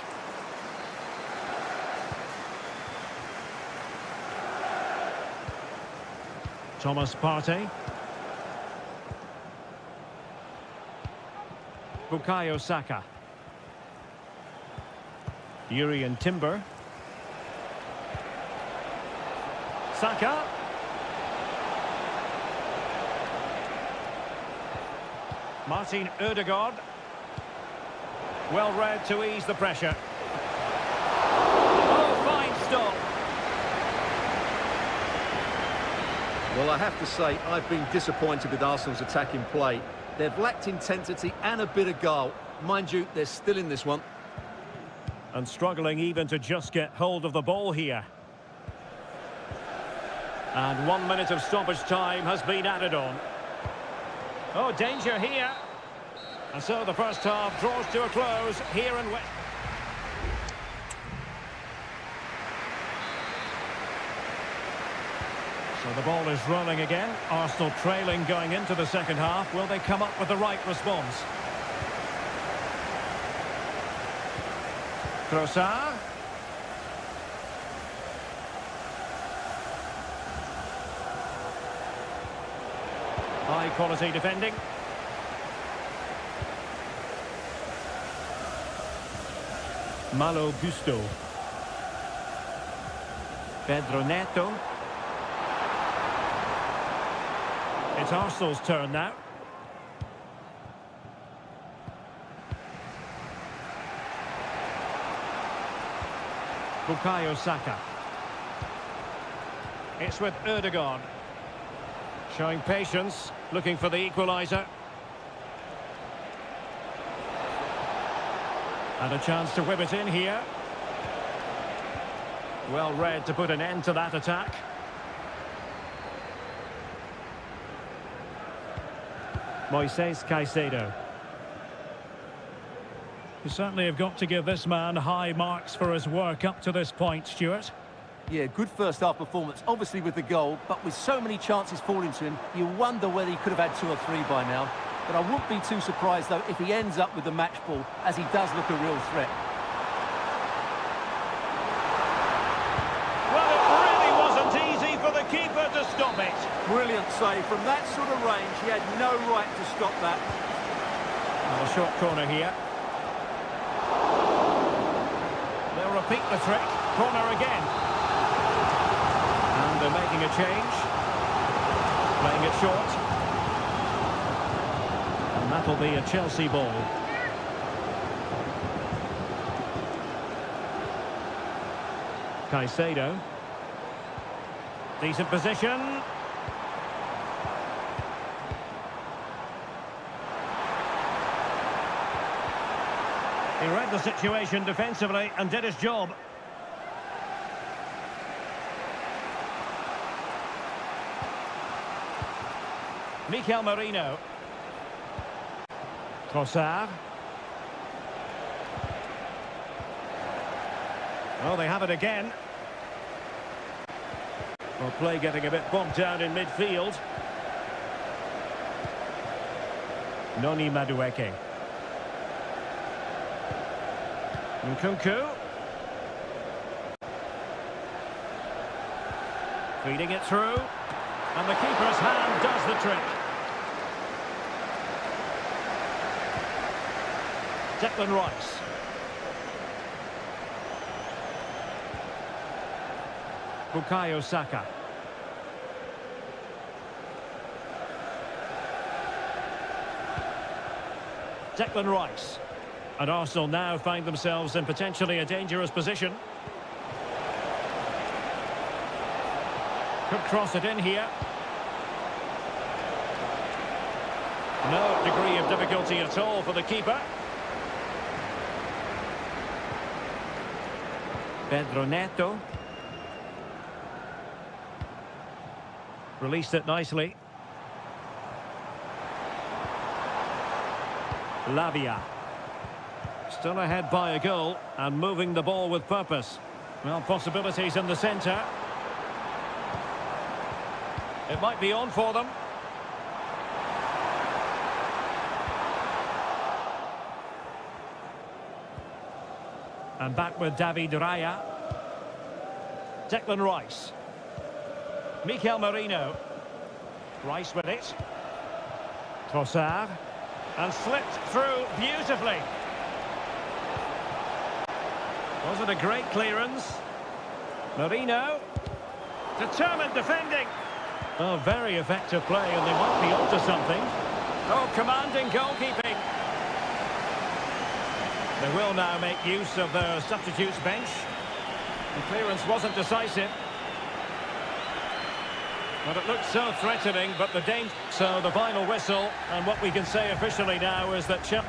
Thomas Partey. Bukayo Saka. Urian Timber. Saka. Martin Ødegaard. Well read to ease the pressure. Oh, fine stop. Well, I have to say, I've been disappointed with Arsenal's attacking play. They've lacked intensity and a bit of guile. Mind you, they're still in this one. And struggling even to just get hold of the ball here. And 1 minute of stoppage time has been added on. Oh, danger here. And so the first half draws to a close here in West. So the ball is rolling again. Arsenal trailing going into the second half. Will they come up with the right response? Trossard. High quality defending. Malo Gusto. Pedro Neto. It's Arsenal's turn now. Bukayo Saka. It's with Erdogan. Showing patience, looking for the equaliser. And a chance to whip it in here. Well read to put an end to that attack. Moises Caicedo. You certainly have got to give this man high marks for his work up to this point, Stuart. Yeah, good first half performance, obviously with the goal, but with so many chances falling to him, you wonder whether he could have had 2 or 3 by now. But I wouldn't be too surprised, though, if he ends up with the match ball, as he does look a real threat. Well, it really wasn't easy for the keeper to stop it. Brilliant save. From that sort of range, he had no right to stop that. Well, a short corner here. They'll repeat the trick. Corner again. And they're making a change. Playing it short. And that'll be a Chelsea ball. Caicedo. Decent position. He read the situation defensively and did his job. Mikel Merino. Trossard. Well, they have it again. Well, play getting a bit bogged down in midfield. Noni Madueke. Nkunku. Feeding it through. And the keeper's hand does the trick. Declan Rice. Bukayo Saka. Declan Rice. And Arsenal now find themselves in potentially a dangerous position. Could cross it in here. No degree of difficulty at all for the keeper. Pedro Neto. Released it nicely. Lavia. Still ahead by a goal and moving the ball with purpose. Well, possibilities in the centre. It might be on for them. And back with David Raya. Declan Rice. Mikel Merino. Rice with it. Trossard. And slipped through beautifully. Was it a great clearance? Merino. Determined defending. Oh, very effective play, and they might be onto something. Oh, commanding goalkeeping. They will now make use of their substitutes bench. The clearance wasn't decisive. But it looked so threatening, but the danger... So the final whistle, and what we can say officially now is that Chelsea...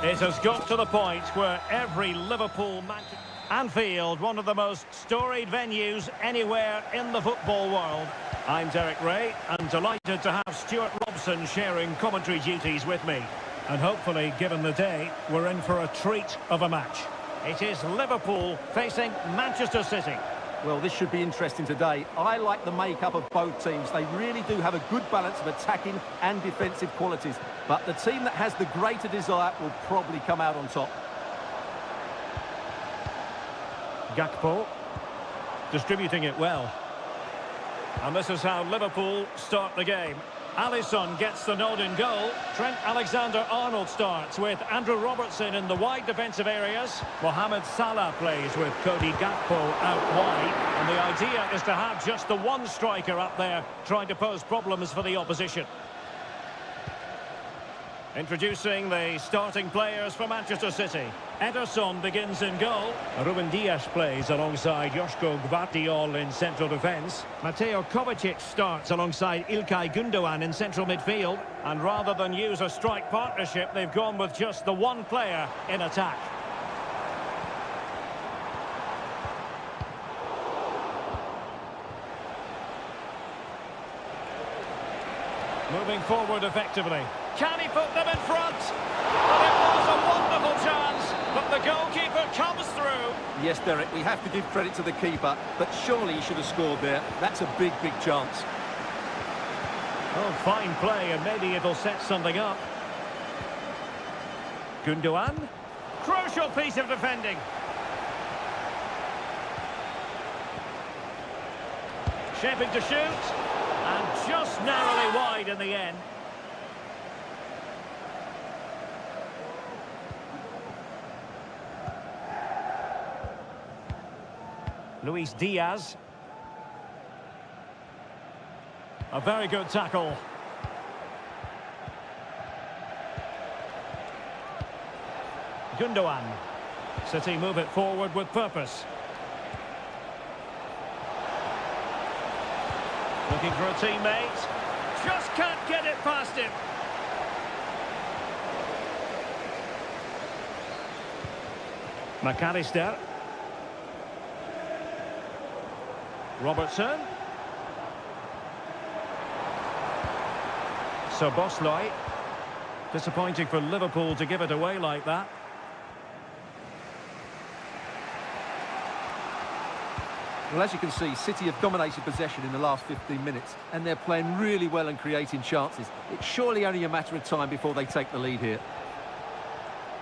It has got to the point where every Liverpool match... Anfield, one of the most storied venues anywhere in the football world. I'm Derek Ray, and delighted to have Stuart Robson sharing commentary duties with me. And hopefully, given the day, we're in for a treat of a match. It is Liverpool facing Manchester City. Well, this should be interesting today. I like the makeup of both teams. They really do have a good balance of attacking and defensive qualities. But the team that has the greater desire will probably come out on top. Gakpo, distributing it well. And this is how Liverpool start the game. Alisson gets the nod in goal. Trent Alexander-Arnold starts with Andrew Robertson in the wide defensive areas. Mohamed Salah plays with Cody Gakpo out wide. And the idea is to have just the one striker up there trying to pose problems for the opposition. Introducing the starting players for Manchester City. Ederson begins in goal. Ruben Dias plays alongside Joško Gvardiol in central defence. Mateo Kovacic starts alongside Ilkay Gundogan in central midfield. And rather than use a strike partnership, they've gone with just the one player in attack. Moving forward effectively. Can he put them in front? Well, it was a wonderful chance, but the goalkeeper comes through. Yes, Derek, we have to give credit to the keeper, but surely he should have scored there. That's a big, big chance. Oh, fine play, and maybe it'll set something up. Gundogan. Crucial piece of defending. Shaping to shoot. And just narrowly wide in the end. Luis Diaz. A very good tackle. Gundogan. City move it forward with purpose. Looking for a teammate. Just can't get it past him. McAllister. Robertson. Szoboszlai. Disappointing for Liverpool to give it away like that. Well, as you can see, City have dominated possession in the last 15 minutes, and they're playing really well and creating chances. It's surely only a matter of time before they take the lead here.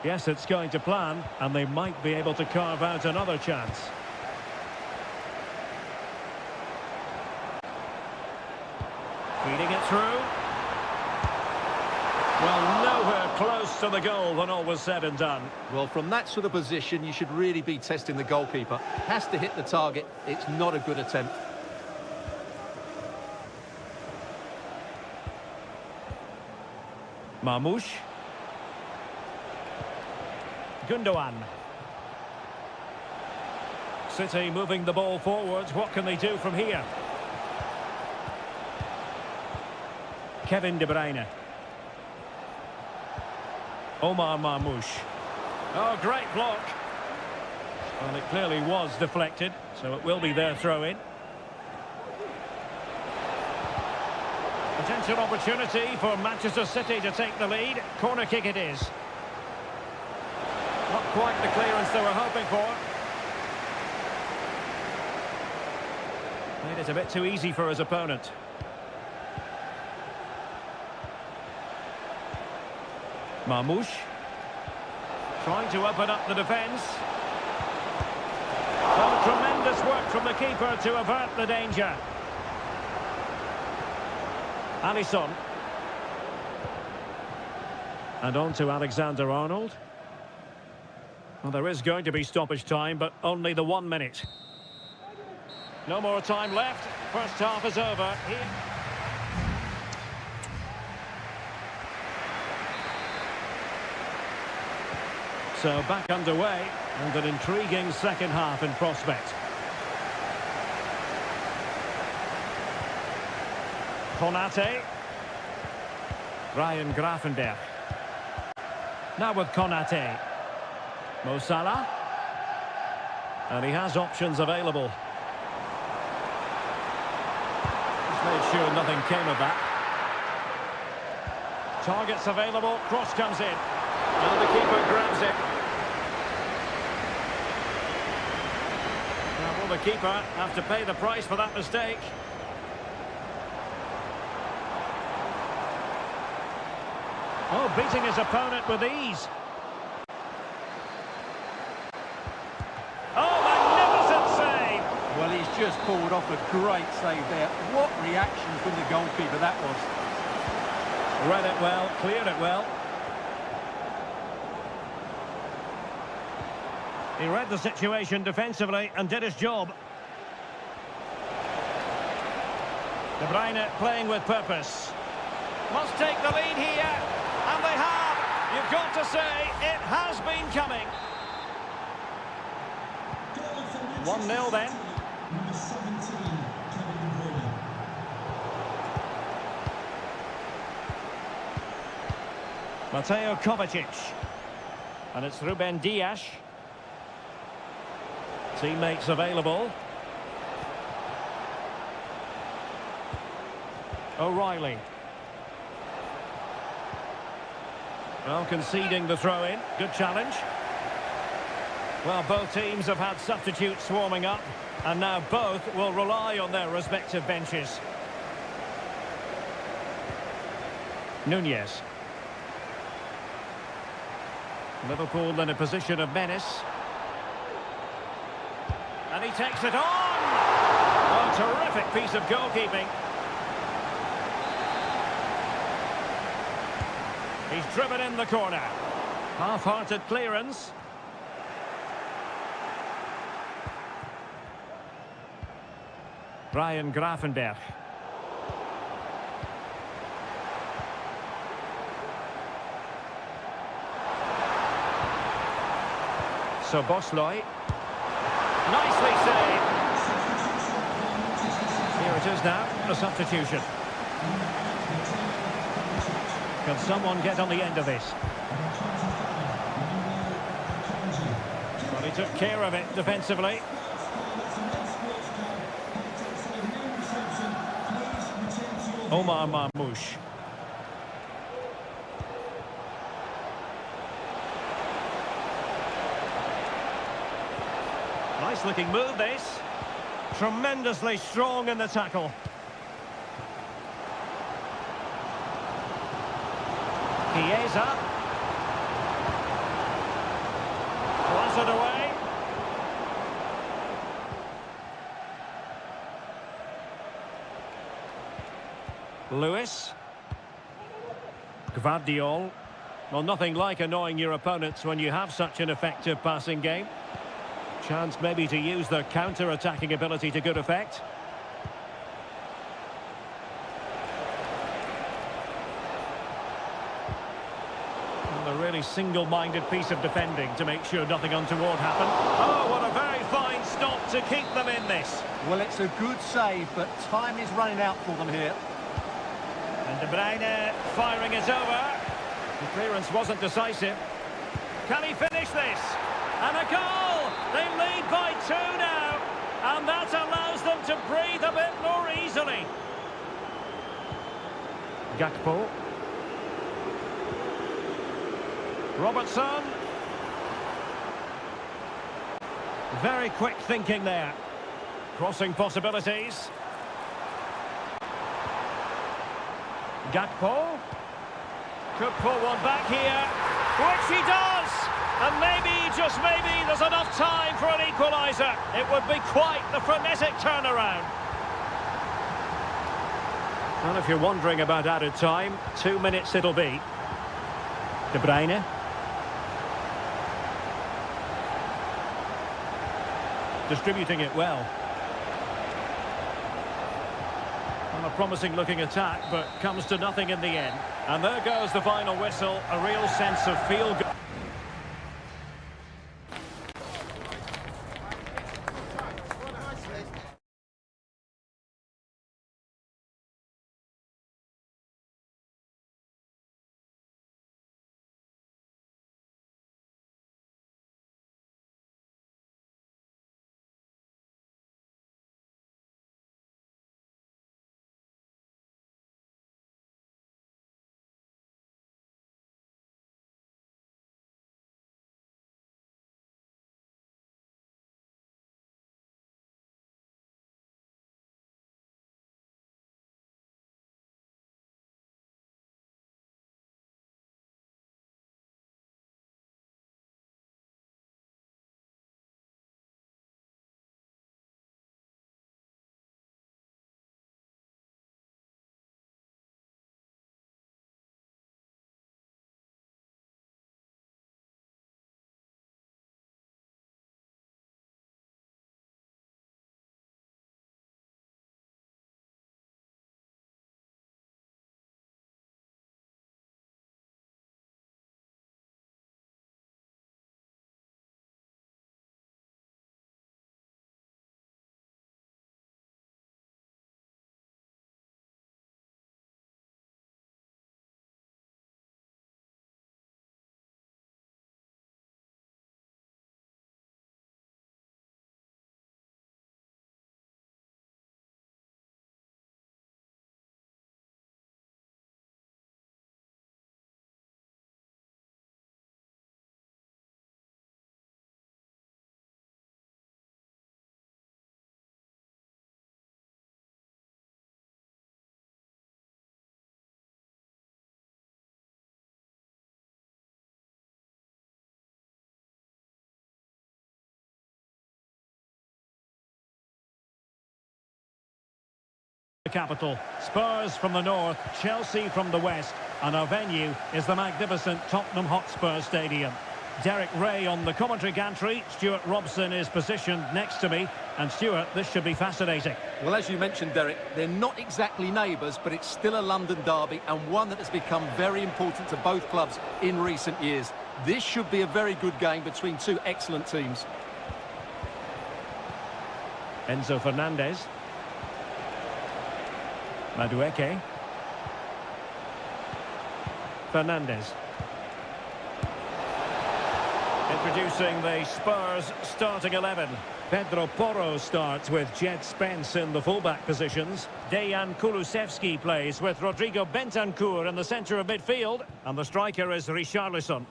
Yes, it's going to plan, and they might be able to carve out another chance. Feeding it through. Well, nowhere close to the goal when all was said and done. Well, from that sort of position, you should really be testing the goalkeeper. Has to hit the target. It's not a good attempt. Marmoush. Gundogan. City moving the ball forwards. What can they do from here? Kevin De Bruyne. Omar Marmoush. Oh, great block. Well, it clearly was deflected, so it will be their throw-in. Potential opportunity for Manchester City to take the lead. Corner kick it is. Not quite the clearance they were hoping for. Made it a bit too easy for his opponent. Marmoush. Trying to open up the defence. Oh, tremendous work from the keeper to avert the danger. Alisson. And on to Alexander-Arnold. Well, there is going to be stoppage time, but only the 1 minute. No more time left. First half is over. Here. So back underway, and an intriguing second half in prospect. Konate. Ryan Gravenberch. Now with Konate. Mo Salah. And he has options available. He's made sure nothing came of that. Targets available, cross comes in. And the keeper grabs it. Now will the keeper have to pay the price for that mistake? Oh, beating his opponent with ease. Oh, magnificent save! Well, he's just pulled off a great save there. What reaction from the goalkeeper that was. Read it well, cleared it well. He read the situation defensively and did his job. De Bruyne playing with purpose. Must take the lead here, and they have. You've got to say, it has been coming. 1-0 then. Number 17, Kevin De Bruyne. Mateo Kovacic. And it's Ruben Dias. Teammates available. O'Reilly. Well, conceding the throw-in. Good challenge. Well, both teams have had substitutes warming up, and now both will rely on their respective benches. Nunez. Liverpool in a position of menace. And he takes it on! Oh, terrific piece of goalkeeping. He's driven in the corner. Half-hearted clearance. Ryan Gravenberch. So Bosley. Nicely saved. Here it is now, a substitution. Can someone get on the end of this? Well, he took care of it defensively. Omar Marmoush. Nice looking move this. Tremendously strong in the tackle. Chiesa. Blasted away. Lewis. Gvardiol. Well, nothing like annoying your opponents when you have such an effective passing game. Chance maybe to use their counter-attacking ability to good effect. And a really single-minded piece of defending to make sure nothing untoward happened. Oh, what a very fine stop to keep them in this. Well, it's a good save, but time is running out for them here. And De Bruyne firing it over. The clearance wasn't decisive. Can he finish this? And a goal! They lead by 2 now. And that allows them to breathe a bit more easily. Gakpo. Robertson. Very quick thinking there. Crossing possibilities. Gakpo. Could pull one back here, which he does! And maybe, just maybe, there's enough time for an equaliser. It would be quite the frenetic turnaround. And if you're wondering about added time, 2 minutes it'll be. De Bruyne. Distributing it well. Well, a promising looking attack, but comes to nothing in the end. And there goes the final whistle, a real sense of feel-good. the capital. Spurs from the north, Chelsea from the west, and our venue is the magnificent Tottenham Hotspur Stadium. Derek Ray on the commentary gantry. Stuart Robson is positioned next to me. And Stuart, this should be fascinating. Well, as you mentioned, Derek, they're not exactly neighbours, but it's still a London derby and one that has become very important to both clubs in recent years. This should be a very good game between two excellent teams. Enzo Fernandez. Madueke. Fernandez. Introducing the Spurs starting 11. Pedro Porro starts with Jed Spence in the fullback positions. Dejan Kulusevski plays with Rodrigo Bentancur in the centre of midfield. And the striker is Richarlison.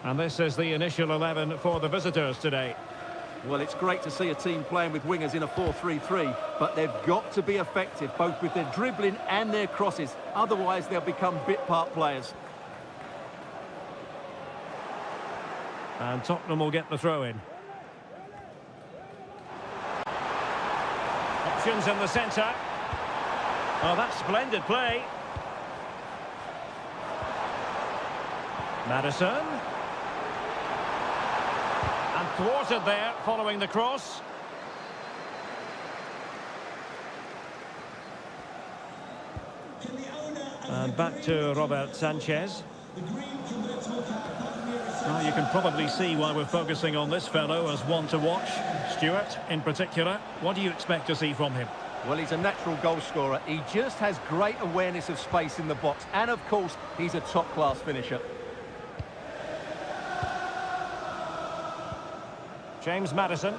And this is the initial 11 for the visitors today. Well, it's great to see a team playing with wingers in a 4-3-3, but they've got to be effective, both with their dribbling and their crosses. Otherwise, they'll become bit-part players. And Tottenham will get the throw-in. Options in the centre. Oh, that's splendid play. Maddison. And thwarted there, following the cross. And back to Robert Sanchez. Well, you can probably see why we're focusing on this fellow as one to watch. Stuart, in particular, what do you expect to see from him? Well, he's a natural goal scorer. He just has great awareness of space in the box. And, of course, he's a top-class finisher. James Maddison.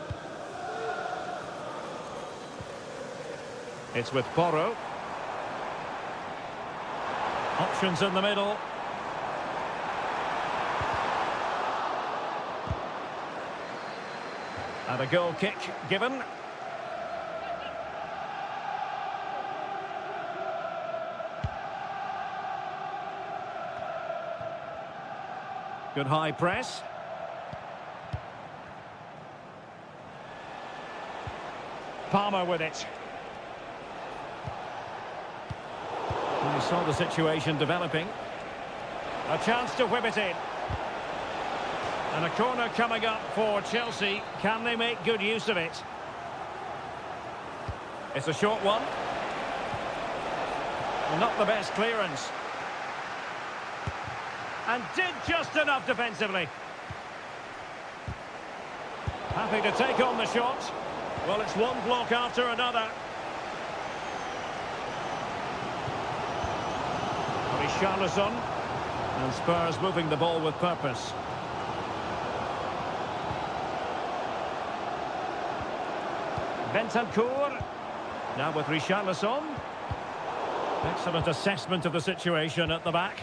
It's with Porro. Options in the middle. And a goal kick given. Good high press. Palmer with it. And we saw the situation developing. A chance to whip it in. And a corner coming up for Chelsea. Can they make good use of it? It's a short one. Not the best clearance. And did just enough defensively. Happy to take on the shot. Well, it's one block after another. Richarlison. And Spurs moving the ball with purpose. Bentancur. Now with Richarlison. Excellent assessment of the situation at the back.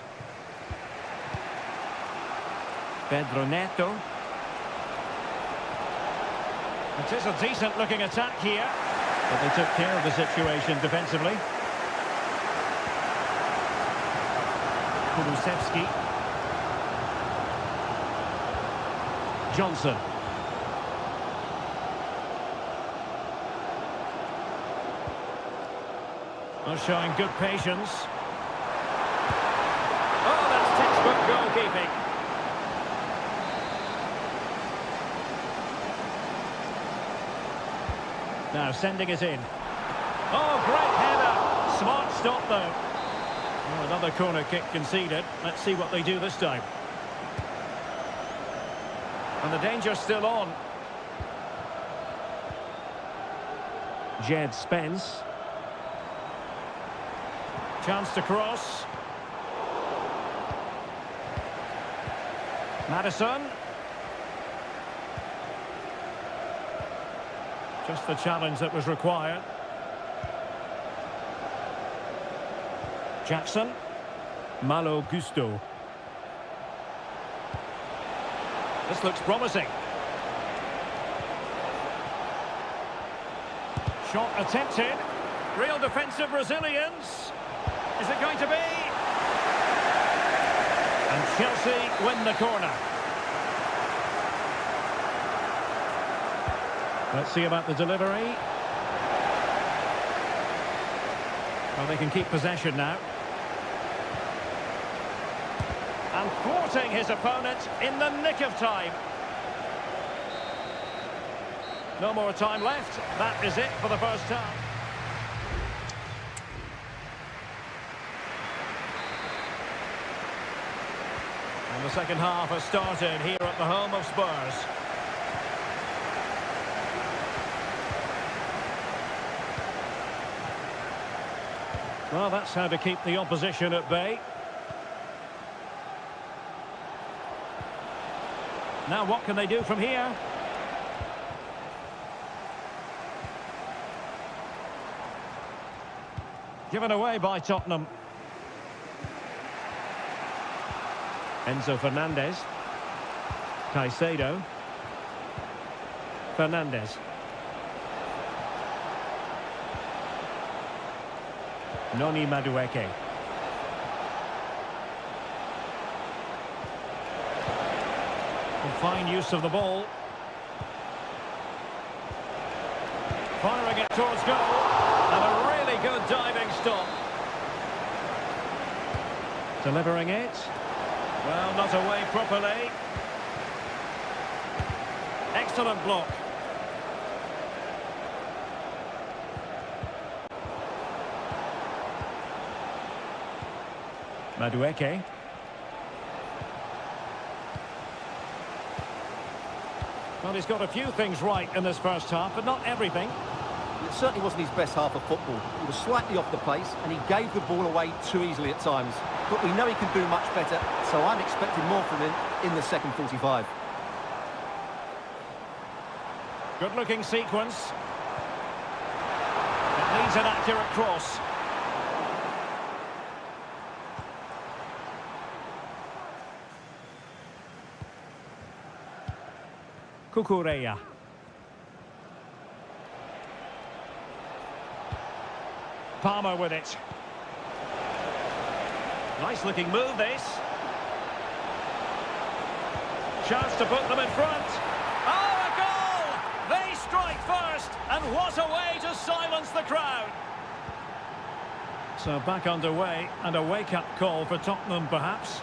Pedro Neto. It is a decent-looking attack here, but they took care of the situation defensively. Kulusevski. Johnson. Well, showing good patience. Oh, that's textbook goalkeeping. Now sending it in. Oh, great header. Smart stop, though. Oh, another corner kick conceded. Let's see what they do this time. And the danger's still on. Jed Spence. Chance to cross. Maddison. Just the challenge that was required. Jackson. Malo Gusto. This looks promising. Shot attempted. Real defensive resilience. Is it going to be? And Chelsea win the corner. Let's see about the delivery. Well, they can keep possession now. And thwarting his opponent in the nick of time. No more time left. That is it for the first half. And the second half has started here at the home of Spurs. Well, that's how to keep the opposition at bay. Now what can they do from here? Given away by Tottenham. Enzo Fernandez. Caicedo. Fernandez. Noni Madueke. Fine use of the ball. Firing it towards goal. And a really good diving stop. Delivering it. Well, not away properly. Excellent block. Madueke. Well, he's got a few things right in this first half, but not everything. It certainly wasn't his best half of football. He was slightly off the pace and he gave the ball away too easily at times. But we know he can do much better, so I'm expecting more from him in the second 45. Good-looking sequence. It needs an accurate cross. Cucurella. Palmer with it. Nice looking move this. Chance to put them in front. Oh, a goal! They strike first, and what a way to silence the crowd. So back underway, and a wake-up call for Tottenham perhaps.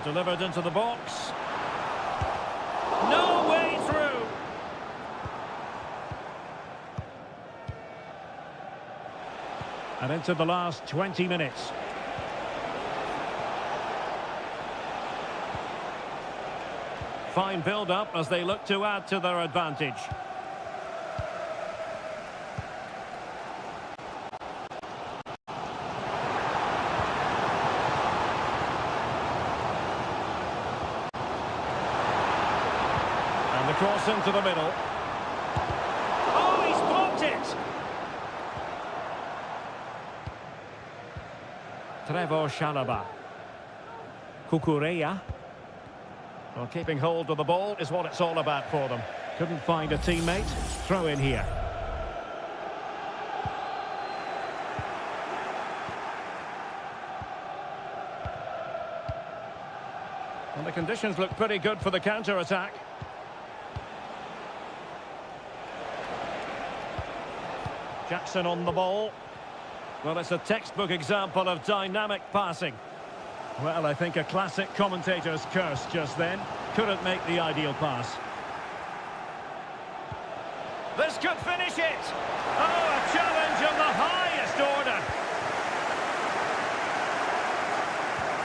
Delivered into the box. No way through. And into the last 20 minutes. Fine build-up as they look to add to their advantage. Cross into the middle. Oh, he's blocked it! Trevor Chalobah. Cucurella. Well, keeping hold of the ball is what it's all about for them. Couldn't find a teammate. Throw in here. And the conditions look pretty good for the counter-attack. Jackson on the ball. Well, it's a textbook example of dynamic passing. Well, I think a classic commentator's curse just then. Couldn't make the ideal pass. This could finish it! Oh, a challenge of the highest order!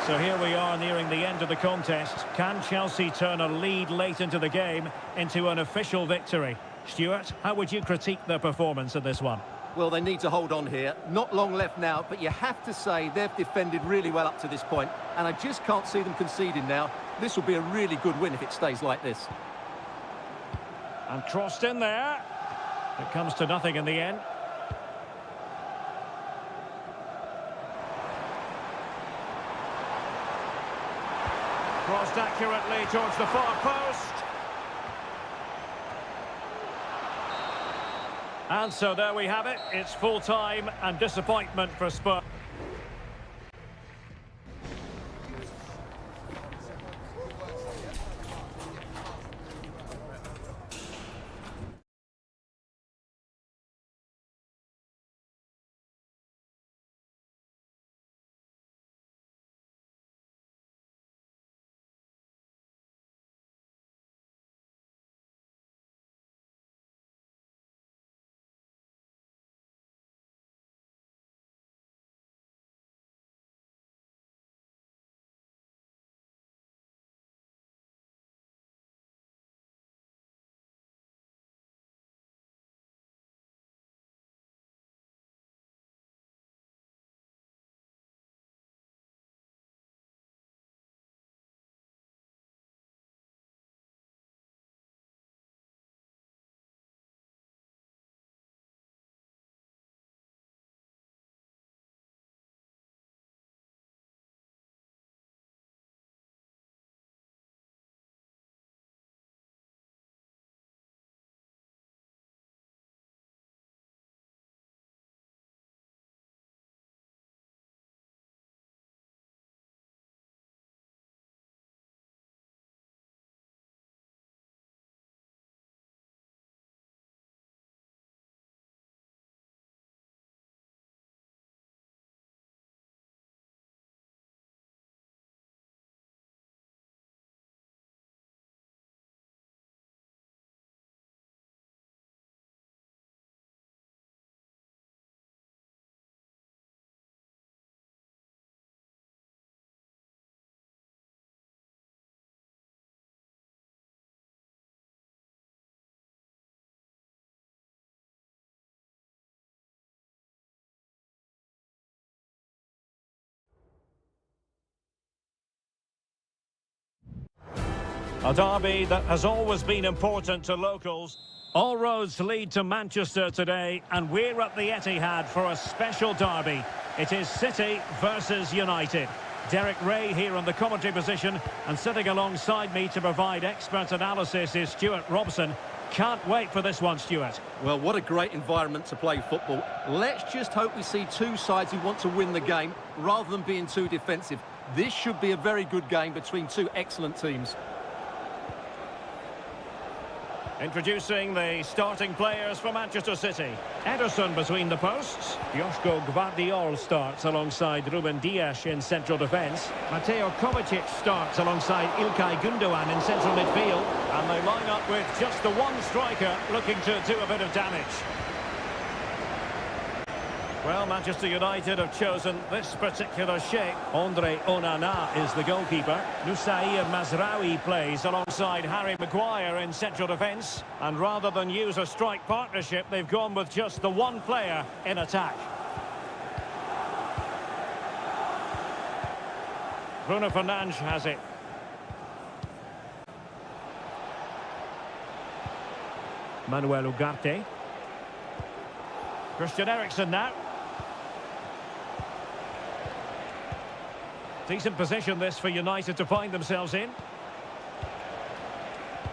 So here we are nearing the end of the contest. Can Chelsea turn a lead late into the game into an official victory? Stuart, how would you critique their performance in this one? Well, they need to hold on here. Not long left now, but you have to say they've defended really well up to this point, and I just can't see them conceding now. This will be a really good win if it stays like this. And crossed in there. It comes to nothing in the end. Crossed accurately towards the far post. And so there we have it. It's full time and disappointment for Spurs. A derby that has always been important to locals. All roads lead to Manchester today, and we're at the Etihad for a special derby. It is City versus United. Derek Ray here on the commentary position, and sitting alongside me to provide expert analysis is Stuart Robson. Can't wait for this one, Stuart. Well, what a great environment to play football. Let's just hope we see two sides who want to win the game rather than being too defensive. This should be a very good game between two excellent teams. Introducing the starting players for Manchester City. Ederson between the posts. Joško Gvardiol starts alongside Ruben Dias in central defence. Mateo Kovacic starts alongside İlkay Gündoğan in central midfield. And they line up with just the one striker looking to do a bit of damage. Well, Manchester United have chosen this particular shape. Andre Onana is the goalkeeper. Nusair Mazraoui plays alongside Harry Maguire in central defence. And rather than use a strike partnership, they've gone with just the one player in attack. Bruno Fernandes has it. Manuel Ugarte. Christian Eriksen now. Decent position this for United to find themselves in.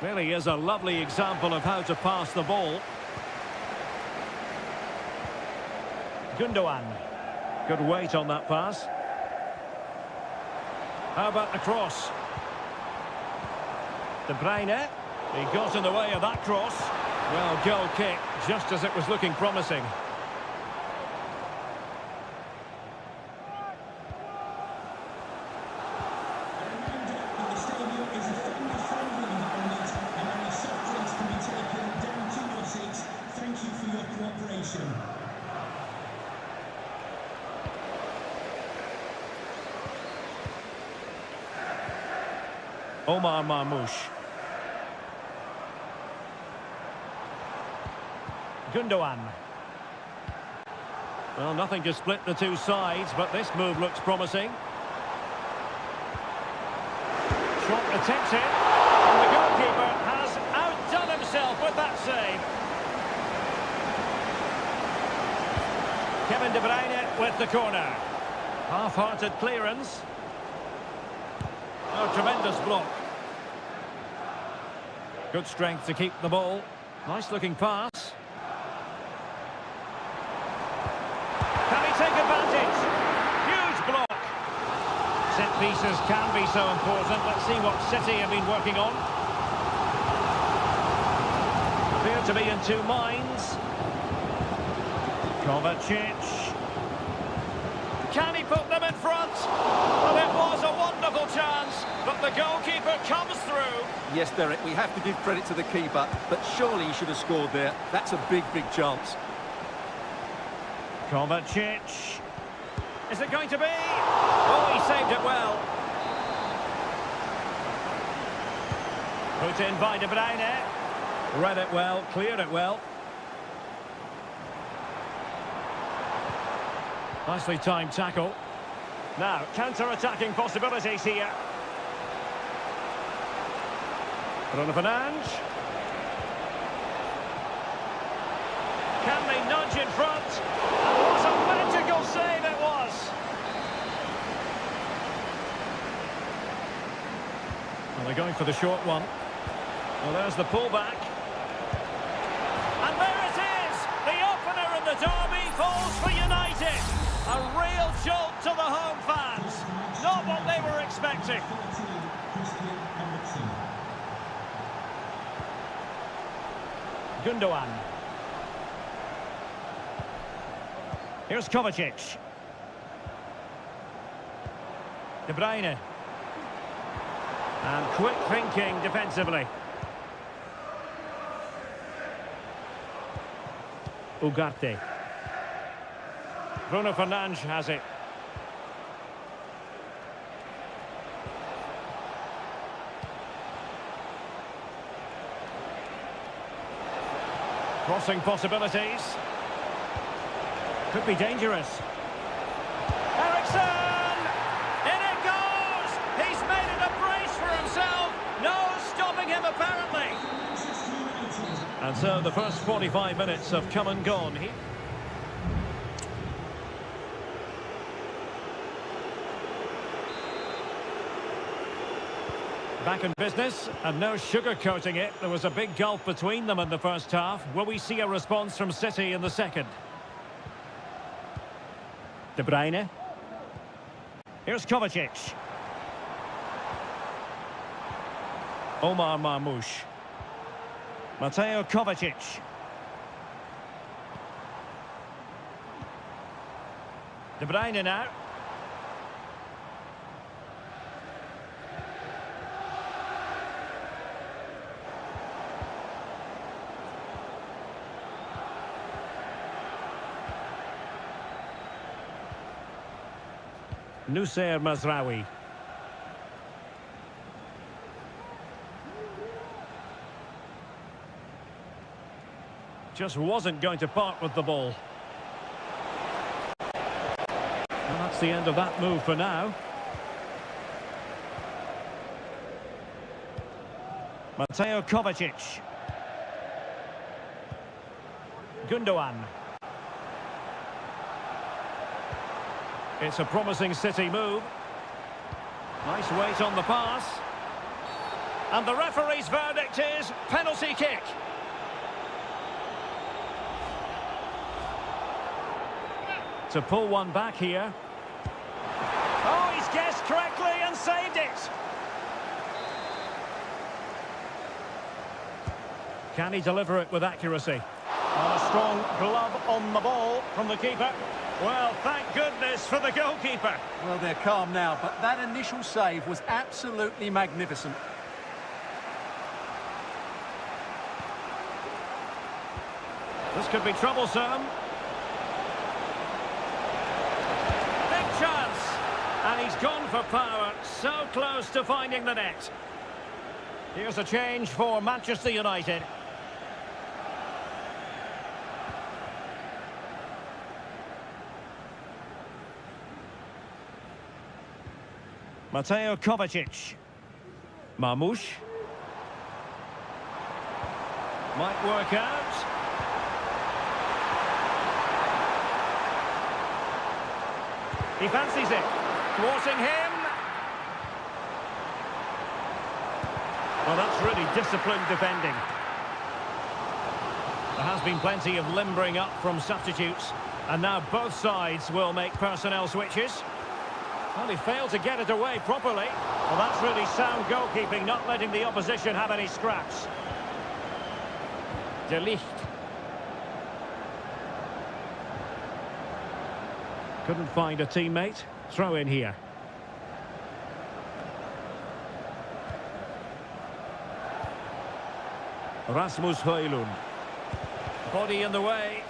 Really is a lovely example of how to pass the ball. Gündoğan. Good weight on that pass. How about the cross? De Bruyne. He got in the way of that cross. Well, goal kick, just as it was looking promising. Omar Marmoush. Gündoğan. Well, nothing to split the two sides, but this move looks promising. Shot attempted, and the goalkeeper has outdone himself with that save. Kevin De Bruyne with the corner. Half-hearted clearance. Oh, tremendous block. Good strength to keep the ball. Nice-looking pass. Can he take advantage? Huge block. Set pieces can be so important. Let's see what City have been working on. Appear to be in two minds. Kovacic. Can he put them in front? Well, it was a wonderful chance, but the goalkeeper comes through. Yes, Derek, we have to give credit to the keeper, but surely he should have scored there. That's a big, big chance. Kovacic. Is it going to be? Oh, he saved it well. Put in by De Bruyne. Read it well, cleared it well. Nicely timed tackle. Now, counter-attacking possibilities here. Bruno Fernandes. Can they nudge in front? And what a magical save it was! Well, they're going for the short one. Well, there's the pullback. And there it is! The opener in the derby falls for United. A real jolt to the home fans. Not what they were expecting. Gündoğan. Here's Kovacic. De Bruyne. And quick thinking defensively. Ugarte. Bruno Fernandes has it. Crossing possibilities. Could be dangerous. Eriksen! In it goes! He's made it a brace for himself. No stop. And so the first 45 minutes have come and gone. Back in business, and no sugarcoating it. There was a big gulf between them in the first half. Will we see a response from City in the second? De Bruyne. Here's Kovacic. Omar Marmoush. Mateo Kovacic. De Bruyne now. Nusayr Mazraoui. Just wasn't going to part with the ball. And that's the end of that move for now. Mateo Kovacic. Gundogan. It's a promising City move. Nice weight on the pass. And the referee's verdict is penalty kick. To pull one back here. Oh, he's guessed correctly and saved it. Can he deliver it with accuracy? And a strong glove on the ball from the keeper. Well, thank goodness for the goalkeeper. Well, they're calm now, but that initial save was absolutely magnificent. This could be troublesome. Big chance. And he's gone for power. So close to finding the net. Here's a change for Manchester United. Mateo Kovacic. Marmoush. Might work out. He fancies it. Thwarting him. Well, that's really disciplined defending. There has been plenty of limbering up from substitutes. And now both sides will make personnel switches. Well, he failed to get it away properly. Well, that's really sound goalkeeping, not letting the opposition have any scraps. De Ligt. Couldn't find a teammate. Throw in here. Rasmus Højlund. Body in the way.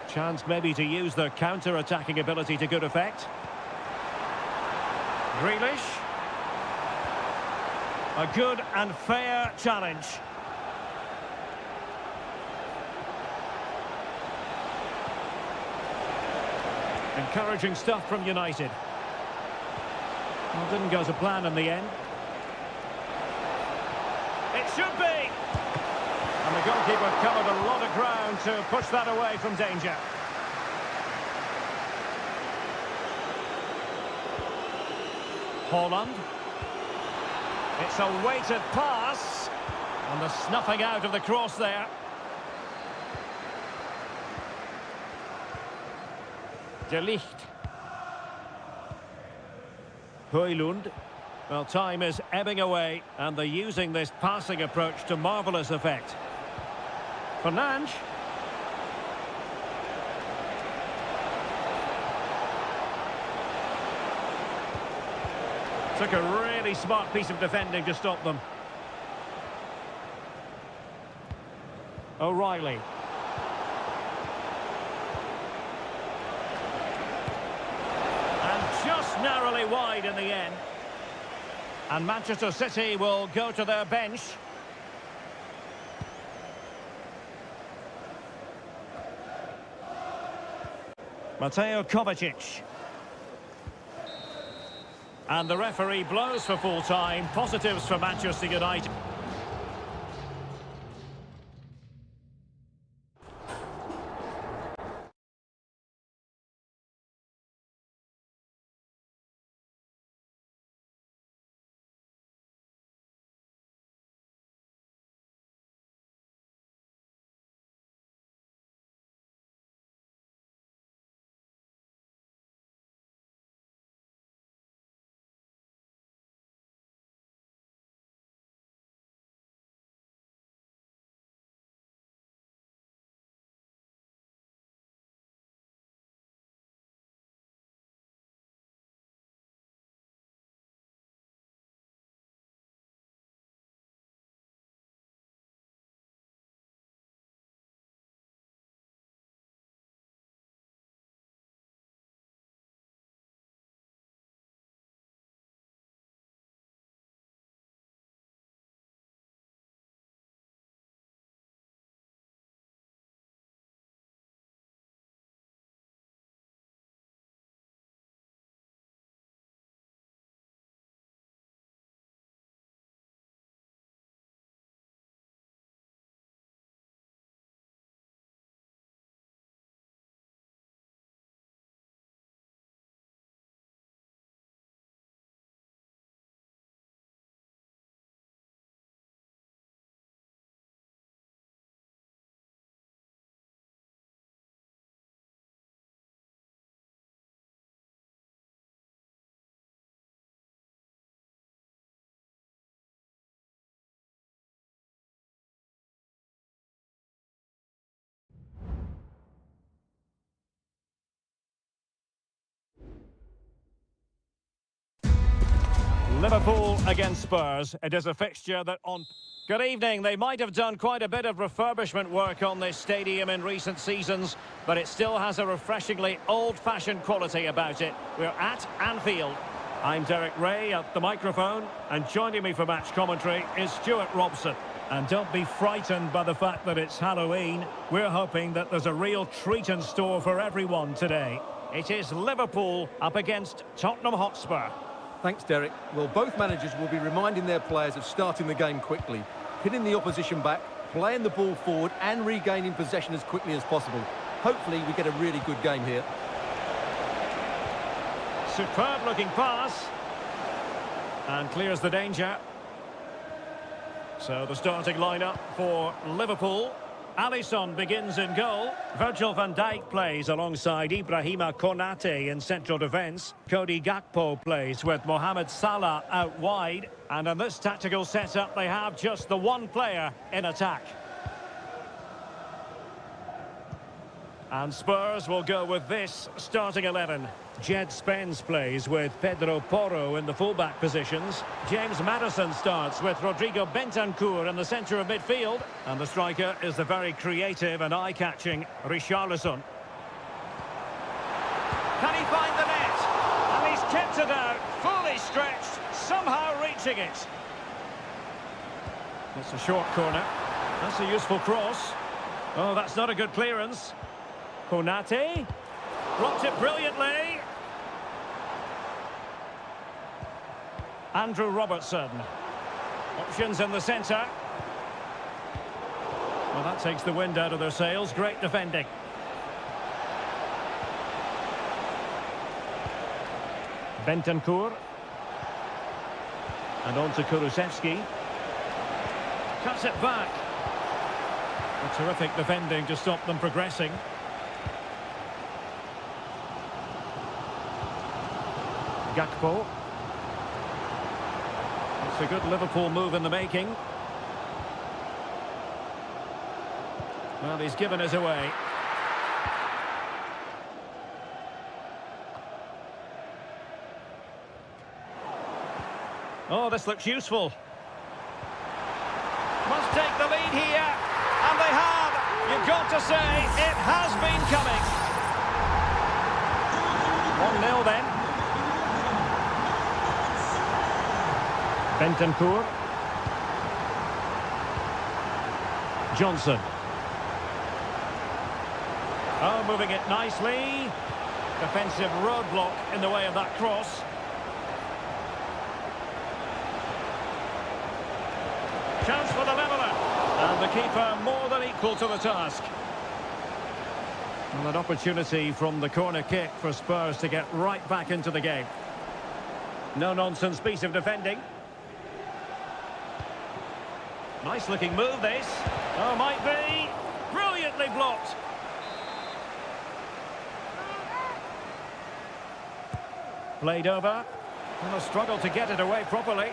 Chance maybe to use their counter-attacking ability to good effect. Grealish. A good and fair challenge. Encouraging stuff from United. Well, didn't go to plan in the end. It should be! And the goalkeeper covered a lot of ground to push that away from danger. Haaland. It's a weighted pass. And the snuffing out of the cross there. De Ligt. Højlund. Well, time is ebbing away, and they're using this passing approach to marvellous effect. Fernandes. Took a really smart piece of defending to stop them. O'Reilly. And just narrowly wide in the end. And Manchester City will go to their bench. Mateo Kovacic. And the referee blows for full time. Positives for Manchester United. Liverpool against Spurs. It is a fixture that on... Good evening. They might have done quite a bit of refurbishment work on this stadium in recent seasons, but it still has a refreshingly old-fashioned quality about it. We're at Anfield. I'm Derek Ray at the microphone, and joining me for match commentary is Stuart Robson. And don't be frightened by the fact that it's Halloween. We're hoping that there's a real treat in store for everyone today. It is Liverpool up against Tottenham Hotspur. Thanks, Derek. Well, both managers will be reminding their players of starting the game quickly, hitting the opposition back, playing the ball forward and regaining possession as quickly as possible. Hopefully we get a really good game here. Superb looking pass. And clears the danger. So the starting lineup for Liverpool. Alisson begins in goal. Virgil van Dijk plays alongside Ibrahima Konate in central defence. Cody Gakpo plays with Mohamed Salah out wide. And in this tactical setup, they have just the one player in attack. And Spurs will go with this starting 11. Jed Spence plays with Pedro Porro in the fullback positions. James Maddison starts with Rodrigo Bentancur in the centre of midfield. And the striker is the very creative and eye-catching Richarlison. Can he find the net? And he's kept it out, fully stretched, somehow reaching it. It's a short corner. That's a useful cross. Oh, that's not a good clearance. Konate blocked it brilliantly. Andrew Robertson. Options in the centre. Well, that takes the wind out of their sails. Great defending. Bentancur. And on to Kulusevski. Cuts it back. A terrific defending to stop them progressing. Gakpo. It's a good Liverpool move in the making. Well, he's given us away. Oh, this looks useful. Must take the lead here. And they have. You've got to say, it has been coming. 1-0 then. Bentancur. Johnson. Oh, moving it nicely. Defensive roadblock in the way of that cross. Chance for the leveller. And the keeper more than equal to the task. Well, an opportunity from the corner kick for Spurs to get right back into the game. No-nonsense piece of defending. Nice-looking move, this. Oh, might be. Brilliantly blocked. Played over. And a struggle to get it away properly.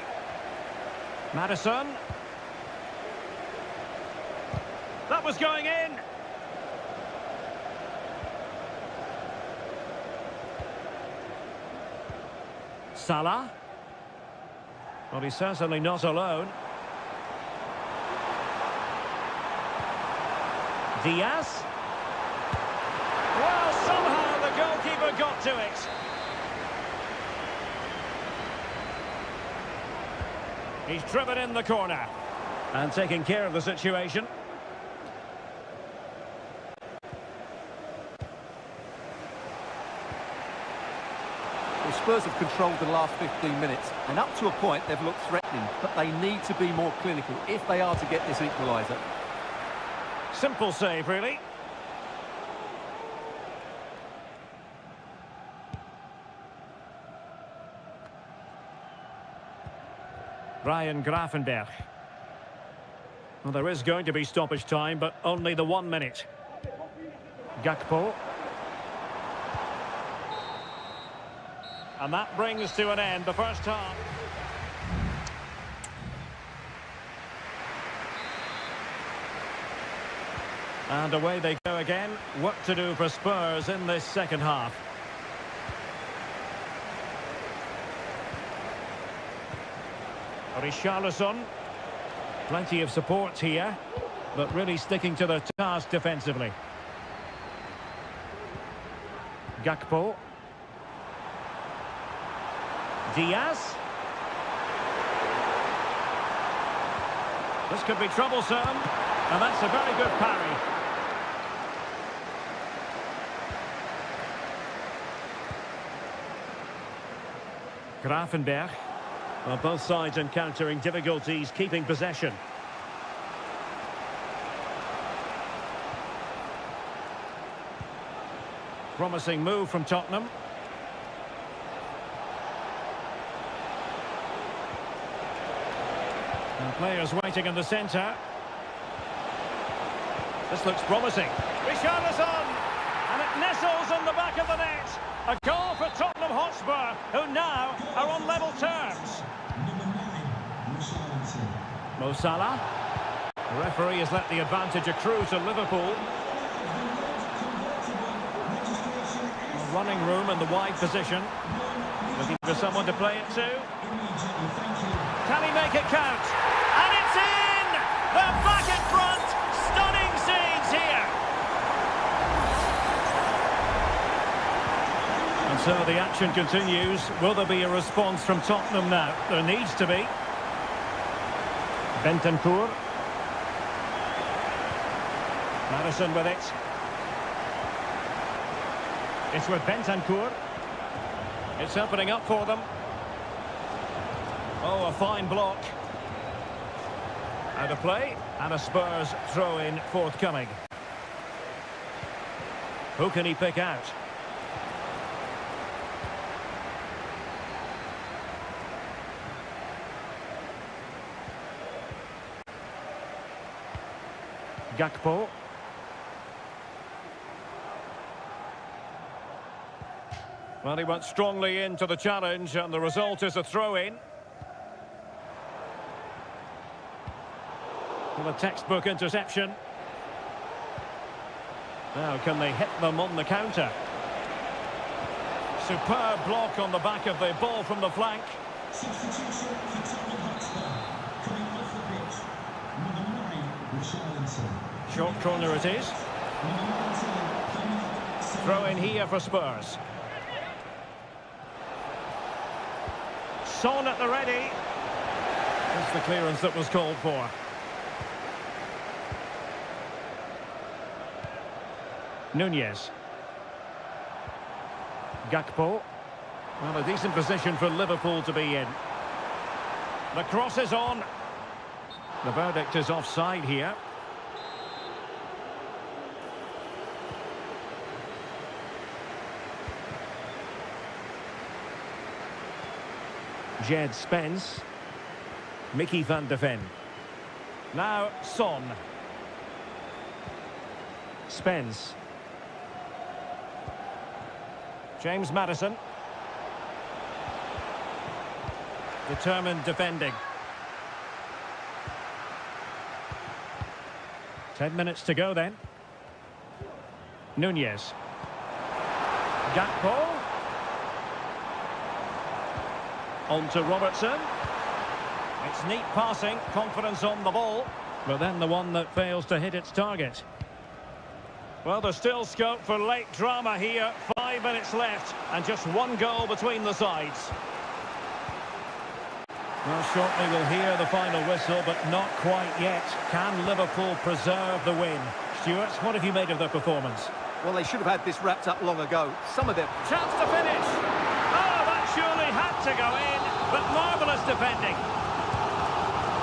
Maddison. That was going in. Salah. Well, he's certainly not alone. Diaz. Well, somehow the goalkeeper got to it. He's driven in the corner and taking care of the situation. Well, Spurs have controlled the last 15 minutes, and up to a point they've looked threatening, but they need to be more clinical if they are to get this equaliser. Simple save, really. Ryan Gravenberch. Well, there is going to be stoppage time, but only the 1 minute. Gakpo. And that brings to an end the first half. And away they go again. Work to do for Spurs in this second half. Richarlison. Plenty of support here, but really sticking to the task defensively. Gakpo. Diaz. This could be troublesome, and that's a very good parry. Gravenberch. Well, both sides encountering difficulties keeping possession. Promising move from Tottenham. And players waiting in the centre. This looks promising. Richarlison! And it nestles in the back of the net. A goal for Tottenham Hotspur, who now are on level terms. Mo Salah. The referee has let the advantage accrue to Liverpool. Running room in the wide position. Looking for someone to play it to. Can he make it count? And it's in! They're back in front! Stunning scenes here! And so the action continues. Will there be a response from Tottenham now? There needs to be. Bentancur. Maddison with it. It's with Bentancur. It's opening up for them. Oh, a fine block. Out of play, and a Spurs throw-in forthcoming. Who can he pick out? Gakpo. Well, he went strongly into the challenge, and the result is a throw-in. Well, a textbook interception. Now, can they hit them on the counter? Superb block on the back of the ball from the flank. Substitution for Tottenham Hotspur. Coming off the pitch, number 9, Richarlison. Short corner it is. Number 19, coming up, Seria. Throw in here for Spurs. Son at the ready. That's the clearance that was called for. Nunez. Gakpo. Well, a decent position for Liverpool to be in. The cross is on. The verdict is offside here. Jed Spence. Mickey van de Ven. Now Son. Spence. James Maddison. Determined defending. 10 minutes to go then. Nunez. Gakpo. On to Robertson. It's neat passing, confidence on the ball. But then the one that fails to hit its target. Well, there's still scope for late drama here. 5 minutes left and just one goal between the sides. Well, shortly we'll hear the final whistle, but not quite yet. Can Liverpool preserve the win? Stuart, what have you made of their performance? Well, they should have had this wrapped up long ago. Some of them... Chance to finish. Oh, that surely had to go in, but marvellous defending.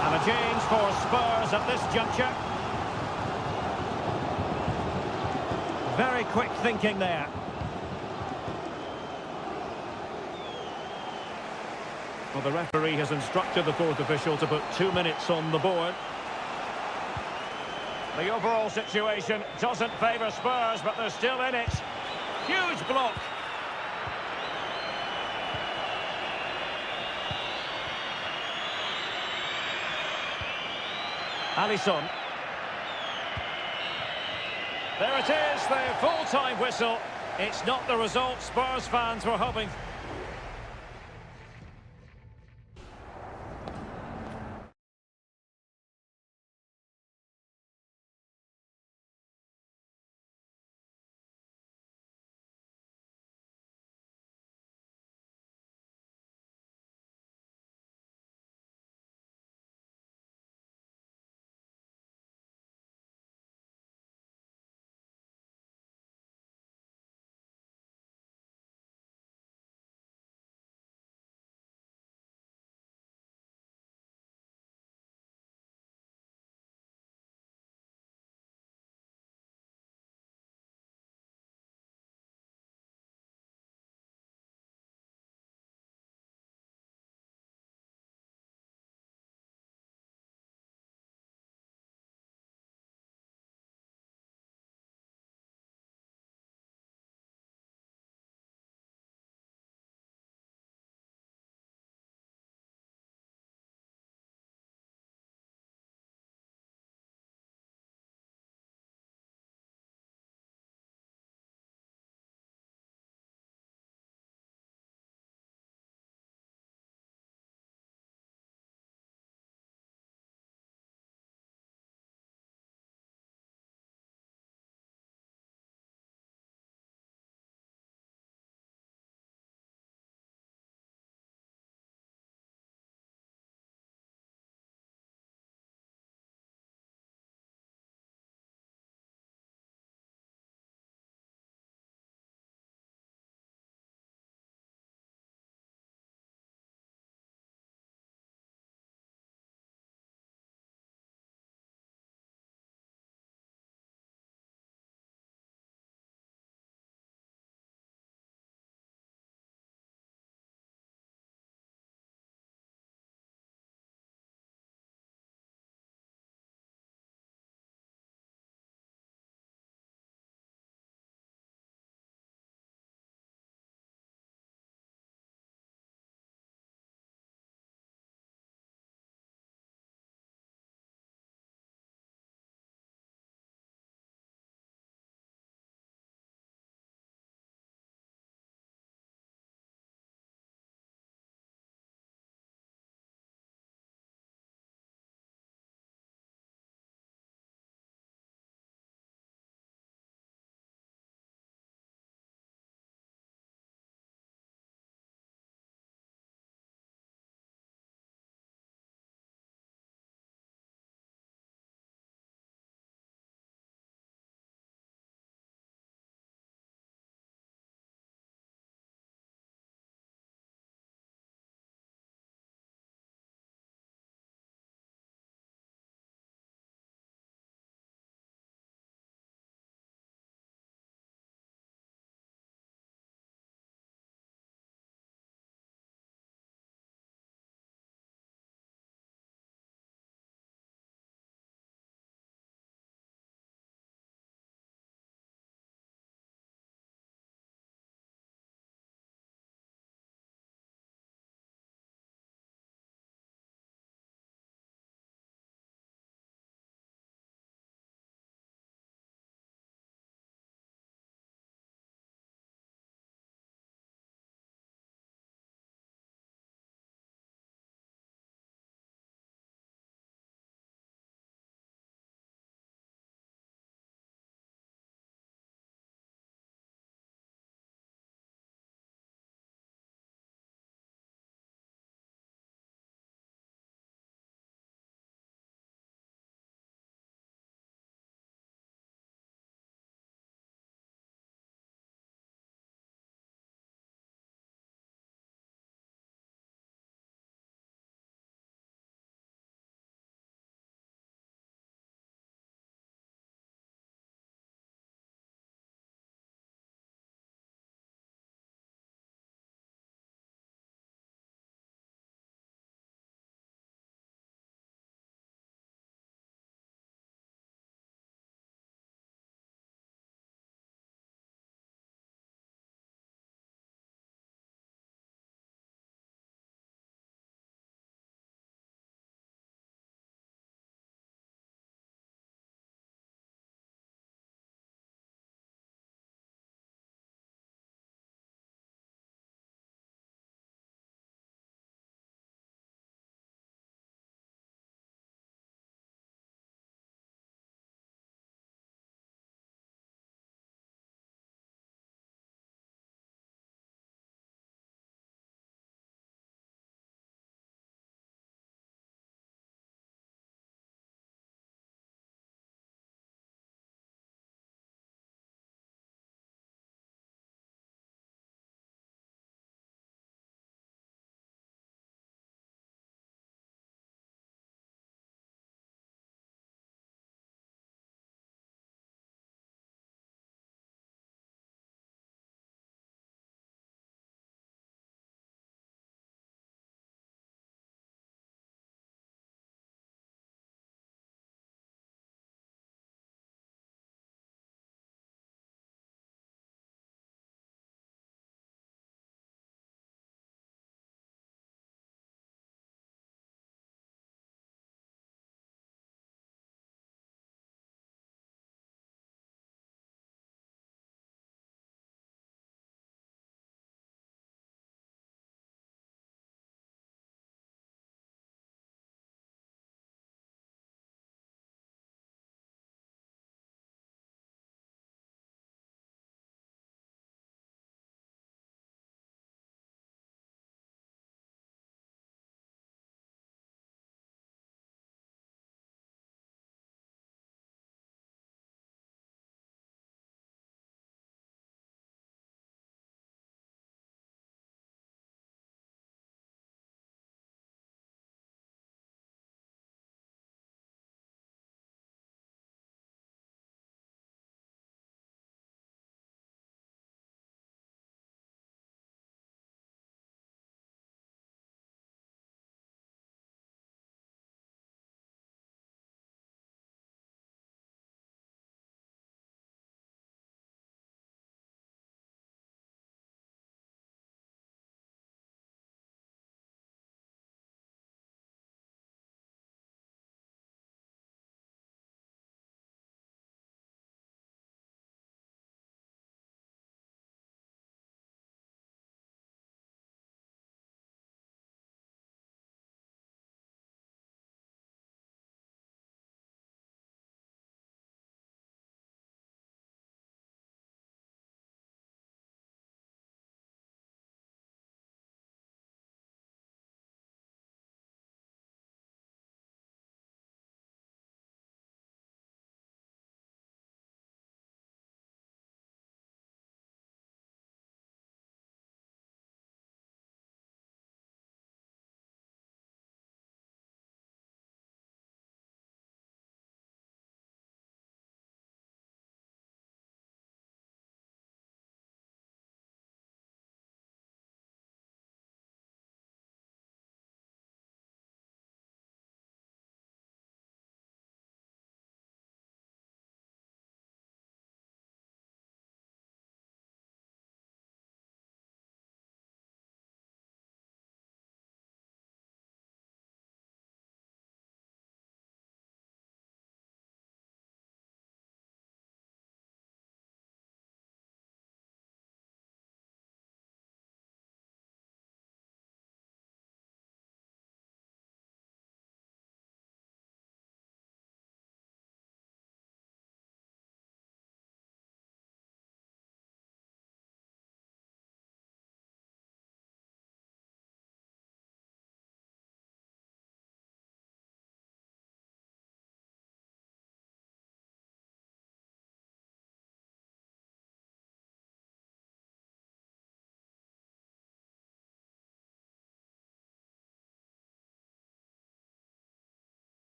And a change for Spurs at this juncture. Very quick thinking there. Well, the referee has instructed the fourth official to put 2 minutes on the board. The overall situation doesn't favour Spurs, but they're still in it. Huge block. Alisson. There it is, the full-time whistle. It's not the result Spurs fans were hoping for.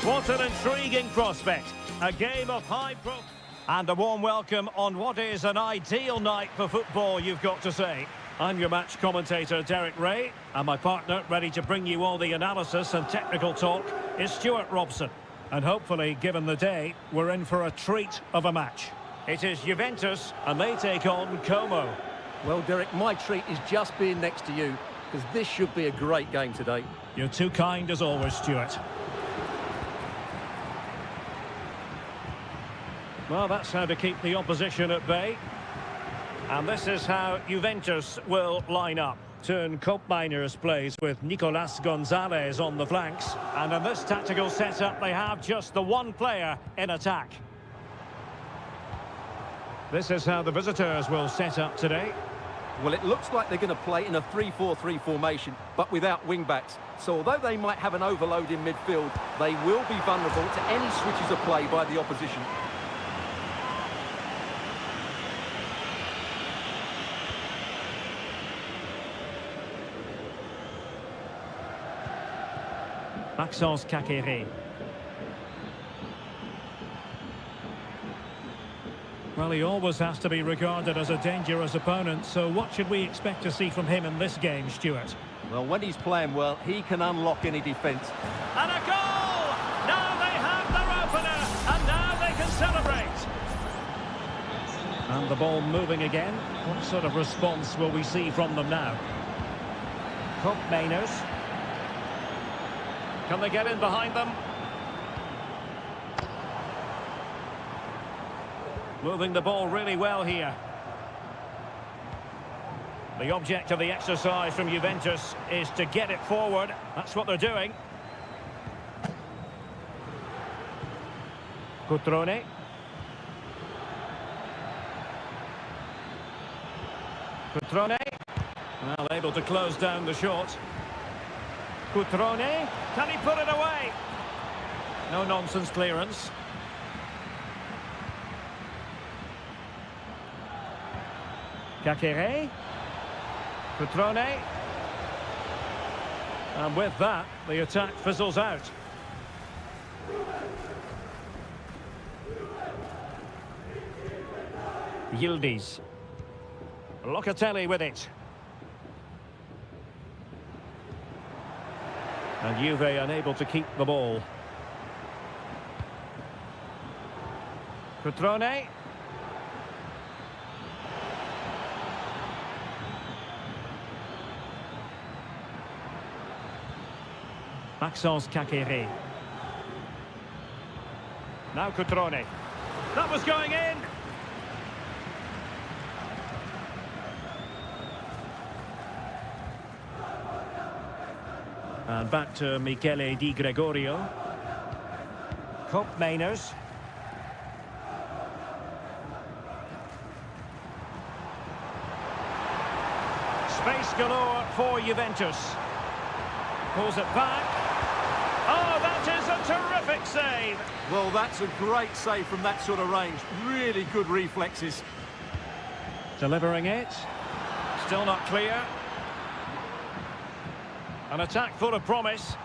What an intriguing prospect. A game of high profile. And a warm welcome on what is an ideal night for football, you've got to say. I'm your match commentator, Derek Ray, and my partner, ready to bring you all the analysis and technical talk, is Stuart Robson. And hopefully, given the day, we're in for a treat of a match. It is Juventus, and they take on Como. Well, Derek, my treat is just being next to you, because this should be a great game today. You're too kind as always, Stuart. Well, that's how to keep the opposition at bay. And this is how Juventus will line up. Turn Koopmeiners plays with Nicolas Gonzalez on the flanks. And in this tactical setup, they have just the one player in attack. This is how the visitors will set up today. Well, it looks like they're going to play in a 3-4-3 formation, but without wing-backs. So although they might have an overload in midfield, they will be vulnerable to any switches of play by the opposition. Maxence Kakere. Well, he always has to be regarded as a dangerous opponent, so what should we expect to see from him in this game, Stuart? Well, when he's playing well, he can unlock any defence. And a goal! Now they have their opener, and now they can celebrate. And the ball moving again. What sort of response will we see from them now? Koopmeiners. Can they get in behind them? Moving the ball really well here. The object of the exercise from Juventus is to get it forward. That's what they're doing. Cutrone. Cutrone. Well, able to close down the shot. Cutrone, can he put it away? No nonsense clearance. Kakere. Cutrone. And with that, the attack fizzles out. Yildiz. Locatelli with it. And Juve unable to keep the ball. Cutrone. Maxence Kakere. Now Cutrone. That was going in. And back to Michele Di Gregorio. Koopmeiners. Space galore for Juventus. Pulls it back. Oh, that is a terrific save. Well, that's a great save from that sort of range. Really good reflexes. Delivering it. Still not clear. An attack full of promise.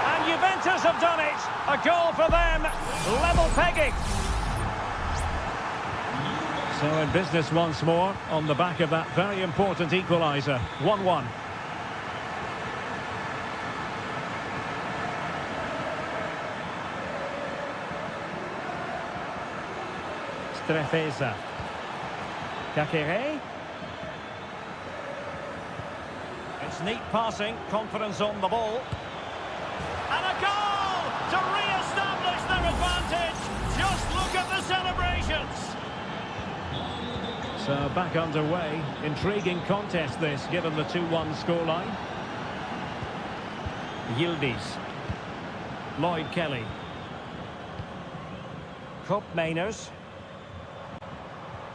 And Juventus have done it. A goal for them. Level pegging. So in business once more on the back of that very important equaliser. 1-1. Strefeza. Kakere. It's neat passing, confidence on the ball. And a goal to re-establish their advantage. Just look at the celebrations. So back underway. Intriguing contest this, given the 2-1 scoreline. Yildiz. Lloyd Kelly. Koopmeiners.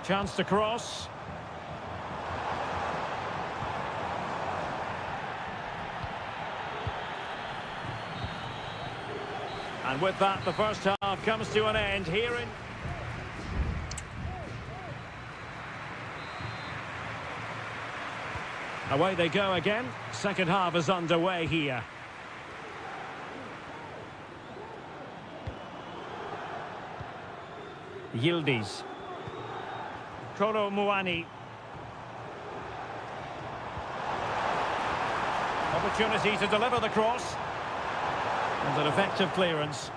Chance to cross. And with that, the first half comes to an end here in... Away they go again. Second half is underway here. Yildiz. Kolo Muani. Opportunity to deliver the cross. And an effective clearance.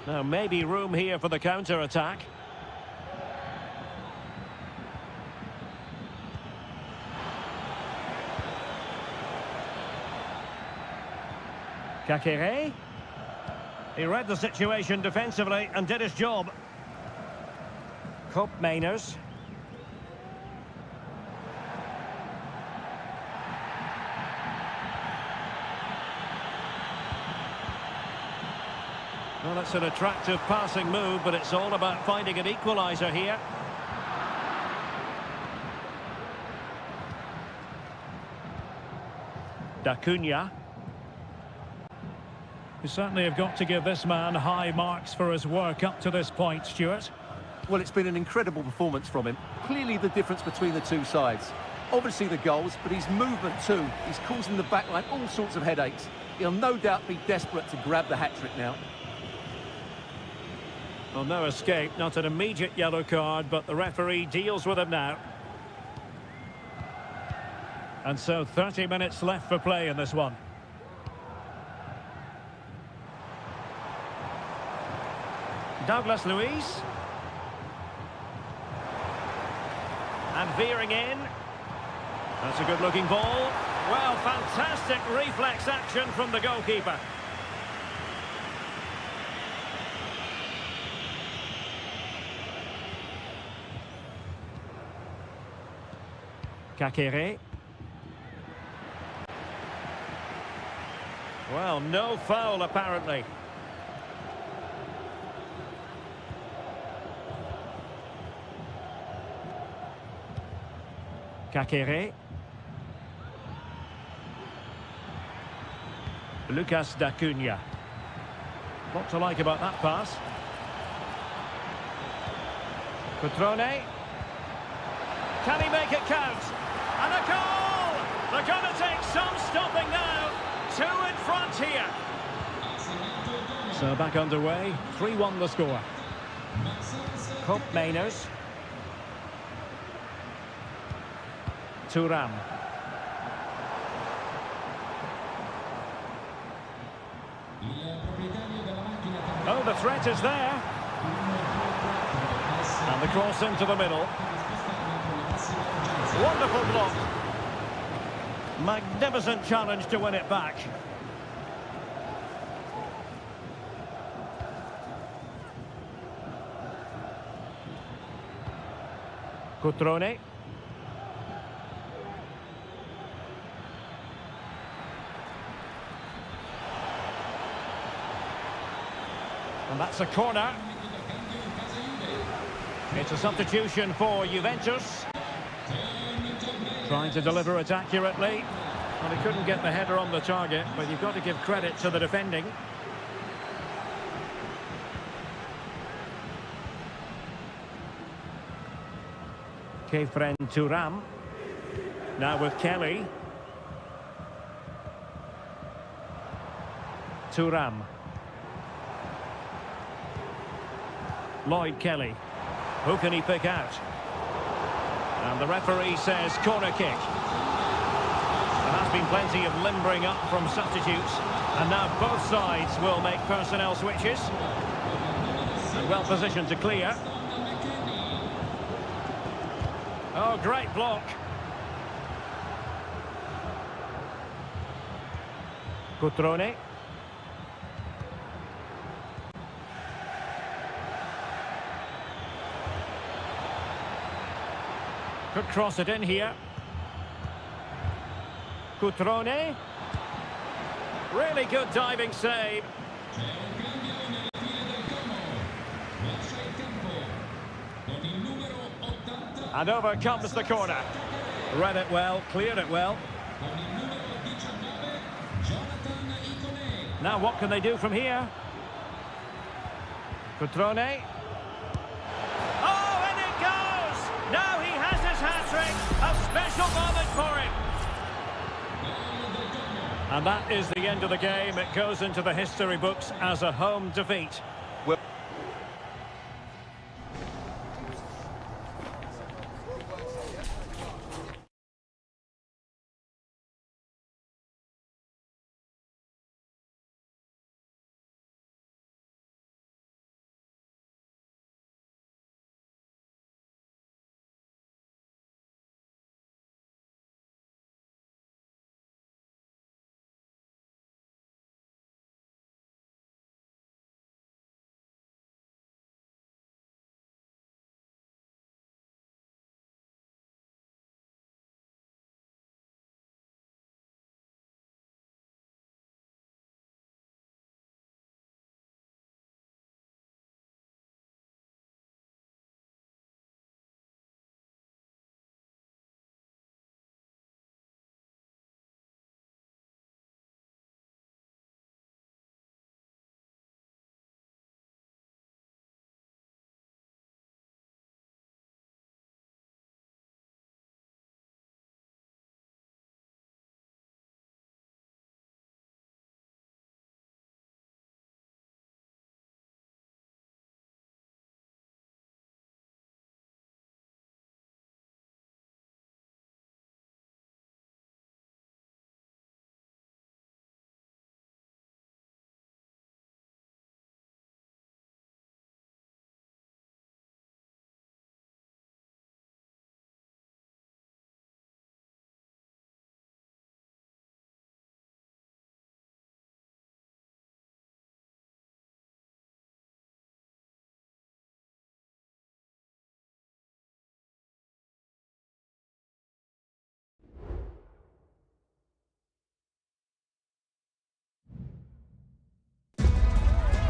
Now maybe room here for the counter-attack. Kakere. He read the situation defensively and did his job. Koopmeiners. Well, it's an attractive passing move, but it's all about finding an equaliser here. Dacunia. You certainly have got to give this man high marks for his work up to this point, Stuart. Well, it's been an incredible performance from him. Clearly the difference between the two sides. Obviously the goals, but his movement too. He's causing the backline all sorts of headaches. He'll no doubt be desperate to grab the hat-trick now. Well, no escape, not an immediate yellow card, but the referee deals with him now. And so 30 minutes left for play in this one. Douglas Luiz. And veering in. That's a good-looking ball. Well, fantastic reflex action from the goalkeeper. Kakere. Well, no foul apparently. Kakere. Lucas Dacunia. What to like about that pass? Cutrone. Can he make it count? And a goal! They're going to take some stopping now. 2 in front here. So back underway, 3-1 the score. Koopmeiners. Thuram. Oh, the threat is there. And the cross into the middle. Wonderful block. Magnificent challenge to win it back. Cutrone. And that's a corner. It's a substitution for Juventus. Trying to deliver it accurately. Well, he couldn't get the header on the target, but you've got to give credit to the defending. Kefren Thuram. Now with Kelly. Thuram. Lloyd Kelly. Who can he pick out? And the referee says corner kick. There has been plenty of limbering up from substitutes. And now both sides will make personnel switches. And well positioned to clear. Oh, great block. Cutrone. Could cross it in here. Cutrone. Really good diving save. And over comes the corner. Read it well, cleared it well. Now what can they do from here? Cutrone. Oh, and it goes! Now he has his hat-trick. A special moment for him. And that is the end of the game. It goes into the history books as a home defeat. Well,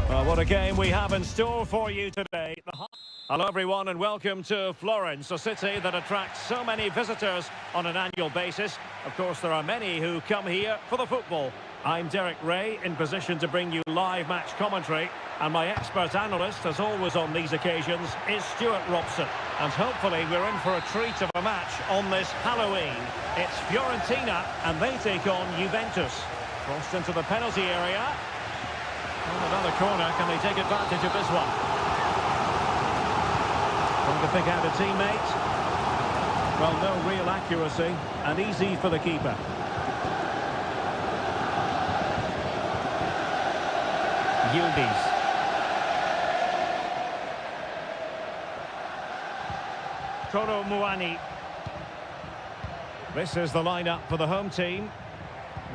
Well, what a game we have in store for you today. Hello everyone and welcome to Florence, a city that attracts so many visitors on an annual basis. Of course, there are many who come here for the football. I'm Derek Ray, in position to bring you live match commentary, and my expert analyst, as always on these occasions, is Stuart Robson. And hopefully we're in for a treat of a match on this Halloween. It's Fiorentina and they take on Juventus. Crossed into the penalty area. Oh, another corner. Can they take advantage of this one? Trying to pick out a teammate. Well, no real accuracy, and easy for the keeper. Yildiz. Koro Muani. This is the lineup for the home team.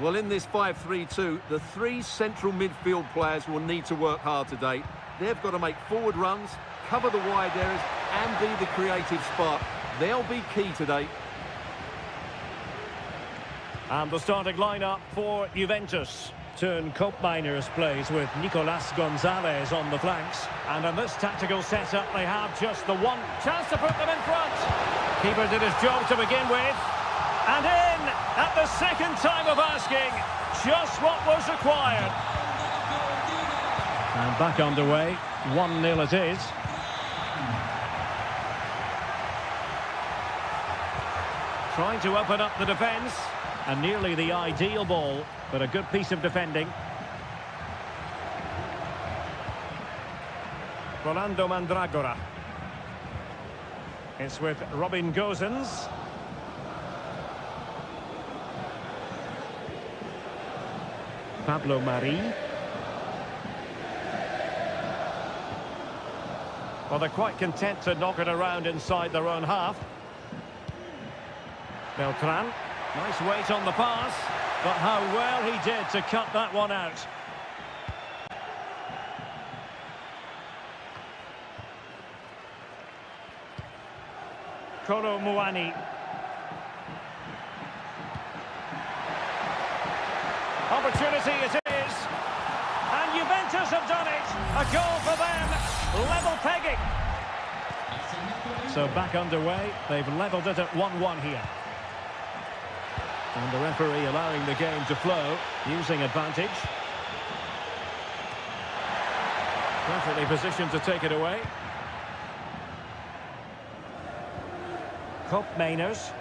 well, in this 5-3-2, the three central midfield players will need to work hard today. They've got to make forward runs, cover the wide areas, and be the creative spark. They'll be key today. And the starting lineup for Juventus. Turn Koopmeiners plays with Nicolas Gonzalez on the flanks. And in this tactical setup, they have just the one chance to put them in front. Keeper did his job to begin with. And in at the second time of asking, just what was required. And back underway, 1-0 it is. Trying to open up the defence. And nearly the ideal ball, but a good piece of defending. Rolando Mandragora. It's with Robin Gosens. Pablo Mari. Well, they're quite content to knock it around inside their own half. Beltran. Nice weight on the pass, but how well he did to cut that one out. Koro Muani. Opportunity it is. And Juventus have done it. A goal for them. Level pegging. So back underway. They've levelled it at 1-1 here. And the referee allowing the game to flow, using advantage. Perfectly positioned to take it away. Koopmeiners.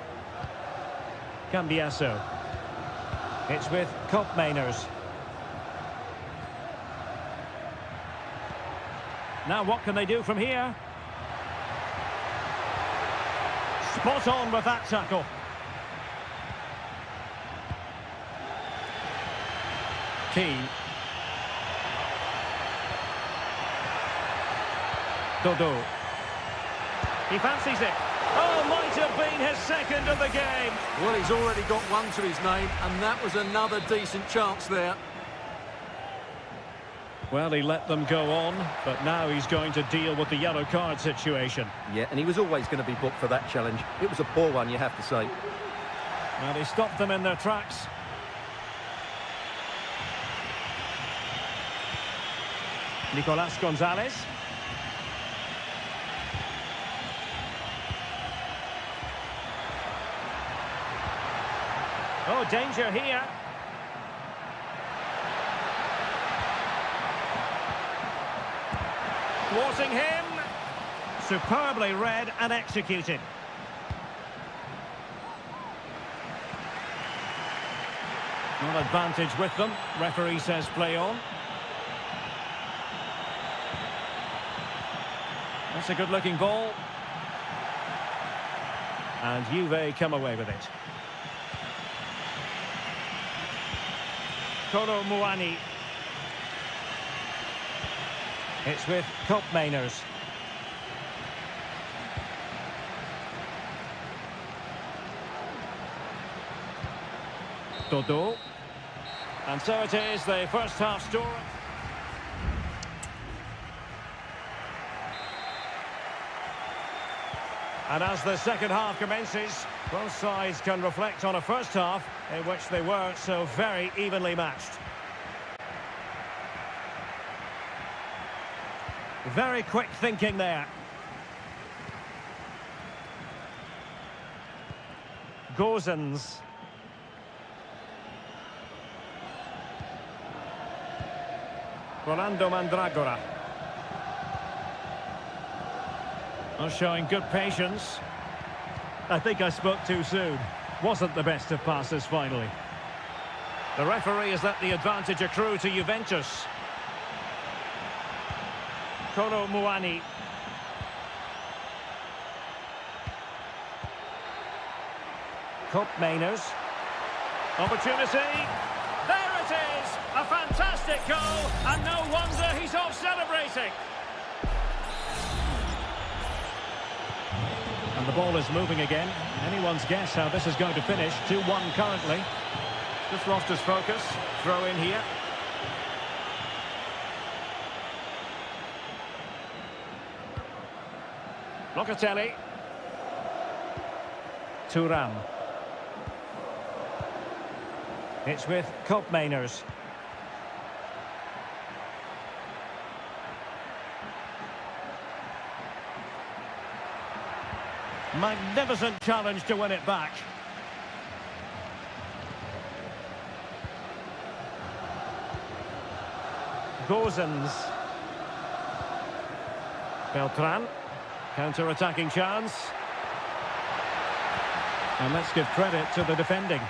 Cambiasso. It's with Koopmeiners. Now what can they do from here? Spot on with that tackle. Keane. Dodo. He fancies it. Oh, might have been his second of the game. Well, he's already got one to his name, and that was another decent chance there. Well, he let them go on, but now he's going to deal with the yellow card situation. Yeah, and he was always going to be booked for that challenge. It was a poor one, you have to say. Well, he stopped them in their tracks. Nicolas Gonzalez. Oh, danger here. Thwarting him. Superbly read and executed. Well, advantage with them. Referee says play on. That's a good-looking ball. And Juve come away with it. Kolo Muani. It's with Koopmeiners. Dodo. And so it is, the first half story. And as the second half commences, both sides can reflect on a first half in which they were so very evenly matched. Very quick thinking there. Gozens. Rolando Mandragora. Showing good patience. I think I spoke too soon. Wasn't the best of passes finally. The referee has let the advantage accrue to Juventus. Kolo Muani. Koopmeiners. Opportunity. There it is! A fantastic goal, and no wonder he's off celebrating. And the ball is moving again. Anyone's guess how this is going to finish. 2-1 currently. Just lost his focus. Throw in here. Locatelli. Thuram. It's with Koopmeiners. Magnificent challenge to win it back. Gozens. Beltran. Counter-attacking chance. And let's give credit to the defending.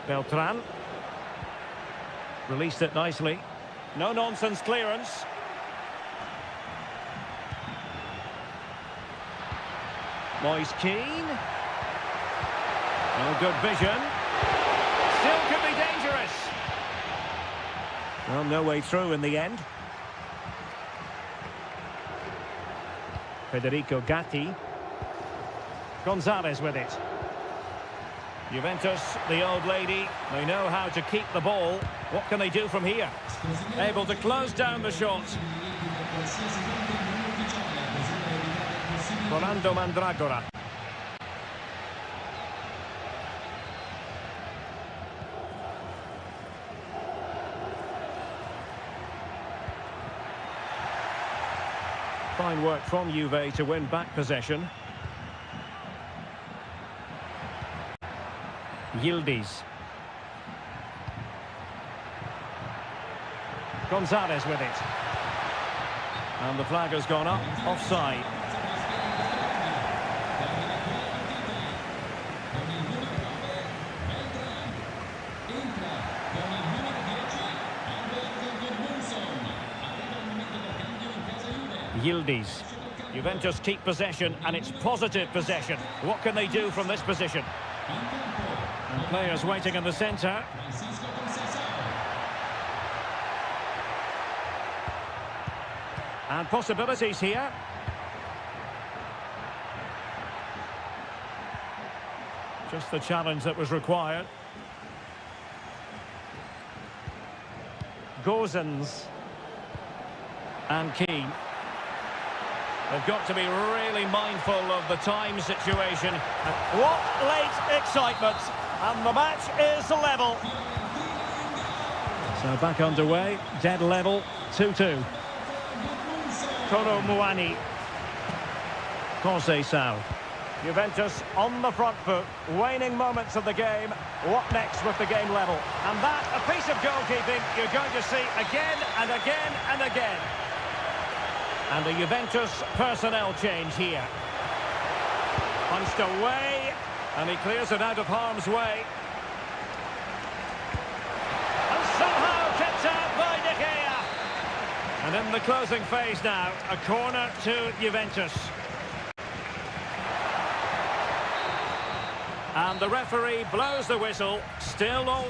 Beltran. Released it nicely. No-nonsense clearance. Moise Keane. Oh, good vision. Still could be dangerous. Well, no way through in the end. Federico Gatti. Gonzalez with it. Juventus, the old lady, they know how to keep the ball. What can they do from here? Able to close down the shot. Rolando Mandragora. Fine work from Juve to win back possession. Yildiz. Gonzalez with it. And the flag has gone up. Offside. Yildiz. Juventus keep possession, and it's positive possession. What can they do from this position? And players waiting in the centre. And possibilities here. Just the challenge that was required. Gozens. And Keane. They've got to be really mindful of the time situation. And what late excitement! And the match is level. So back underway, dead level, 2-2. Toro Muani. Conceição. Juventus on the front foot, waning moments of the game. What next with the game level? And that, a piece of goalkeeping you're going to see again and again and again. And a Juventus personnel change here. Punched away, and he clears it out of harm's way. And somehow kept out by De Gea. And in the closing phase now, a corner to Juventus. And the referee blows the whistle, still all...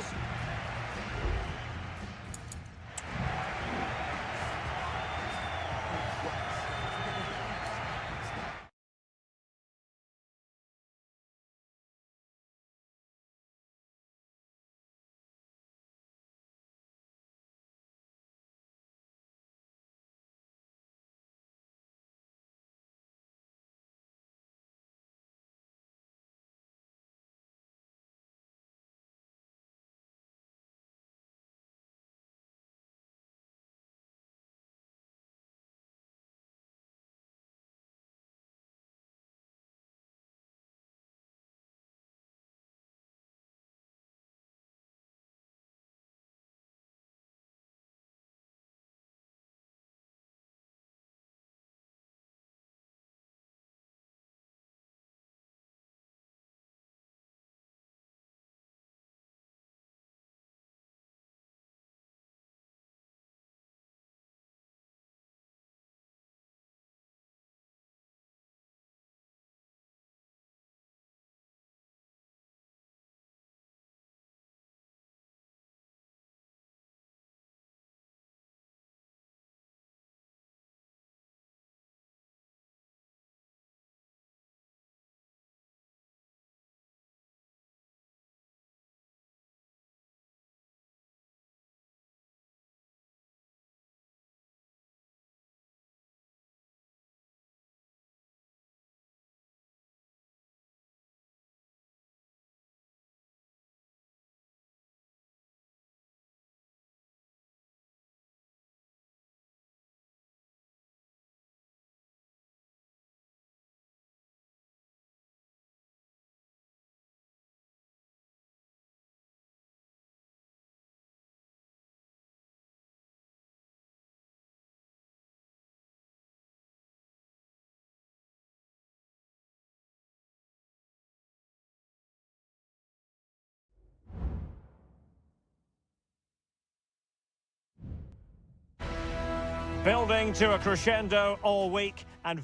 Building to a crescendo all week and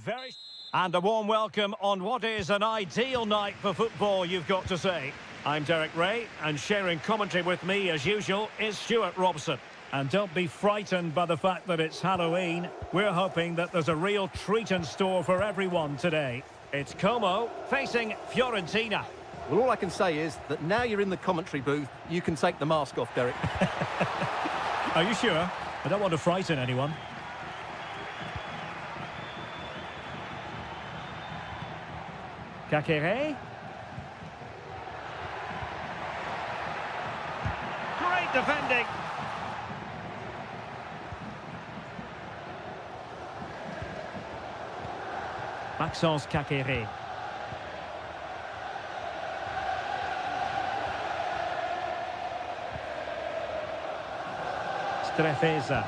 a warm welcome on what is an ideal night for football, you've got to say. I'm Derek Ray, and sharing commentary with me as usual is Stuart Robson. And don't be frightened by the fact that it's Halloween. We're hoping that there's a real treat in store for everyone today. It's Como facing Fiorentina. Well, all I can say is that now you're in the commentary booth, you can take the mask off, Derek. Are you sure? I don't want to frighten anyone. Kakere. Great defending. Maxence Kakere. Strefeza.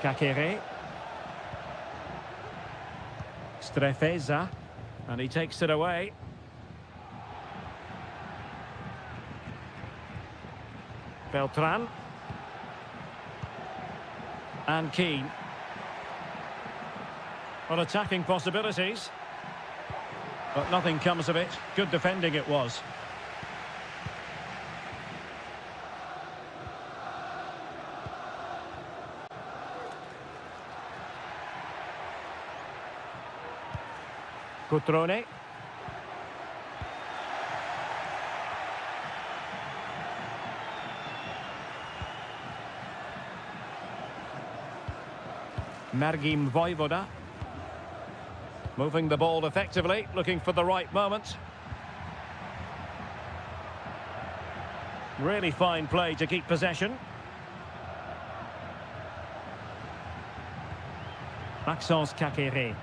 Kakere. Strefeza. And he takes it away. Beltran. And Keane. Well, attacking possibilities. But nothing comes of it. Good defending it was. Cutrone. Mergim Vojvoda. Moving the ball effectively, looking for the right moment. Really fine play to keep possession. Maxence Kakere.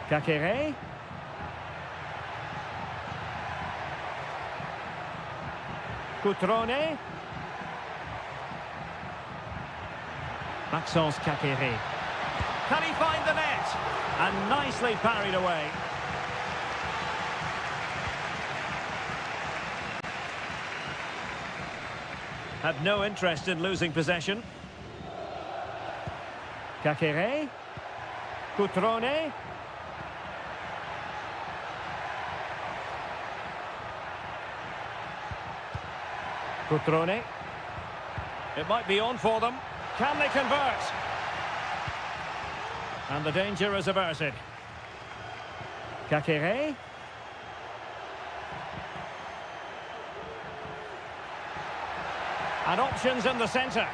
Kakere. Cutrone. Maxence Kakere. Can he find the net? And nicely parried away. Had no interest in losing possession. Kakere. Cutrone. Cutrone. It might be on for them. Can they convert? And the danger is averted. Kakere. And options in the centre.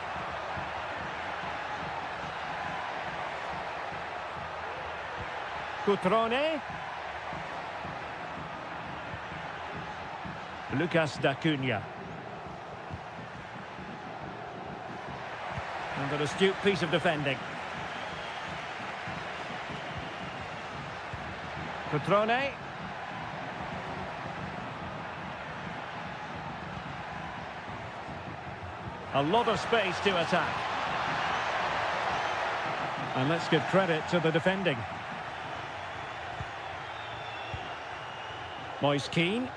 Cutrone. Lucas D'Acunha. And an astute piece of defending. Cutrone. A lot of space to attack. And let's give credit to the defending. Moise Keane.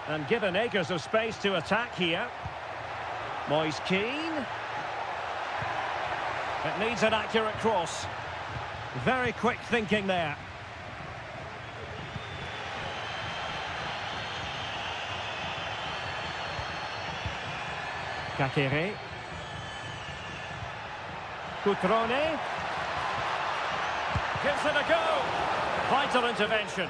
And given acres of space to attack here. Moise Keane. It needs an accurate cross. Very quick thinking there. Kakere. Cutrone. Gives it a go. Vital intervention.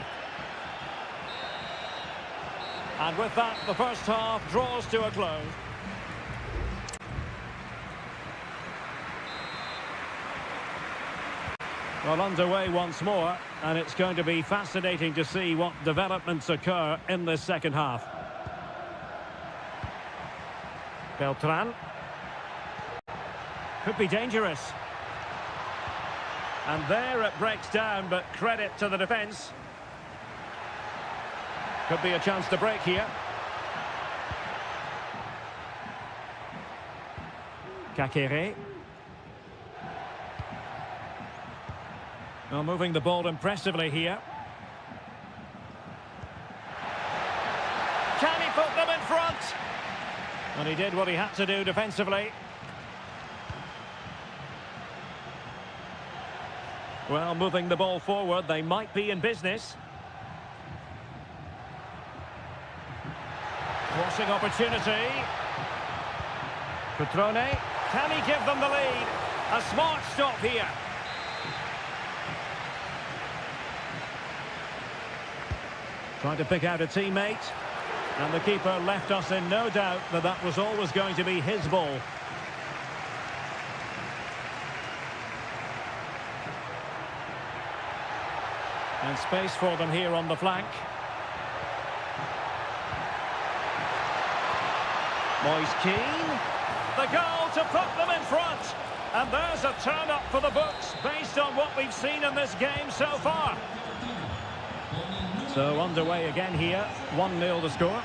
And with that, the first half draws to a close. Well, underway once more, and it's going to be fascinating to see what developments occur in this second half. Beltran. Could be dangerous. And there it breaks down, but credit to the defence. Could be a chance to break here. Kakere. Well, moving the ball impressively here. Can he put them in front? And he did what he had to do defensively. Well, moving the ball forward, they might be in business. Crossing opportunity. Cutrone. Can he give them the lead? A smart stop here. Trying to pick out a teammate. And the keeper left us in no doubt that that was always going to be his ball. And space for them here on the flank. Moise Keane. The goal to put them in front. And there's a turn-up for the books based on what we've seen in this game so far. So underway again here. 1-0 the score.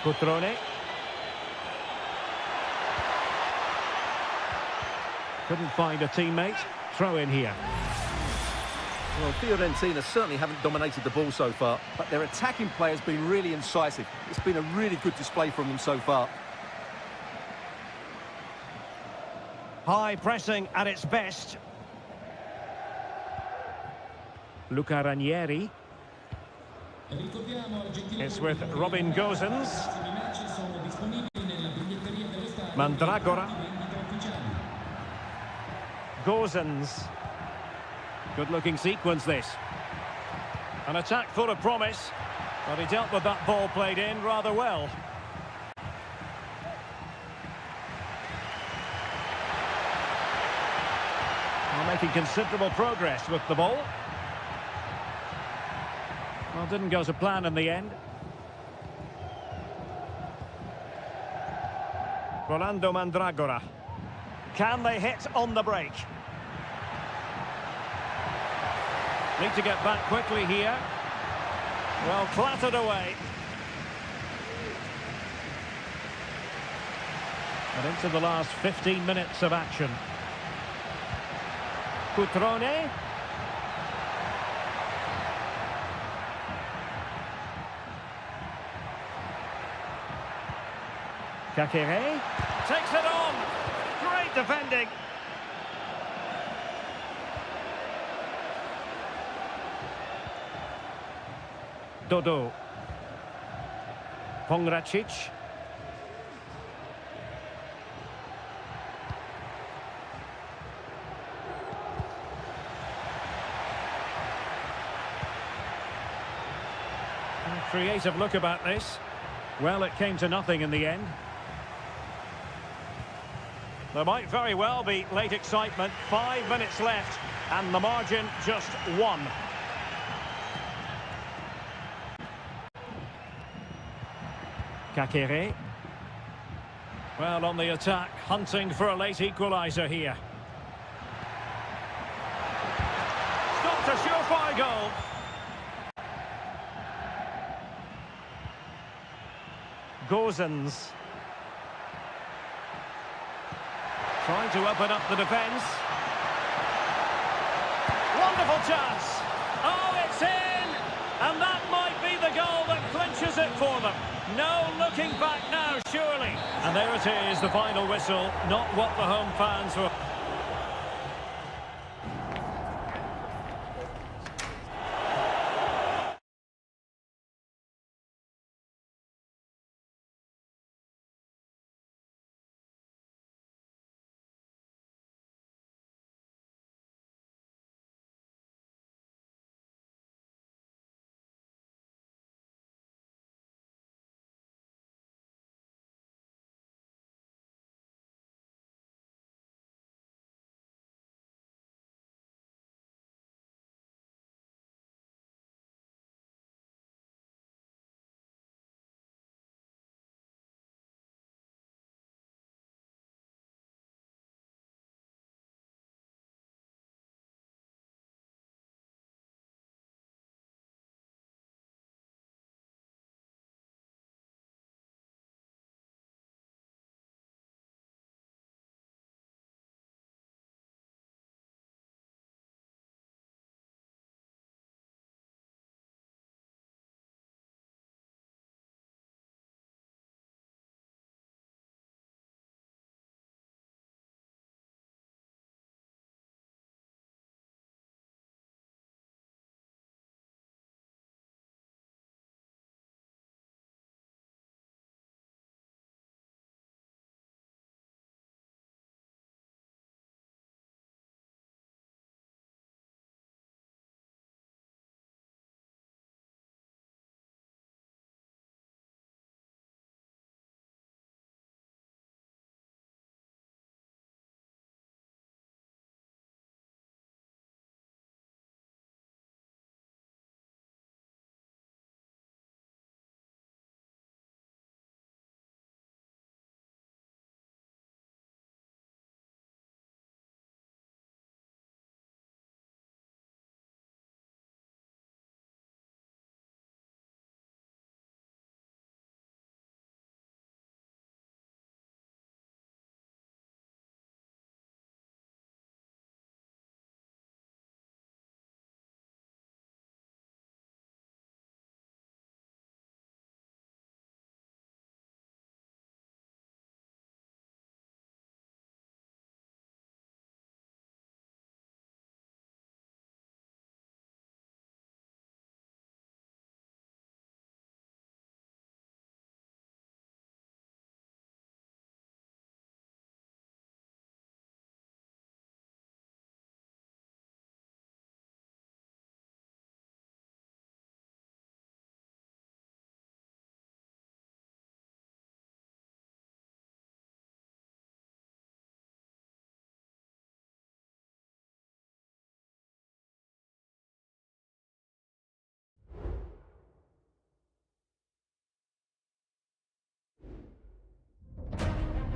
Cutrone. Couldn't find a teammate. Throw in here. Well, Fiorentina certainly haven't dominated the ball so far, but their attacking play has been really incisive. It's been a really good display from them so far. High pressing at its best. Luca Ranieri. Ricordiamo Argentina. It's with Robin Gosens. I match sono disponibili nella biglietteria dello stadio. Mandragora. Vendita ufficiali. Gosens. Good-looking sequence, this. An attack full of promise, but he dealt with that ball played in rather well. Well, making considerable progress with the ball. Well, didn't go to plan in the end. Rolando Mandragora. Can they hit on the break? Need to get back quickly here. Well, clattered away. And into the last 15 minutes of action. Cutrone. Kakere. Takes it on. Great defending. Dodo. Pongracic. Creative look about this. Well, it came to nothing in the end. There might very well be late excitement. 5 minutes left, and the margin just 1. Kakere. Well, on the attack, hunting for a late equaliser here. Stopped a surefire goal. Gosens. Trying to open up the defence. Wonderful chance. Oh, it's in! And that might be the goal that clinches it for them. No looking back now, surely. And there it is, the final whistle. Not what the home fans were...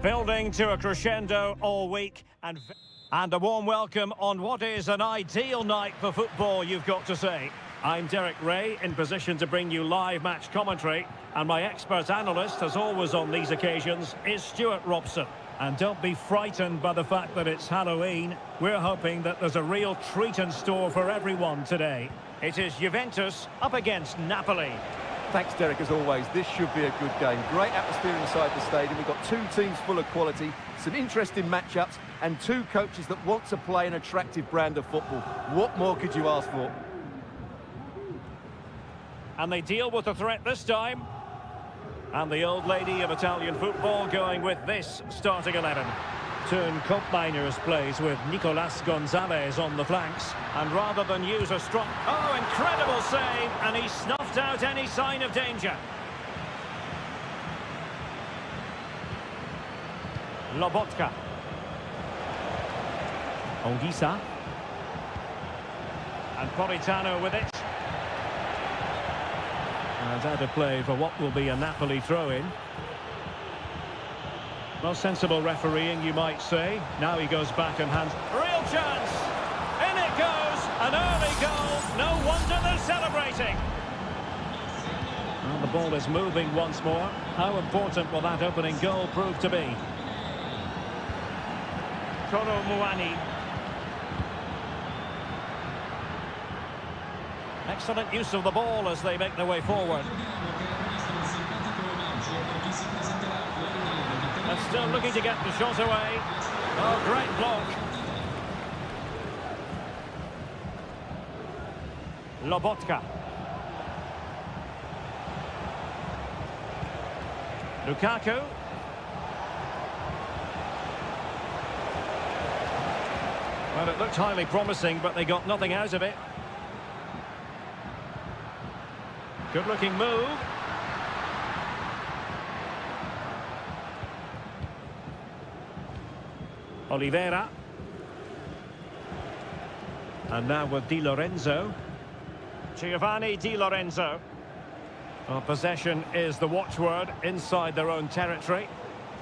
Building to a crescendo all week and a warm welcome on what is an ideal night for football, you've got to say. I'm Derek Ray, in position to bring you live match commentary, and my expert analyst, as always on these occasions, is Stuart Robson. And don't be frightened by the fact that it's Halloween. We're hoping that there's a real treat in store for everyone today. It is Juventus up against Napoli. Thanks, Derek, as always. This should be a good game. Great atmosphere inside the stadium. We've got two teams full of quality, some interesting matchups, and two coaches that want to play an attractive brand of football. What more could you ask for? And they deal with the threat this time. And the old lady of Italian football going with this starting 11. Turn Miners plays with Nicolas Gonzalez on the flanks. And rather than use a strong... Oh, incredible save! And he snuffed out any sign of danger. Lobotka. Ongisa. And Politano with it. And out of play for what will be a Napoli throw-in. Well, sensible refereeing, you might say. Now he goes back and hands... Real chance! In it goes! An early goal! No wonder they're celebrating! Well, the ball is moving once more. How important will that opening goal prove to be? Kolo Muani. Excellent use of the ball as they make their way forward. And still looking to get the shot away. Oh, great block. Lobotka. Lukaku. Well, it looked highly promising, but they got nothing out of it. Good-looking move. Oliveira. And now with Di Lorenzo. Giovanni Di Lorenzo. Well, possession is the watchword inside their own territory.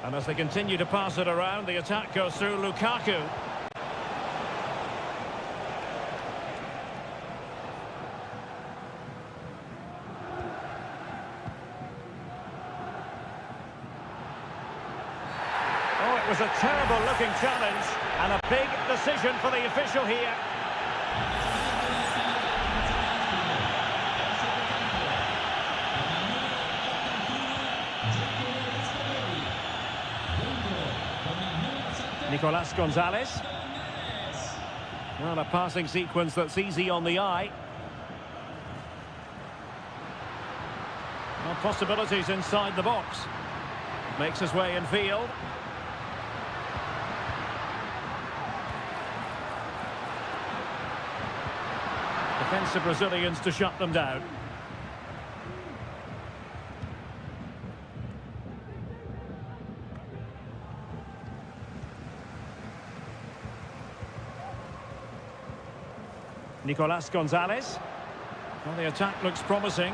And as they continue to pass it around, the attack goes through Lukaku. It was a terrible-looking challenge and a big decision for the official here. Nicolas Gonzalez. Well, a passing sequence that's easy on the eye. Well, possibilities inside the box. Makes his way in field. Defensive Brazilians to shut them down. Nicolas Gonzalez. Well, the attack looks promising.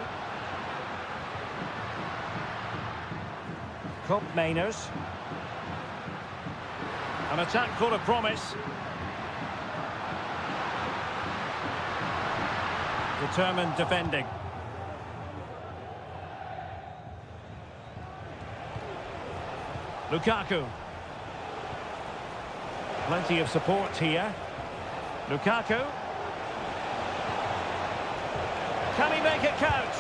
Mainers. An attack full of promise. Determined defending. Lukaku. Plenty of support here. Lukaku. Can he make it count?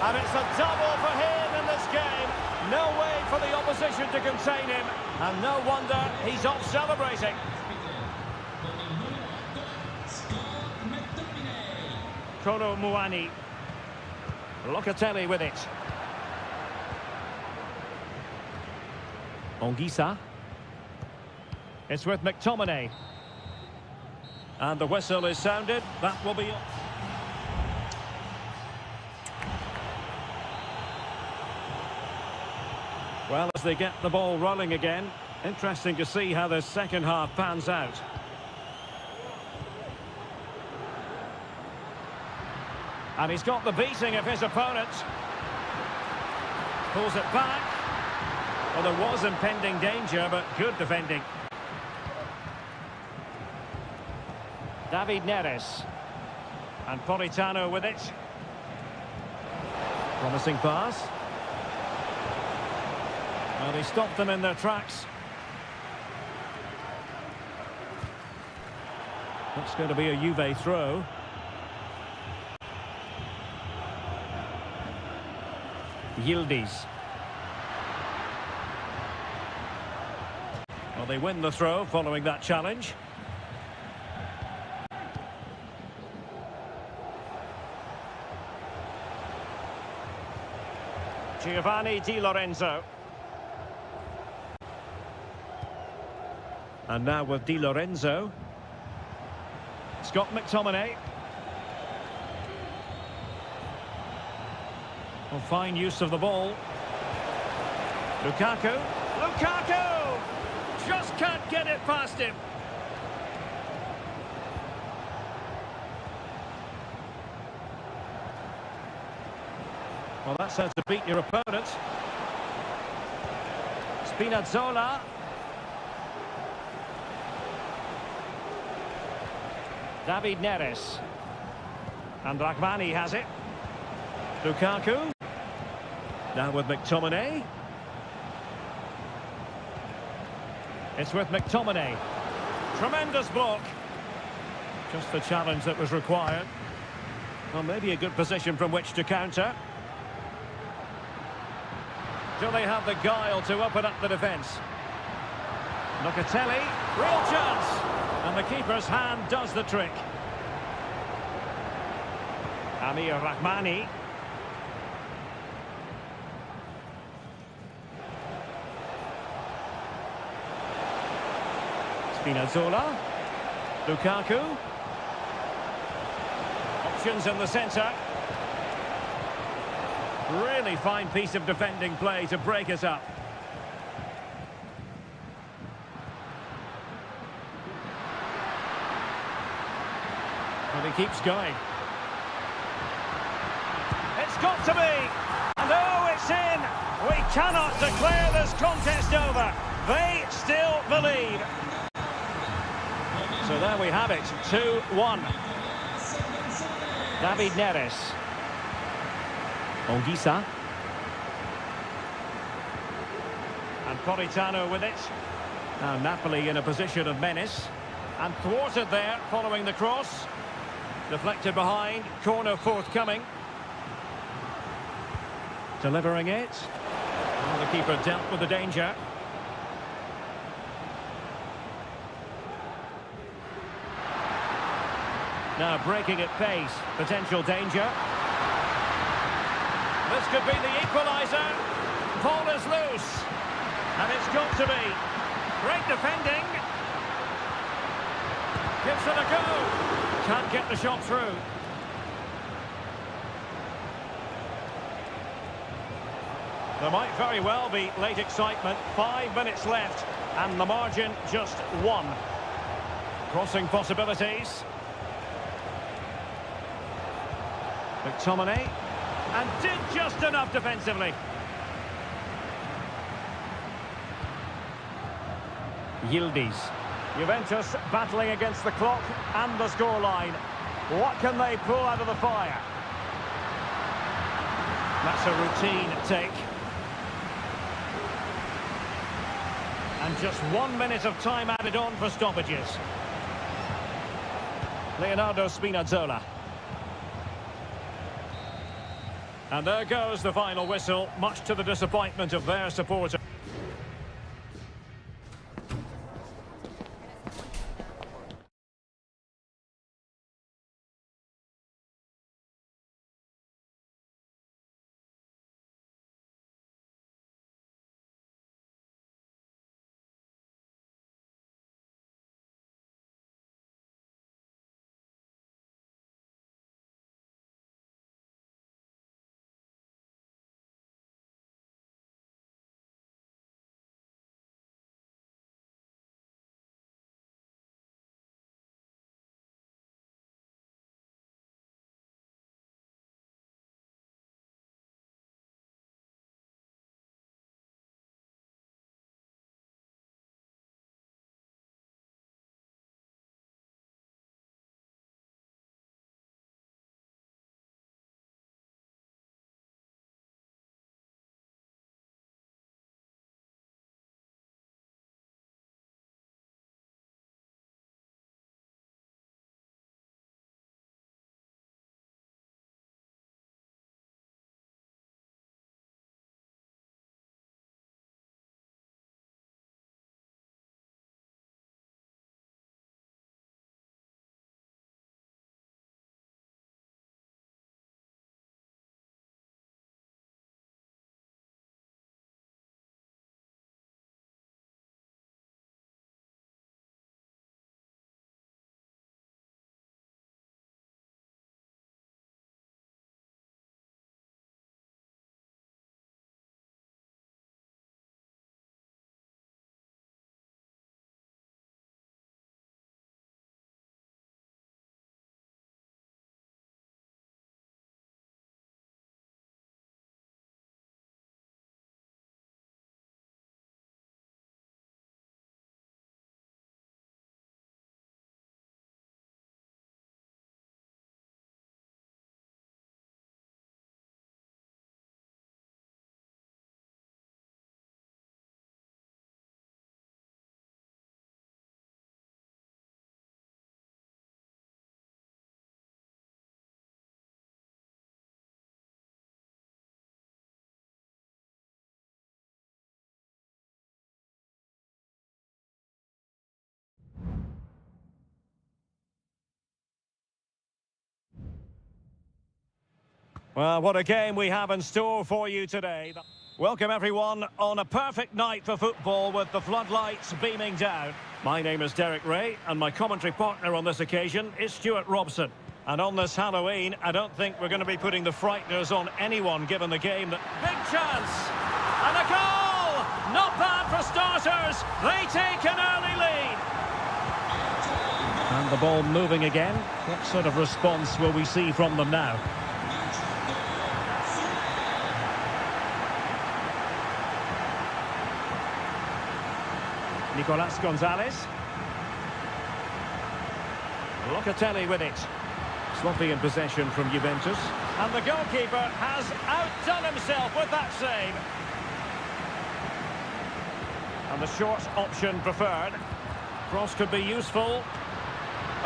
And it's a double for him in this game. No way for the opposition to contain him. And no wonder he's off celebrating. Kolo Muani. Locatelli with it. Ongisa. It's with McTominay. And the whistle is sounded. That will be... Well, as they get the ball rolling again, interesting to see how the second half pans out. And he's got the beating of his opponent. Pulls it back. Well, there was impending danger, but good defending. David Neres. And Politano with it. Promising pass. Well, they stopped them in their tracks. That's going to be a Juve throw. Yildiz. Well, they win the throw following that challenge. Giovanni Di Lorenzo. And now with Di Lorenzo. Scott McTominay. Well, fine use of the ball. Lukaku. Lukaku! Just can't get it past him. Well, that's how to beat your opponent. Spinazzola. David Neres. And Rahmani has it. Lukaku. Now with McTominay. It's with McTominay. Tremendous block. Just the challenge that was required. Well, maybe a good position from which to counter. Do they have the guile to open up the defence? Locatelli, real chance. And the keeper's hand does the trick. Amir Rahmani. Spinazzola. Lukaku. Options in the centre. Really fine piece of defending play to break us up. And he keeps going. It's got to be! And oh, it's in! We cannot declare this contest over. They still believe. So there we have it, 2-1. David Neres. Ongisa. And Politano with it. Now Napoli in a position of menace. And thwarted there following the cross. Deflected behind, corner forthcoming. Delivering it. Well, the keeper dealt with the danger. Now breaking at pace, potential danger. This could be the equaliser. Ball is loose. And it's got to be. Great defending. Gives it a go. Can't get the shot through. There might very well be late excitement. 5 minutes left. And the margin just 1. Crossing possibilities. McTominay. And did just enough defensively. Yildiz. Juventus battling against the clock and the scoreline. What can they pull out of the fire? That's a routine take. And just 1 minute of time added on for stoppages. Leonardo Spinazzola. And there goes the final whistle, much to the disappointment of their supporters. Well, what a game we have in store for you today. Welcome everyone on a perfect night for football with the floodlights beaming down. My name is Derek Ray and my commentary partner on this occasion is Stuart Robson. And on this Halloween, I don't think we're going to be putting the frighteners on anyone given the game. Big chance! And a goal! Not bad for starters. They take an early lead. And the ball moving again. What sort of response will we see from them now? Nicolas Gonzalez. Locatelli with it. Sloppy in possession from Juventus. And the goalkeeper has outdone himself with that save. And the short option preferred. Cross could be useful.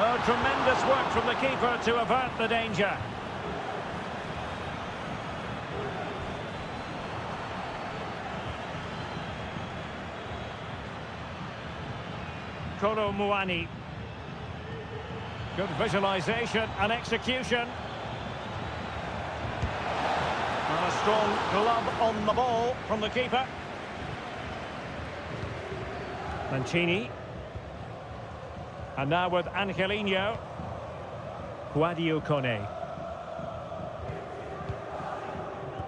Oh, tremendous work from the keeper to avert the danger. Kolo Muani. Good visualisation and execution. And a strong glove on the ball from the keeper. Mancini. And now with Angelino. Guadio Kone.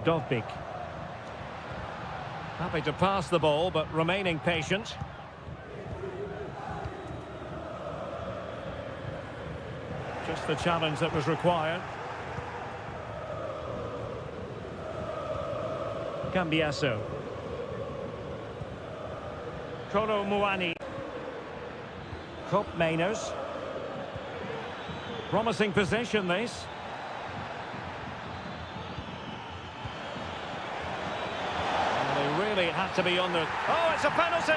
Dovbik. Happy to pass the ball, but remaining patient. Just the challenge that was required. Cambiaso. Kolo Muani. Koopmeiners. Promising possession, this. And they really had to be on the... Oh, it's a penalty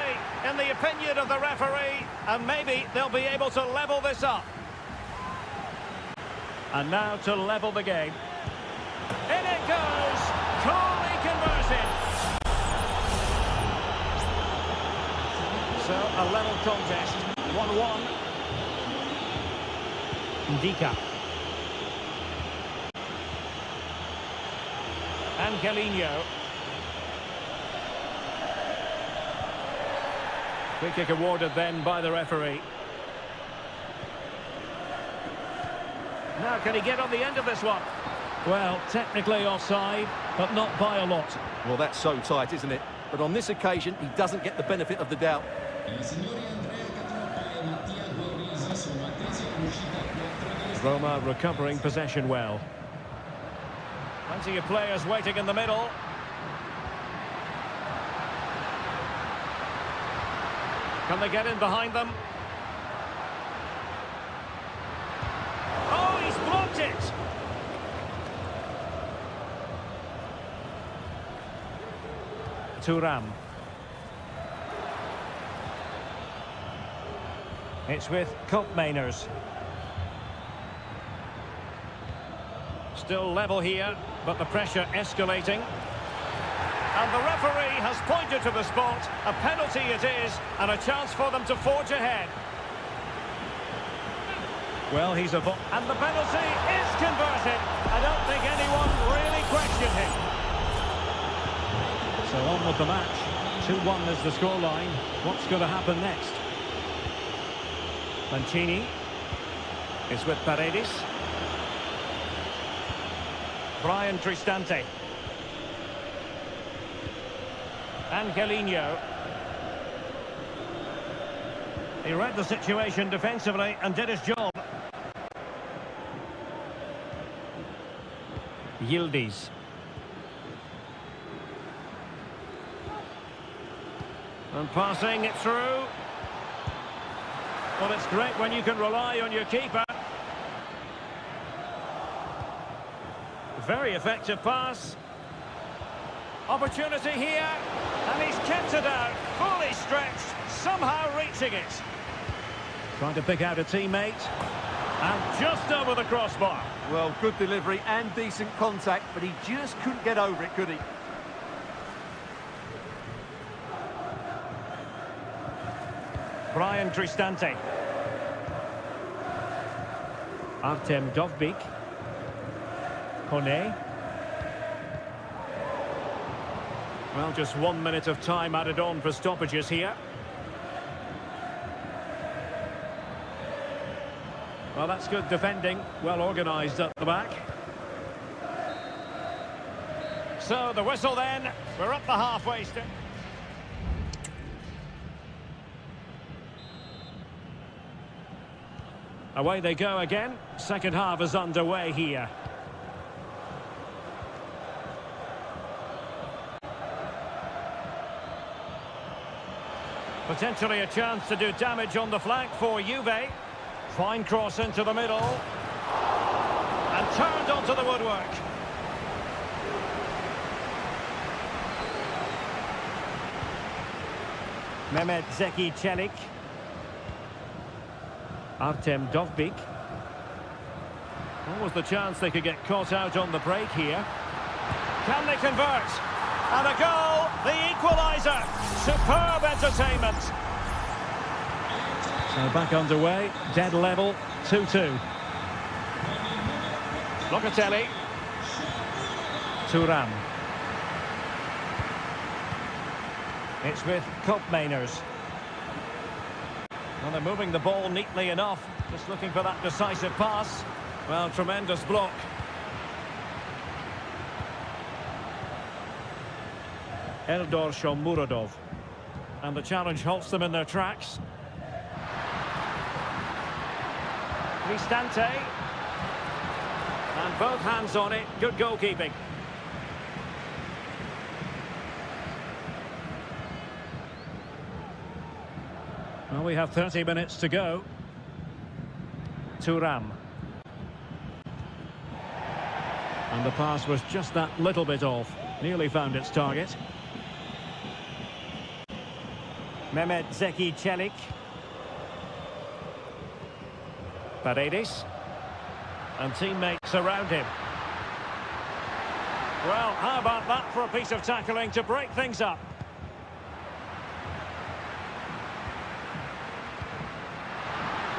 in the opinion of the referee. And maybe they'll be able to level this up. And now to level the game. In it goes! Coolly converted! So, a level contest. 1-1. Ndika. Angelino. Free kick awarded then by the referee. Now, can he get on the end of this one? Well, technically offside, but not by a lot. Well, that's so tight, isn't it? But on this occasion, he doesn't get the benefit of the doubt. Roma recovering possession well. Plenty of players waiting in the middle. Can they get in behind them? It. Thuram. It's with Koopmeiners. Still level here, but the pressure escalating. And the referee has pointed to the spot. A penalty it is, and a chance for them to forge ahead. Well, he's and the penalty is converted. I don't think anyone really questioned him. So on with the match. 2-1 is the scoreline. What's going to happen next? Mancini is with Paredes. Brian Cristante. Angelino. He read the situation defensively and did his job. Yildiz. And passing it through. Well, it's great when you can rely on your keeper. Very effective pass. Opportunity here. And he's kept it out. Fully stretched. Somehow reaching it. Trying to pick out a teammate. And just over the crossbar. Well, good delivery and decent contact, but he just couldn't get over it, could he? Brian Cristante. Artem Dovbik. Kone. Well, just 1 minute of time added on for stoppages here. Well, that's good defending. Well organised at the back. So, the whistle then. We're up the halfway stage. Away they go again. Second half is underway here. Potentially a chance to do damage on the flank for Juve. Fine cross into the middle. And turned onto the woodwork. Mehmet Zeki Çelik. Artem Dovbik. What was the chance they could get caught out on the break here? Can they convert? And a goal, the equaliser. Superb entertainment. So back underway, dead level, 2-2. Locatelli. Thuram. It's with Koopmeiners. Well, they're moving the ball neatly enough. Just looking for that decisive pass. Well, tremendous block. Eldor Shomurodov. And the challenge halts them in their tracks. Cristante. And both hands on it. Good goalkeeping. Well, we have 30 minutes to go. Thuram. And the pass was just that little bit off. Nearly found its target. Mehmet Zeki Çelik. Paredes. And teammates around him. Well, how about that for a piece of tackling to break things up?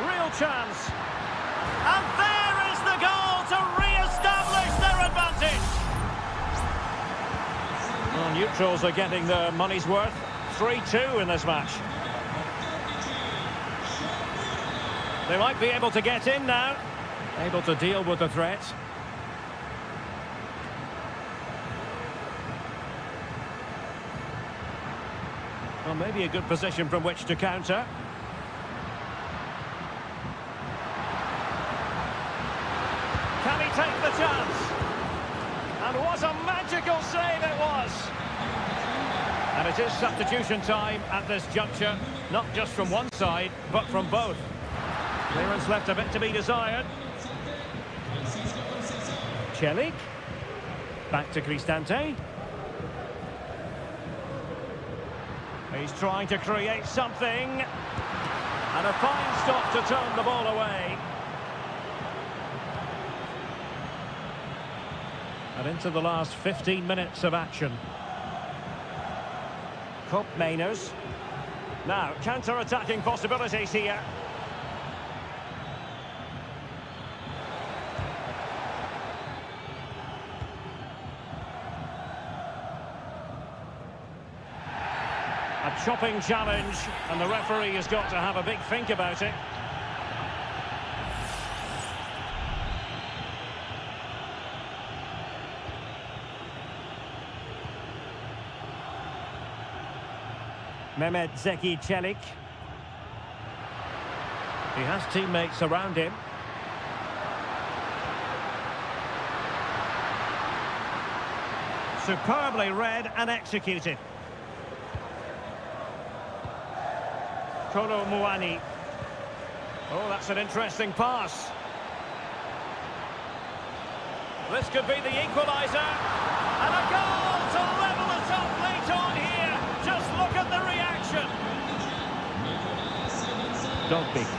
Real chance. And there is the goal to re-establish their advantage. Well, neutrals are getting their money's worth. 3-2 in this match. They might be able to get in now. Able to deal with the threat. Well, maybe a good position from which to counter. Can he take the chance? And what a magical save it was! And it is substitution time at this juncture, not just from one side, but from both. Clearance left a bit to be desired. Çelik. Back to Cristante. He's trying to create something. And a fine stop to turn the ball away. And into the last 15 minutes of action. Koopmeiners. Now, counter-attacking possibilities here. A chopping challenge, and the referee has got to have a big think about it. Mehmet Zeki Çelik. He has teammates around him. Superbly read and executed. Kolo Muani. Oh, that's an interesting pass. This could be the equaliser. And a goal to level it up late on here. Just look at the reaction. Dovbik.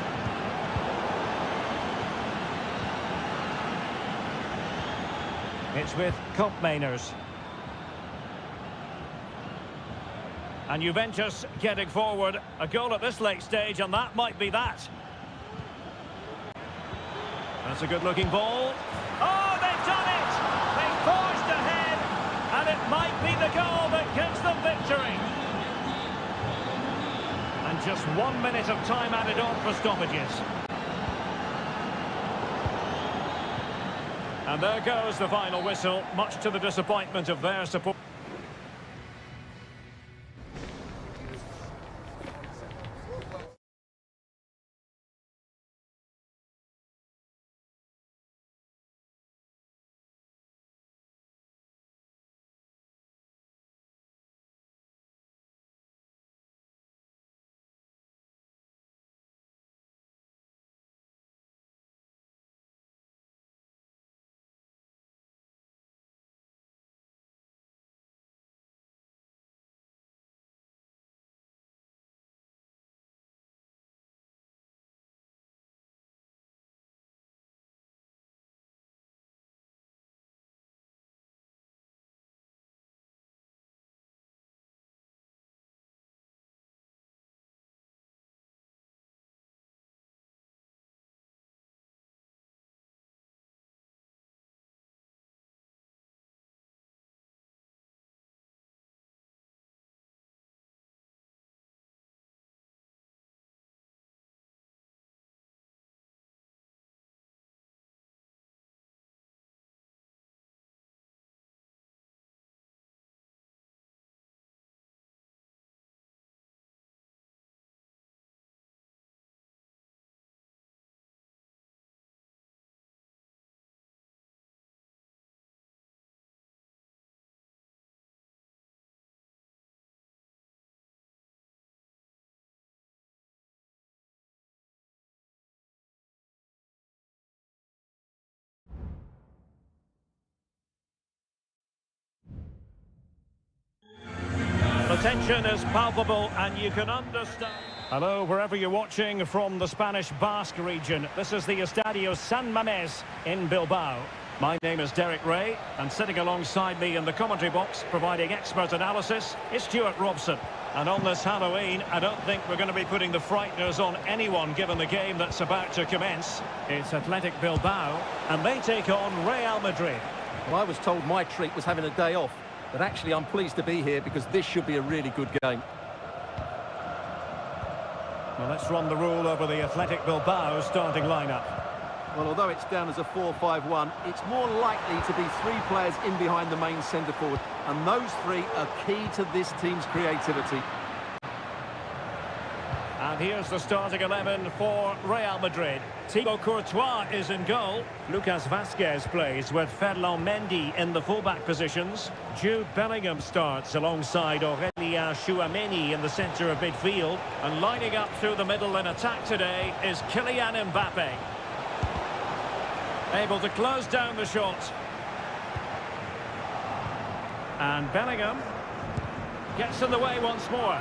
It's with Koopmeiners. And Juventus getting forward. A goal at this late stage, and that might be that. That's a good-looking ball. Oh, they've done it! They've forged ahead, and And it might be the goal that gives them victory. And just 1 minute of time added on for stoppages. And there goes the final whistle, much to the disappointment of their support. The tension is palpable and you can understand. Hello, wherever you're watching from the Spanish Basque region. This is the Estadio San Mamés in Bilbao. My name is Derek Ray, and sitting alongside me in the commentary box, providing expert analysis, is Stuart Robson. And on this Halloween, I don't think we're going to be putting the frighteners on anyone given the game that's about to commence. It's Athletic Bilbao, and they take on Real Madrid. Well, I was told my treat was having a day off. But actually, I'm pleased to be here because this should be a really good game. Well, let's run the rule over the Athletic Bilbao starting lineup. Well, although it's down as a 4-5-1, it's more likely to be three players in behind the main centre forward. And those three are key to this team's creativity. And here's the starting 11 for Real Madrid. Thibaut Courtois is in goal. Lucas Vazquez plays with Ferland Mendy in the fullback positions. Jude Bellingham starts alongside Aurélien Tchouameni in the centre of midfield. And lining up through the middle in attack today is Kylian Mbappe. Able to close down the shot. And Bellingham gets in the way once more.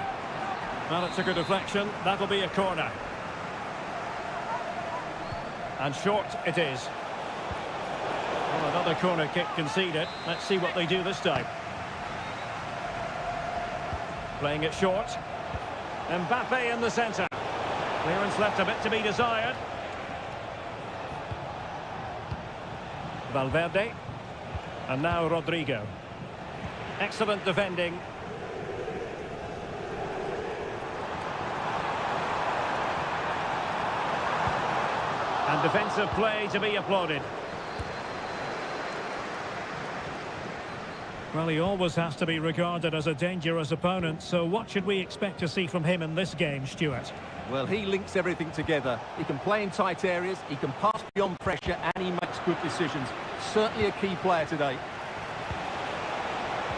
Well, it's a good deflection. That'll be a corner. And short it is. Well, another corner kick conceded. Let's see what they do this time. Playing it short. Mbappe in the centre. Clearance left a bit to be desired. Valverde. And now Rodrigo. Excellent defending. And defensive play to be applauded. Well, he always has to be regarded as a dangerous opponent, so what should we expect to see from him in this game, Stuart? Well, he links everything together. He can play in tight areas, he can pass beyond pressure, and he makes good decisions. Certainly a key player today.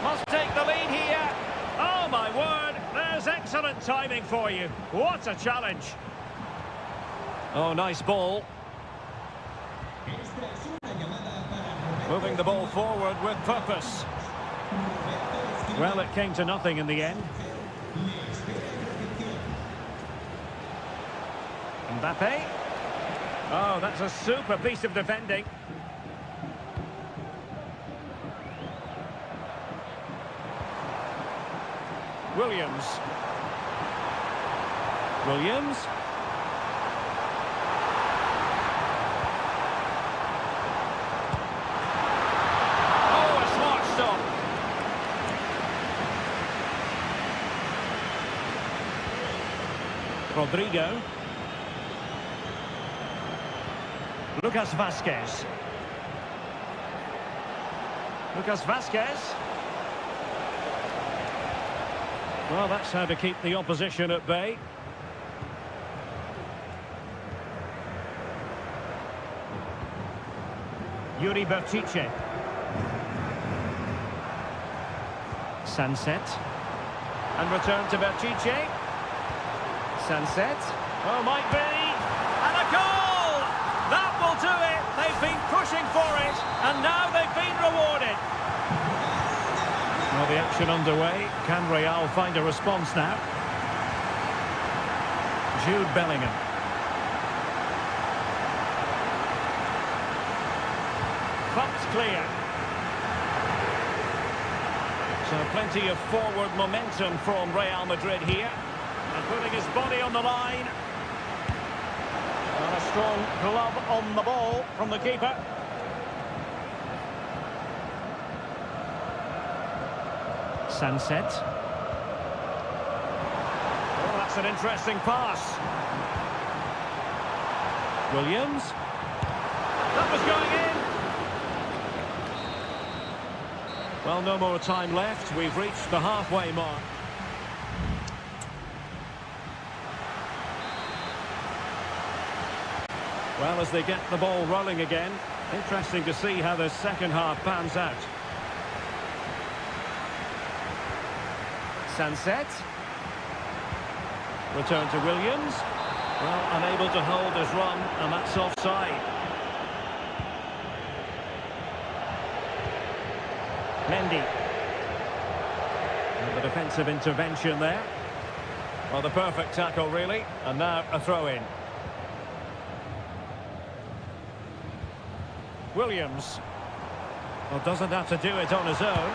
Must take the lead here. Oh, my word. There's excellent timing for you. What a challenge. Oh, nice ball. Moving the ball forward with purpose. Well, it came to nothing in the end. Mbappe. Oh, that's a super piece of defending. Williams. Williams. Oh, a smart stop. Rodrigo. Lucas Vazquez. Lucas Vazquez. Well, that's how to keep the opposition at bay. Yuri Bertice. Sunset. And return to Bertice. Sunset. Oh, might be. And a goal! That will do it. They've been pushing for it, and now they've been rewarded. Well, the action underway. Can Real find a response now? Jude Bellingham. Pumped clear. So plenty of forward momentum from Real Madrid here. And putting his body on the line. And a strong glove on the ball from the keeper. Sunset. Oh, that's an interesting pass. Williams. That was going in. Well, no more time left. We've reached the halfway mark. Well, as they get the ball rolling again, interesting to see how the second half pans out. Sunset. Return to Williams. Well, unable to hold his run, and that's offside. Mendy. And the defensive intervention there. Well, the perfect tackle, really. And now a throw-in. Williams. Well, doesn't have to do it on his own.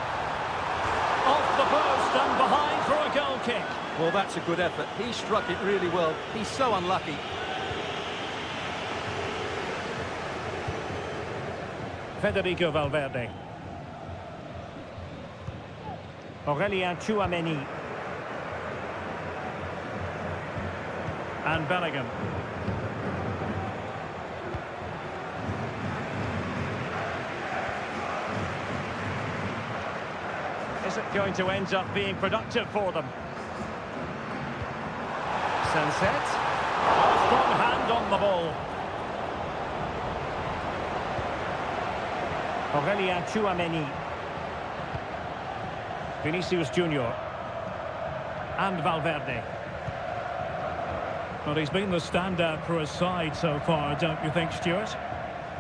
Off the post and behind for a goal kick. Well, that's a good effort. He struck it really well. He's so unlucky. Federico Valverde. Aurélien Tchouameni. And Bellingham. Is it going to end up being productive for them? Sunset. Strong hand on the ball. Aurélien Tchouameni. Vinicius Junior. And Valverde. Well, he's been the standout for his side so far, don't you think, Stuart?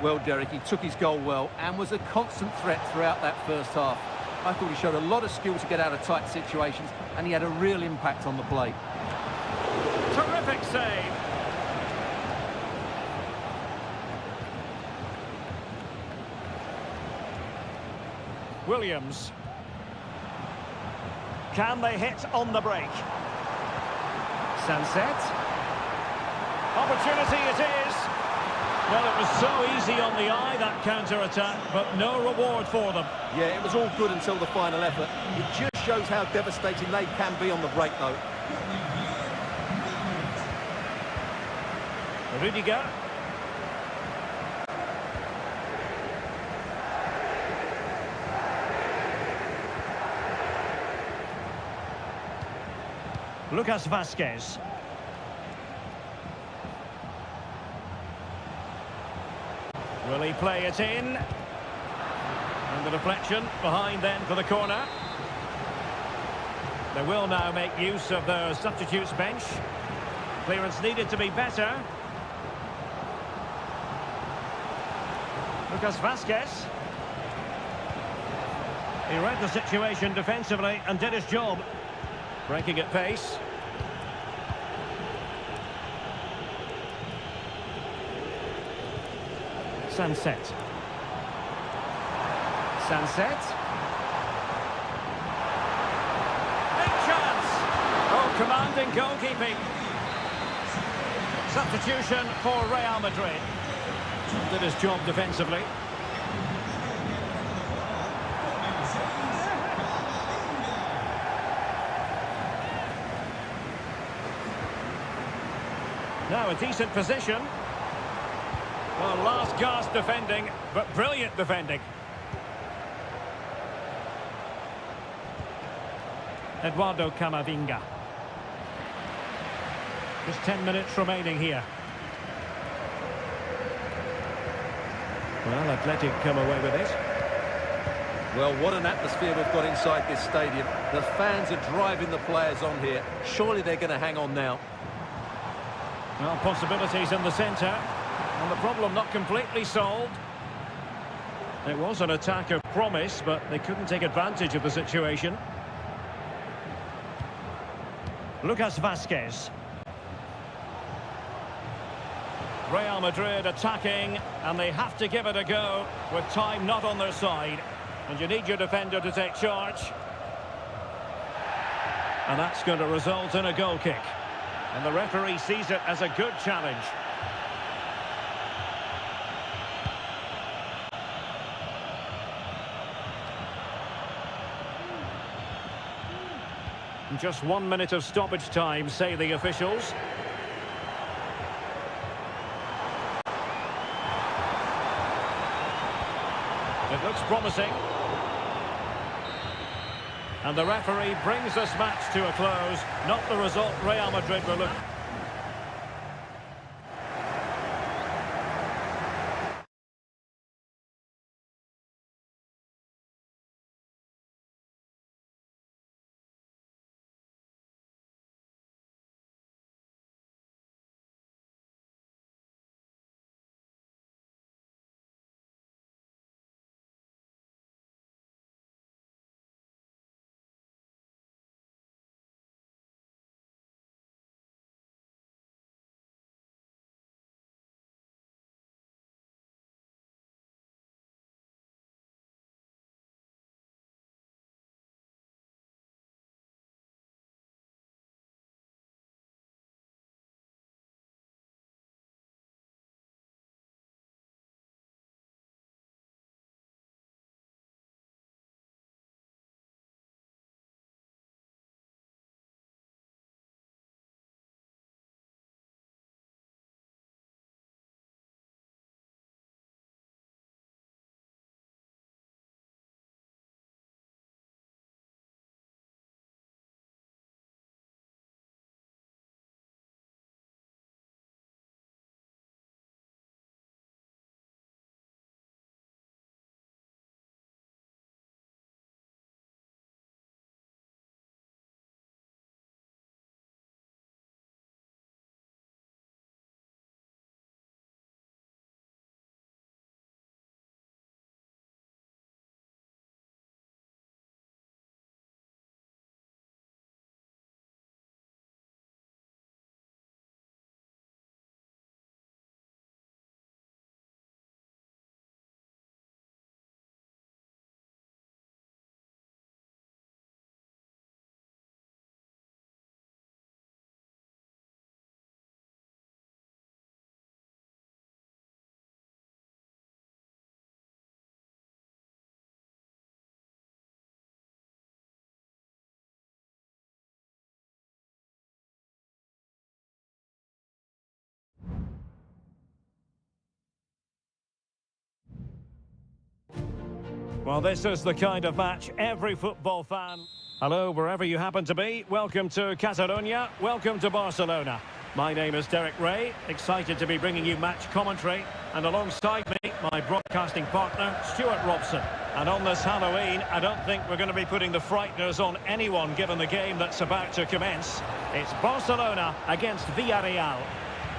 Well, Derek, he took his goal well and was a constant threat throughout that first half. I thought he showed a lot of skill to get out of tight situations, and he had a real impact on the play. Terrific save. Williams. Can they hit on the break? Sunset. Opportunity it is. Well, it was so easy on the eye, that counter-attack, but no reward for them. Yeah, it was all good until the final effort. It just shows how devastating they can be on the break, though. Rudiger. Lucas Vazquez. Will he play it in? And the deflection behind then for the corner. They will now make use of their substitutes bench. Clearance needed to be better. Lucas Vazquez. He read the situation defensively and did his job. Breaking at pace. Sunset. Sunset. Big chance. Oh, commanding goalkeeping. Substitution for Real Madrid. Did his job defensively. Now a decent position. Well, last gasp defending, but brilliant defending. Eduardo Camavinga. Just 10 minutes remaining here. Well, Athletic come away with it. Well, what an atmosphere we've got inside this stadium. The fans are driving the players on here. Surely they're going to hang on now. Well, possibilities in the centre. And the problem not completely solved. It was an attack of promise, but they couldn't take advantage of the situation. Lucas Vazquez. Real Madrid attacking, and they have to give it a go with time not on their side. And you need your defender to take charge. And that's going to result in a goal kick. And the referee sees it as a good challenge. And just 1 minute of stoppage time, say the officials. It looks promising. And the referee brings this match to a close. Not the result Real Madrid were looking. Well, this is the kind of match every football fan... Hello, wherever you happen to be. Welcome to Catalonia. Welcome to Barcelona. My name is Derek Ray. Excited to be bringing you match commentary. And alongside me, my broadcasting partner, Stuart Robson. And on this Halloween, I don't think we're going to be putting the frighteners on anyone given the game that's about to commence. It's Barcelona against Villarreal.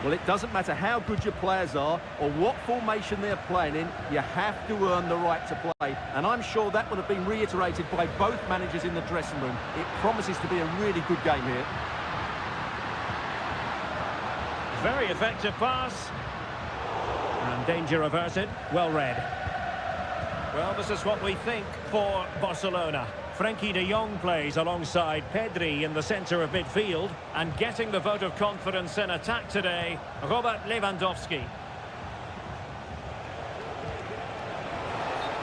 Well, it doesn't matter how good your players are or what formation they're playing in, you have to earn the right to play. And I'm sure that would have been reiterated by both managers in the dressing room. It promises to be a really good game here. Very effective pass. And danger averted. Well read. Well, this is what we think for Barcelona. Frenkie de Jong plays alongside Pedri in the centre of midfield, and getting the vote of confidence in attack today, Robert Lewandowski.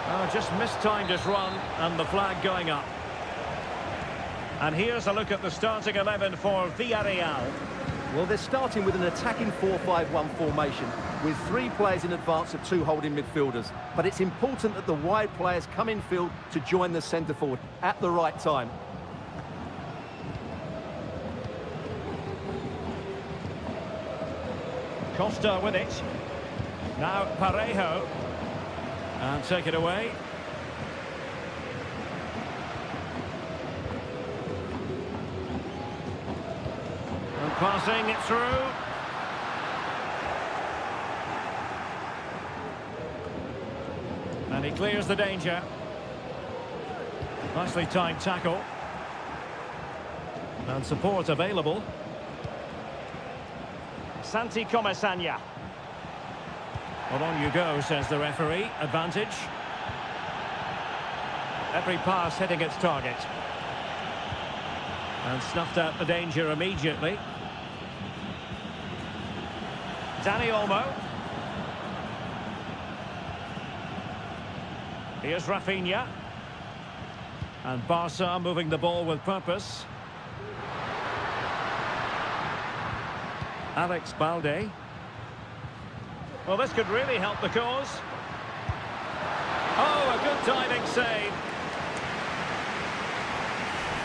Oh, just mistimed his run, and the flag going up. And here's a look at the starting 11 for Villarreal. Well, they're starting with an attacking 4-5-1 formation with 3 players in advance of 2 holding midfielders. But it's important that the wide players come in field to join the centre forward at the right time. Costa with it. Now Parejo. And take it away. And passing it through. And he clears the danger. Nicely timed tackle. And support available. Santi Comesaña. Well, on you go, says the referee. Advantage. Every pass hitting its target. And snuffed out the danger immediately. Dani Olmo. Here's Rafinha. And Barca moving the ball with purpose. Alex Balde. Well, this could really help the cause. Oh, a good diving save.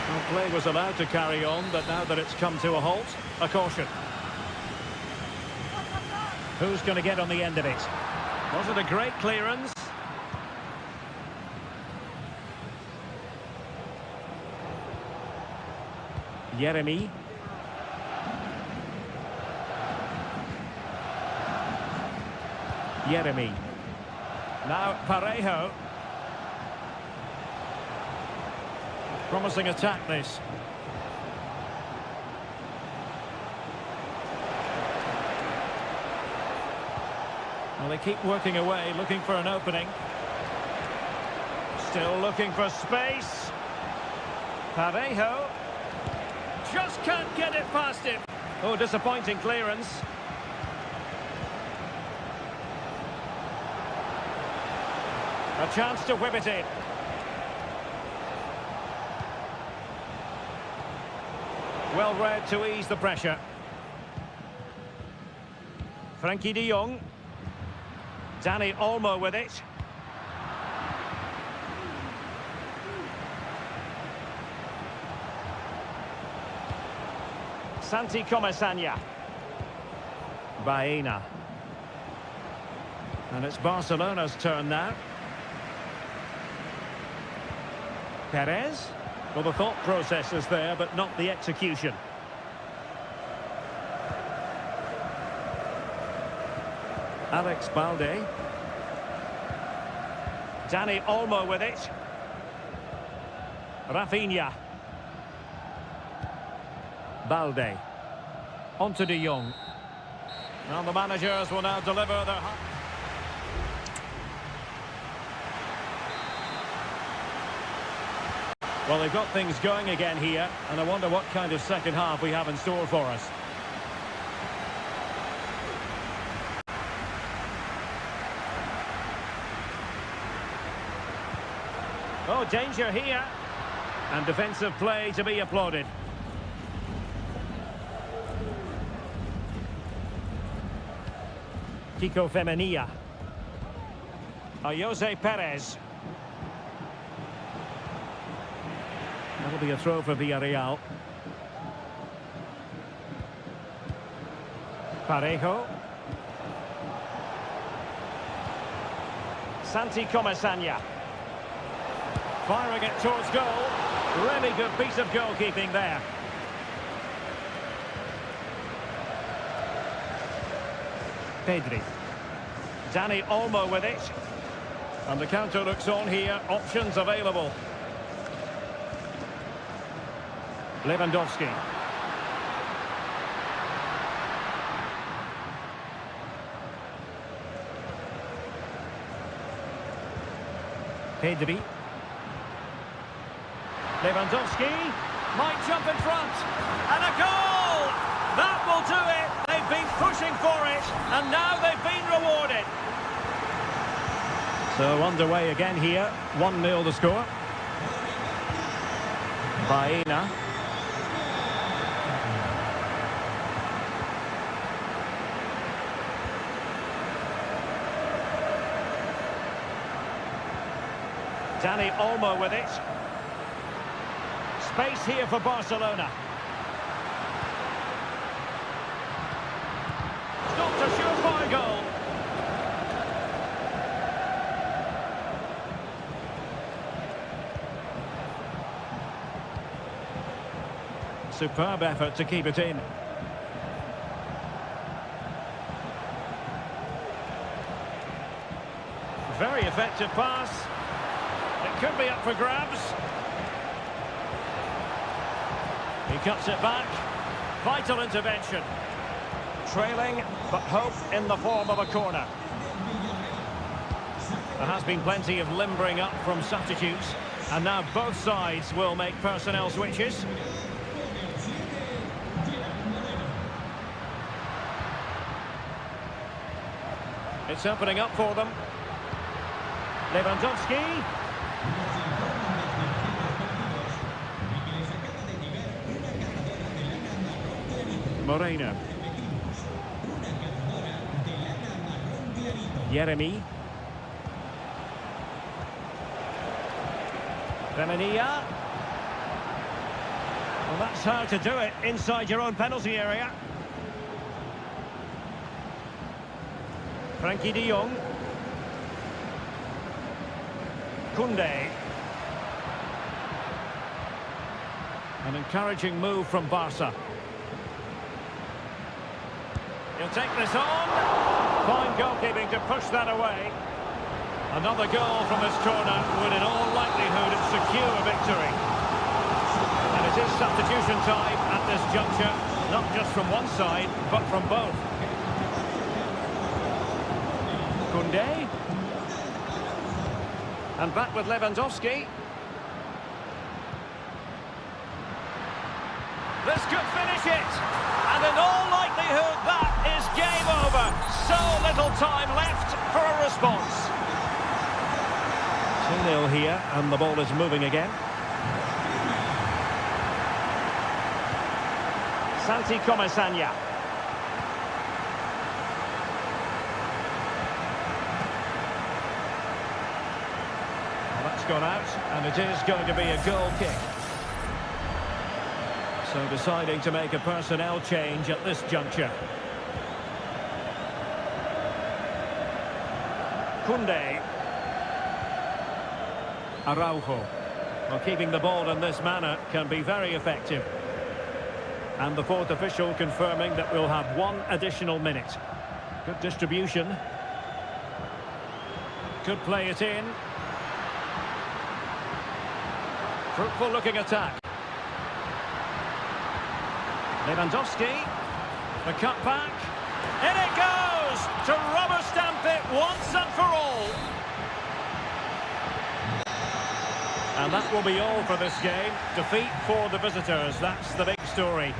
Well, play was allowed to carry on, but now that it's come to a halt, a caution. Who's going to get on the end of it? Was it a great clearance? Yeremy. Yeremy. Now Parejo. Promising attack this. Well, they keep working away, looking for an opening. Still looking for space. Parejo. Just can't get it past him. Oh, disappointing clearance. A chance to whip it in. Well read to ease the pressure. Frankie de Jong. Dani Olmo with it. Santi Comesaña. Baena. And it's Barcelona's turn now. Perez. Well, the thought process is there, but not the execution. Alex Balde. Dani Olmo with it. Rafinha. Balde. On to de Jong. Now the managers will now deliver their... Well, they've got things going again here, and I wonder what kind of second half we have in store for us. Oh, danger here. And defensive play to be applauded. Kiko Femenia. Jose Perez. That'll be a throw for Villarreal. Parejo. Santi Comesaña. Firing it towards goal. Really good piece of goalkeeping there. Pedri. Dani Olmo with it. And the counter looks on here. Options available. Lewandowski. Pedri. Lewandowski might jump in front. And a goal! That will do it. They've been pushing for it, and now they've been rewarded. So underway again here. 1-0 the score. Baena. Dani Olmo with it. Space here for Barcelona. Stopped a surefire goal. Superb effort to keep it in. Very effective pass. It could be up for grabs. He cuts it back. Vital intervention. Trailing, but hope in the form of a corner. There has been plenty of limbering up from substitutes, and now both sides will make personnel switches. It's opening up for them. Lewandowski. Moreno. Jeremy. Femenia. Well, that's how to do it inside your own penalty area. Frankie de Jong. Koundé. An encouraging move from Barca. He'll take this on. Fine goalkeeping to push that away. Another goal from this corner would in all likelihood secure a victory. And it is substitution time at this juncture, not just from one side, but from both. Koundé. And back with Lewandowski. This could finish it. And in all likelihood, that is game over. So little time left for a response. 2-0 here, and the ball is moving again. Santi Comesaña. Gone out, and it is going to be a goal kick. So deciding to make a personnel change at this juncture. Koundé. Araujo. Well, keeping the ball in this manner can be very effective. And the fourth official confirming that we'll have one additional minute. Good distribution. Could play it in. Fruitful looking attack. Lewandowski. The cut back. In it goes! To rubber stamp it once and for all. And that will be all for this game. Defeat for the visitors. That's the big story.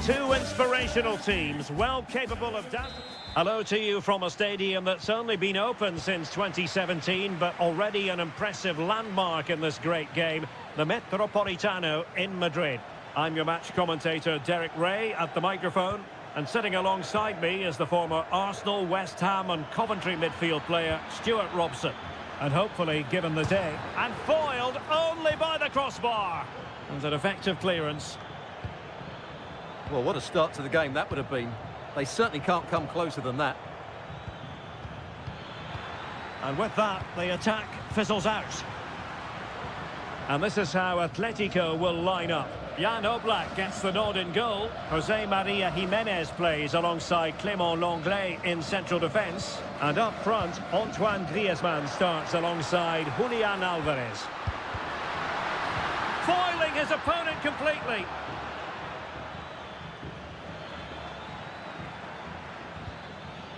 Two inspirational teams, well capable of dazzling. Hello to you from a stadium that's only been open since 2017, but already an impressive landmark in this great game, the Metropolitano in Madrid. I'm your match commentator, Derek Ray, at the microphone. And sitting alongside me is the former Arsenal, West Ham and Coventry midfield player, Stuart Robson. And hopefully given the day. And foiled only by the crossbar. And an effective clearance. Well, what a start to the game that would have been. They certainly can't come closer than that. And with that, the attack fizzles out. And this is how Atletico will line up. Jan Oblak gets the nod in goal. Jose Maria Jimenez plays alongside Clément Lenglet in central defence. And up front, Antoine Griezmann starts alongside Julian Alvarez. Foiling his opponent completely.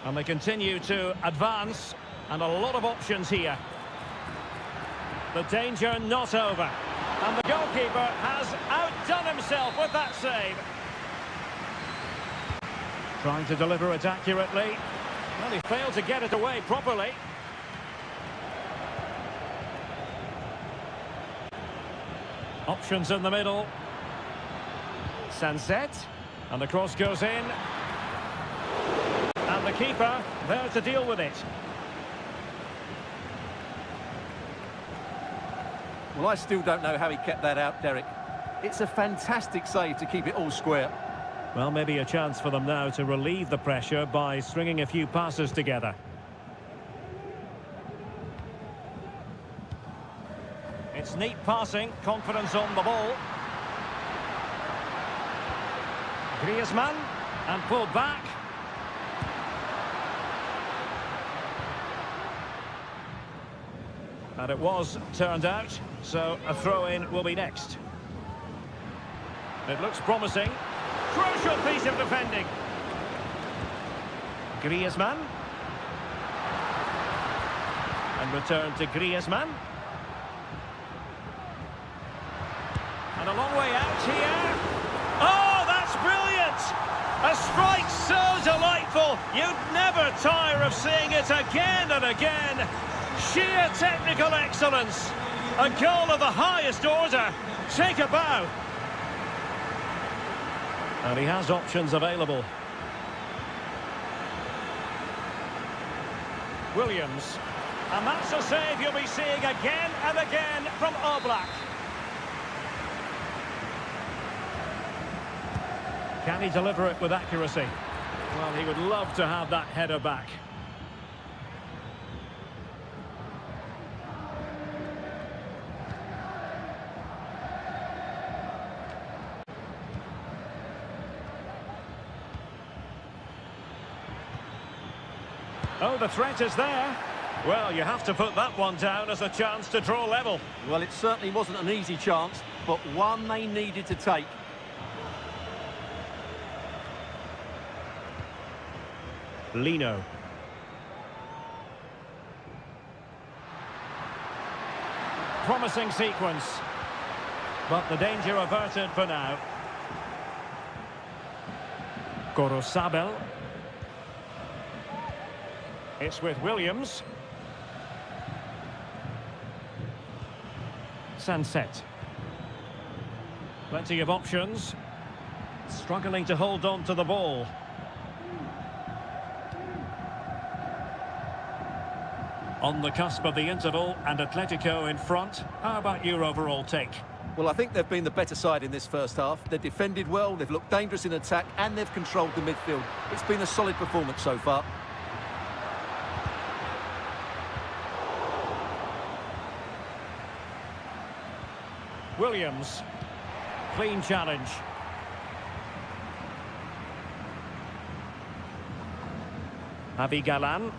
And they continue to advance, and a lot of options here. The danger not over. And the goalkeeper has outdone himself with that save. Trying to deliver it accurately. Well, he failed to get it away properly. Options in the middle. Sunset. And the cross goes in. And the keeper there to deal with it. Well, I still don't know how he kept that out, Derek. It's a fantastic save to keep it all square. Well, maybe a chance for them now to relieve the pressure by stringing a few passes together. It's neat passing, confidence on the ball. Griezmann, and pulled back. And it was turned out, so a throw-in will be next. It looks promising. Crucial piece of defending. Griezmann. And return to Griezmann. And a long way out here. Oh, that's brilliant! A strike so delightful, you'd never tire of seeing it again and again. Sheer technical excellence. A goal of the highest order. Take a bow. And he has options available. Williams. And that's a save you'll be seeing again and again from Oblak. Can he deliver it with accuracy? Well, he would love to have that header back. Oh, the threat is there. Well, you have to put that one down as a chance to draw level. Well, it certainly wasn't an easy chance, but one they needed to take. Lino. Promising sequence. But the danger averted for now. Gorosabel. It's with Williams. Sunset. Plenty of options. Struggling to hold on to the ball. On the cusp of the interval and Atletico in front. How about your overall take? Well, I think they've been the better side in this first half. They've defended well, they've looked dangerous in attack, and they've controlled the midfield. It's been a solid performance so far. Williams. Clean challenge. Javi Galan.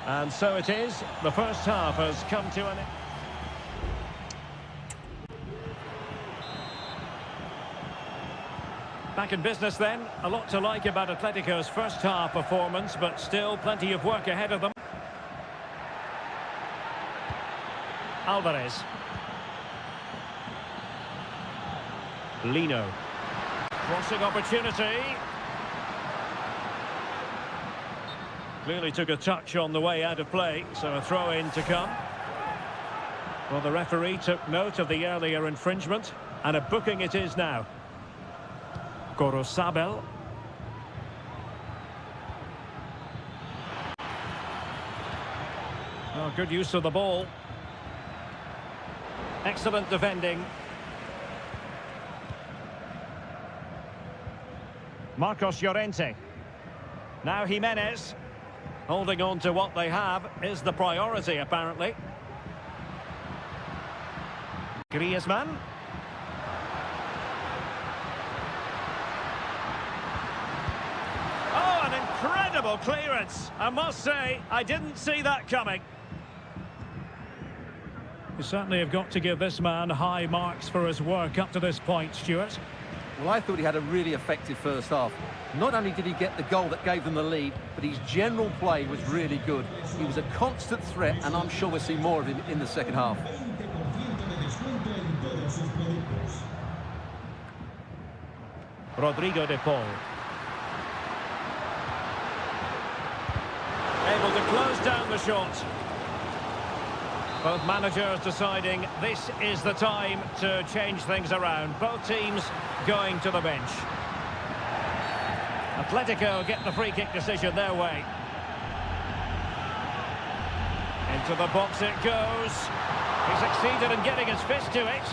And so it is. The first half has come to an end. Back in business then. A lot to like about Atletico's first half performance, but still plenty of work ahead of them. Alvarez. Lino. Crossing opportunity. Clearly took a touch on the way out of play, so a throw-in to come. Well, the referee took note of the earlier infringement, and a booking it is now. Gorosabel. Oh, good use of the ball. Excellent defending. Marcos Llorente. Now Jimenez. Holding on to what they have is the priority, apparently. Griezmann. Oh, an incredible clearance. I must say, I didn't see that coming. You certainly have got to give this man high marks for his work up to this point, Stuart. Well, I thought he had a really effective first half. Not only did he get the goal that gave them the lead, but his general play was really good. He was a constant threat, and I'm sure we'll see more of him in the second half. 20% de descuento en todos sus productos. Rodrigo de Paul. Able to close down the shot. Both managers deciding this is the time to change things around. Both teams going to the bench. Atletico get the free kick decision their way. Into the box it goes. He succeeded in getting his fist to it.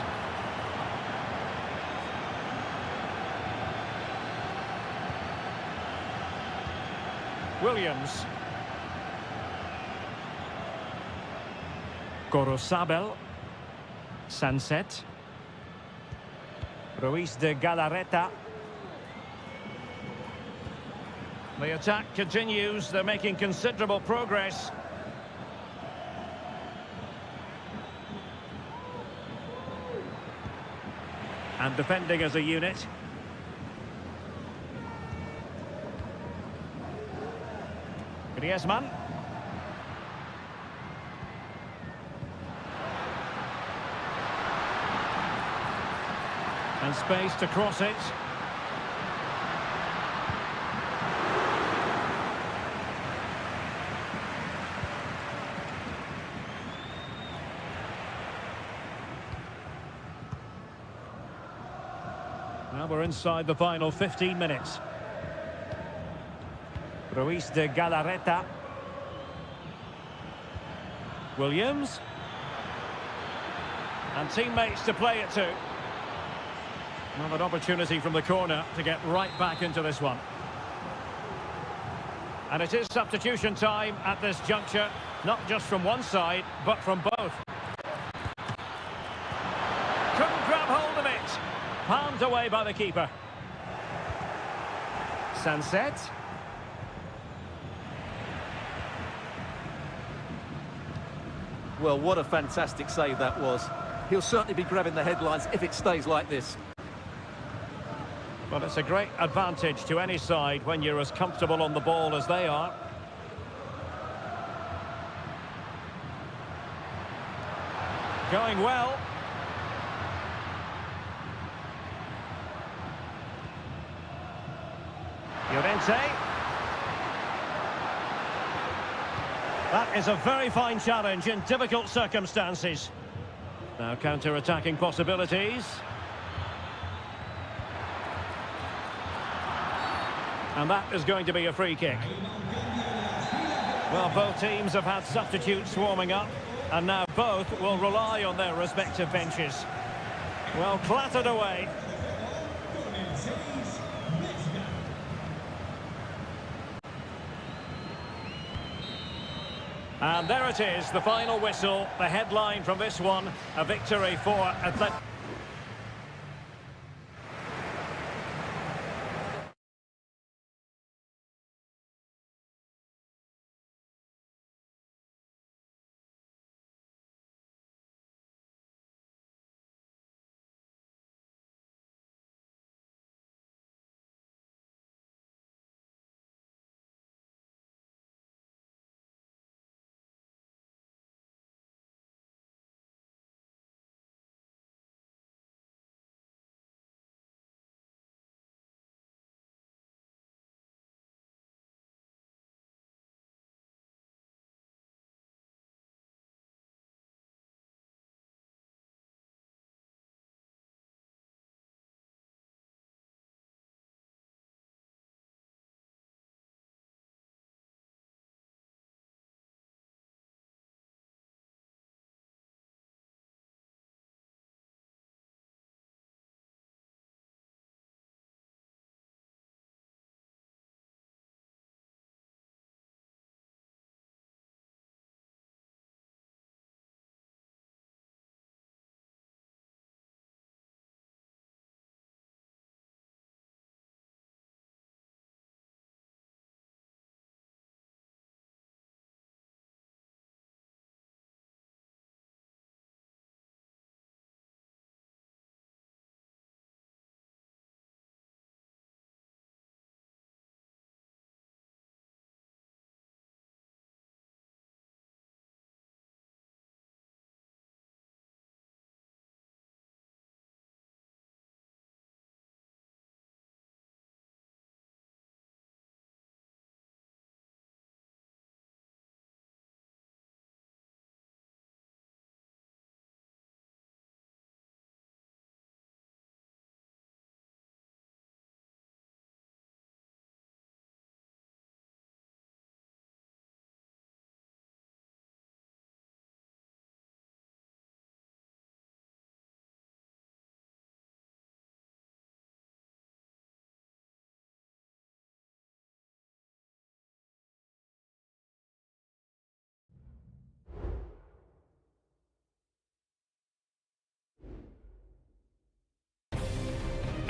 Williams. Gorosabel. Sunset. Ruiz de Galarreta. The attack continues. They're making considerable progress. And defending as a unit. Griezmann. And space to cross it. Now we're inside the final 15 minutes. Ruiz de Galarreta. Williams. And teammates to play it to. Well, an opportunity from the corner to get right back into this one. And it is substitution time at this juncture, not just from one side, but from both. Couldn't grab hold of it. Palmed away by the keeper. Sunset. Well, what a fantastic save that was. He'll certainly be grabbing the headlines if it stays like this. Well, it's a great advantage to any side when you're as comfortable on the ball as they are. Going well. Llorente. That is a very fine challenge in difficult circumstances. Now counter-attacking possibilities. And that is going to be a free kick. Well, both teams have had substitutes warming up, and now both will rely on their respective benches. Well, clattered away. And there it is, the final whistle, the headline from this one, a victory for Atletico.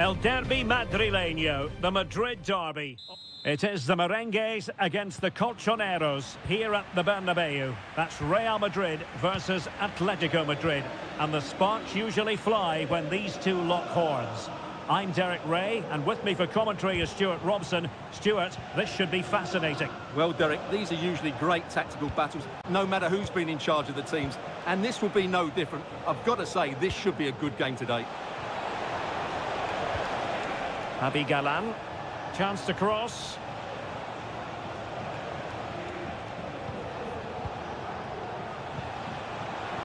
El Derby Madrileño, the Madrid derby. It is the Merengues against the Colchoneros here at the Bernabeu. That's Real Madrid versus Atletico Madrid. And the sparks usually fly when these two lock horns. I'm Derek Ray, and with me for commentary is Stuart Robson. Stuart, this should be fascinating. Well, Derek, these are usually great tactical battles, no matter who's been in charge of the teams. And this will be no different. I've got to say, this should be a good game today. Javi Galan. Chance to cross.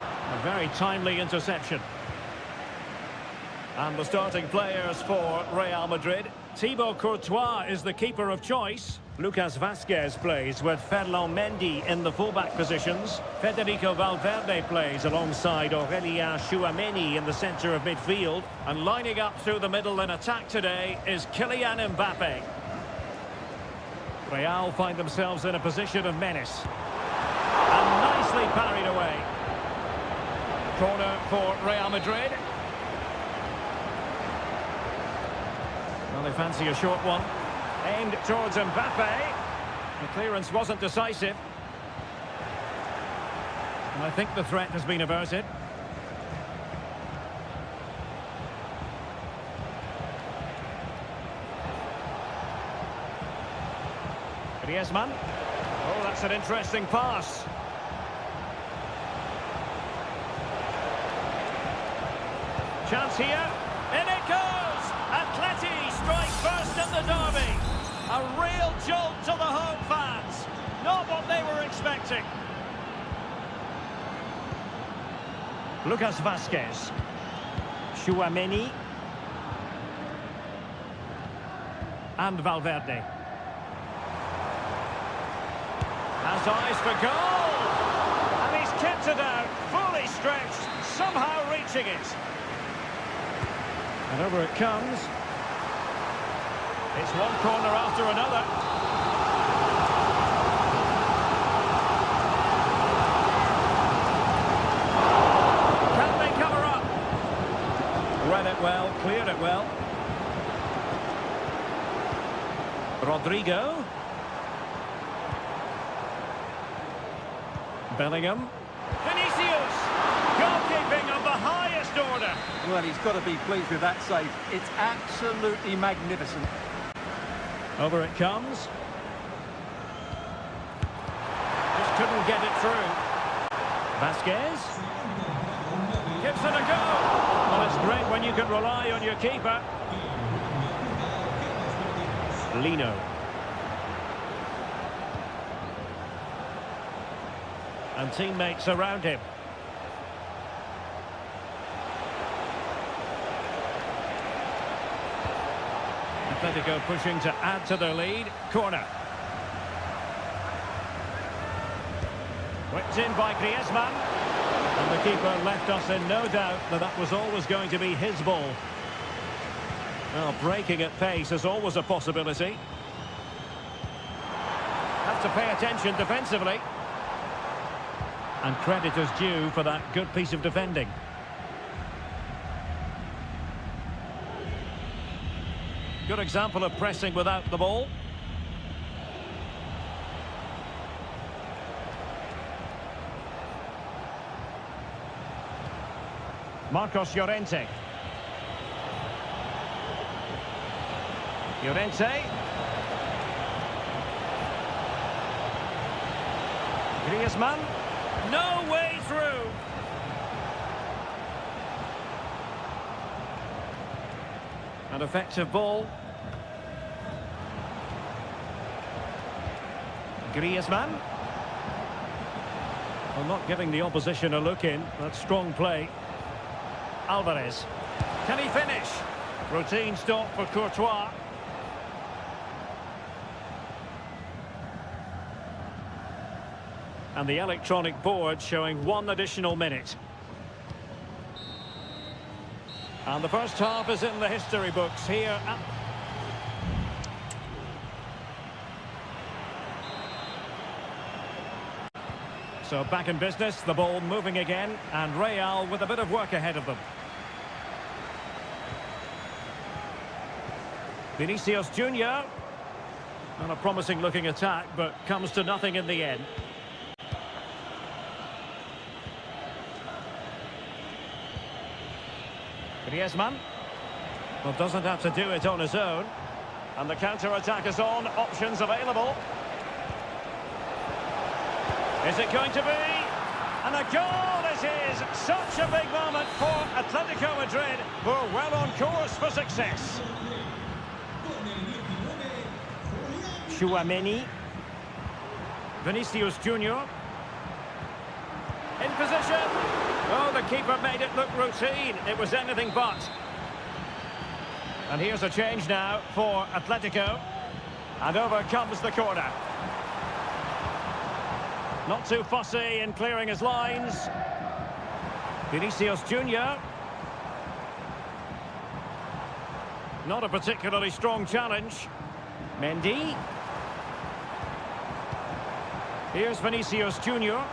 A very timely interception. And the starting players for Real Madrid. Thibaut Courtois is the keeper of choice. Lucas Vazquez plays with Ferland Mendy in the fullback positions. Federico Valverde plays alongside Aurélien Tchouameni in the centre of midfield. And lining up through the middle in attack today is Kylian Mbappe. Real find themselves in a position of menace. And nicely parried away. Corner for Real Madrid. Well, they fancy a short one. Aimed towards Mbappe. The clearance wasn't decisive. And I think the threat has been averted. Griezmann. Oh, that's an interesting pass. Chance here. In it goes! Atleti strike first in the derby. A real jolt to the home fans. Not what they were expecting. Lucas Vazquez. Tchouameni. And Valverde. Has eyes for goal! And he's kept it out, fully stretched, somehow reaching it. And over it comes. It's one corner after another. Can they cover up? Read it well, cleared it well. Rodrigo. Bellingham. Vinicius! Goalkeeping of the highest order. Well, he's got to be pleased with that save. It's absolutely magnificent. Over it comes. Just couldn't get it through. Vazquez. Gives it a go. Well, it's great when you can rely on your keeper. Lino. And teammates around him. Atletico pushing to add to their lead. Corner. Whipped in by Griezmann. And the keeper left us in no doubt that that was always going to be his ball. Well, breaking at pace is always a possibility. Have to pay attention defensively. And credit is due for that good piece of defending. Good example of pressing without the ball. Marcos Llorente. Llorente. Griezmann. No way through. An effective ball. Griezmann. Well, not giving the opposition a look in. That's strong play. Alvarez. Can he finish? Routine stop for Courtois. And the electronic board showing one additional minute. And the first half is in the history books here at... So back in business, the ball moving again, and Real with a bit of work ahead of them. Vinicius Junior. And a promising looking attack, but comes to nothing in the end. Griezmann. Well, doesn't have to do it on his own. And the counter-attack is on. Options available. Is it going to be? And a goal it is! Such a big moment for Atletico Madrid, who are well on course for success. Chouameni. Vinicius Junior. In position. Oh, the keeper made it look routine. It was anything but. And here's a change now for Atletico. And over comes the corner. Not too fussy in clearing his lines. Vinicius Junior. Not a particularly strong challenge. Mendy. Here's Vinicius Junior.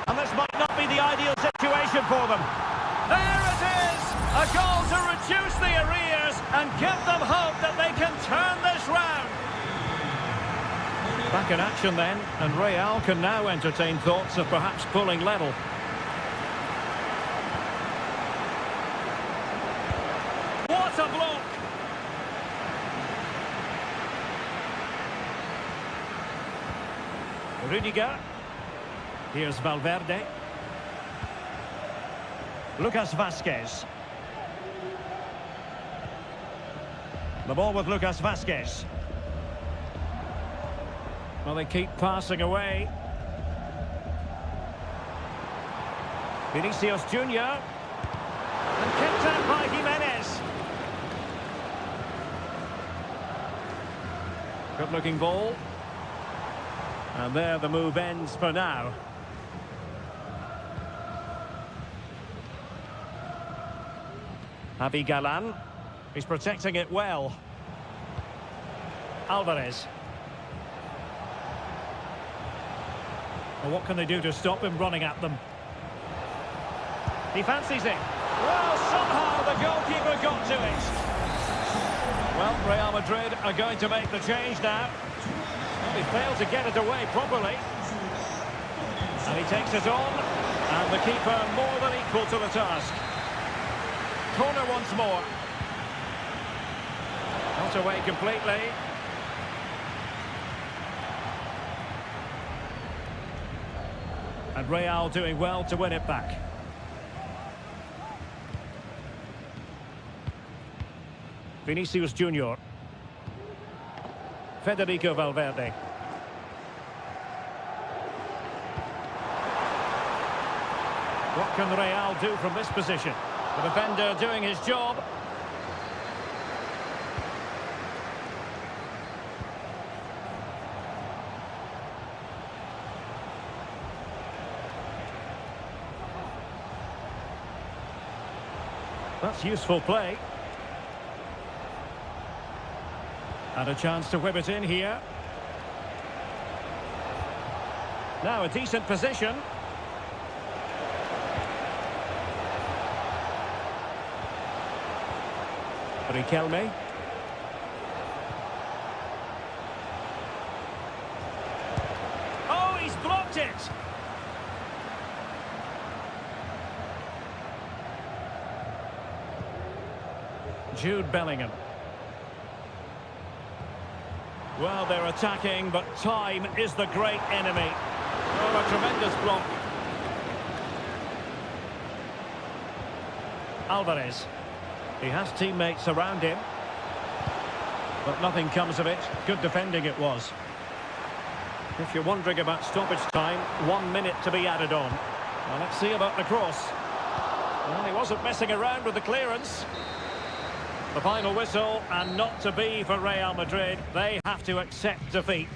And this might not be the ideal situation for them. There it is! A goal to reduce the arrears and give them hope that they can turn this round. Back in action then, and Real can now entertain thoughts of perhaps pulling level. What a block! Rudiger. Here's Valverde. Lucas Vazquez. The ball with Lucas Vazquez. Well, they keep passing away. Vinicius Junior. And kicked out by Jimenez. Good-looking ball. And there the move ends for now. Javi Galan. He's protecting it well. Alvarez. Well, what can they do to stop him running at them? He fancies it. Well, somehow the goalkeeper got to it. Well, Real Madrid are going to make the change now. He failed to get it away properly. And he takes it on. And the keeper more than equal to the task. Corner once more. Not away completely. And Real doing well to win it back. Vinicius Junior. Federico Valverde. What can Real do from this position? The defender doing his job. That's useful play. And a chance to whip it in here. Now a decent position. Riquelme. Oh, he's blocked it! Jude Bellingham. Well, they're attacking, but time is the great enemy. Oh, a tremendous block. Alvarez. He has teammates around him. But nothing comes of it. Good defending it was. If you're wondering about stoppage time, 1 minute to be added on. Well, let's see about the cross. Well, he wasn't messing around with the clearance. The final whistle, and not to be for Real Madrid. They have to accept defeat.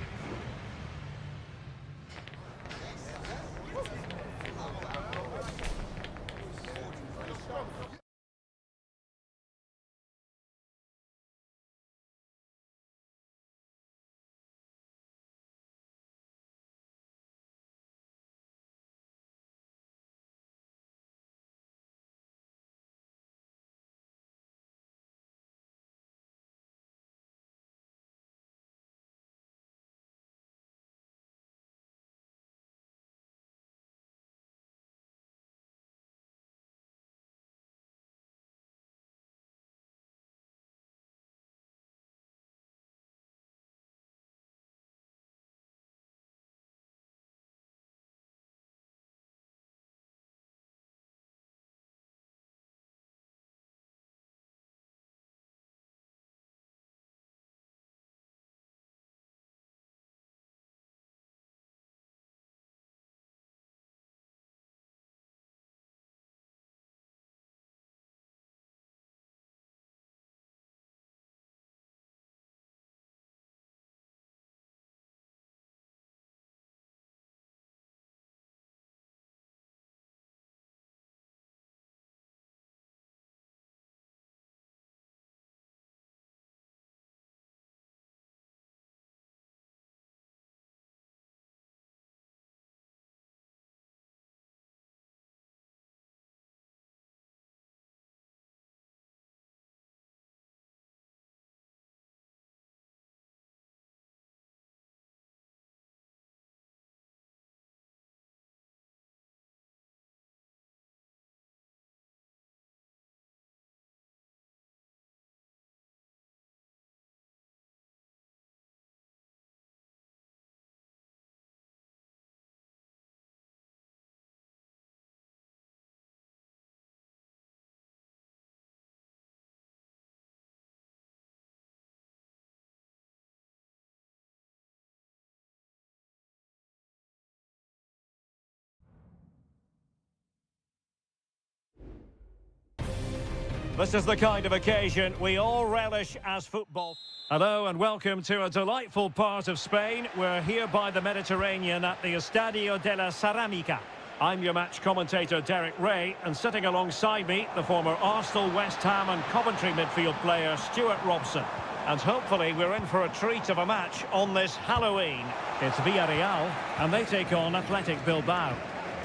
This is the kind of occasion we all relish as football. Hello and welcome to a delightful part of Spain. We're here by the Mediterranean at the Estadio de la Ceramica. I'm your match commentator Derek Ray, and sitting alongside me, the former Arsenal, West Ham and Coventry midfield player Stuart Robson. And hopefully we're in for a treat of a match on this Halloween. It's Villarreal, and they take on Athletic Bilbao.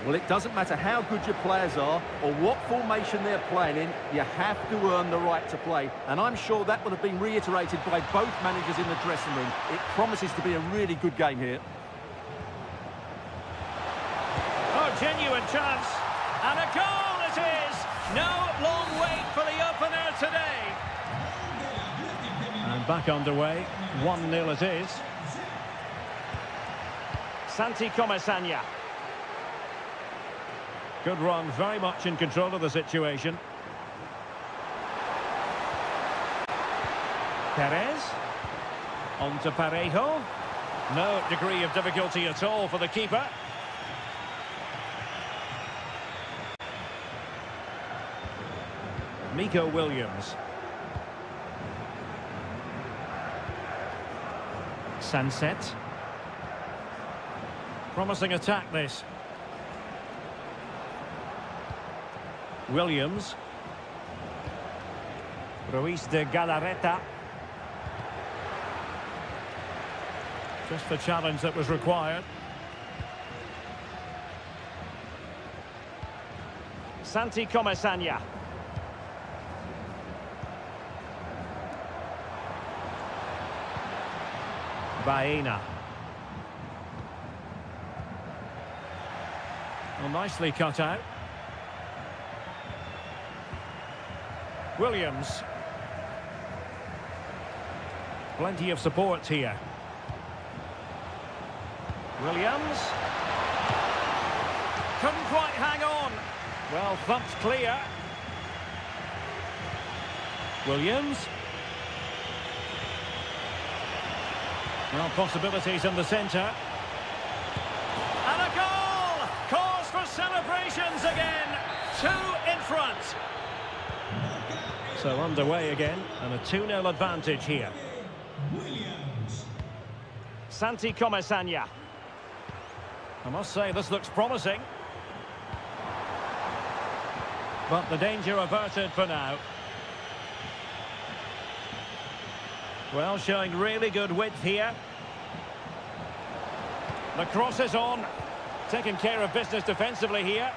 Well, it doesn't matter how good your players are or what formation they're playing in, you have to earn the right to play. And I'm sure that would have been reiterated by both managers in the dressing room. It promises to be a really good game here. Oh, genuine chance. And a goal it is! No long wait for the opener today. And back underway. 1-0 it is. Santi Comesaña. Good run, very much in control of the situation. Perez. On to Parejo. No degree of difficulty at all for the keeper. Nico Williams. Sunset. Promising attack this. Williams. Ruiz de Galarreta. Just the challenge that was required. Santi Comesaña. Baena. Well, nicely cut out. Williams. Plenty of support here. Williams. Couldn't quite hang on. Well, thumped clear. Williams. Well, possibilities in the centre. And a goal! Cause for celebrations again. 2 in front. So underway again, and a 2-0 advantage here. Williams. Santi Comesaña. I must say, this looks promising. But the danger averted for now. Well, showing really good width here. The cross is on. Taking care of business defensively here.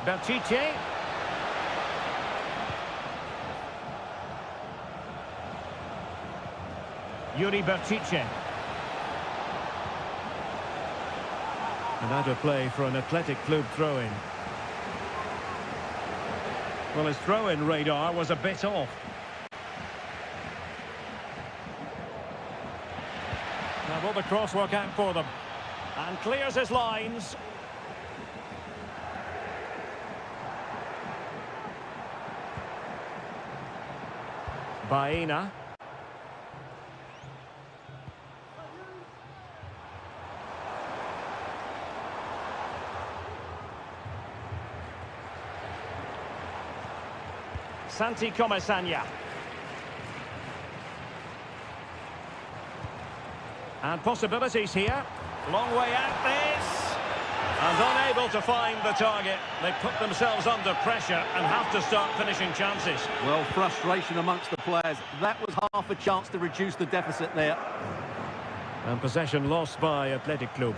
Berchiche. Yuri Berchiche. And out of play for an Athletic Club throw-in. Well, his throw-in radar was a bit off. Now will the cross work out for them? And clears his lines. Baena. Santi Comesaña. And possibilities here. Long way out this. And unable to find the target. They put themselves under pressure and have to start finishing chances. Well, frustration amongst the players. That was half a chance to reduce the deficit there. And possession lost by Athletic Club.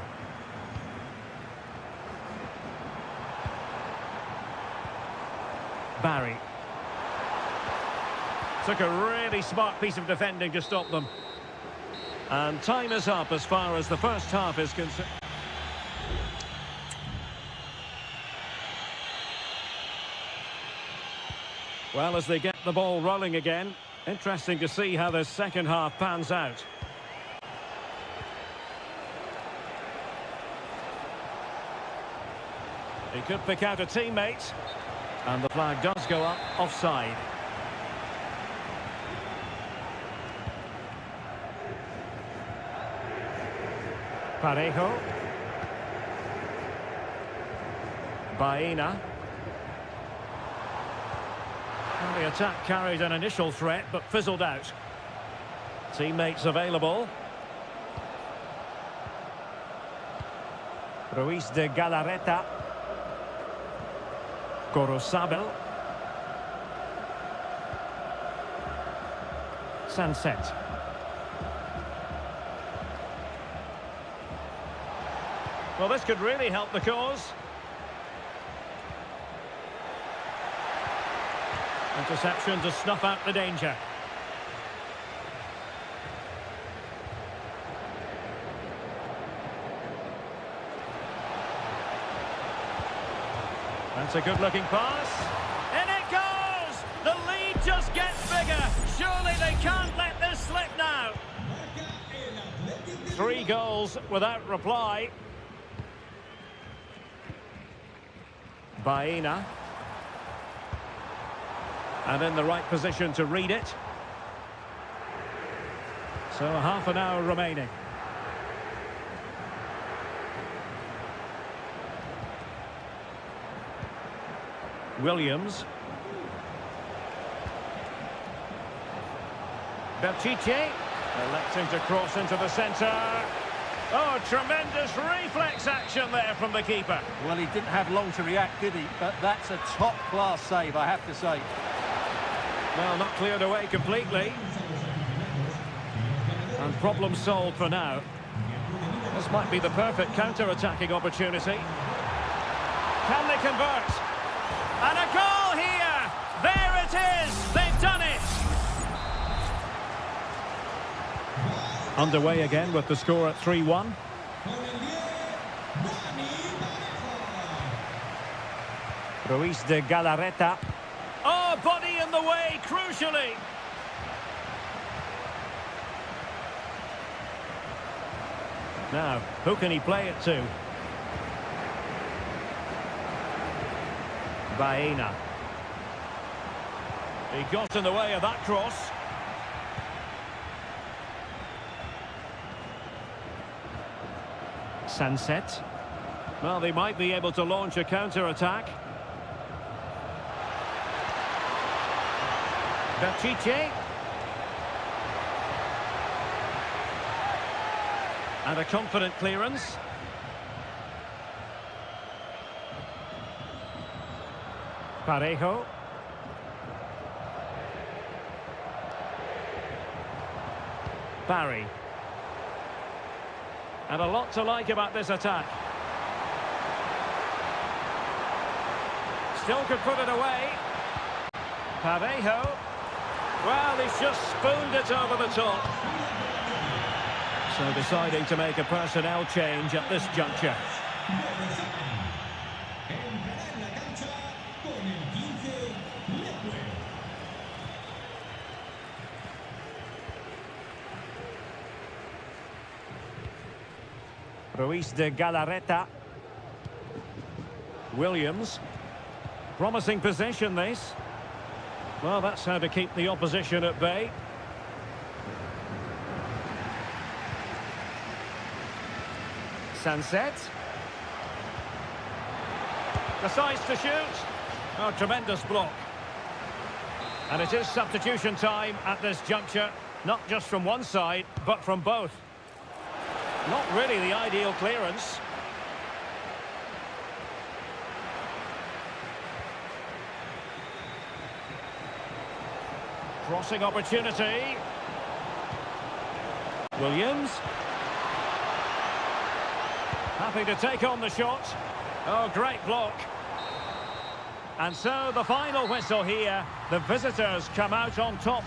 Barry. Took a really smart piece of defending to stop them. And time is up as far as the first half is concerned. Well, as they get the ball rolling again, interesting to see how the second half pans out. He could pick out a teammate. And the flag does go up, offside. Parejo. Baena. Well, the attack carried an initial threat, but fizzled out. Teammates available. Ruiz de Galarreta. Gorosabel. Sunset. Well, this could really help the cause. Interception to snuff out the danger. That's a good-looking pass. In it goes! The lead just gets bigger. Surely they can't let this slip now. 3 goals without reply. Baena. And in the right position to read it. So half an hour remaining. Williams. Pichet electing to cross into the centre. Oh, tremendous reflex action there from the keeper. Well, he didn't have long to react, did he? But that's a top-class save, I have to say. Well, not cleared away completely. And problem solved for now. This might be the perfect counter-attacking opportunity. Can they convert? And a goal here! There it is! They've done it! Underway again with the score at 3-1. Ruiz de Galarreta. Oh, body in the way, crucially. Now, who can he play it to? Baena. He got in the way of that cross. Sunset. Well, they might be able to launch a counter-attack. Pichet. And a confident clearance. Parejo. Barry. And a lot to like about this attack. Still could put it away. Parejo. Well, he's just spooned it over the top. So deciding to make a personnel change at this juncture. Ruiz de Galarreta. Williams. Promising possession, this. Well, that's how to keep the opposition at bay. Sunset. Decides to shoot. Oh, tremendous block. And it is substitution time at this juncture. Not just from one side, but from both. Not really the ideal clearance. Crossing opportunity. Williams. Happy to take on the shot. Oh, great block. And so the final whistle here. The visitors come out on top.